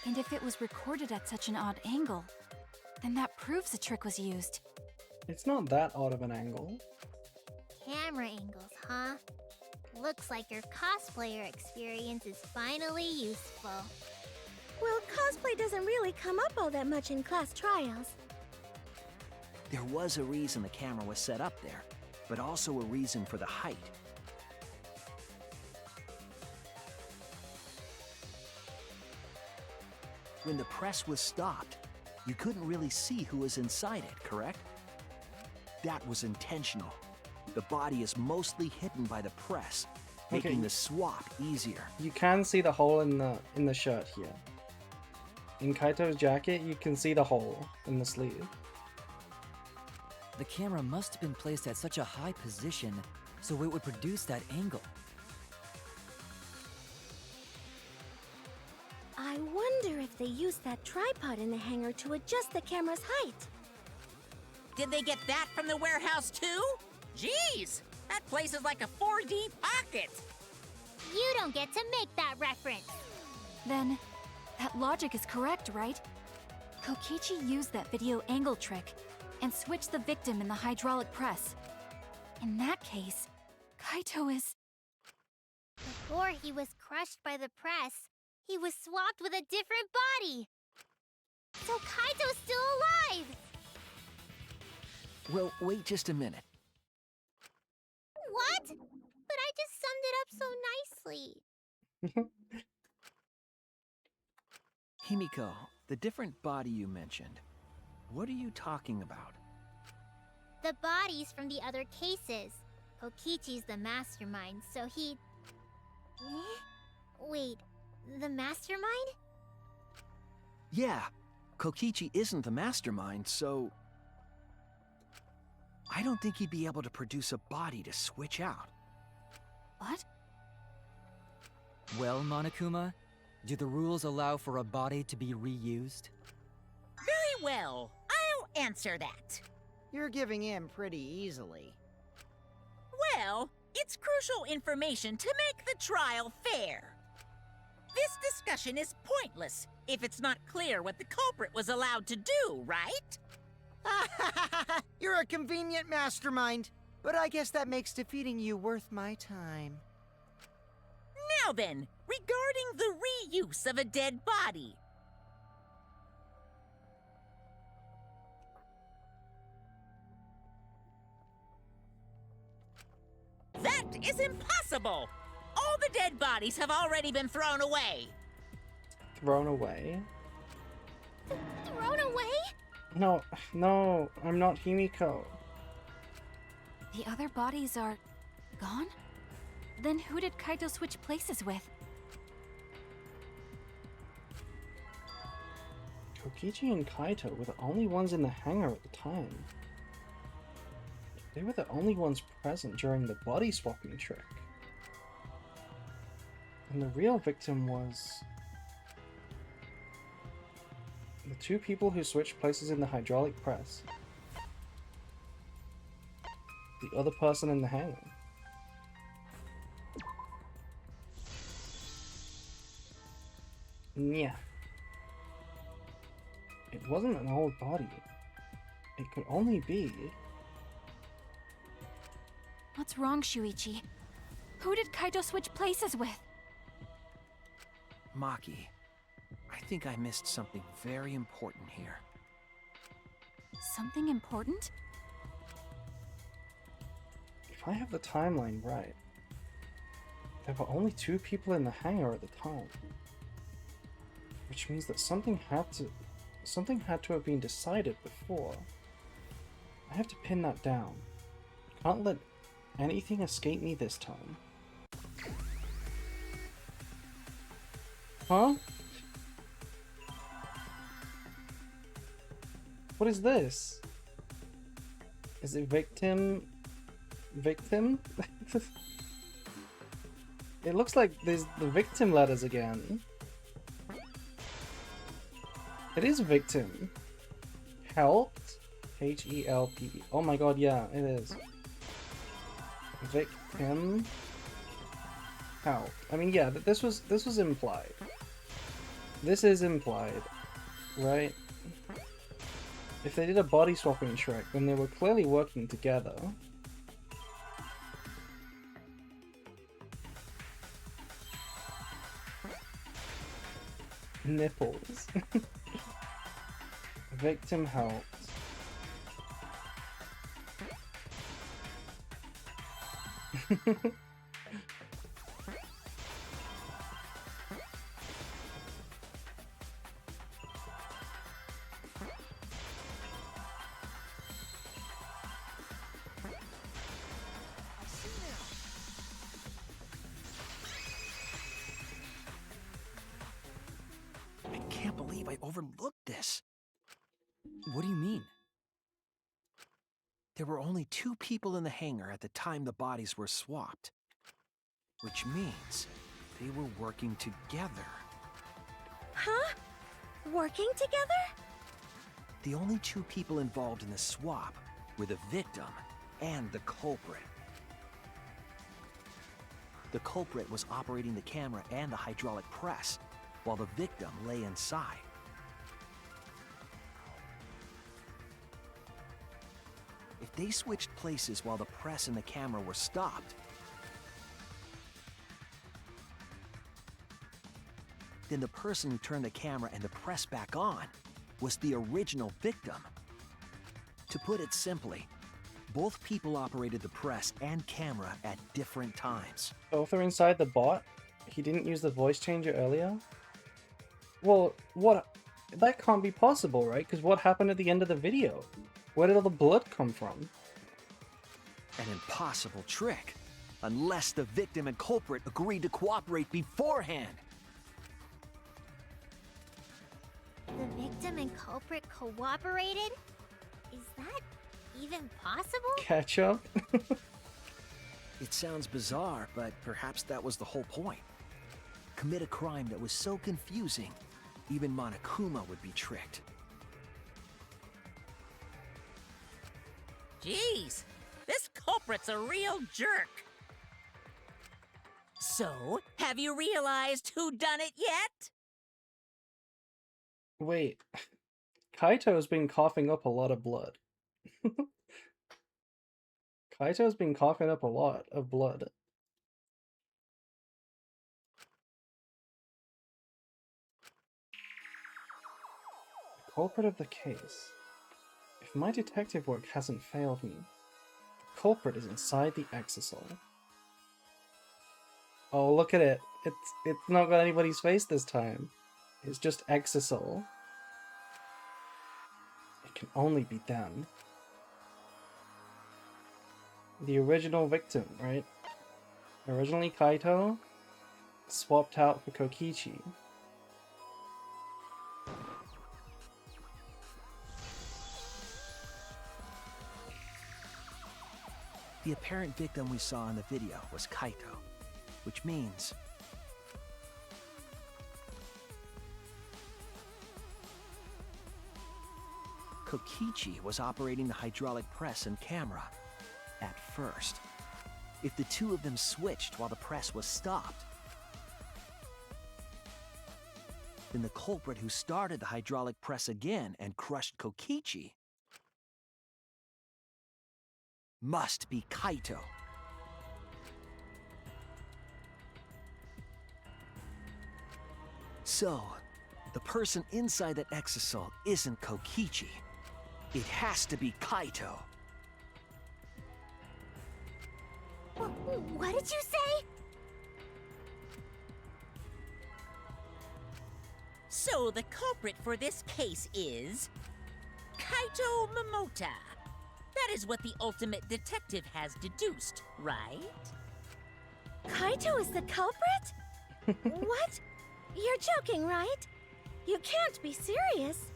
Speaker 5: And if it was recorded at such an odd angle, then that proves the trick was used.
Speaker 1: It's not that odd of an angle.
Speaker 6: Camera angles, huh? Looks like your cosplayer experience is finally useful.
Speaker 7: Well, cosplay doesn't really come up all that much in class trials.
Speaker 4: There was a reason the camera was set up there, but also a reason for the height. When the press was stopped, you couldn't really see who was inside it, correct? That was intentional. the body is mostly hidden by the press, making
Speaker 1: Okay.
Speaker 4: the swap easier.
Speaker 1: You can see the hole in the shirt here. In Kaito's jacket, you can see the hole in the sleeve.
Speaker 2: The camera must have been placed at such a high position so it would produce that angle.
Speaker 7: I wonder if they used that tripod in the hangar to adjust the camera's height.
Speaker 3: Did they get that from the warehouse too? Jeez, that place is like a 4D pocket.
Speaker 6: You don't get to make that reference.
Speaker 5: Then, that logic is correct, right? Kokichi used that video angle trick and switched the victim in the hydraulic press. In that case, Kaito is...
Speaker 6: Before he was crushed by the press, he was swapped with a different body. So Kaito's still alive!
Speaker 4: Well, wait just a minute.
Speaker 6: What? But I just summed it up so nicely.
Speaker 4: Himiko, the different body you mentioned, what are you talking about?
Speaker 6: The bodies from the other cases. Kokichi's the mastermind, so he... Wait, the mastermind?
Speaker 4: Yeah, Kokichi isn't the mastermind, so... I don't think he'd be able to produce a body to switch out.
Speaker 5: What?
Speaker 2: Well, Monokuma, do the rules allow for a body to be reused?
Speaker 3: Very well, I'll answer that.
Speaker 10: You're giving in pretty easily.
Speaker 3: Well, it's crucial information to make the trial fair. This discussion is pointless if it's not clear what the culprit was allowed to do, right?
Speaker 10: You're a convenient mastermind, but I guess that makes defeating you worth my time.
Speaker 3: Now then, regarding the reuse of a dead body. That is impossible! All the dead bodies have already been thrown away.
Speaker 1: Thrown away?
Speaker 6: Thrown away?
Speaker 1: No, no, I'm not Himiko.
Speaker 5: The other bodies are... gone? Then who did Kaito switch places with?
Speaker 1: Kokichi and Kaito were the only ones in the hangar at the time. They were the only ones present during the body swapping trick. And the real victim was... the two people who switched places in the hydraulic press. The other person in the hangar. Yeah. It wasn't an old body. It could only be...
Speaker 5: What's wrong, Shuichi? Who did Kaito switch places with?
Speaker 4: Maki, I think I missed something very important here.
Speaker 5: Something important?
Speaker 1: If I have the timeline right, there were only two people in the hangar at the time. Which means that something had to have been decided before. I have to pin that down. Can't let anything escape me this time. Huh? What is this? Is it victim? Victim? It looks like there's the victim letters again. It is victim. Helped? H-E-L-P. Oh my god, yeah, it is. Victim. Helped. I mean, yeah, this was implied. This is implied, right? If they did a body swapping trick, then they were clearly working together. Nipples. Victim helped.
Speaker 4: can't believe I overlooked this.
Speaker 2: What do you mean?
Speaker 4: There were only 2 people in the hangar at the time the bodies were swapped. Which means they were working together.
Speaker 7: Huh? Working together?
Speaker 4: The only 2 people involved in the swap were the victim and the culprit. The culprit was operating the camera and the hydraulic press, while the victim lay inside. If they switched places while the press and the camera were stopped, then the person who turned the camera and the press back on was the original victim. To put it simply, both people operated the press and camera at different times.
Speaker 1: Both are inside the bot? He didn't use the voice changer earlier? Well, what? That can't be possible, right? Because what happened at the end of the video? Where did all the blood come from?
Speaker 4: An impossible trick, unless the victim and culprit agreed to cooperate beforehand.
Speaker 6: The victim and culprit cooperated? Is that even possible?
Speaker 1: Ketchup?
Speaker 4: It sounds bizarre, but perhaps that was the whole point. Commit a crime that was so confusing, even Monokuma would be tricked.
Speaker 3: Jeez, this culprit's a real jerk. So, have you realized who done it yet?
Speaker 1: Wait. Kaito's been coughing up a lot of blood. Kaito's been coughing up a lot of blood. The culprit of the case. If my detective work hasn't failed me, the culprit is inside the exisal. Oh, look at it. It's not got anybody's face this time. It's just exisal. It can only be them. The original victim, right? Originally Kaito, swapped out for Kokichi.
Speaker 4: The apparent victim we saw in the video was Kaito, which means Kokichi was operating the hydraulic press and camera at first. If the 2 of them switched while the press was stopped, then the culprit who started the hydraulic press again and crushed Kokichi must be Kaito. So, the person inside that exisal isn't Kokichi. It has to be Kaito.
Speaker 6: What did you say?
Speaker 3: So the culprit for this case is Kaito Momota. That is what the ultimate detective has deduced, right?
Speaker 7: Kaito is the culprit? What? You're joking, right? You can't be serious.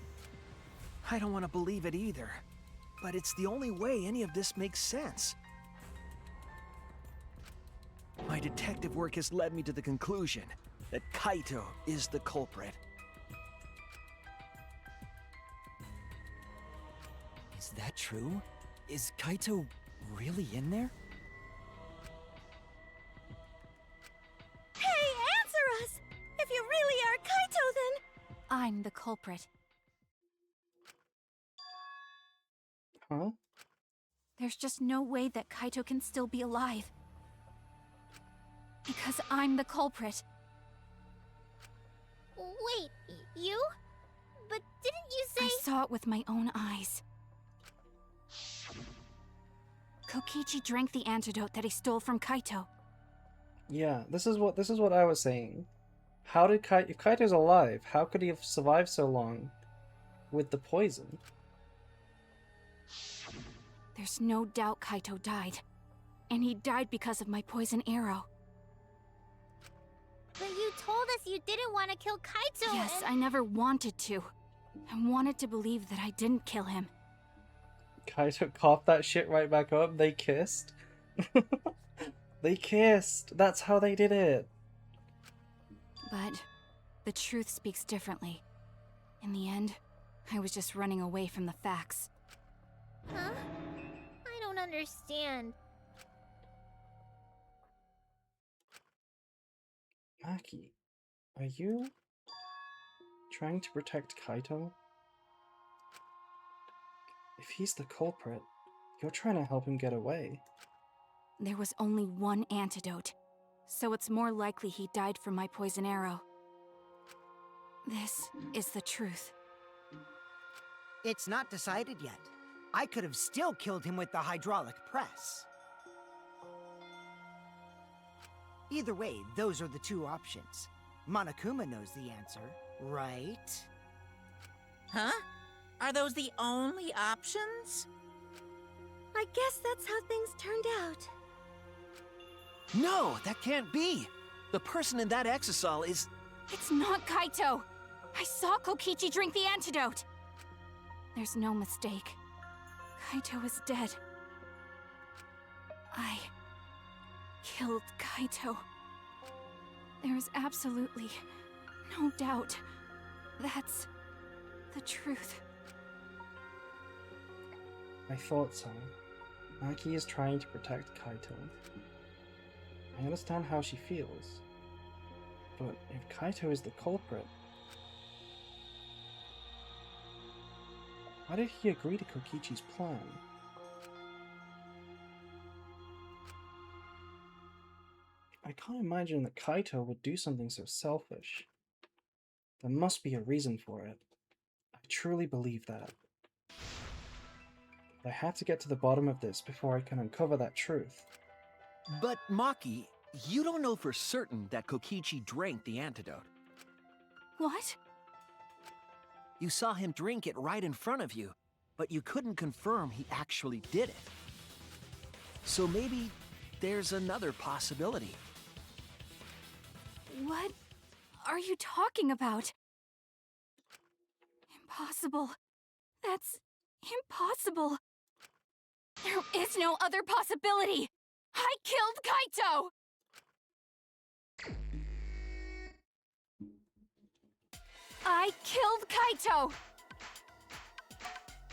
Speaker 4: I don't want to believe it either, but it's the only way any of this makes sense. My detective work has led me to the conclusion that Kaito is the culprit.
Speaker 2: Is that true? Is Kaito really in there?
Speaker 7: Hey, answer us! If you really are Kaito, then...
Speaker 5: I'm the culprit.
Speaker 1: Huh?
Speaker 5: There's just no way that Kaito can still be alive. Because I'm the culprit.
Speaker 6: Wait, you? But didn't you say...
Speaker 5: I saw it with my own eyes. Kokichi drank the antidote that he stole from Kaito.
Speaker 1: Yeah, this is what I was saying. How did if Kaito's alive, how could he have survived so long with the poison?
Speaker 5: There's no doubt Kaito died. And he died because of my poison arrow.
Speaker 6: But you told us you didn't want to kill Kaito.
Speaker 5: Yes,
Speaker 6: and...
Speaker 5: I never wanted to. I wanted to believe that I didn't kill him.
Speaker 1: Kaito coughed that shit right back up. They kissed. They kissed. That's how they did it.
Speaker 5: But the truth speaks differently. In the end, I was just running away from the facts.
Speaker 6: Huh? I don't understand.
Speaker 1: Maki, are you trying to protect Kaito? If he's the culprit, you're trying to help him get away.
Speaker 5: There was only one antidote, so it's more likely he died from my poison arrow. This is the truth.
Speaker 10: It's not decided yet. I could have still killed him with the hydraulic press. Either way, those are the two options. Monokuma knows the answer, right?
Speaker 3: Huh? Are those the only options?
Speaker 7: I guess that's how things turned out.
Speaker 4: No, that can't be. The person in that exisal is...
Speaker 5: It's not Kaito! I saw Kokichi drink the antidote! There's no mistake. Kaito is dead. I killed Kaito. There is absolutely no doubt. That's the truth.
Speaker 1: I thought so. Maki is trying to protect Kaito. I understand how she feels. But if Kaito is the culprit, why did he agree to Kokichi's plan? I can't imagine that Kaito would do something so selfish. There must be a reason for it. I truly believe that. I have to get to the bottom of this before I can uncover that truth.
Speaker 4: But Maki, you don't know for certain that Kokichi drank the antidote.
Speaker 5: What?
Speaker 4: You saw him drink it right in front of you, but you couldn't confirm he actually did it. So maybe there's another possibility.
Speaker 5: What are you talking about? Impossible. That's impossible. There is no other possibility. I killed Kaito! I killed Kaito!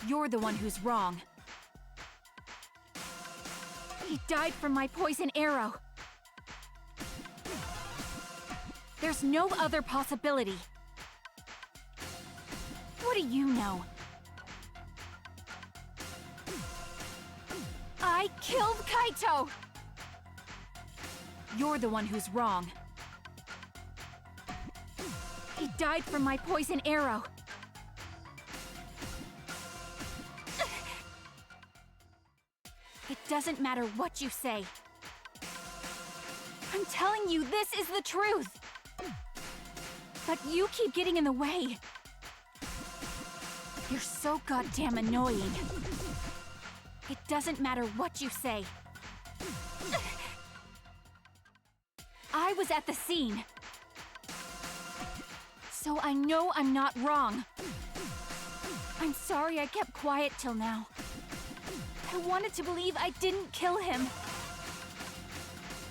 Speaker 5: You're the one who's wrong. He died from my poison arrow. There's no other possibility. What do you know? I killed Kaito! You're the one who's wrong. He died from my poison arrow. It doesn't matter what you say. I'm telling you, this is the truth. But you keep getting in the way. You're so goddamn annoying. It doesn't matter what you say. I was at the scene. So I know I'm not wrong. I'm sorry I kept quiet till now. I wanted to believe I didn't kill him.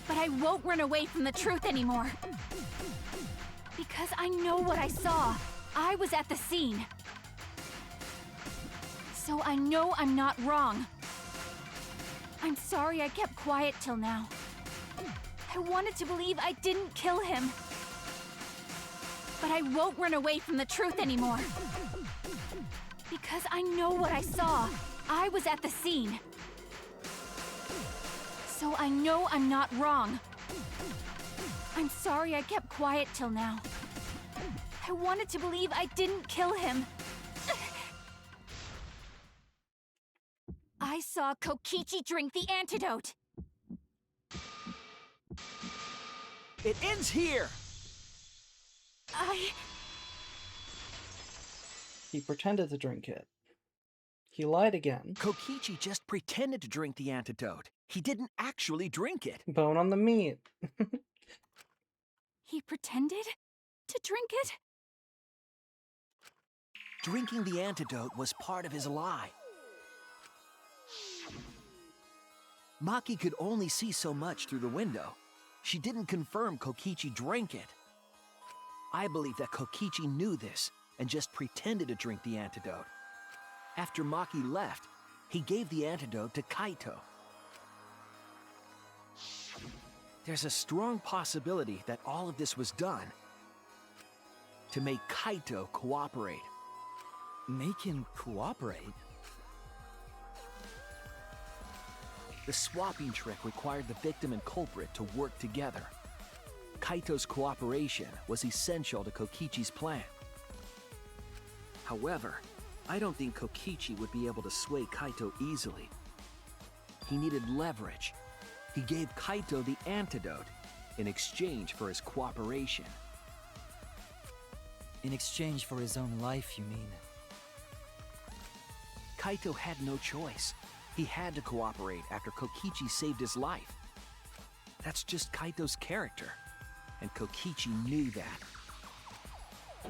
Speaker 5: But I won't run away from the truth anymore. Because I know what I saw. I was at the scene. So I know I'm not wrong. I'm sorry I kept quiet till now. I wanted to believe I didn't kill him. But I won't run away from the truth anymore. Because I know what I saw. I was at the scene. So I know I'm not wrong. I'm sorry I kept quiet till now. I wanted to believe I didn't kill him. I saw Kokichi drink the antidote.
Speaker 4: It ends here!
Speaker 1: He pretended to drink it. He lied again.
Speaker 4: Kokichi just pretended to drink the antidote. He didn't actually drink it.
Speaker 1: Bone on the meat.
Speaker 5: He pretended to drink it?
Speaker 4: Drinking the antidote was part of his lie. Maki could only see so much through the window. She didn't confirm Kokichi drank it. I believe that Kokichi knew this and just pretended to drink the antidote. After Maki left, he gave the antidote to Kaito. There's a strong possibility that all of this was done to make Kaito cooperate.
Speaker 2: Make him cooperate?
Speaker 4: The swapping trick required the victim and culprit to work together. Kaito's cooperation was essential to Kokichi's plan. However, I don't think Kokichi would be able to sway Kaito easily. He needed leverage. He gave Kaito the antidote in exchange for his cooperation.
Speaker 2: In exchange for his own life, you mean?
Speaker 4: Kaito had no choice. He had to cooperate after Kokichi saved his life. That's just Kaito's character, and Kokichi knew that.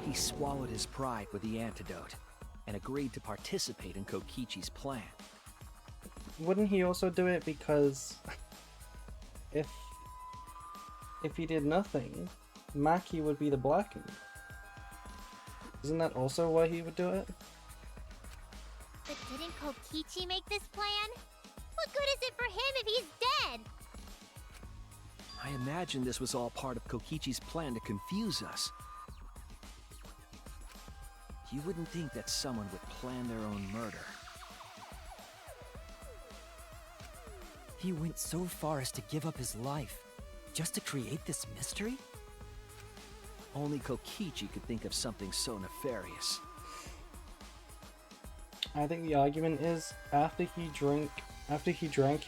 Speaker 4: He swallowed his pride with the antidote and agreed to participate in Kokichi's plan.
Speaker 1: Wouldn't he also do it because if he did nothing, Maki would be the blackened? Isn't that also why he would do it?
Speaker 6: But didn't Kokichi make this plan? What good is it for him if he's dead?
Speaker 4: I imagine this was all part of Kokichi's plan to confuse us. You wouldn't think that someone would plan their own murder.
Speaker 2: He went so far as to give up his life, just to create this mystery?
Speaker 4: Only Kokichi could think of something so nefarious.
Speaker 1: I think the argument is after he drank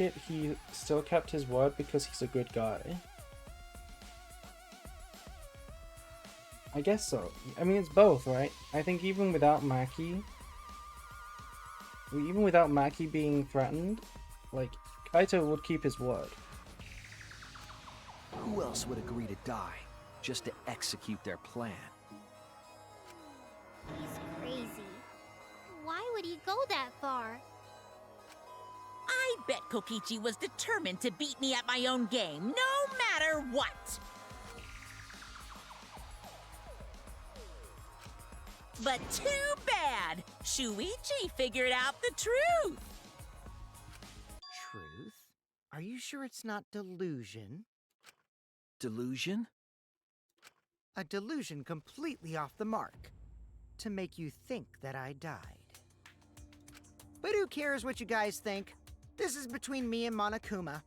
Speaker 1: it, he still kept his word because he's a good guy. I guess so. I mean, it's both, right? I think even without Maki being threatened, like, Kaito would keep his word.
Speaker 4: Who else would agree to die just to execute their plan?
Speaker 6: He's crazy. Why would he go that far?
Speaker 3: I bet Kokichi was determined to beat me at my own game, no matter what! But too bad! Shuichi figured out the truth!
Speaker 10: Truth? Are you sure it's not delusion?
Speaker 4: Delusion?
Speaker 10: A delusion completely off the mark. To make you think that I died. But who cares what you guys think? This is between me and Monokuma.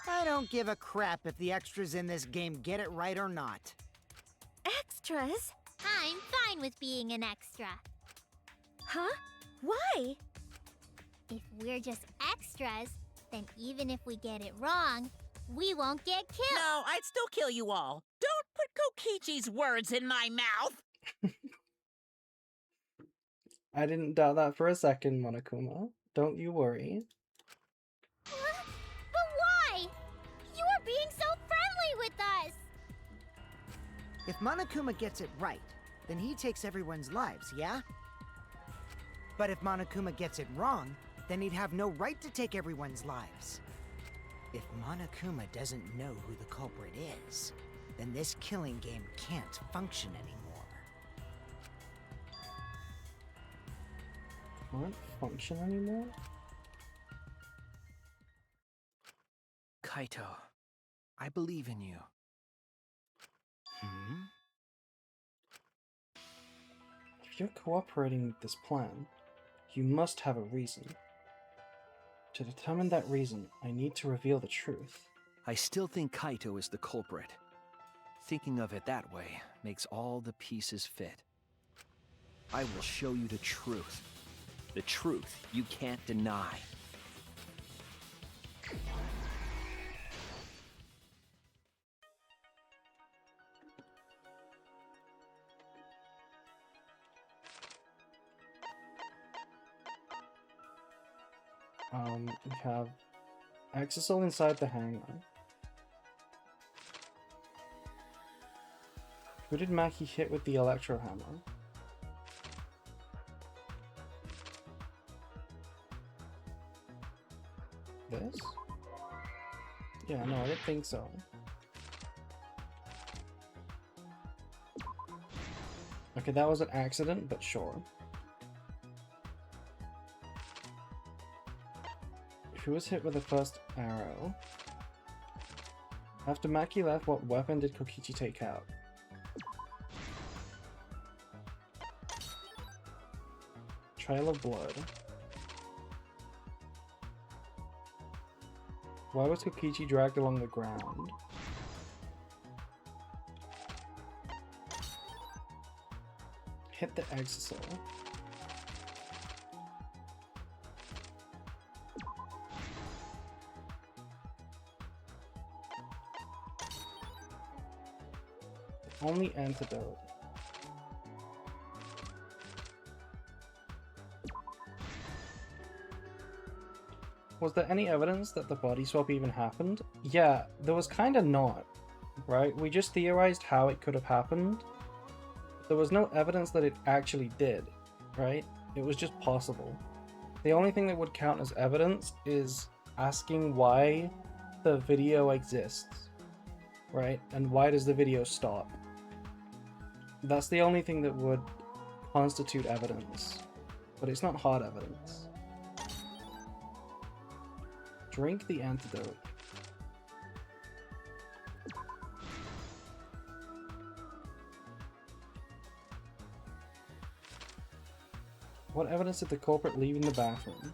Speaker 10: I don't give a crap if the extras in this game get it right or not.
Speaker 7: Extras?
Speaker 6: I'm fine with being an extra.
Speaker 7: Huh? Why?
Speaker 6: If we're just extras, then even if we get it wrong, we won't get killed.
Speaker 3: No, I'd still kill you all. Don't put Kokichi's words in my mouth!
Speaker 1: I didn't doubt that for a second, Monokuma. Don't you worry.
Speaker 6: Huh? But why? You are being so friendly with us!
Speaker 10: If Monokuma gets it right, then he takes everyone's lives, yeah? But if Monokuma gets it wrong, then he'd have no right to take everyone's lives. If Monokuma doesn't know who the culprit is, then this killing game can't function anymore.
Speaker 1: Can't function anymore?
Speaker 4: Kaito, I believe in you.
Speaker 10: Hmm?
Speaker 1: If you're cooperating with this plan, you must have a reason. To determine that reason, I need to reveal the truth.
Speaker 4: I still think Kaito is the culprit. Thinking of it that way makes all the pieces fit. I will show you the truth. The truth you can't deny.
Speaker 1: We have Exisal inside the hangar. Who did Maki hit with the electro hammer? This? Yeah, no, I didn't think so. Okay, that was an accident, but sure. Who was hit with the first arrow? After Maki left, what weapon did Kokichi take out? Trail of blood. Why was Kokichi dragged along the ground? Hit the exisal. Only antidote. Was there any evidence that the body swap even happened? Yeah, there was kinda not, right? We just theorized how it could have happened. There was no evidence that it actually did, right? It was just possible. The only thing that would count as evidence is asking why the video exists, right? And why does the video stop? That's the only thing that would constitute evidence, but it's not hard evidence. Drink the antidote. What evidence did the culprit leave in the bathroom?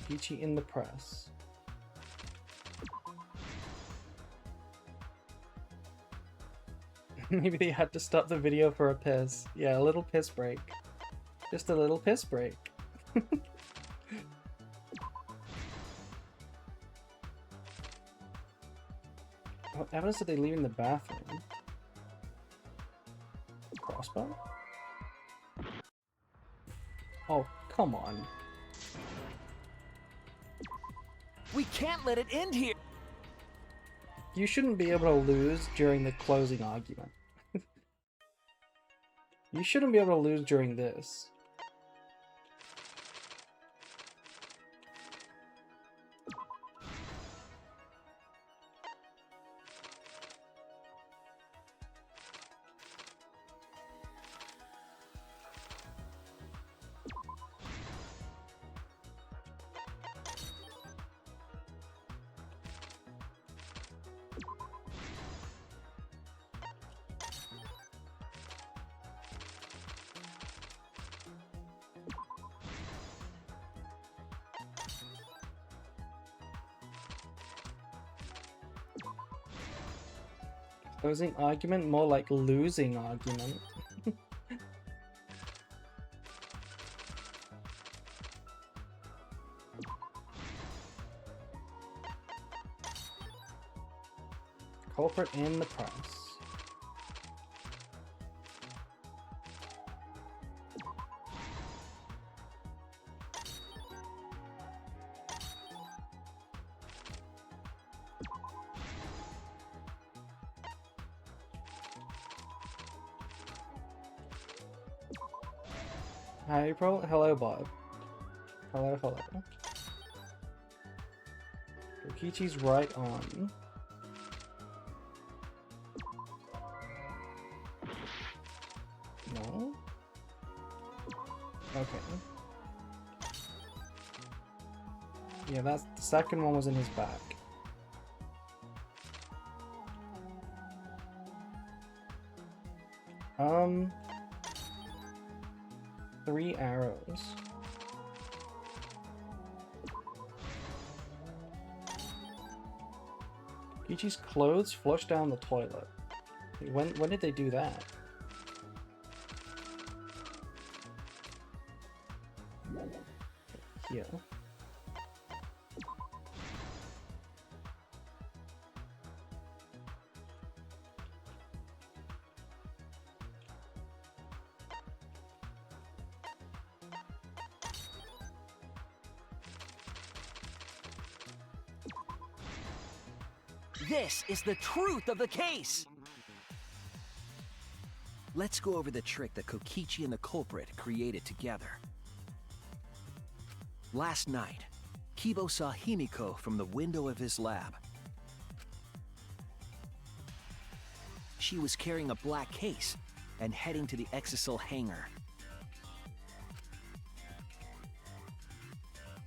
Speaker 1: Kokichi in the press. Maybe they had to stop the video for a piss. Yeah, a little piss break. Just a little piss break. What evidence did they leave in the bathroom? Crossbow? Oh, come on.
Speaker 4: We can't let it end here!
Speaker 1: You shouldn't be able to lose during the closing argument. You shouldn't be able to lose during this. Closing argument, more like losing argument. Culprit in the press. Hi April, hello Bob. Hello, hello. Kokichi's right on. No? Okay. Yeah, that's the second one was in his back. 3 arrows. Kokichi's clothes flushed down the toilet. When did they do that? Here.
Speaker 4: This is the truth of the case! Let's go over the trick that Kokichi and the culprit created together. Last night, Kibo saw Himiko from the window of his lab. She was carrying a black case and heading to the Exisal hangar.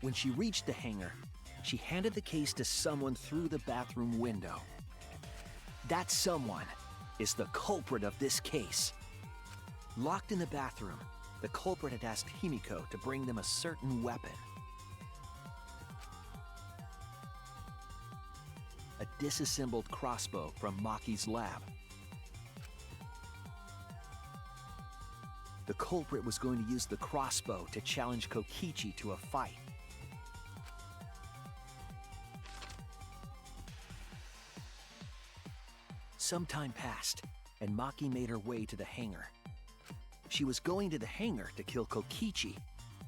Speaker 4: When she reached the hangar, she handed the case to someone through the bathroom window. That someone is the culprit of this case. Locked in the bathroom, the culprit had asked Himiko to bring them a certain weapon. A disassembled crossbow from Maki's lab. The culprit was going to use the crossbow to challenge Kokichi to a fight. Some time passed, and Maki made her way to the hangar. She was going to the hangar to kill Kokichi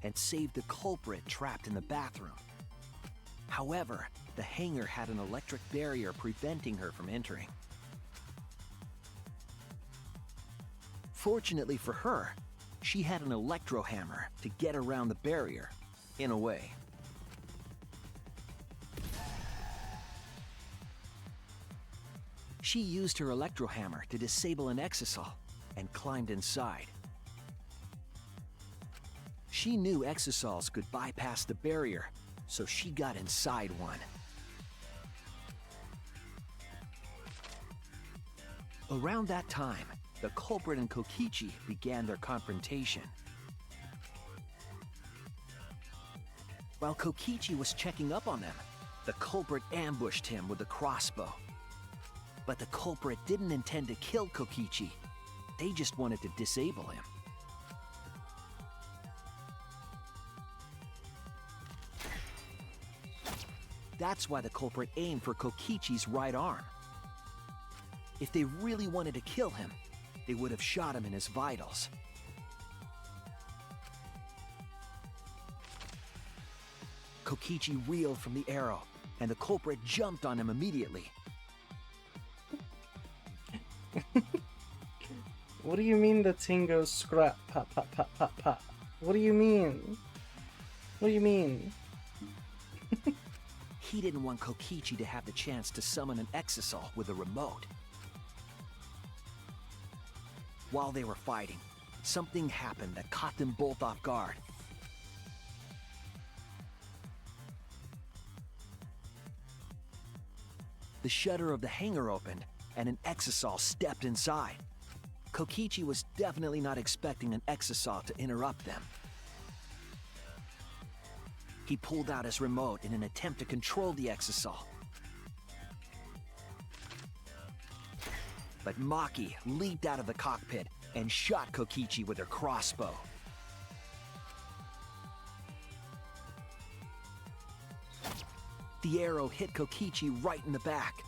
Speaker 4: and save the culprit trapped in the bathroom. However, the hangar had an electric barrier preventing her from entering. Fortunately for her, she had an electro hammer to get around the barrier, in a way. She used her electro hammer to disable an Exisal and climbed inside. She knew Exisals could bypass the barrier, so she got inside one. Around that time, the culprit and Kokichi began their confrontation. While Kokichi was checking up on them, the culprit ambushed him with a crossbow. But the culprit didn't intend to kill Kokichi. They just wanted to disable him. That's why the culprit aimed for Kokichi's right arm. If they really wanted to kill him, they would have shot him in his vitals. Kokichi reeled from the arrow, and the culprit jumped on him immediately.
Speaker 1: What do you mean the ting goes scrap, pop, pop, pop, pop, pop? What do you mean? What do you mean?
Speaker 4: He didn't want Kokichi to have the chance to summon an Exisal with a remote. While they were fighting, something happened that caught them both off guard. The shutter of the hangar opened, and an Exisal stepped inside. Kokichi was definitely not expecting an Exisal to interrupt them. He pulled out his remote in an attempt to control the Exisal. But Maki leaped out of the cockpit and shot Kokichi with her crossbow. The arrow hit Kokichi right in the back,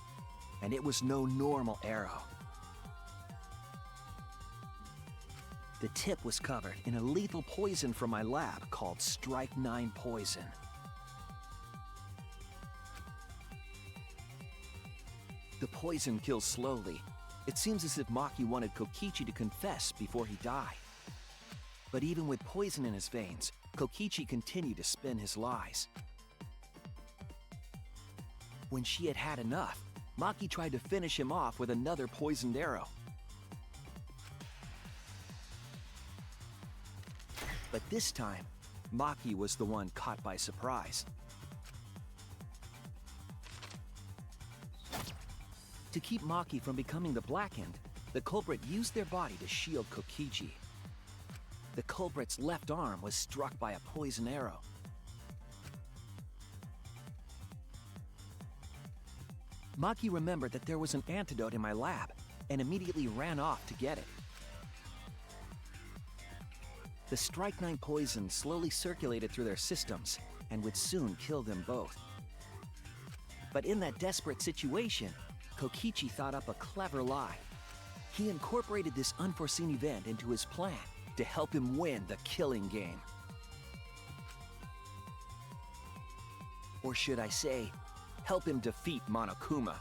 Speaker 4: and it was no normal arrow. The tip was covered in a lethal poison from my lab called Strike 9 poison. The poison kills slowly. It seems as if Maki wanted Kokichi to confess before he died. But even with poison in his veins, Kokichi continued to spin his lies. When she had had enough, Maki tried to finish him off with another poisoned arrow. But this time, Maki was the one caught by surprise. To keep Maki from becoming the Blackened, the culprit used their body to shield Kokichi. The culprit's left arm was struck by a poison arrow. Maki remembered that there was an antidote in my lab and immediately ran off to get it. The Strike 9 poison slowly circulated through their systems and would soon kill them both. But in that desperate situation, Kokichi thought up a clever lie. He incorporated this unforeseen event into his plan to help him win the killing game. Or should I say, help him defeat Monokuma.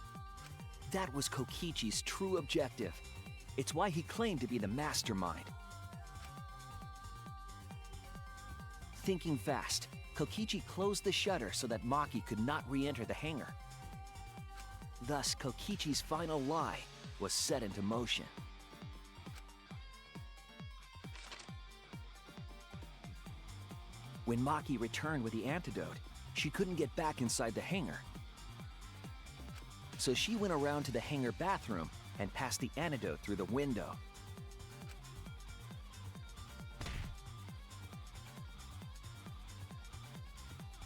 Speaker 4: that was Kokichi's true objective. It's why he claimed to be the mastermind. Thinking fast, Kokichi closed the shutter so that Maki could not re-enter the hangar. Thus, Kokichi's final lie was set into motion. When Maki returned with the antidote, she couldn't get back inside the hangar. So she went around to the hangar bathroom and passed the antidote through the window.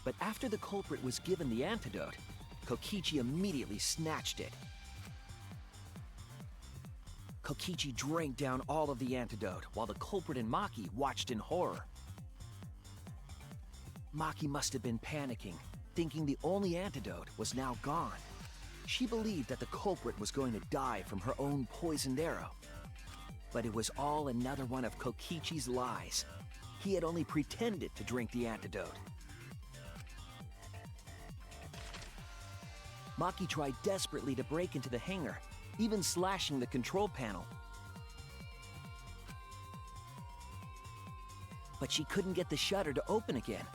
Speaker 4: But after the culprit was given the antidote, Kokichi immediately snatched it. Kokichi drank down all of the antidote while the culprit and Maki watched in horror. Maki must have been panicking, thinking the only antidote was now gone. She believed that the culprit was going to die from her own poisoned arrow. But it was all another one of Kokichi's lies. He had only pretended to drink the antidote. Maki tried desperately to break into the hangar, even slashing the control panel. But she couldn't get the shutter to open again.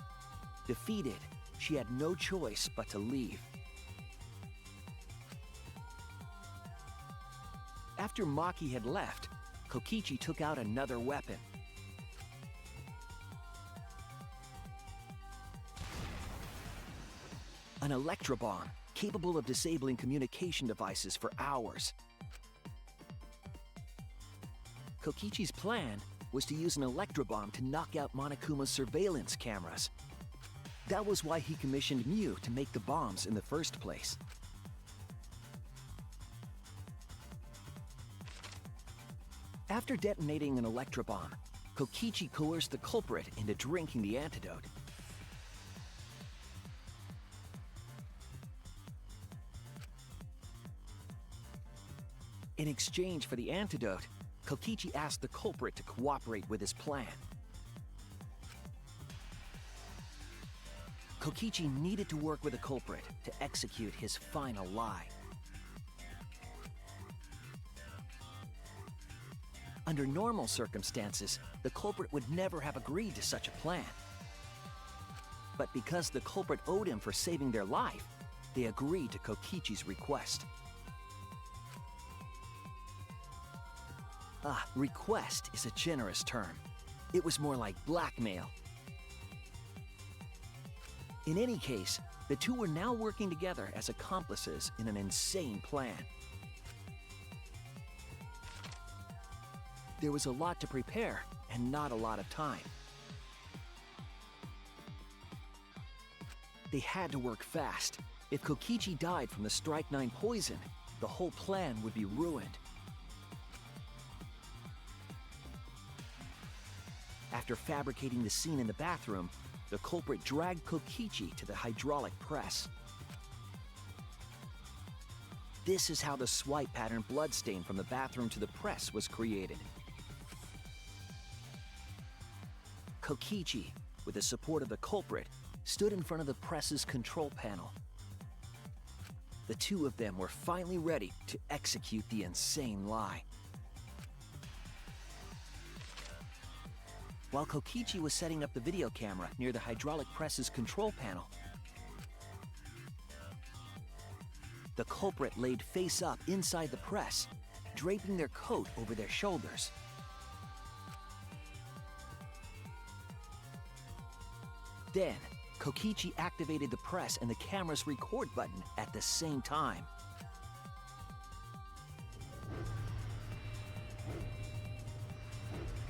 Speaker 4: Defeated, she had no choice but to leave. After Maki had left, Kokichi took out another weapon. An electrobomb, capable of disabling communication devices for hours. Kokichi's plan was to use an electrobomb to knock out Monokuma's surveillance cameras. That was why he commissioned Mew to make the bombs in the first place. After detonating an electrobomb, Kokichi coerced the culprit into drinking the antidote. In exchange for the antidote, Kokichi asked the culprit to cooperate with his plan. Kokichi needed to work with the culprit to execute his final lie. Under normal circumstances, the culprit would never have agreed to such a plan. But because the culprit owed him for saving their life, they agreed to Kokichi's request. Request is a generous term. It was more like blackmail. In any case, the two were now working together as accomplices in an insane plan. There was a lot to prepare and not a lot of time. They had to work fast. If Kokichi died from the Strychnine poison, the whole plan would be ruined. After fabricating the scene in the bathroom, the culprit dragged Kokichi to the hydraulic press. This is how the swipe pattern bloodstain from the bathroom to the press was created. Kokichi, with the support of the culprit, stood in front of the press's control panel. The two of them were finally ready to execute the insane lie. While Kokichi was setting up the video camera near the hydraulic press's control panel, the culprit laid face up inside the press, draping their coat over their shoulders. Then, Kokichi activated the press and the camera's record button at the same time.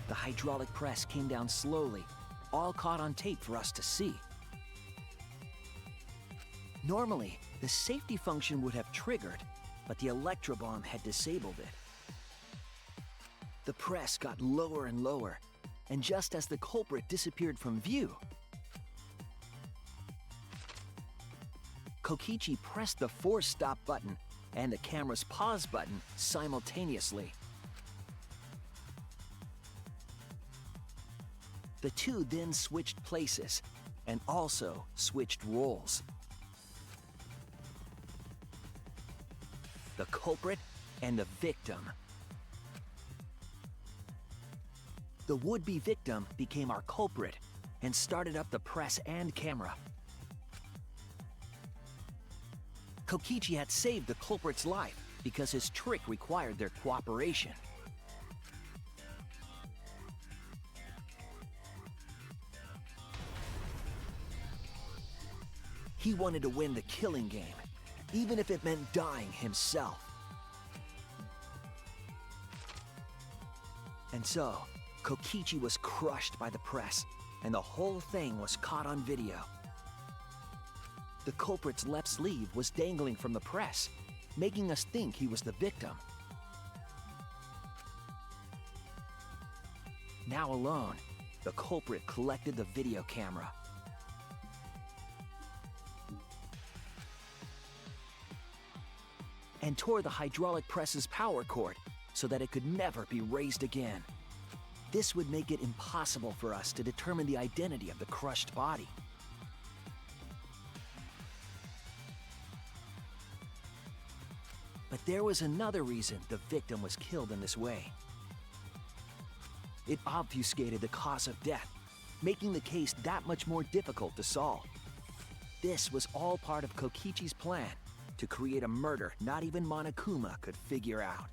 Speaker 4: The hydraulic press came down slowly, all caught on tape for us to see. Normally, the safety function would have triggered, but the electrobomb had disabled it. The press got lower and lower, and just as the culprit disappeared from view, Kokichi pressed the force stop button and the camera's pause button simultaneously. The two then switched places and also switched roles. the culprit, and the victim. The would-be victim became our culprit and started up the press and camera. Kokichi had saved the culprit's life because his trick required their cooperation. He wanted to win the killing game, even if it meant dying himself. And so, Kokichi was crushed by the press, and the whole thing was caught on video. The culprit's left sleeve was dangling from the press, making us think he was the victim. Now alone, the culprit collected the video camera. And tore the hydraulic press's power cord so that it could never be raised again. This would make it impossible for us to determine the identity of the crushed body. But there was another reason the victim was killed in this way. It obfuscated the cause of death, making the case that much more difficult to solve. This was all part of Kokichi's plan to create a murder not even Monokuma could figure out.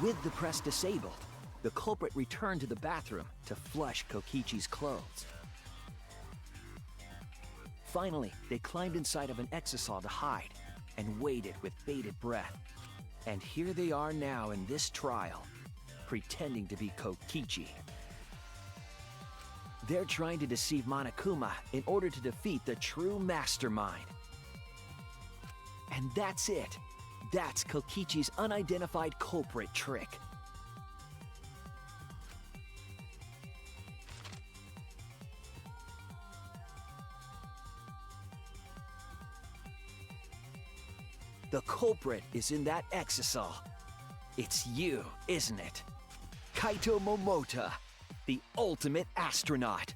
Speaker 4: With the press disabled, the culprit returned to the bathroom to flush Kokichi's clothes. Finally, they climbed inside of an exisal to hide and waited with bated breath. And here they are now in this trial, pretending to be Kokichi. They're trying to deceive Monokuma in order to defeat the true mastermind. And that's it. That's Kokichi's unidentified culprit trick. The culprit is in that exisal. It's you, isn't it? Kaito Momota, the ultimate astronaut.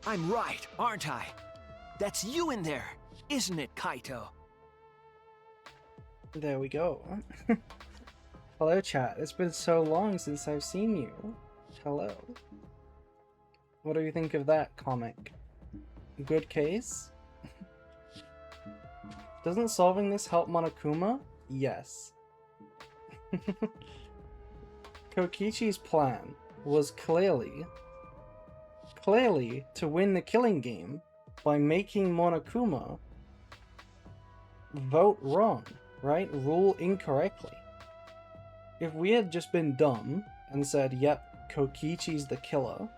Speaker 4: I'm right, aren't I? That's you in there, isn't it, Kaito?
Speaker 1: There we go. Hello, chat. It's been so long since I've seen you. Hello. What do you think of that comic? Good case? Doesn't solving this help Monokuma? Yes. Kokichi's plan was clearly to win the killing game by making Monokuma vote wrong, right? Rule incorrectly. If we had just been dumb and said, yep, Kokichi's the killer,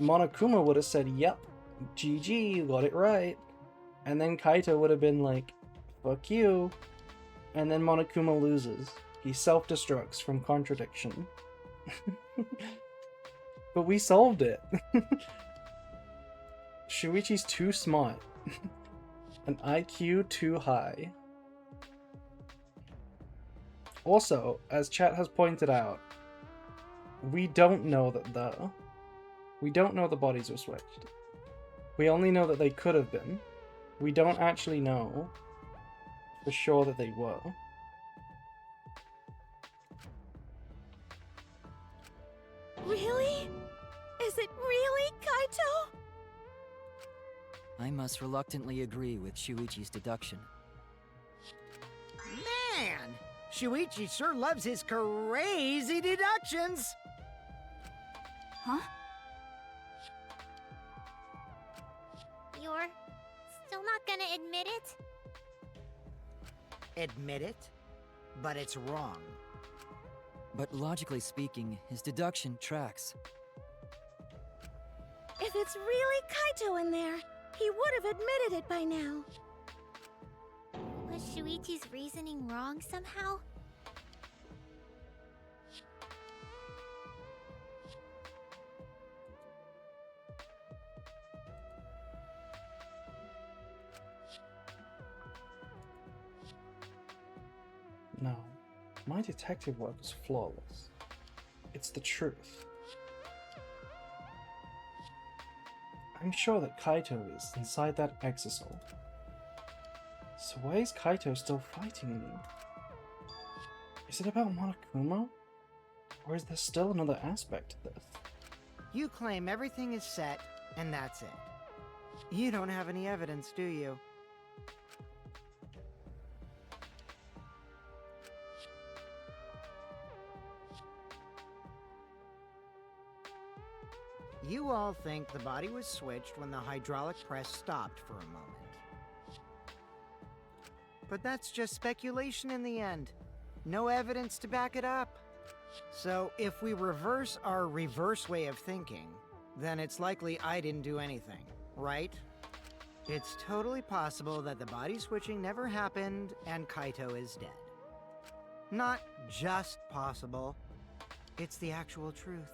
Speaker 1: Monokuma would have said, yep, GG, got it right. And then Kaito would have been like, fuck you. And then Monokuma loses. He self-destructs from contradiction. But we solved it. Shuichi's too smart. An IQ too high. Also, as chat has pointed out, we don't know that we don't know the bodies were switched. We only know that they could have been. We don't actually know for sure that they were.
Speaker 7: Really? Is it really Kaito?
Speaker 2: I must reluctantly agree with Shuichi's deduction.
Speaker 10: Man, Shuichi sure loves his crazy deductions.
Speaker 5: Huh?
Speaker 6: You're still not gonna admit it?
Speaker 10: Admit it, but it's wrong.
Speaker 2: But logically speaking, his deduction tracks.
Speaker 7: If it's really Kaito in there, he would have admitted it by now.
Speaker 6: Was Shuichi's reasoning wrong somehow?
Speaker 1: No. My detective work was flawless. It's the truth. I'm sure that Kaito is inside that exisal. So why is Kaito still fighting me? Is it about Monokuma? Or is there still another aspect to this?
Speaker 10: You claim everything is set, and that's it. You don't have any evidence, do you? You all think the body was switched when the hydraulic press stopped for a moment. But that's just speculation in the end. No evidence to back it up. So if we reverse our reverse way of thinking, then it's likely I didn't do anything, right? It's totally possible that the body switching never happened and Kaito is dead. Not just possible, it's the actual truth.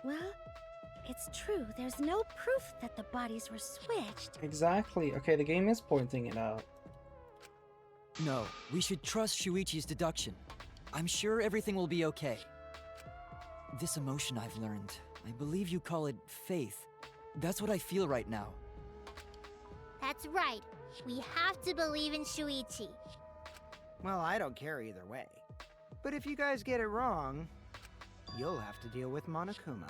Speaker 7: Well, it's true. There's no proof that the bodies were switched.
Speaker 1: Exactly. Okay, the game is pointing it out.
Speaker 2: No, we should trust Shuichi's deduction. I'm sure everything will be okay. This emotion I've learned, I believe you call it faith. That's what I feel right now.
Speaker 6: That's right. We have to believe in Shuichi.
Speaker 10: Well, I don't care either way. But if you guys get it wrong, you'll have to deal with Monokuma.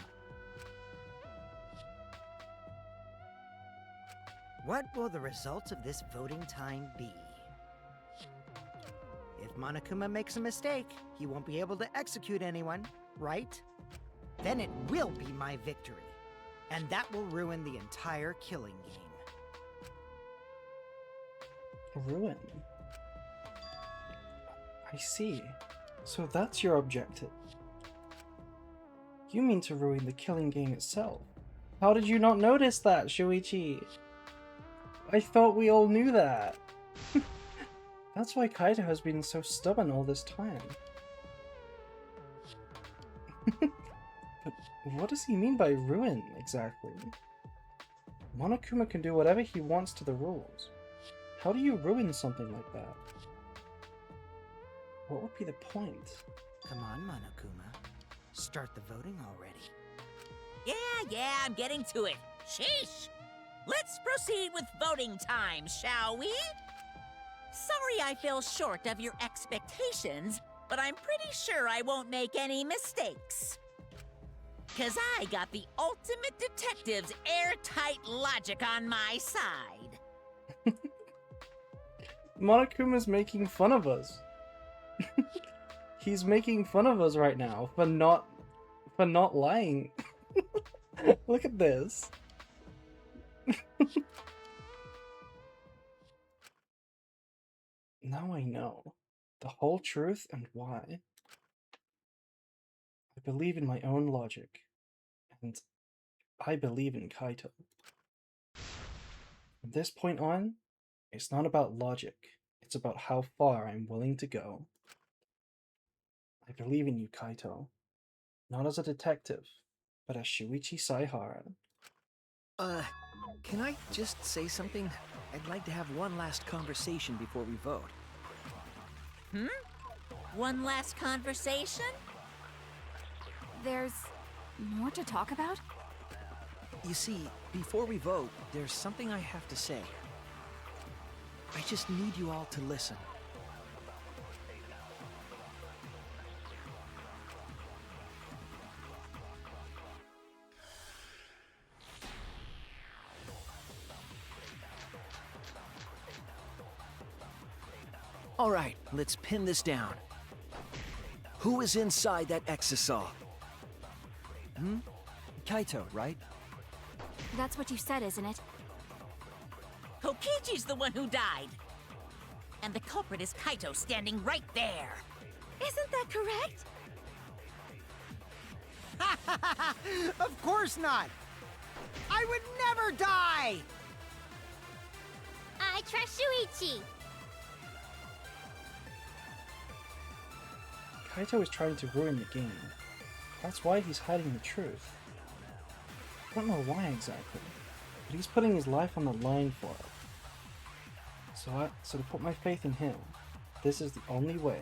Speaker 10: What will the results of this voting time be? If Monokuma makes a mistake, he won't be able to execute anyone, right? Then it will be my victory. And that will ruin the entire killing game.
Speaker 1: Ruin? I see. So that's your objective. You mean to ruin the killing game itself. How did you not notice that, Shuichi? I thought we all knew that. That's why Kaito has been so stubborn all this time. But what does he mean by ruin, exactly? Monokuma can do whatever he wants to the rules. How do you ruin something like that? What would be the point?
Speaker 10: Come on, Monokuma. Start the voting already.
Speaker 3: Yeah, I'm getting to it. Sheesh! Let's proceed with voting time, shall we? Sorry I fell short of your expectations, but I'm pretty sure I won't make any mistakes. 'Cause I got the ultimate detective's airtight logic on my side.
Speaker 1: Monokuma's making fun of us. He's making fun of us right now for not lying. Look at this. Now I know the whole truth and why. I believe in my own logic, and I believe in Kaito. From this point on, it's not about logic, it's about how far I'm willing to go. I believe in you, Kaito. Not as a detective, but as Shuichi Saihara.
Speaker 4: Can I just say something? I'd like to have one last conversation before we vote.
Speaker 3: One last conversation?
Speaker 5: There's more to talk about?
Speaker 4: You see, before we vote, there's something I have to say. I just need you all to listen. All right, let's pin this down. Who is inside that exisal?
Speaker 2: Kaito, right?
Speaker 5: That's what you said, isn't it?
Speaker 3: Kokichi's the one who died. And the culprit is Kaito standing right there.
Speaker 7: Isn't that correct?
Speaker 10: Of course not! I would never die!
Speaker 6: I trust Shuichi.
Speaker 1: Kaito is trying to ruin the game. That's why he's hiding the truth. I don't know why exactly, but he's putting his life on the line for it. So to put my faith in him, This is the only way.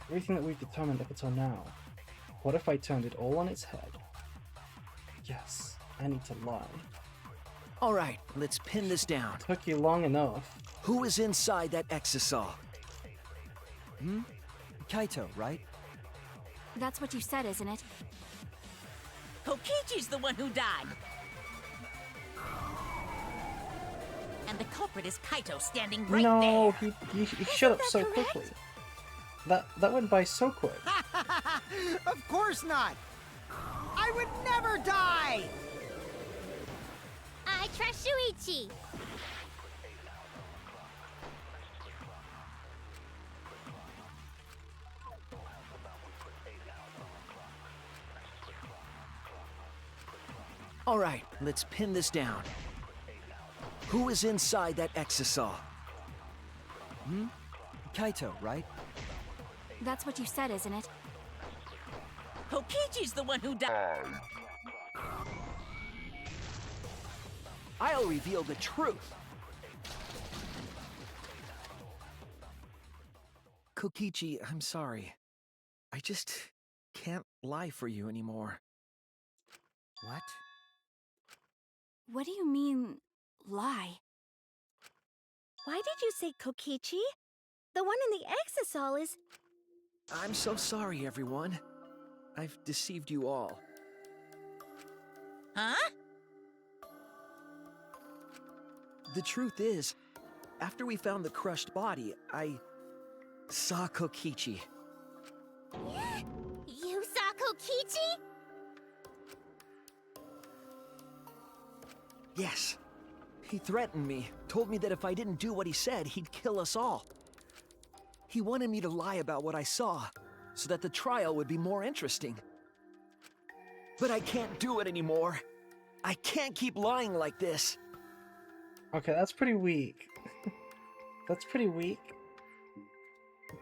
Speaker 1: Everything that we've determined up until now. What if I turned it all on its head? Yes, I need to lie.
Speaker 4: All right, let's pin this down.
Speaker 1: Took you long enough.
Speaker 4: Who is inside that exisal?
Speaker 2: Kaito, right?
Speaker 5: That's what you said, isn't it?
Speaker 3: Kokichi's the one who died. And the culprit is Kaito standing right
Speaker 1: No,
Speaker 3: there.
Speaker 1: he shut up so
Speaker 5: that correct?
Speaker 1: quickly. That went by so quick.
Speaker 10: Of course not! I would never die!
Speaker 6: I trust Shuichi.
Speaker 4: All right, let's pin this down. Who is inside that exisal?
Speaker 2: Kaito, right?
Speaker 5: That's what you said, isn't it?
Speaker 3: Kokichi's the one who died.
Speaker 4: I'll reveal the truth. Kokichi, I'm sorry. I just can't lie for you anymore.
Speaker 10: What?
Speaker 5: What do you mean, lie?
Speaker 7: Why did you say Kokichi? The one in the exisal is...
Speaker 4: I'm so sorry, everyone. I've deceived you all.
Speaker 3: Huh?
Speaker 4: The truth is, after we found the crushed body, I saw Kokichi.
Speaker 6: You saw Kokichi?
Speaker 4: Yes. He threatened me, told me that if I didn't do what he said, he'd kill us all. He wanted me to lie about what I saw, so that the trial would be more interesting. But I can't do it anymore. I can't keep lying like this.
Speaker 1: Okay, that's pretty weak. That's pretty weak.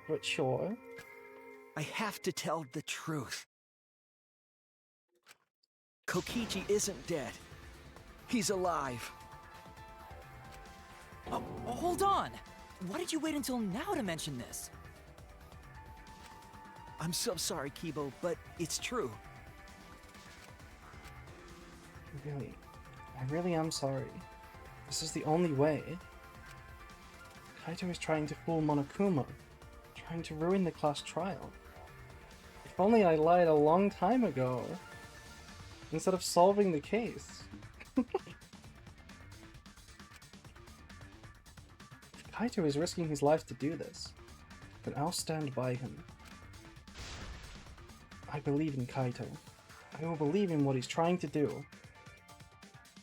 Speaker 1: But sure.
Speaker 4: I have to tell the truth. Kokichi isn't dead. He's alive.
Speaker 2: Oh, hold on! Why did you wait until now to mention this?
Speaker 4: I'm so sorry, Kibo, but it's true.
Speaker 1: I really am sorry. This is the only way. Kaito is trying to fool Monokuma, trying to ruin the class trial. If only I lied a long time ago, instead of solving the case. If Kaito is risking his life to do this, then I'll stand by him. I believe in Kaito. I will believe in what he's trying to do.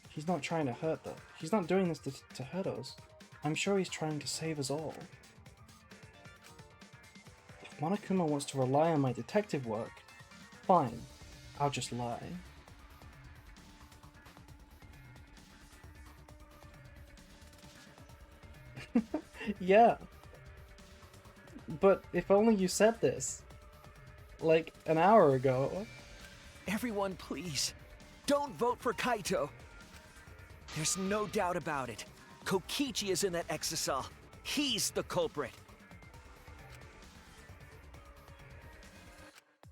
Speaker 1: He's not trying to hurt them. He's not doing this to hurt us. I'm sure he's trying to save us all. If Monokuma wants to rely on my detective work, fine. I'll just lie. Yeah. But if only you said this. Like, an hour ago.
Speaker 4: Everyone, please, don't vote for Kaito. There's no doubt about it. Kokichi is in that exisal. He's the culprit.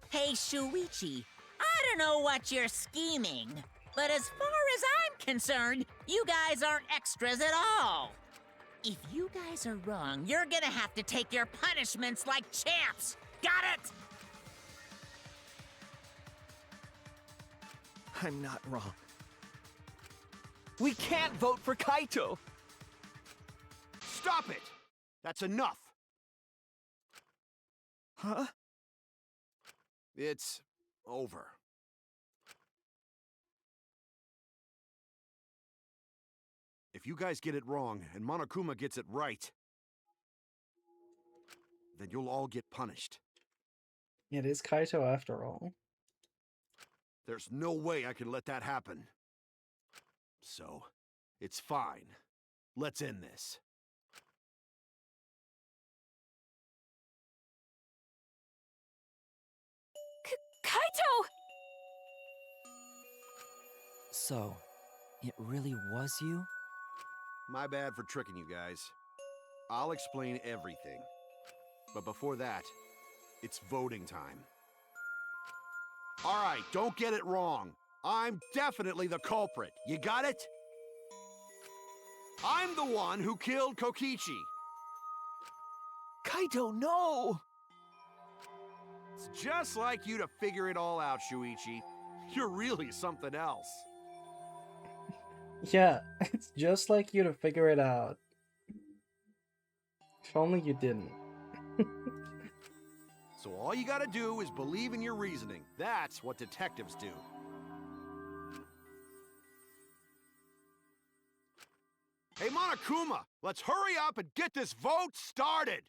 Speaker 3: Hey, Shuichi, I don't know what you're scheming, but as far as I'm concerned, you guys aren't extras at all. If you guys are wrong, you're gonna have to take your punishments like champs. Got it?
Speaker 4: I'm not wrong. We can't vote for Kaito!
Speaker 9: Stop it! That's enough!
Speaker 4: Huh?
Speaker 9: It's over. If you guys get it wrong and Monokuma gets it right, then you'll all get punished.
Speaker 1: It is Kaito after all.
Speaker 9: There's no way I can let that happen. So, it's fine. Let's end this.
Speaker 5: Kaito!
Speaker 2: So, it really was you?
Speaker 9: My bad for tricking you guys. I'll explain everything. But before that, it's voting time. All right, don't get it wrong. I'm definitely the culprit. You got it? I'm the one who killed Kokichi.
Speaker 4: Kaito, no!
Speaker 9: It's just like you to figure it all out, Shuichi. You're really something else.
Speaker 1: Yeah, it's just like you to figure it out. If only you didn't.
Speaker 9: So all you gotta do is believe in your reasoning. That's what detectives do. Hey, Monokuma, let's hurry up and get this vote started!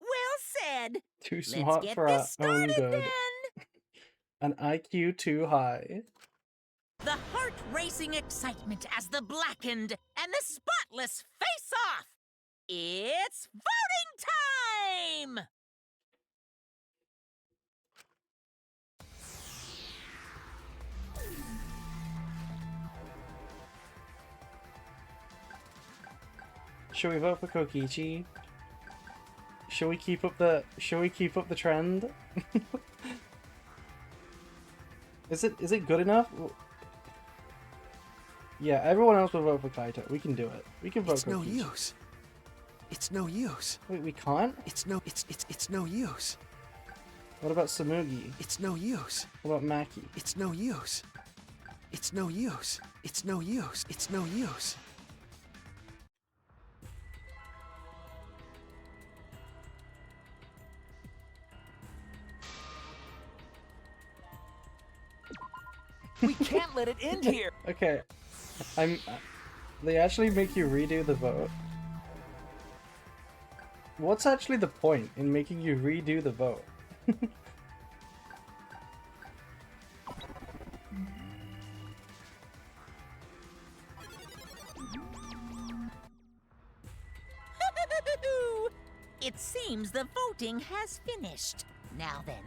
Speaker 3: Well said.
Speaker 1: Too
Speaker 3: Let's
Speaker 1: smart
Speaker 3: get
Speaker 1: for our
Speaker 3: this
Speaker 1: own
Speaker 3: started
Speaker 1: good.
Speaker 3: then.
Speaker 1: An IQ too high.
Speaker 3: The heart-racing excitement as the blackened and the spotless face off. It's voting time!
Speaker 1: Should we vote for Kokichi? Should we keep up the trend? Is it good enough? Yeah, everyone else will vote for Kaito. We can do it. We can vote
Speaker 4: It's
Speaker 1: Kokichi.
Speaker 4: no use. It's no use.
Speaker 1: Wait, we can't?
Speaker 4: It's no use.
Speaker 1: What about Samugi?
Speaker 4: It's no use.
Speaker 1: What about Maki?
Speaker 4: It's no use. It's no use. It's no use. It's no use. We can't let it end here.
Speaker 1: Okay, they actually make you redo the vote. What's actually the point in making you redo the vote?
Speaker 3: It seems the voting has finished. Now then,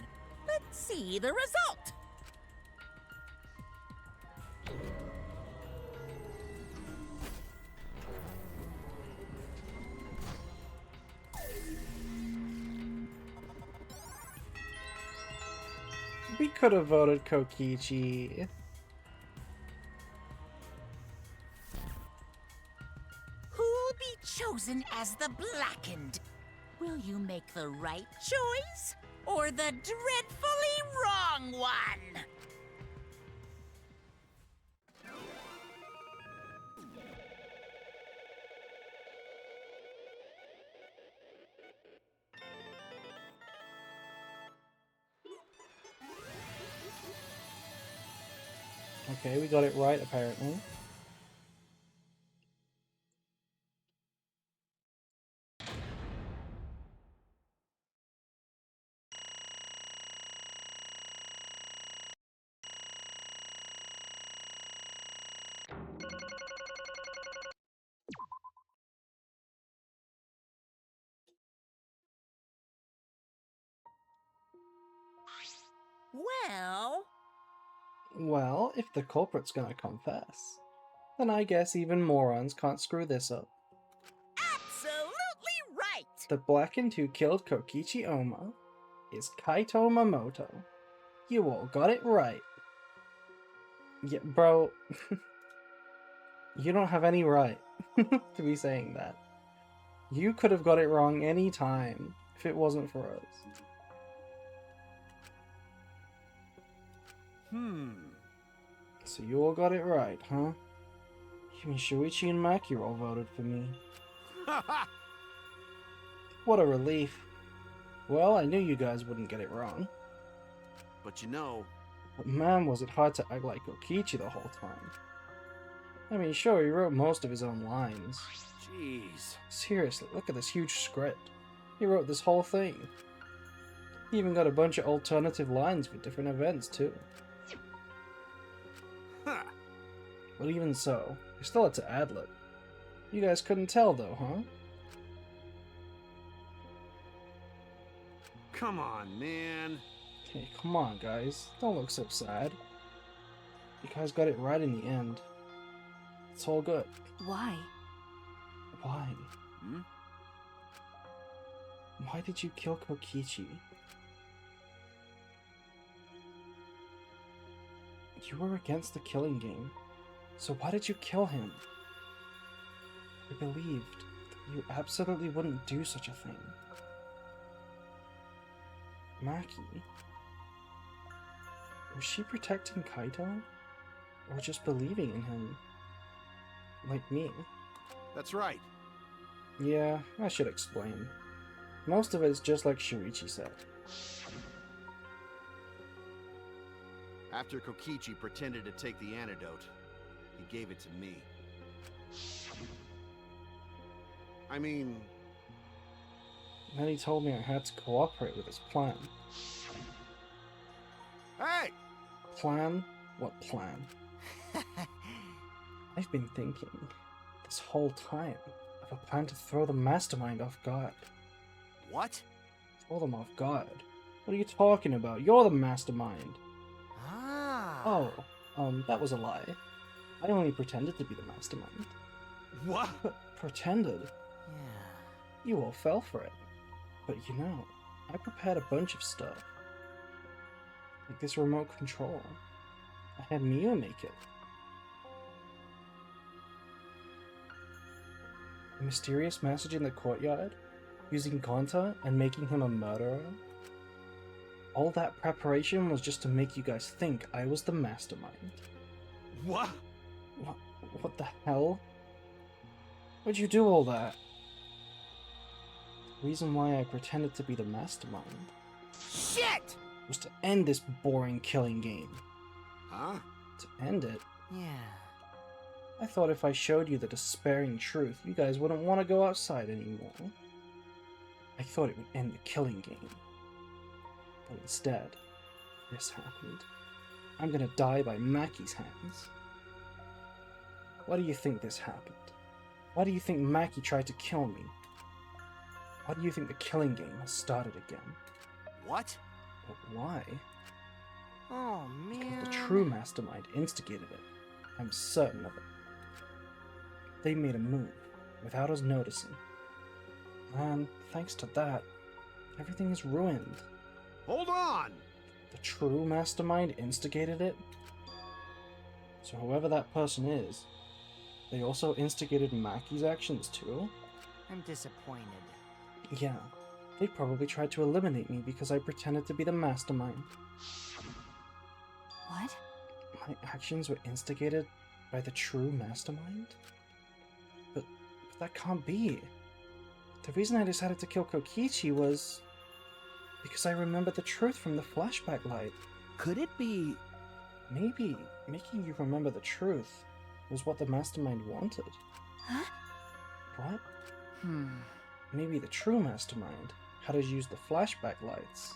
Speaker 3: let's see the result.
Speaker 1: We could have voted Kokichi.
Speaker 3: Who'll be chosen as the blackened? Will you make the right choice or the dreadfully wrong one?
Speaker 1: Okay, we got it right apparently. Well, if the culprit's gonna confess, then I guess even morons can't screw this up.
Speaker 3: Absolutely right!
Speaker 1: The blackened who killed Kokichi Oma is Kaito Mamoto. You all got it right. Yeah, bro, you don't have any right to be saying that. You could have got it wrong any time if it wasn't for us. So you all got it right, huh? Even Shuichi and Maki all voted for me. What a relief. Well, I knew you guys wouldn't get it wrong.
Speaker 9: But you know...
Speaker 1: But man, was it hard to act like Kokichi the whole time. I mean, sure, he wrote most of his own lines.
Speaker 9: Jeez.
Speaker 1: Seriously, look at this huge script. He wrote this whole thing. He even got a bunch of alternative lines for different events, too.
Speaker 9: Huh.
Speaker 1: But even so, he still had to ad-lib. You guys couldn't tell, though, huh?
Speaker 9: Come on, man.
Speaker 1: Okay, come on, guys. Don't look so sad. You guys got it right in the end. It's all good.
Speaker 5: Why?
Speaker 1: Why?
Speaker 4: Hmm?
Speaker 1: Why did you kill Kokichi? You were against the killing game, so why did you kill him? I believed that you absolutely wouldn't do such a thing. Maki, was she protecting Kaito? Or just believing in him? Like me?
Speaker 9: That's right.
Speaker 1: Yeah, I should explain. Most of it is just like Shuichi said.
Speaker 9: After Kokichi pretended to take the antidote, he gave it to me. I mean...
Speaker 1: Then he told me I had to cooperate with his plan.
Speaker 9: Hey!
Speaker 1: Plan? What plan? I've been thinking, this whole time, of a plan to throw the mastermind off guard.
Speaker 4: What?
Speaker 1: Throw them off guard? What are you talking about? You're the mastermind!
Speaker 10: Ah.
Speaker 1: Oh, that was a lie. I only pretended to be the mastermind.
Speaker 9: What?
Speaker 1: Pretended?
Speaker 10: Yeah.
Speaker 1: You all fell for it. But you know, I prepared a bunch of stuff. Like this remote control. I had Mio make it. A mysterious message in the courtyard, using Gonta and making him a murderer. All that preparation was just to make you guys think I was the mastermind.
Speaker 9: What?
Speaker 1: What the hell? Why'd you do all that? The reason why I pretended to be the mastermind
Speaker 10: Shit!
Speaker 1: was to end this boring killing game.
Speaker 9: Huh?
Speaker 1: To end it,
Speaker 10: Yeah.
Speaker 1: I thought if I showed you the despairing truth, you guys wouldn't want to go outside anymore. I thought it would end the killing game. But instead, this happened. I'm gonna die by Maki's hands. Why do you think this happened? Why do you think Maki tried to kill me? Why do you think the killing game has started again?
Speaker 4: What?
Speaker 1: But why?
Speaker 10: Oh,
Speaker 1: Because
Speaker 10: man.
Speaker 1: the true mastermind instigated it. I'm certain of it. They made a move, without us noticing. And thanks to that, everything is ruined.
Speaker 9: Hold on!
Speaker 1: The true mastermind instigated it? So whoever that person is, they also instigated Maki's actions too?
Speaker 10: I'm disappointed.
Speaker 1: Yeah, they probably tried to eliminate me because I pretended to be the mastermind.
Speaker 5: What?
Speaker 1: My actions were instigated by the true mastermind? But that can't be. The reason I decided to kill Kokichi was because I remembered the truth from the flashback light.
Speaker 4: Could it be...
Speaker 1: Maybe making you remember the truth was what the mastermind wanted.
Speaker 5: Huh?
Speaker 1: What?
Speaker 10: Hmm.
Speaker 1: Maybe the true mastermind had us use the flashback lights,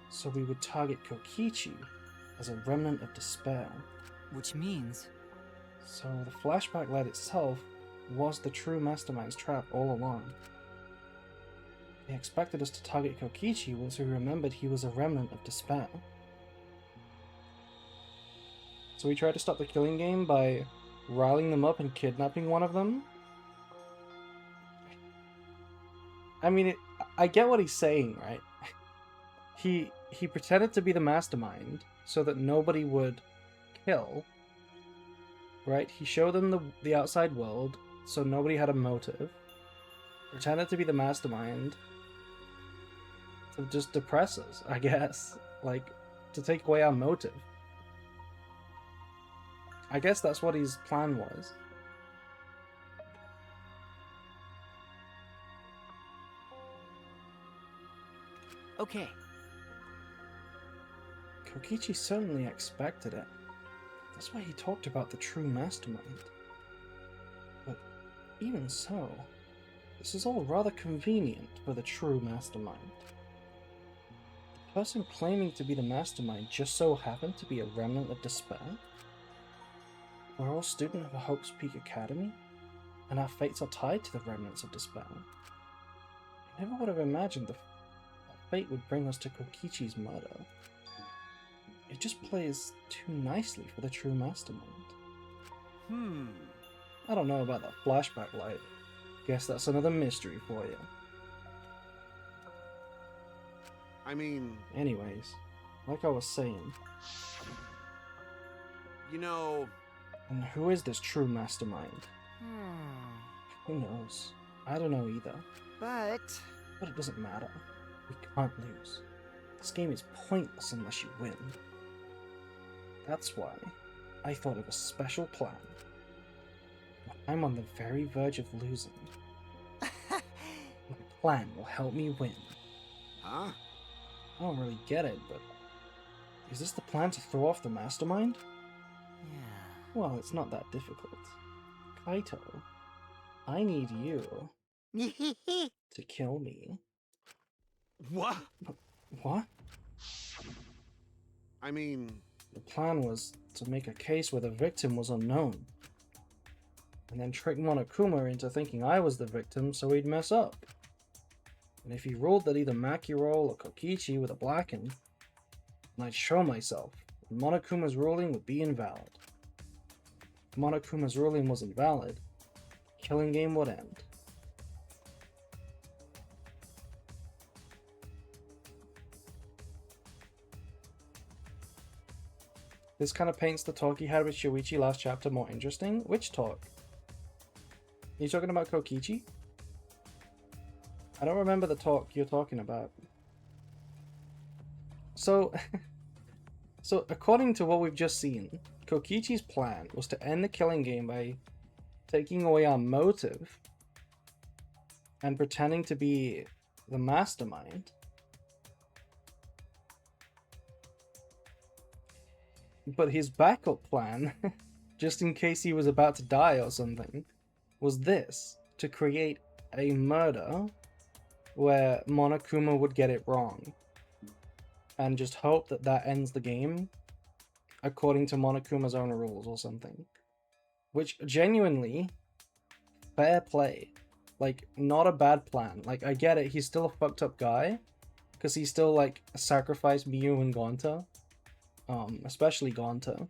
Speaker 1: so we would target Kokichi as a remnant of despair.
Speaker 2: Which means...
Speaker 1: So the flashback light itself was the true mastermind's trap all along. They expected us to target Kokichi once we remembered he was a remnant of despair. So we tried to stop the killing game by riling them up and kidnapping one of them? I mean, I get what he's saying, right? He pretended to be the mastermind so that nobody would kill, right? He showed them the outside world so nobody had a motive. Pretended to be the mastermind to just depress us, I guess. Like, to take away our motive. I guess that's what his plan was.
Speaker 10: Okay.
Speaker 1: Kokichi certainly expected it. That's why he talked about the true mastermind. But even so, this is all rather convenient for the true mastermind. The person claiming to be the mastermind just so happened to be a remnant of despair? We're all students of a Hope's Peak Academy, and our fates are tied to the remnants of despair. I never would have imagined that fate would bring us to Kokichi's murder. It just plays too nicely for the true mastermind. I don't know about that flashback light. Guess that's another mystery for you.
Speaker 9: I mean,
Speaker 1: Anyways, like I was saying,
Speaker 9: you know,
Speaker 1: and who is this true mastermind? Who knows? I don't know either.
Speaker 10: But
Speaker 1: But it doesn't matter. We can't lose. This game is pointless unless you win. That's why I thought of a special plan. I'm on the very verge of losing. My plan will help me win.
Speaker 9: huh?
Speaker 1: I don't really get it, but is this the plan to throw off the mastermind?
Speaker 10: yeah.
Speaker 1: Well, it's not that difficult. Kaito, I need you to kill me.
Speaker 9: What?
Speaker 1: What?
Speaker 9: I mean,
Speaker 1: The plan was to make a case where the victim was unknown, and then trick Monokuma into thinking I was the victim so he'd mess up. And if he ruled that either Makiro or Kokichi were the blackened, then I'd show myself, and Monokuma's ruling would be invalid. If Monokuma's ruling was invalid, the killing game would end. This kind of paints the talk he had with Shuichi last chapter more interesting. Which talk? Are you talking about Kokichi? I don't remember the talk you're talking about. So, so according to what we've just seen, Kokichi's plan was to end the killing game by taking away our motive and pretending to be the mastermind. But his backup plan, just in case he was about to die or something, was this: to create a murder where Monokuma would get it wrong. And just hope that that ends the game according to Monokuma's own rules or something. Which, genuinely, fair play. Like, not a bad plan. Like, I get it, he's still a fucked up guy, because he still, like, sacrificed Miyu and Gonta. Especially Gonta.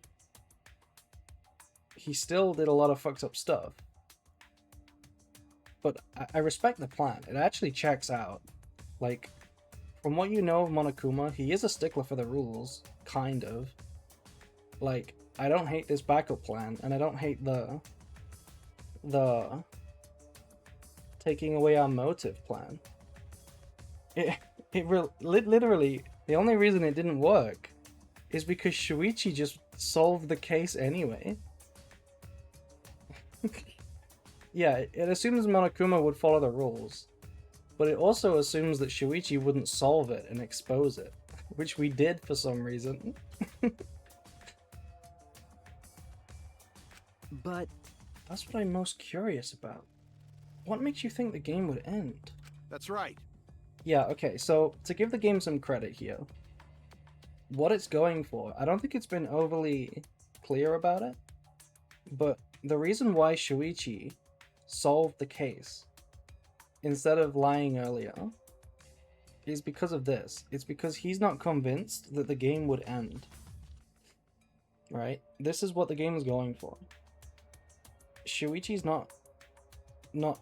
Speaker 1: He still did a lot of fucked up stuff. But I respect the plan. It actually checks out. Like, from what you know of Monokuma, he is a stickler for the rules. Kind of. Like, I don't hate this backup plan, and I don't hate the taking away our motive plan. Literally, the only reason it didn't work is because Shuichi just solved the case anyway. Yeah, it assumes Monokuma would follow the rules, but it also assumes that Shuichi wouldn't solve it and expose it, which we did for some reason.
Speaker 4: But
Speaker 1: that's what I'm most curious about. What makes you think the game would end?
Speaker 9: that's right.
Speaker 1: Yeah, okay, so to give the game some credit here, what it's going for, I don't think it's been overly clear about it, but the reason why Shuichi solved the case instead of lying earlier is because of this. It's because he's not convinced that the game would end. Right? This is what the game is going for. Shuichi's not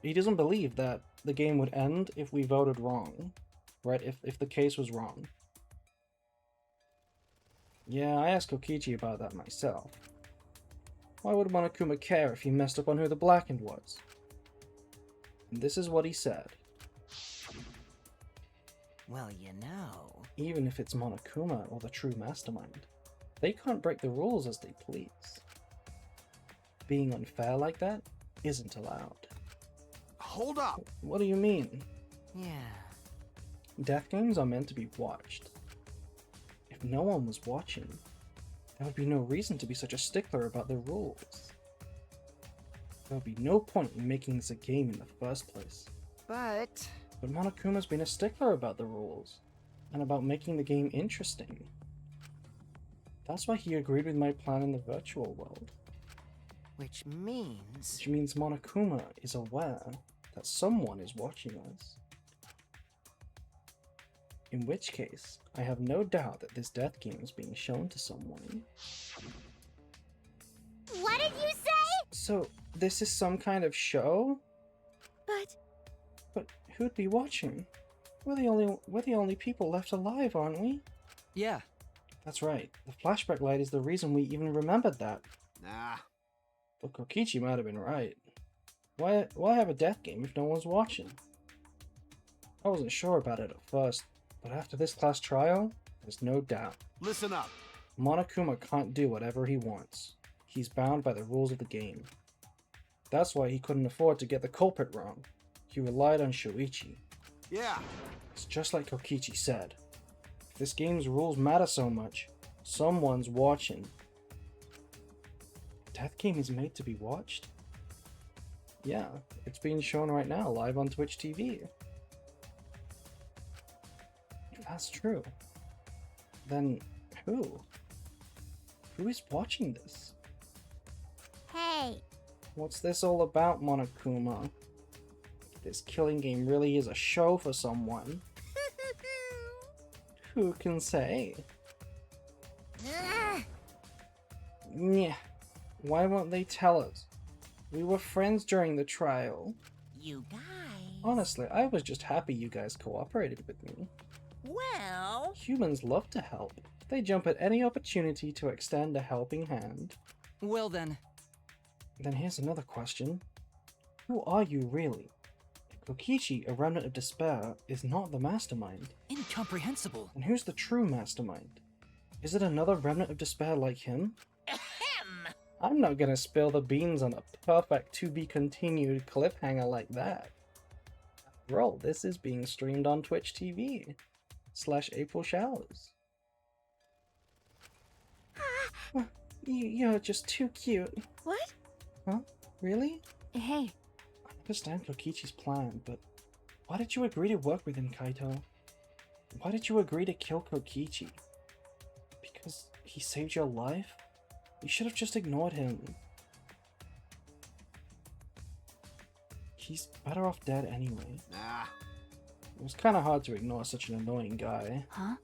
Speaker 1: he doesn't believe that the game would end if we voted wrong. Right? If the case was wrong. Yeah, I asked Kokichi about that myself. Why would Monokuma care if he messed up on who the blackened was? And this is what he said.
Speaker 2: Well, you know.
Speaker 1: Even if it's Monokuma or the true mastermind, they can't break the rules as they please. Being unfair like that isn't allowed.
Speaker 9: Hold up!
Speaker 1: What do you mean?
Speaker 2: Yeah.
Speaker 1: Death games are meant to be watched. If no one was watching, there would be no reason to be such a stickler about the rules. There would be no point in making this a game in the first place.
Speaker 10: But
Speaker 1: But Monokuma's been a stickler about the rules, and about making the game interesting. That's why he agreed with my plan in the virtual world.
Speaker 10: which means
Speaker 1: Which means Monokuma is aware that someone is watching us. In which case, I have no doubt that this death game is being shown to someone.
Speaker 6: What did you say?
Speaker 1: So, this is some kind of show?
Speaker 7: But
Speaker 1: But who'd be watching? We're the only people left alive, aren't we?
Speaker 2: Yeah,
Speaker 1: That's right. The flashback light is the reason we even remembered that.
Speaker 9: Nah.
Speaker 1: But Kokichi might have been right. Why have a death game if no one's watching? I wasn't sure about it at first, but after this class trial, there's no doubt.
Speaker 9: Listen up.
Speaker 1: Monokuma can't do whatever he wants. He's bound by the rules of the game. That's why he couldn't afford to get the culprit wrong. He relied on Shuichi.
Speaker 9: Yeah.
Speaker 1: It's just like Kokichi said. If this game's rules matter so much, someone's watching. Death Game is made to be watched? Yeah, it's being shown right now, live on Twitch TV. If that's true, then who? Who is watching this?
Speaker 6: Hey,
Speaker 1: What's this all about, Monokuma? This killing game really is a show for someone. Who can say? Yeah. Why won't they tell us? We were friends during the trial.
Speaker 3: You guys.
Speaker 1: Honestly, I was just happy you guys cooperated with me.
Speaker 3: Well,
Speaker 1: Humans love to help. They jump at any opportunity to extend a helping hand.
Speaker 2: well then.
Speaker 1: Then here's another question. Who are you really? Kokichi, a remnant of despair, is not the mastermind.
Speaker 2: Incomprehensible.
Speaker 1: And who's the true mastermind? Is it another remnant of despair like him?
Speaker 3: ahem.
Speaker 1: I'm not gonna spill the beans on a perfect to-be-continued cliffhanger like that. After all, this is being streamed on Twitch TV / April Showers. You're just too cute.
Speaker 7: what?
Speaker 1: Huh? Really?
Speaker 5: Hey,
Speaker 1: I understand Kokichi's plan, but why did you agree to work with him, Kaito? Why did you agree to kill Kokichi? Because he saved your life? You should have just ignored him. He's better off dead anyway.
Speaker 9: Nah.
Speaker 1: It was kinda hard to ignore such an annoying guy.
Speaker 5: huh?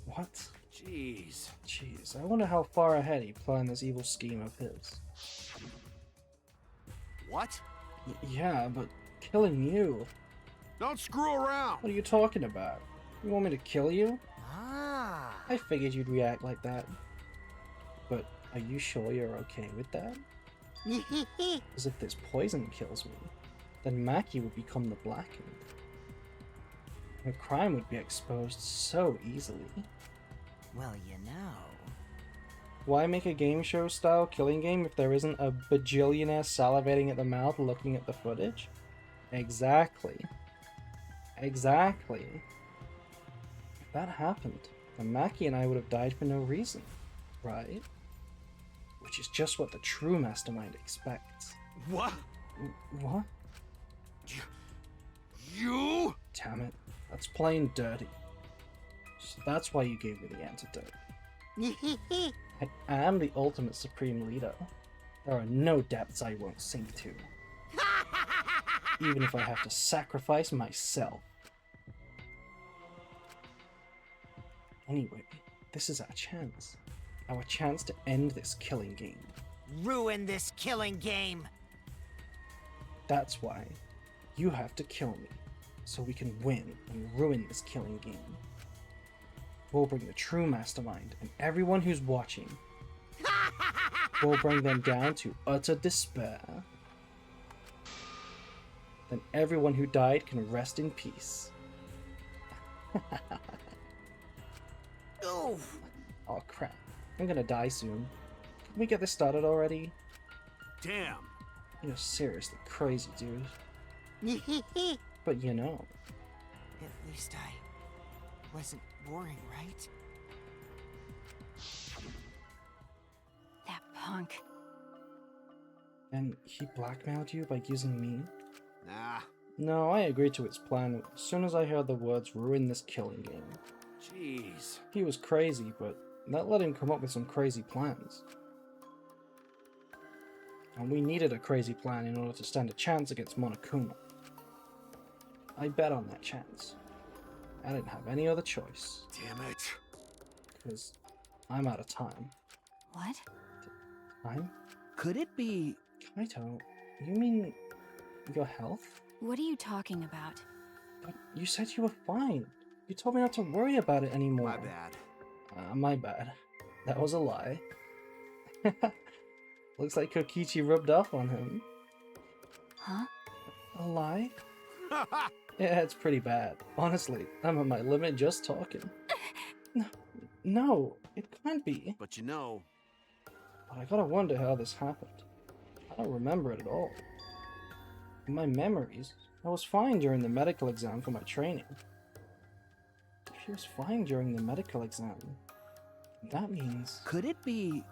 Speaker 1: What?
Speaker 9: Jeez.
Speaker 1: Jeez, I wonder how far ahead he planned this evil scheme of his.
Speaker 9: What?
Speaker 1: Yeah, but killing you?
Speaker 9: Don't screw around.
Speaker 1: What are you talking about? You want me to kill you?
Speaker 10: Ah.
Speaker 1: I figured you'd react like that. But are you sure you're okay with that? Because if this poison kills me, then Maki would become the Blackened. Her crime would be exposed so easily.
Speaker 10: Well, you know.
Speaker 1: Why make a game show style killing game if there isn't a bajillionaire salivating at the mouth looking at the footage? Exactly. Exactly. If that happened, then Maki and I would have died for no reason, right? Which is just what the true mastermind expects.
Speaker 9: What?
Speaker 1: What?
Speaker 9: You?
Speaker 1: Damn it. That's plain dirty. So that's why you gave me the antidote. I am the ultimate supreme leader. There are no depths I won't sink to. Even if I have to sacrifice myself. Anyway, this is our chance. Our chance to end this killing game.
Speaker 10: Ruin this killing game.
Speaker 1: That's why you have to kill me, so we can win and ruin this killing game. We'll bring the true mastermind and everyone who's watching. We'll bring them down to utter despair. Then everyone who died can rest in peace.
Speaker 10: Oof.
Speaker 1: Oh crap, I'm gonna die soon. Can we get this started already?
Speaker 9: Damn.
Speaker 1: You're seriously crazy, dude.
Speaker 10: At
Speaker 1: But you know,
Speaker 10: least I wasn't boring, right?
Speaker 5: That punk.
Speaker 1: and he blackmailed you by using me?
Speaker 9: Nah.
Speaker 1: No, I agreed to its plan as soon as I heard the words ruin this killing game.
Speaker 9: Jeez.
Speaker 1: He was crazy, but that let him come up with some crazy plans. And we needed a crazy plan in order to stand a chance against Monokuma. I bet on that chance. I didn't have any other choice,
Speaker 9: Damn it.
Speaker 1: because I'm out of time.
Speaker 5: What?
Speaker 1: Time?
Speaker 4: Could it be
Speaker 1: Kaito, you mean your health?
Speaker 5: What are you talking about?
Speaker 1: But you said you were fine. You told me not to worry about it anymore.
Speaker 9: My bad.
Speaker 1: My bad. That was a lie. Looks like Kokichi rubbed off on him.
Speaker 5: Huh?
Speaker 1: A lie? Yeah, it's pretty bad. Honestly, I'm at my limit just talking. No, it can't be.
Speaker 9: But you know,
Speaker 1: But I gotta wonder how this happened. I don't remember it at all. In my memories, I was fine during the medical exam for my training. If he was fine during the medical exam, that means
Speaker 4: Could it be...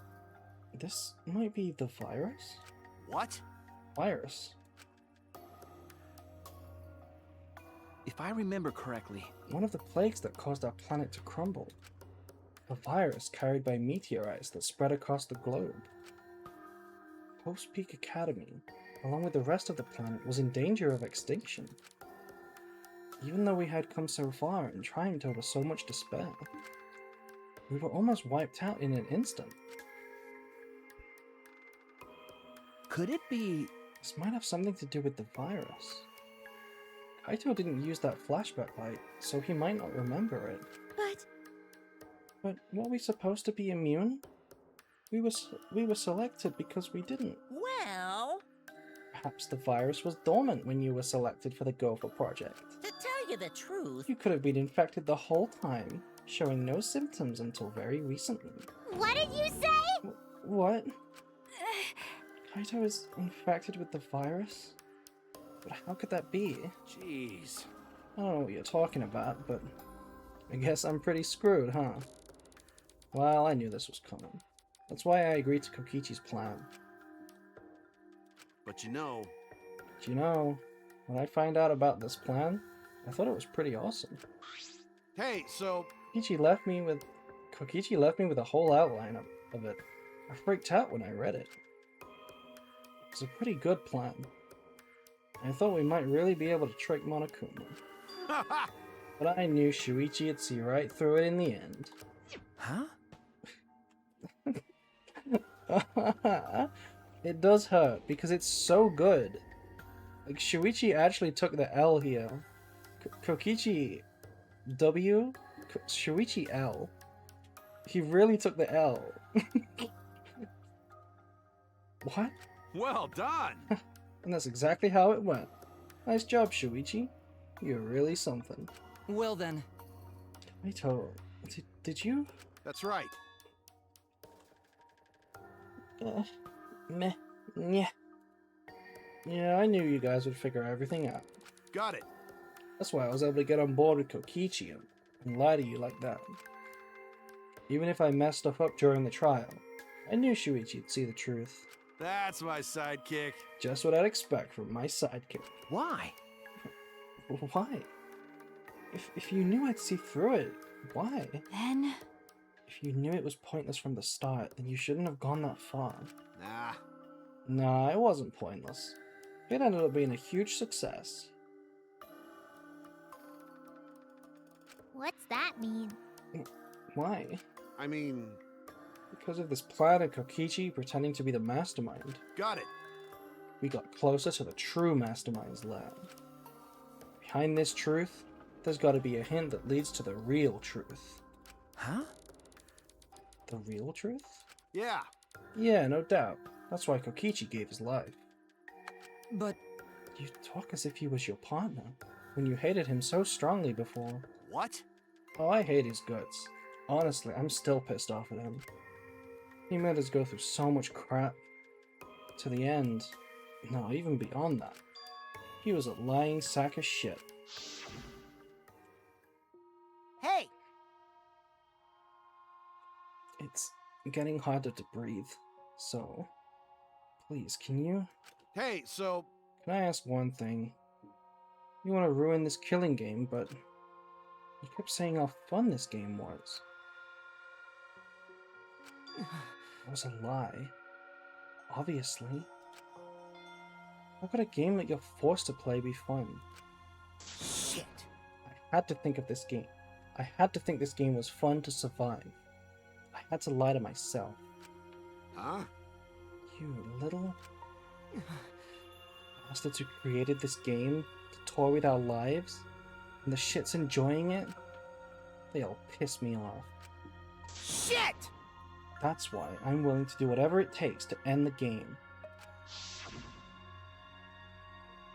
Speaker 1: this might be the virus?
Speaker 9: what?
Speaker 1: Virus.
Speaker 4: If I remember correctly,
Speaker 1: One of the plagues that caused our planet to crumble. A virus carried by meteorites that spread across the globe. Post Peak Academy, along with the rest of the planet, was in danger of extinction. Even though we had come so far and triumphed over so much despair, we were almost wiped out in an instant.
Speaker 4: could it be...
Speaker 1: This might have something to do with the virus. Kaito didn't use that flashback light, so he might not remember it.
Speaker 7: But
Speaker 1: were we supposed to be immune? We were selected because we didn't.
Speaker 3: Well,
Speaker 1: Perhaps the virus was dormant when you were selected for the Gopher project.
Speaker 3: to tell you the truth,
Speaker 1: You could have been infected the whole time, showing no symptoms until very recently.
Speaker 6: What did you say?
Speaker 1: What? Kaito is infected with the virus? But how could that be?
Speaker 9: Jeez.
Speaker 1: I don't know what you're talking about, but I guess I'm pretty screwed, huh? Well, I knew this was coming. That's why I agreed to Kokichi's plan.
Speaker 9: But you know,
Speaker 1: Do you know, when I find out about this plan, I thought it was pretty awesome.
Speaker 9: hey, so
Speaker 1: Kokichi left me with a whole outline of it. I freaked out when I read it. It was a pretty good plan. I thought we might really be able to trick Monokuma. But I knew Shuichi would see right through it in the end.
Speaker 4: Huh?
Speaker 1: It does hurt because it's so good. Like, Shuichi actually took the L here. Kokichi W, Shuichi L. He really took the L. What?
Speaker 9: well done.
Speaker 1: And that's exactly how it went. Nice job, Shuichi. You're really something.
Speaker 2: Well then,
Speaker 1: Kaito, did you?
Speaker 9: That's right.
Speaker 1: Meh. Yeah. Yeah, I knew you guys would figure everything out.
Speaker 9: Got it.
Speaker 1: That's why I was able to get on board with Kokichi and lie to you like that. Even if I messed stuff up during the trial, I knew Shuichi'd see the truth.
Speaker 9: That's my sidekick.
Speaker 1: Just what I'd expect from my sidekick.
Speaker 4: Why?
Speaker 1: Why? If you knew I'd see through it, why?
Speaker 5: Then,
Speaker 1: If you knew it was pointless from the start, then you shouldn't have gone that far.
Speaker 9: Nah.
Speaker 1: Nah, it wasn't pointless. It ended up being a huge success.
Speaker 6: What's that mean?
Speaker 1: Why?
Speaker 9: I mean,
Speaker 1: Because of this plan and Kokichi pretending to be the mastermind,
Speaker 9: got it.
Speaker 1: we got closer to the true mastermind's lair. Behind this truth, there's gotta be a hint that leads to the real truth.
Speaker 4: Huh?
Speaker 1: The real truth?
Speaker 9: Yeah.
Speaker 1: Yeah, no doubt. That's why Kokichi gave his life.
Speaker 2: but
Speaker 1: You talk as if he was your partner, when you hated him so strongly before.
Speaker 9: What?
Speaker 1: Oh, I hate his guts. Honestly, I'm still pissed off at him. He made us go through so much crap. To the end. No, even beyond that. He was a lying sack of shit.
Speaker 10: Hey!
Speaker 1: It's getting harder to breathe, so... Please, can you...
Speaker 9: Hey, so
Speaker 1: Can I ask one thing? You want to ruin this killing game, but... You kept saying how fun this game was. It was a lie. Obviously. How could a game that you're forced to play be fun?
Speaker 10: Shit!
Speaker 1: I had to think of this game. I had to think this game was fun to survive. I had to lie to myself.
Speaker 9: huh?
Speaker 1: You little... Bastards who created this game to toy with our lives, and the shit's enjoying it, they all piss me off.
Speaker 10: Shit!
Speaker 1: That's why I'm willing to do whatever it takes to end the game.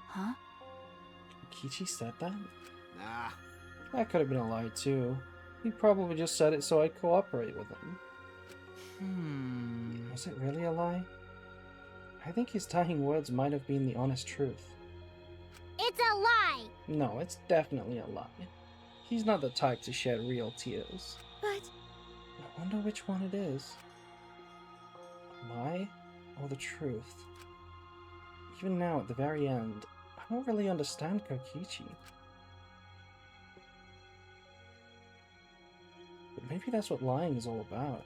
Speaker 5: Huh?
Speaker 1: Kichi said that?
Speaker 9: Nah.
Speaker 1: That could have been a lie too. He probably just said it so I'd cooperate with him. Was it really a lie? I think his dying words might have been the honest truth.
Speaker 6: It's a lie!
Speaker 1: No, it's definitely a lie. He's not the type to shed real tears.
Speaker 7: But
Speaker 1: I wonder which one it is. A lie or the truth? Even now, at the very end, I don't really understand Kokichi. But maybe that's what lying is all about.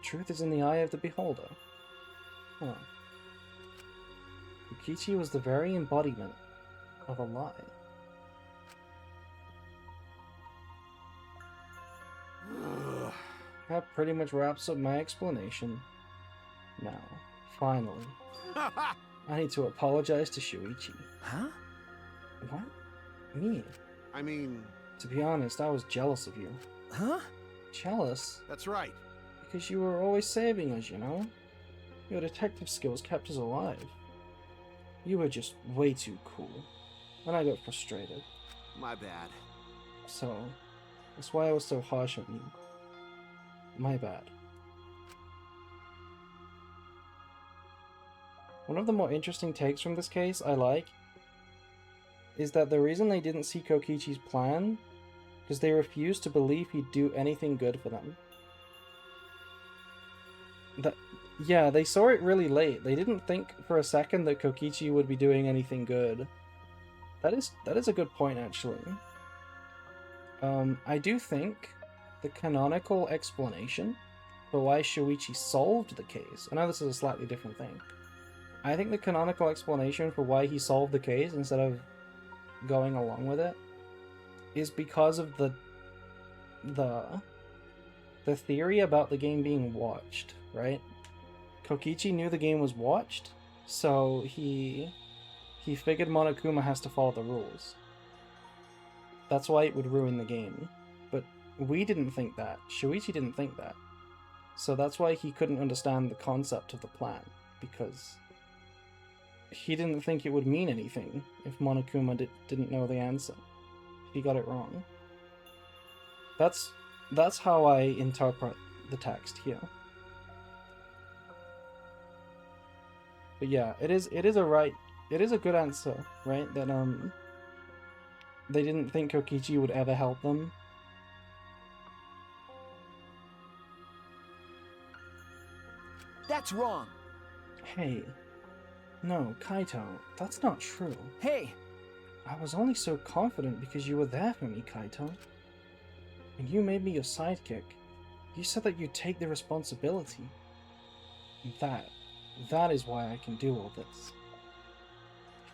Speaker 1: Truth is in the eye of the beholder. Huh. Kokichi was the very embodiment of a lie. That pretty much wraps up my explanation. Now, finally, I need to apologize to Shuichi.
Speaker 4: Huh?
Speaker 1: What? Me?
Speaker 9: I mean,
Speaker 1: To be honest, I was jealous of you.
Speaker 4: Huh?
Speaker 1: Jealous?
Speaker 9: that's right.
Speaker 1: Because you were always saving us, you know? Your detective skills kept us alive. You were just way too cool. And I got frustrated.
Speaker 9: My bad.
Speaker 1: So, that's why I was so harsh on you. My bad. One of the more interesting takes from this case I like is that the reason they didn't see Kokichi's plan because they refused to believe he'd do anything good for them. Yeah, they saw it really late. They didn't think for a second that Kokichi would be doing anything good. That is a good point, actually. I do think the canonical explanation for why Shuichi solved the case, I know this is a slightly different thing. I think the canonical explanation for why he solved the case instead of going along with it is because of the theory about the game being watched, right? Kokichi knew the game was watched, so he figured Monokuma has to follow the rules. That's why it would ruin the game. But we didn't think that. Shuichi didn't think that. So that's why he couldn't understand the concept of the plan, because he didn't think it would mean anything if Monokuma didn't know the answer. He got it wrong. That's how I interpret the text here. But yeah, it is a good answer, right? That they didn't think Kokichi would ever help them.
Speaker 4: That's wrong.
Speaker 1: Hey. No, Kaito, that's not true.
Speaker 4: Hey!
Speaker 1: I was only so confident because you were there for me, Kaito. When you made me your sidekick, you said that you'd take the responsibility. And that is why I can do all this.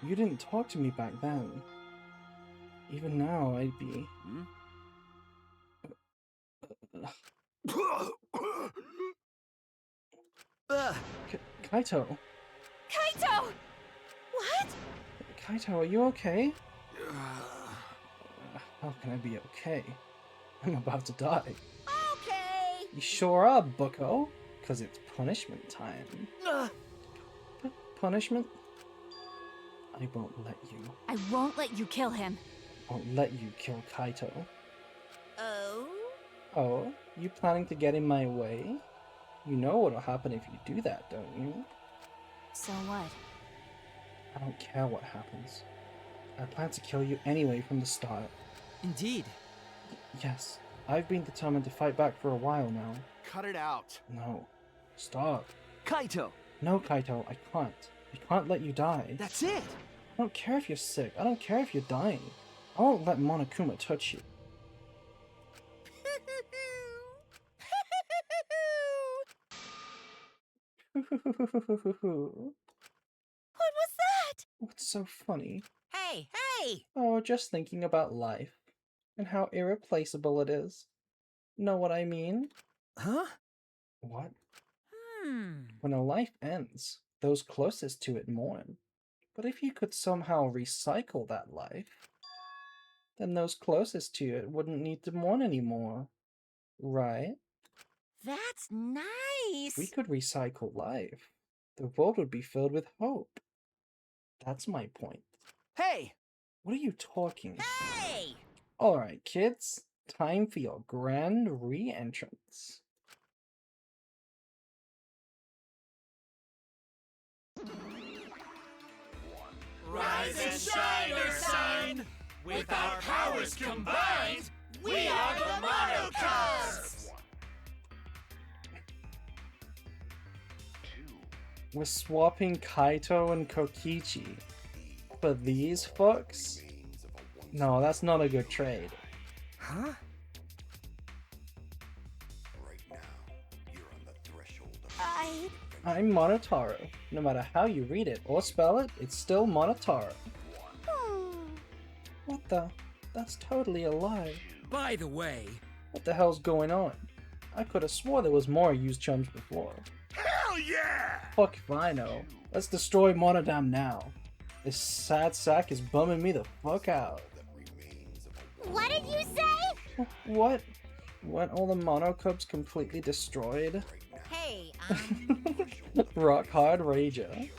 Speaker 1: If you didn't talk to me back then, even now I'd be... Kaito!
Speaker 7: Kaito! What?
Speaker 1: Kaito, are you okay? How can I be okay? I'm about to die.
Speaker 3: Okay.
Speaker 1: You sure are, bucko. 'Cause it's punishment time. Punishment? I won't let you.
Speaker 5: I won't let you kill him.
Speaker 1: Won't let you kill Kaito.
Speaker 3: Oh?
Speaker 1: Oh, you planning to get in my way? You know what'll happen if you do that, don't you?
Speaker 5: So what?
Speaker 1: I don't care what happens. I plan to kill you anyway from the start.
Speaker 2: Indeed.
Speaker 1: Yes, I've been determined to fight back for a while now.
Speaker 9: Cut it out.
Speaker 1: No. Stop.
Speaker 4: Kaito!
Speaker 1: No, Kaito, I can't. I can't let you die.
Speaker 4: That's it!
Speaker 1: I don't care if you're sick. I don't care if you're dying. I won't let Monokuma touch you.
Speaker 7: What was that?
Speaker 1: What's so funny?
Speaker 3: Hey, hey!
Speaker 1: Oh, just thinking about life. And how irreplaceable it is. Know what I mean?
Speaker 4: Huh?
Speaker 1: What?
Speaker 3: Hmm.
Speaker 1: When a life ends, those closest to it mourn. But if you could somehow recycle that life, then those closest to it wouldn't need to mourn anymore. Right?
Speaker 3: That's
Speaker 1: If we
Speaker 3: nice.
Speaker 1: could recycle life, the world would be filled with hope. That's my point.
Speaker 4: Hey!
Speaker 1: What are you talking?
Speaker 3: Hey!
Speaker 1: Alright, kids. Time for your grand re-entrance.
Speaker 11: Rise and shine, Earthsign! With our powers combined, we are the Mono Cubs!
Speaker 1: We're swapping Kaito and Kokichi for these fucks? No, that's not a good trade.
Speaker 4: Huh?
Speaker 1: I'm Monotaro. No matter how you read it or spell it, it's still Monotaro. What the? That's totally a lie.
Speaker 11: By the way,
Speaker 1: What the hell's going on? I could have swore there was more used chums before.
Speaker 11: hell yeah!
Speaker 1: Fuck if I know. Let's destroy Monodam now. This sad sack is bumming me the fuck out.
Speaker 6: What did you say?
Speaker 1: What? Weren't all the Mono Cubs completely destroyed?
Speaker 3: Hey,
Speaker 1: Rock hard rager.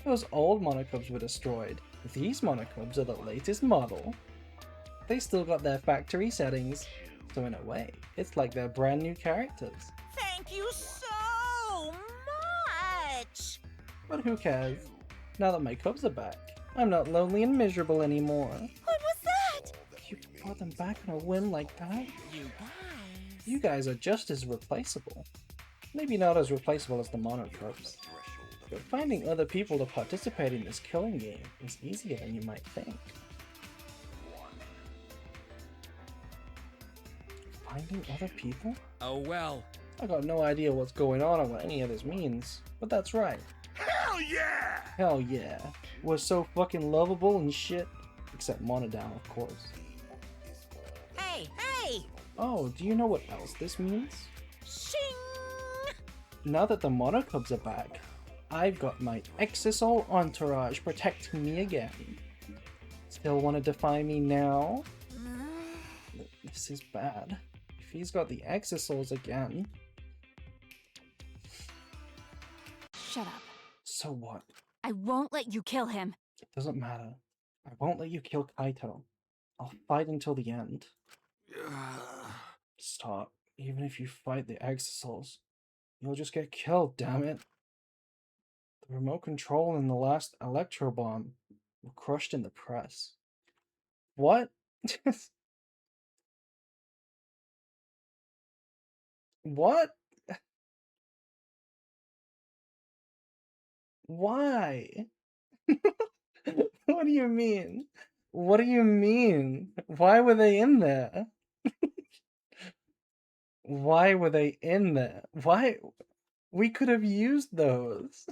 Speaker 1: Those old Mono Cubs were destroyed. These Mono Cubs are the latest model. They still got their factory settings, so in a way, it's like they're brand new characters.
Speaker 3: thank you so much.
Speaker 1: But who cares? Now that my Cubs are back, I'm not lonely and miserable anymore.
Speaker 3: What was that?
Speaker 1: You brought them back on a whim like that?
Speaker 3: You guys.
Speaker 1: You guys are just as replaceable. Maybe not as replaceable as the Mono Cubs. But finding other people to participate in this killing game is easier than you might think. Finding other people?
Speaker 11: Oh well.
Speaker 1: I got no idea what's going on or what any of this means, but that's right.
Speaker 11: Hell yeah!
Speaker 1: Hell yeah. We're so fucking lovable and shit. Except Monodam, of course.
Speaker 3: Hey, hey!
Speaker 1: Oh, do you know what else this means?
Speaker 3: Shing!
Speaker 1: Now that the Mono Cubs are back, I've got my Exisol entourage protecting me again. Still want to defy me now? This is bad. If he's got the Exisols again...
Speaker 5: Shut up.
Speaker 1: So what?
Speaker 5: I won't let you kill him.
Speaker 1: It doesn't matter. I won't let you kill Kaito. I'll fight until the end. Stop. Even if you fight the Exisols, you'll just get killed, damn it. The remote control and the last electro bomb were crushed in the press. What? What? Why? What do you mean? What do you mean? Why were they in there? Why were they in there? Why? We could have used those.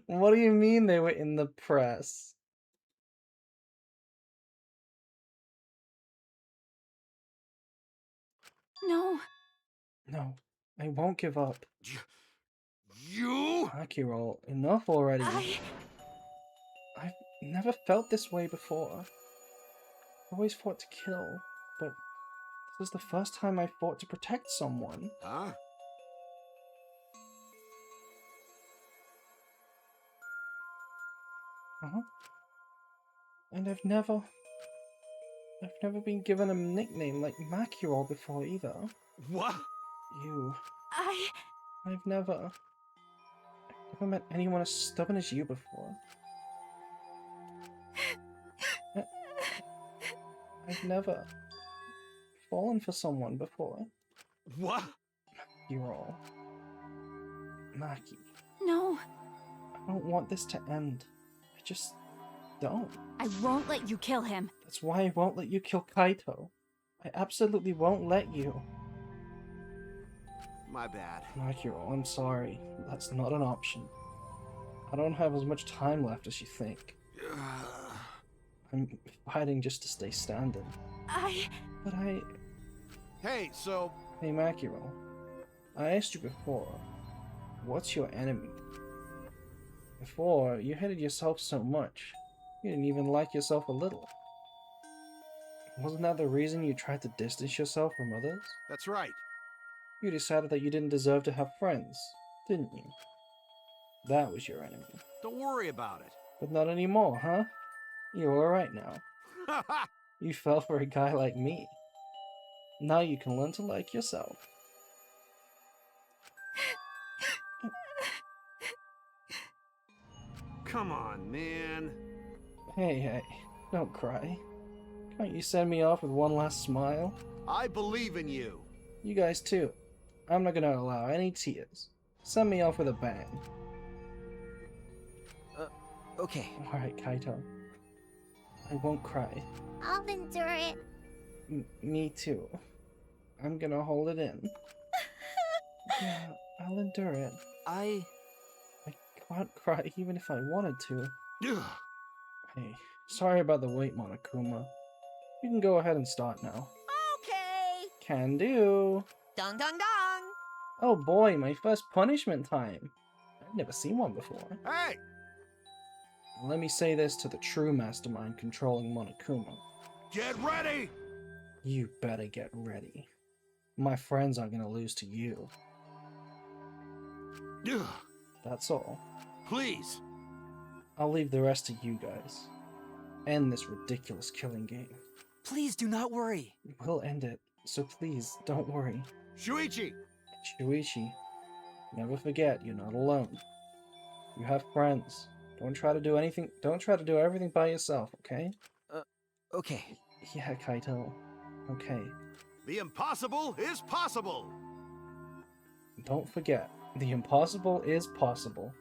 Speaker 1: What do you mean they were in the press?
Speaker 5: No.
Speaker 1: No, I won't give up.
Speaker 11: You?
Speaker 1: Akiro, enough already. I've never felt this way before. I always fought to kill, but this is the first time I fought to protect someone.
Speaker 9: Huh?
Speaker 1: Huh? And I've never been given a nickname like Makiro before either.
Speaker 9: What?
Speaker 1: I've never met anyone as stubborn as you before. I've never fallen for someone before.
Speaker 9: What?
Speaker 1: Makiro. Maki.
Speaker 5: No.
Speaker 1: I don't want this to end. I just don't.
Speaker 5: I won't let you kill him.
Speaker 1: That's why I won't let you kill Kaito. I absolutely won't let you.
Speaker 9: My bad.
Speaker 1: Makiro, I'm sorry. That's not an option. I don't have as much time left as you think. I'm fighting just to stay standing. But
Speaker 9: Hey, so...
Speaker 1: Hey Makiro, I asked you before, what's your enemy? Before, you hated yourself so much. You didn't even like yourself a little. Wasn't that the reason you tried to distance yourself from others?
Speaker 9: That's right.
Speaker 1: You decided that you didn't deserve to have friends, didn't you? That was your enemy.
Speaker 9: Don't worry about it.
Speaker 1: But not anymore, huh? You're alright now. You fell for a guy like me. Now you can learn to like yourself.
Speaker 9: Come on, man.
Speaker 1: Hey, don't cry. Can't you send me off with one last smile?
Speaker 9: I believe in you.
Speaker 1: You guys too. I'm not gonna allow any tears. Send me off with a bang.
Speaker 2: Okay.
Speaker 1: Alright, Kaito. I won't cry.
Speaker 6: I'll endure it.
Speaker 1: Me too. I'm gonna hold it in. Yeah, I'll endure it. I can't cry even if I wanted to.
Speaker 9: Ugh.
Speaker 1: Hey, sorry about the wait, Monokuma. You can go ahead and start now.
Speaker 3: Okay.
Speaker 1: Can do.
Speaker 3: Dong dong dong.
Speaker 1: Oh boy, my first punishment time. I've never seen one before.
Speaker 9: Hey!
Speaker 1: Let me say this to the true mastermind controlling Monokuma.
Speaker 9: Get ready!
Speaker 1: You better get ready. My friends aren't gonna lose to you.
Speaker 9: Ugh.
Speaker 1: That's all.
Speaker 9: Please.
Speaker 1: I'll leave the rest to you guys. End this ridiculous killing game.
Speaker 2: Please do not worry.
Speaker 1: We'll end it, so please don't worry.
Speaker 9: Shuichi!
Speaker 1: Shuichi, never forget you're not alone. You have friends. Don't try to do everything by yourself, okay?
Speaker 2: Okay.
Speaker 1: Yeah, Kaito. Okay.
Speaker 9: The impossible is possible!
Speaker 1: Don't forget, the impossible is possible.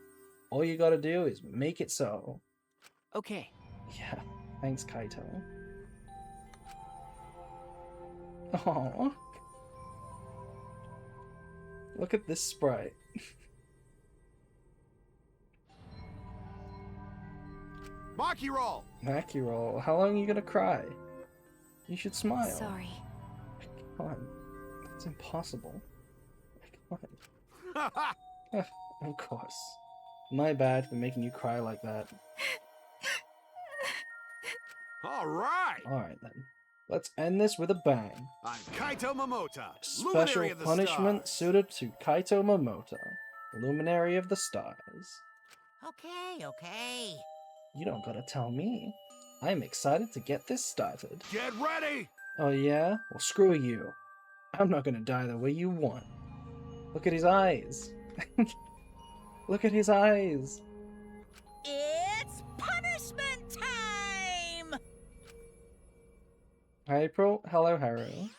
Speaker 1: All you gotta do is make it so.
Speaker 4: Okay.
Speaker 1: Yeah, thanks, Kaito. Aww. Look at this sprite.
Speaker 9: Maki roll!
Speaker 1: Maki roll. How long are you gonna cry? You should smile.
Speaker 5: Sorry.
Speaker 1: Come on. That's impossible. Come on. Of course. My bad for making you cry like that.
Speaker 9: Alright!
Speaker 1: Alright then. Let's end this with a bang.
Speaker 9: I'm Kaito Momota,
Speaker 1: Special
Speaker 9: Luminary of the
Speaker 1: punishment
Speaker 9: Stars.
Speaker 1: suited to Kaito Momota, Luminary of the Stars.
Speaker 3: Okay.
Speaker 1: You don't gotta tell me. I'm excited to get this started.
Speaker 9: Get ready!
Speaker 1: Oh yeah? Well, screw you. I'm not gonna die the way you want. Look at his eyes. Look at his eyes.
Speaker 3: It's punishment time!
Speaker 1: Hi, April. Hello, Haru.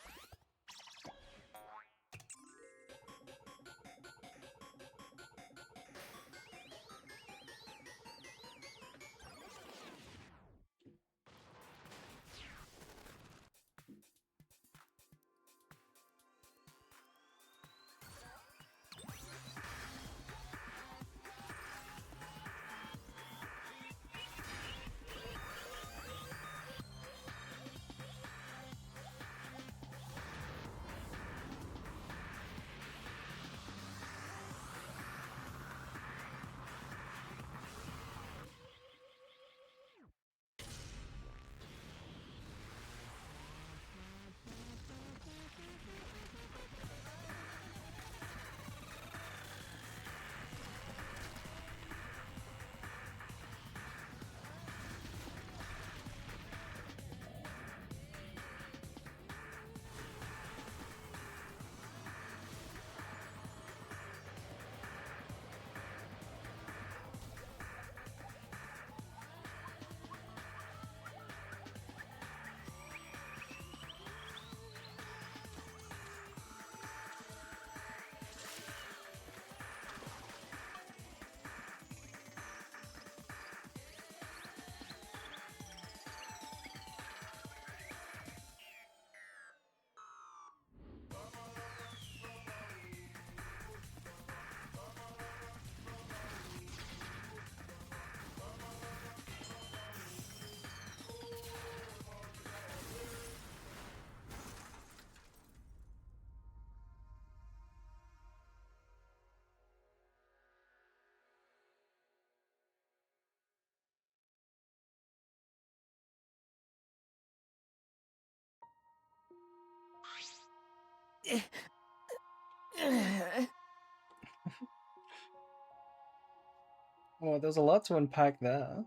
Speaker 1: Well, there's a lot to unpack there.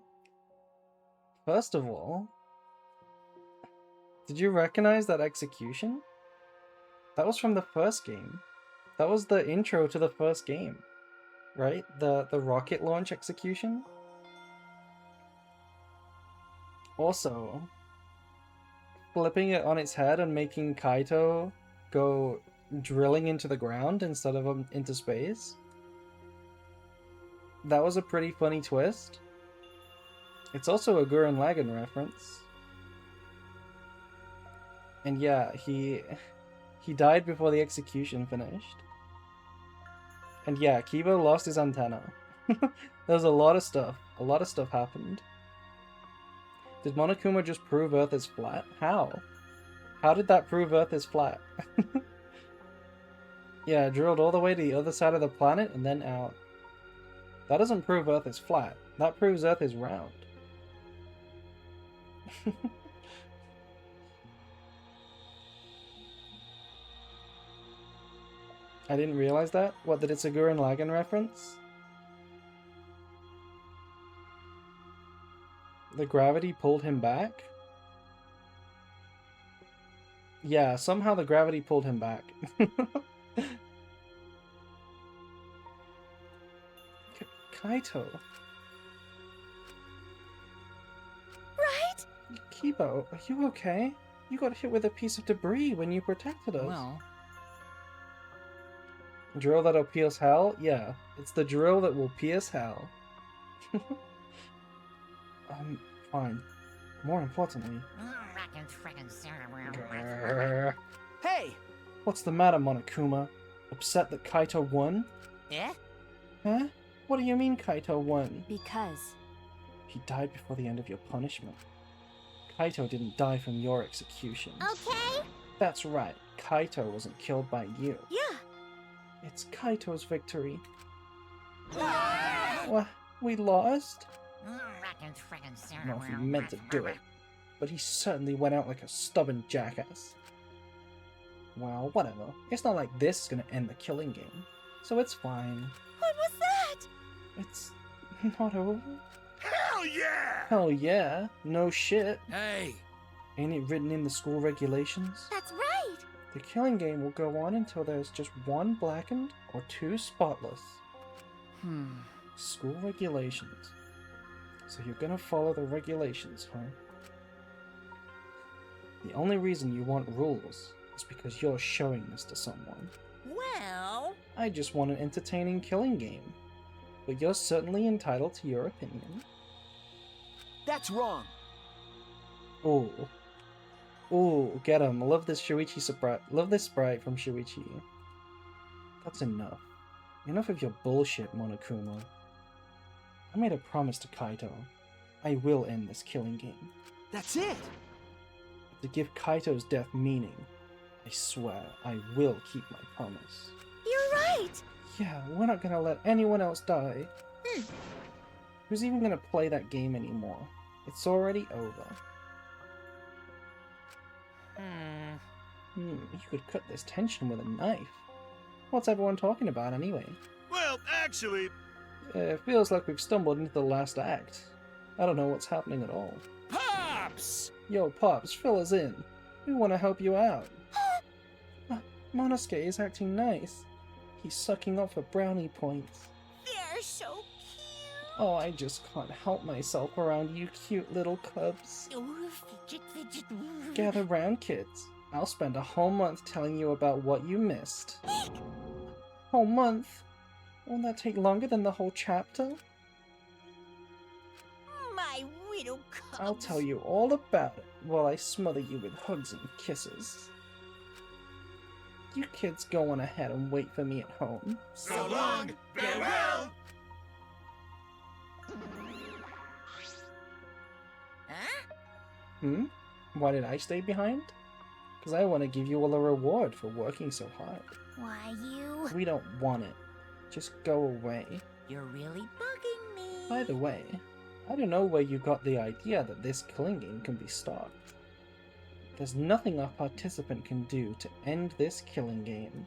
Speaker 1: First of all, did you recognize that execution? That was from the first game. That was the intro to the first game, right? The rocket launch execution. Also, flipping it on its head and making Kaito go drilling into the ground instead of into space. That was a pretty funny twist. It's also a Gurren Lagann reference. And yeah, he died before the execution finished. And yeah, Kiba lost his antenna. There was a lot of stuff. A lot of stuff happened. Did Monokuma just prove Earth is flat? How? How did that prove Earth is flat? Yeah, drilled all the way to the other side of the planet and then out. That doesn't prove Earth is flat. That proves Earth is round. I didn't realize that. What, that it's a Gurren Lagann reference? The gravity pulled him back? Yeah, somehow the gravity pulled him back. Kaito.
Speaker 7: Right?
Speaker 1: Kibo, are you okay? You got hit with a piece of debris when you protected us.
Speaker 2: Well,
Speaker 1: Drill that'll pierce hell? Yeah, it's the drill that will pierce hell. Fine. More importantly... Grrr.
Speaker 4: Hey!
Speaker 1: What's the matter, Monokuma? Upset that Kaito won?
Speaker 3: Eh?
Speaker 1: Huh? What do you mean Kaito won?
Speaker 5: Because
Speaker 1: He died before the end of your punishment. Kaito didn't die from your execution.
Speaker 6: Okay?
Speaker 1: That's right. Kaito wasn't killed by you.
Speaker 7: Yeah.
Speaker 1: It's Kaito's victory. What? We lost? No, if he meant to do it. But he certainly went out like a stubborn jackass. Well, whatever. It's not like this is gonna end the killing game. So it's fine.
Speaker 7: What was that?
Speaker 1: It's not over.
Speaker 11: Hell yeah!
Speaker 1: Hell yeah. No shit.
Speaker 11: Hey!
Speaker 1: Ain't it written in the school regulations?
Speaker 7: That's right.
Speaker 1: The killing game will go on until there's just one blackened or two spotless. School regulations. So you're gonna follow the regulations, huh? The only reason you want rules is because you're showing this to someone.
Speaker 3: Well,
Speaker 1: I just want an entertaining killing game. But you're certainly entitled to your opinion.
Speaker 4: That's wrong.
Speaker 1: Ooh. Ooh, get him. Love this Shuichi sprite. Love this sprite from Shuichi. That's enough. Enough of your bullshit, Monokuma. I made a promise to Kaito. I will end this killing game.
Speaker 4: That's it.
Speaker 1: To give Kaito's death meaning, I swear I will keep my promise.
Speaker 7: You're right.
Speaker 1: Yeah, we're not gonna let anyone else die. Who's even gonna play that game anymore? It's already over. You could cut this tension with a knife. What's everyone talking about anyway?
Speaker 11: Well, actually...
Speaker 1: It feels like we've stumbled into the last act. I don't know what's happening at all.
Speaker 11: Pops!
Speaker 1: Yo, Pops, fill us in. We want to help you out. Monosuke is acting nice. He's sucking up for brownie points.
Speaker 3: they're so cute.
Speaker 1: Oh, I just can't help myself around you cute little cubs.
Speaker 3: Ooh, fidget, fidget. Ooh.
Speaker 1: Gather round, kids. I'll spend a whole month telling you about what you missed. Whole month? Won't that take longer than the whole chapter?
Speaker 3: My widow cubs.
Speaker 1: I'll tell you all about it while I smother you with hugs and kisses. You kids go on ahead and wait for me at home.
Speaker 11: So long! Farewell!
Speaker 3: Huh?
Speaker 1: Why did I stay behind? Because I want to give you all a reward for working so hard.
Speaker 6: Why, you...
Speaker 1: We don't want it. Just go away.
Speaker 3: You're really bugging me.
Speaker 1: By the way, I don't know where you got the idea that this killing game can be stopped. There's nothing a participant can do to end this killing game.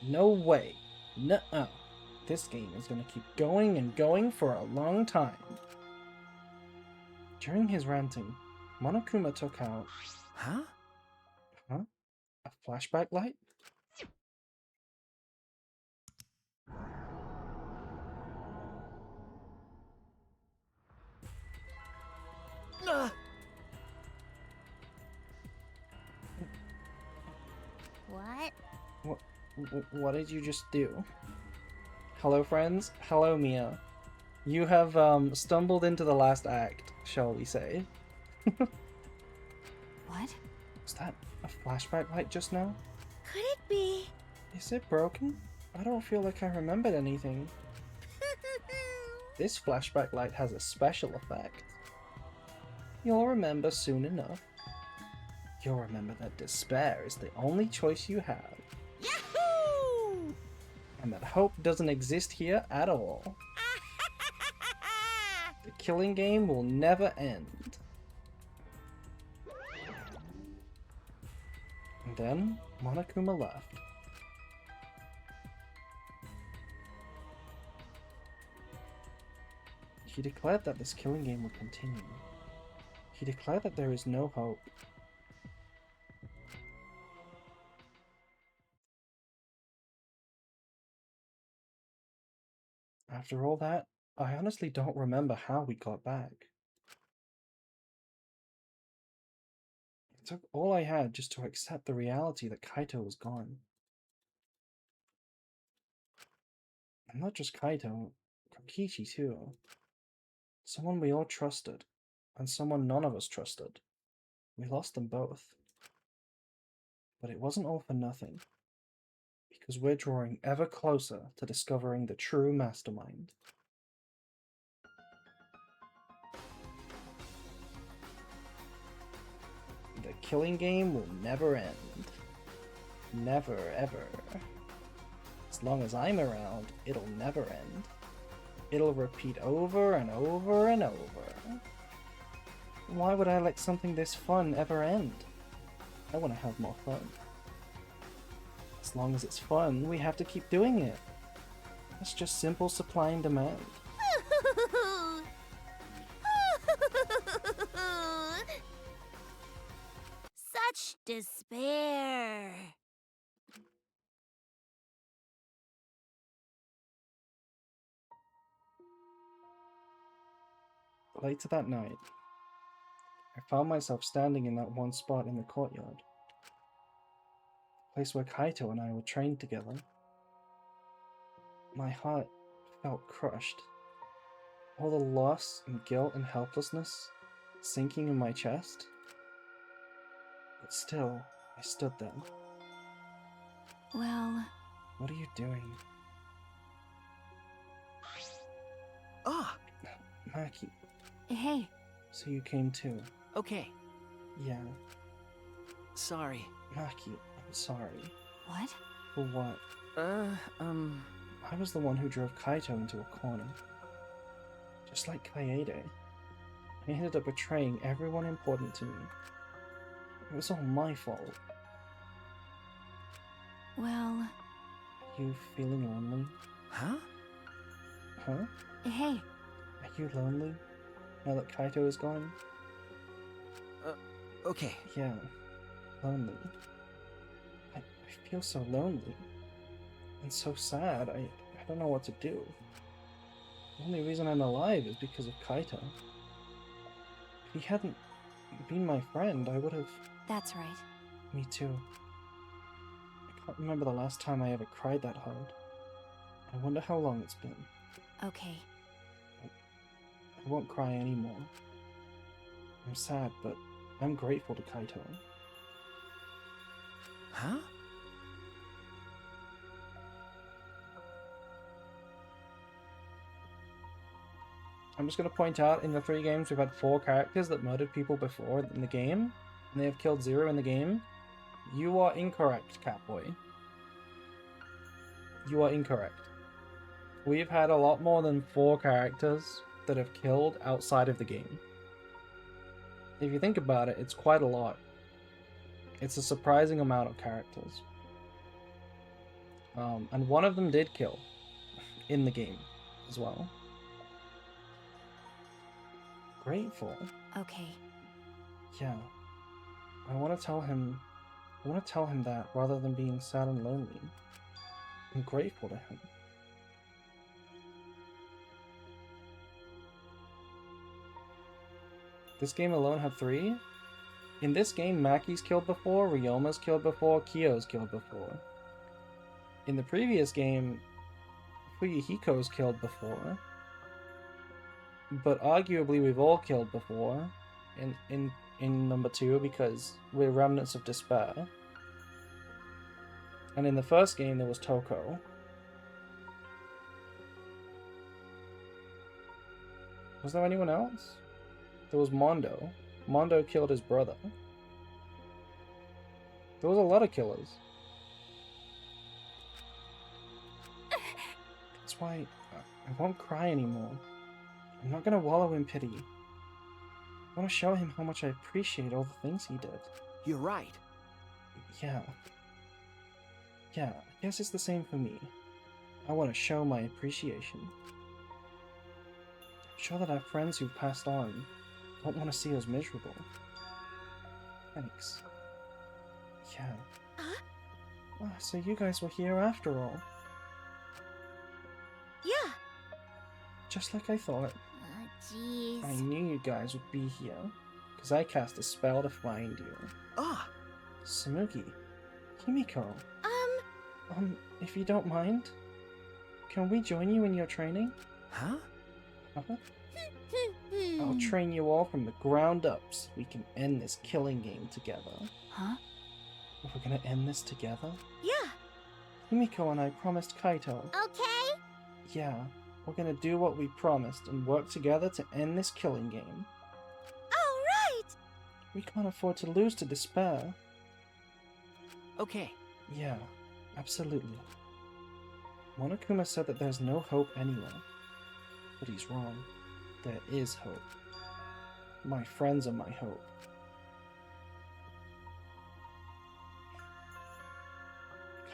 Speaker 1: No way. Nuh-uh. This game is going to keep going and going for a long time. During his ranting, Monokuma took out...
Speaker 4: Huh?
Speaker 1: Huh? A flashback light?
Speaker 6: What?
Speaker 1: What did you just do? Hello, friends. Hello, Mia. You have stumbled into the last act, shall we say.
Speaker 5: What?
Speaker 1: Was that a flashback light just now?
Speaker 7: Could it be?
Speaker 1: Is it broken? I don't feel like I remembered anything. This flashback light has a special effect. You'll remember soon enough. You'll remember that despair is the only choice you have.
Speaker 3: Yahoo!
Speaker 1: And that hope doesn't exist here at all. The killing game will never end. And then Monokuma left. He declared that this killing game would continue. He declared that there is no hope. After all that, I honestly don't remember how we got back. It took all I had just to accept the reality that Kaito was gone. And not just Kaito, Kokichi too. Someone we all trusted, and someone none of us trusted. We lost them both. But it wasn't all for nothing, because we're drawing ever closer to discovering the true mastermind. The killing game will never end. Never, ever. As long as I'm around, it'll never end. It'll repeat over and over and over. Why would I let something this fun ever end? I want to have more fun. As long as it's fun, we have to keep doing it. It's just simple supply and demand.
Speaker 6: Such despair.
Speaker 1: Later that night, I found myself standing in that one spot in the courtyard. The place where Kaito and I were trained together. My heart felt crushed. All the loss and guilt and helplessness sinking in my chest. But still, I stood there.
Speaker 5: Well...
Speaker 1: What are you doing?
Speaker 4: Ah!
Speaker 1: Maki,
Speaker 5: Hey,
Speaker 1: so you came too.
Speaker 4: Okay.
Speaker 1: Yeah.
Speaker 4: Sorry.
Speaker 1: Maki, I'm sorry.
Speaker 5: what?
Speaker 1: For what? I was the one who drove Kaito into a corner. Just like Kaede. I ended up betraying everyone important to me. It was all my fault.
Speaker 5: Well...
Speaker 1: You feeling lonely?
Speaker 4: Huh?
Speaker 1: Huh?
Speaker 5: Hey,
Speaker 1: Are you lonely? Now that Kaito is gone?
Speaker 4: Okay.
Speaker 1: Yeah. Lonely. I feel so lonely. And so sad. I don't know what to do. The only reason I'm alive is because of Kaito. If he hadn't been my friend, I would have...
Speaker 5: that's right.
Speaker 1: Me too. I can't remember the last time I ever cried that hard. I wonder how long it's been.
Speaker 5: Okay.
Speaker 1: I won't cry anymore. I'm sad, but I'm grateful to Kaito.
Speaker 4: Huh?
Speaker 1: I'm just going to point out, in the 3 games, we've had 4 characters that murdered people before in the game, and they have killed 0 in the game. You are incorrect, Catboy. You are incorrect. We've had a lot more than 4 characters that have killed outside of the game. If you think about it, it's quite a lot. It's a surprising amount of characters. And one of them did kill in the game as well. Grateful.
Speaker 5: Okay.
Speaker 1: Yeah. I want to tell him that rather than being sad and lonely. I'm grateful to him. This game alone had 3? In this game, Maki's killed before, Ryoma's killed before, Kyo's killed before. In the previous game, Fuyuhiko's killed before. But arguably we've all killed before in number 2 because we're Remnants of Despair. And in the first game there was Toko. Was there anyone else? There was Mondo. Mondo killed his brother. There was a lot of killers. That's why I won't cry anymore. I'm not gonna wallow in pity. I want to show him how much I appreciate all the things he did.
Speaker 4: You're right.
Speaker 1: Yeah. Yeah, I guess it's the same for me. I want to show my appreciation. I'm sure that our friends who've passed on don't want to see us miserable. Thanks. Yeah.
Speaker 7: Huh?
Speaker 1: Oh, so you guys were here after all.
Speaker 7: Yeah.
Speaker 1: Just like I thought.
Speaker 6: Jeez.
Speaker 1: I knew you guys would be here, because I cast a spell to find you.
Speaker 4: Ah!
Speaker 1: Samugi. Kimiko. If you don't mind, can we join you in your training?
Speaker 4: Huh?
Speaker 1: I'll train you all from the ground up so we can end this killing game together.
Speaker 5: Huh?
Speaker 1: We're gonna end this together?
Speaker 7: Yeah.
Speaker 1: Kimiko and I promised Kaito.
Speaker 6: Okay.
Speaker 1: Yeah, we're gonna do what we promised and work together to end this killing game.
Speaker 7: All right.
Speaker 1: We can't afford to lose to despair.
Speaker 4: Okay.
Speaker 1: Yeah, absolutely. Monokuma said that there's no hope anywhere. But he's wrong. There is hope. My friends are my hope.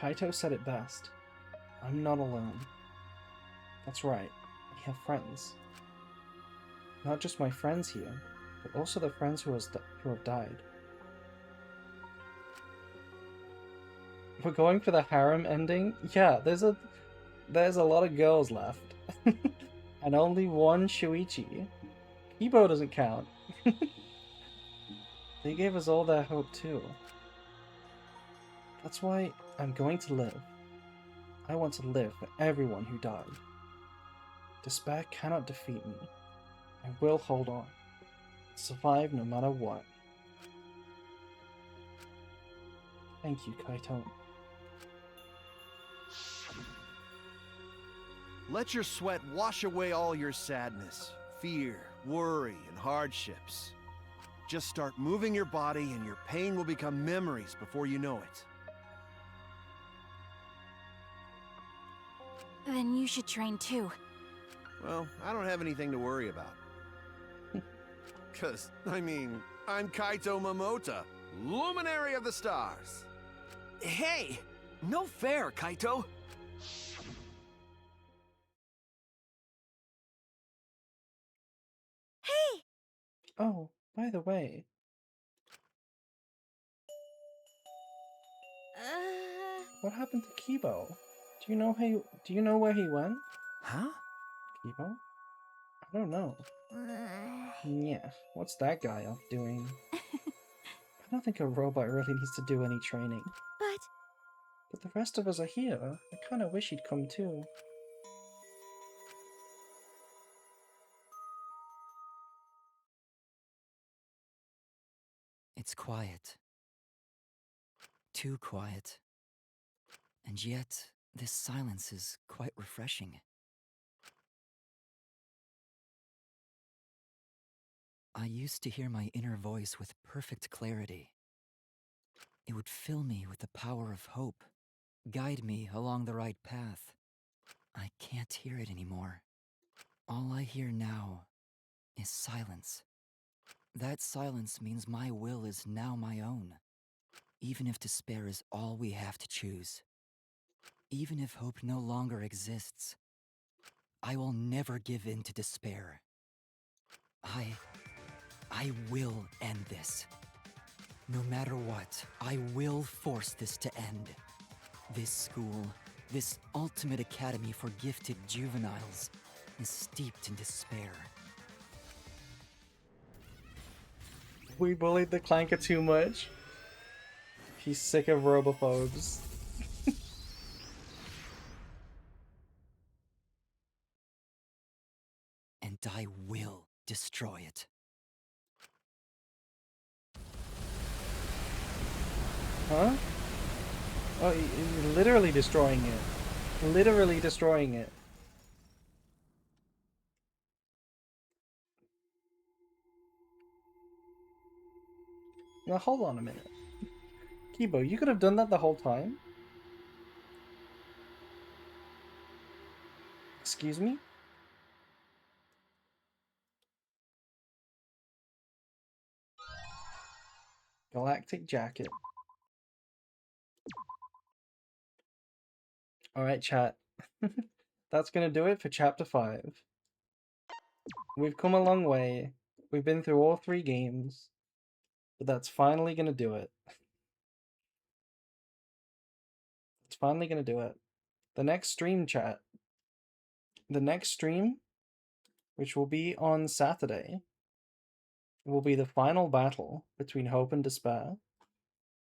Speaker 1: Kaito said it best. I'm not alone. That's right, I have friends. Not just my friends here, but also the friends who have died. We're going for the harem ending? Yeah, there's a lot of girls left. And only one Shuichi. Ibo doesn't count. They gave us all their hope too. That's why I'm going to live. I want to live for everyone who died. Despair cannot defeat me. I will hold on. Survive no matter what. Thank you, Kaito.
Speaker 9: Let your sweat wash away all your sadness, fear, worry, and hardships. Just start moving your body and your pain will become memories before you know it.
Speaker 5: Then you should train too.
Speaker 9: Well, I don't have anything to worry about. 'Cause, I mean, I'm Kaito Momota, Luminary of the Stars.
Speaker 4: Hey! No fair, Kaito!
Speaker 7: Hey.
Speaker 1: Oh, by the way, what happened to Kibo? Do you know where he went?
Speaker 4: Huh?
Speaker 1: Kibo? I don't know. Yeah, what's that guy off doing? I don't think a robot really needs to do any training. But the rest of us are here. I kinda wish he'd come too.
Speaker 2: It's quiet. Too quiet. And yet, this silence is quite refreshing. I used to hear my inner voice with perfect clarity. It would fill me with the power of hope, guide me along the right path. I can't hear it anymore. All I hear now is silence. That silence means my will is now my own. Even if despair is all we have to choose. Even if hope no longer exists. I will never give in to despair. I will end this. No matter what, I will force this to end. This school, this ultimate academy for gifted juveniles, is steeped in despair.
Speaker 1: We bullied the Clanker too much. He's sick of robophobes.
Speaker 2: And I will destroy it.
Speaker 1: Huh? Oh, he's literally destroying it. Literally destroying it. Now hold on a minute. Kibo, you could have done that the whole time? Excuse me? Galactic jacket. Alright, chat. That's gonna do it for chapter 5. We've come a long way. We've been through all 3 games. But that's finally gonna do it. It's finally gonna do it. The next stream, chat. The next stream, which will be on Saturday, will be the final battle between Hope and Despair.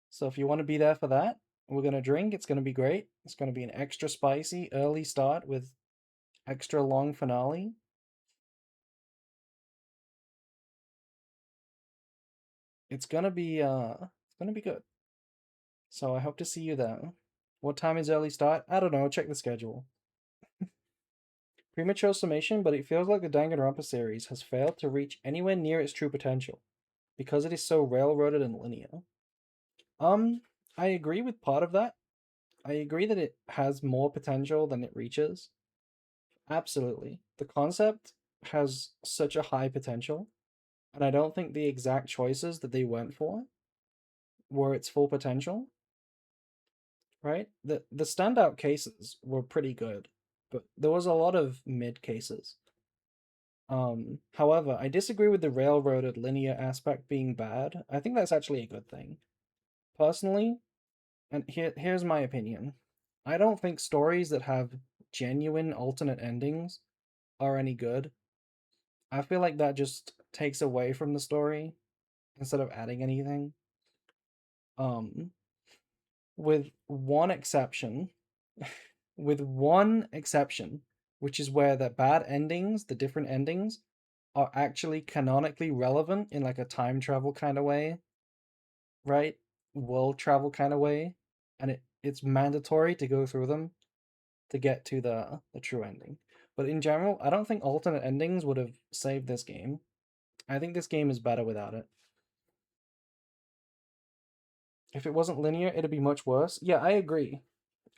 Speaker 1: So if you want to be there for that, we're going to drink. It's going to be great. It's going to be an extra spicy early start with extra long finale. It's going to be good. So I hope to see you there. What time is early start? I don't know. Check the schedule. Premature summation, but it feels like the Danganronpa series has failed to reach anywhere near its true potential because it is so railroaded and linear. I agree with part of that. I agree that it has more potential than it reaches. Absolutely. The concept has such a high potential, and I don't think the exact choices that they went for were its full potential. Right? The standout cases were pretty good, but there was a lot of mid cases. However, I disagree with the railroaded linear aspect being bad. I think that's actually a good thing. Personally, and here's my opinion. I don't think stories that have genuine alternate endings are any good. I feel like that just takes away from the story instead of adding anything. Um, with one exception, with one exception, which is where the bad endings, the different endings, are actually canonically relevant in like a time travel kind of way, right? World travel kind of way, and it's mandatory to go through them to get to the true ending. But in general, I don't think alternate endings would have saved this game. I think this game is better without it. If it wasn't linear, it'd be much worse. Yeah, I agree.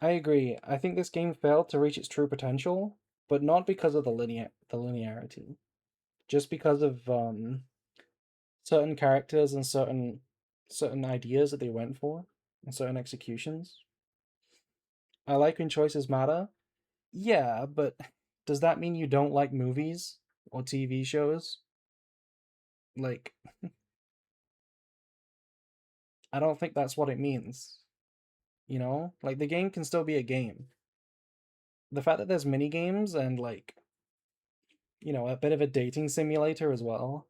Speaker 1: I agree. I think this game failed to reach its true potential, but not because of the linearity. Just because of certain characters and certain ideas that they went for and certain executions. I like when choices matter. Yeah, but does that mean you don't like movies or TV shows? Like, I don't think that's what it means. You know? Like, the game can still be a game. The fact that there's mini games and, like, you know, a bit of a dating simulator as well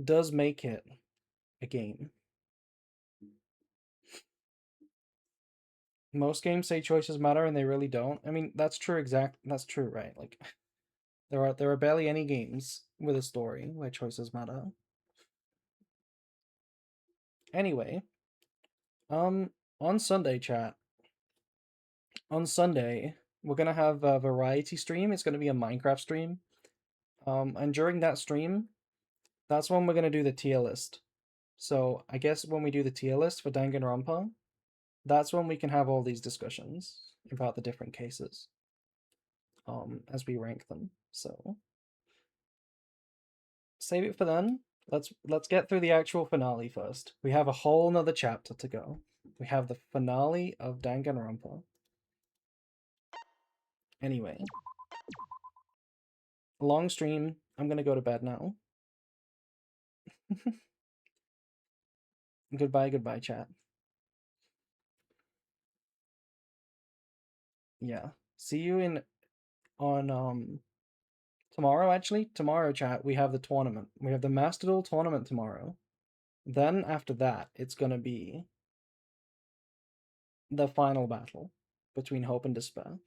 Speaker 1: does make it a game. Most games say choices matter and they really don't. I mean, that's true, that's true, right? Like, there are barely any games with a story where choices matter. Anyway, on Sunday, chat. On Sunday, we're gonna have a variety stream. It's gonna be a Minecraft stream. And during that stream, that's when we're gonna do the tier list. So I guess when we do the tier list for Danganronpa, that's when we can have all these discussions about the different cases. As we rank them. So save it for then. Let's get through the actual finale first. We have a whole nother chapter to go. We have the finale of Danganronpa. Anyway. Long stream. I'm gonna go to bed now. Goodbye, chat. Yeah. See you on tomorrow, actually. Tomorrow, chat, we have the tournament. We have the Master Duel tournament tomorrow. Then after that, it's gonna be the final battle between Hope and Despair.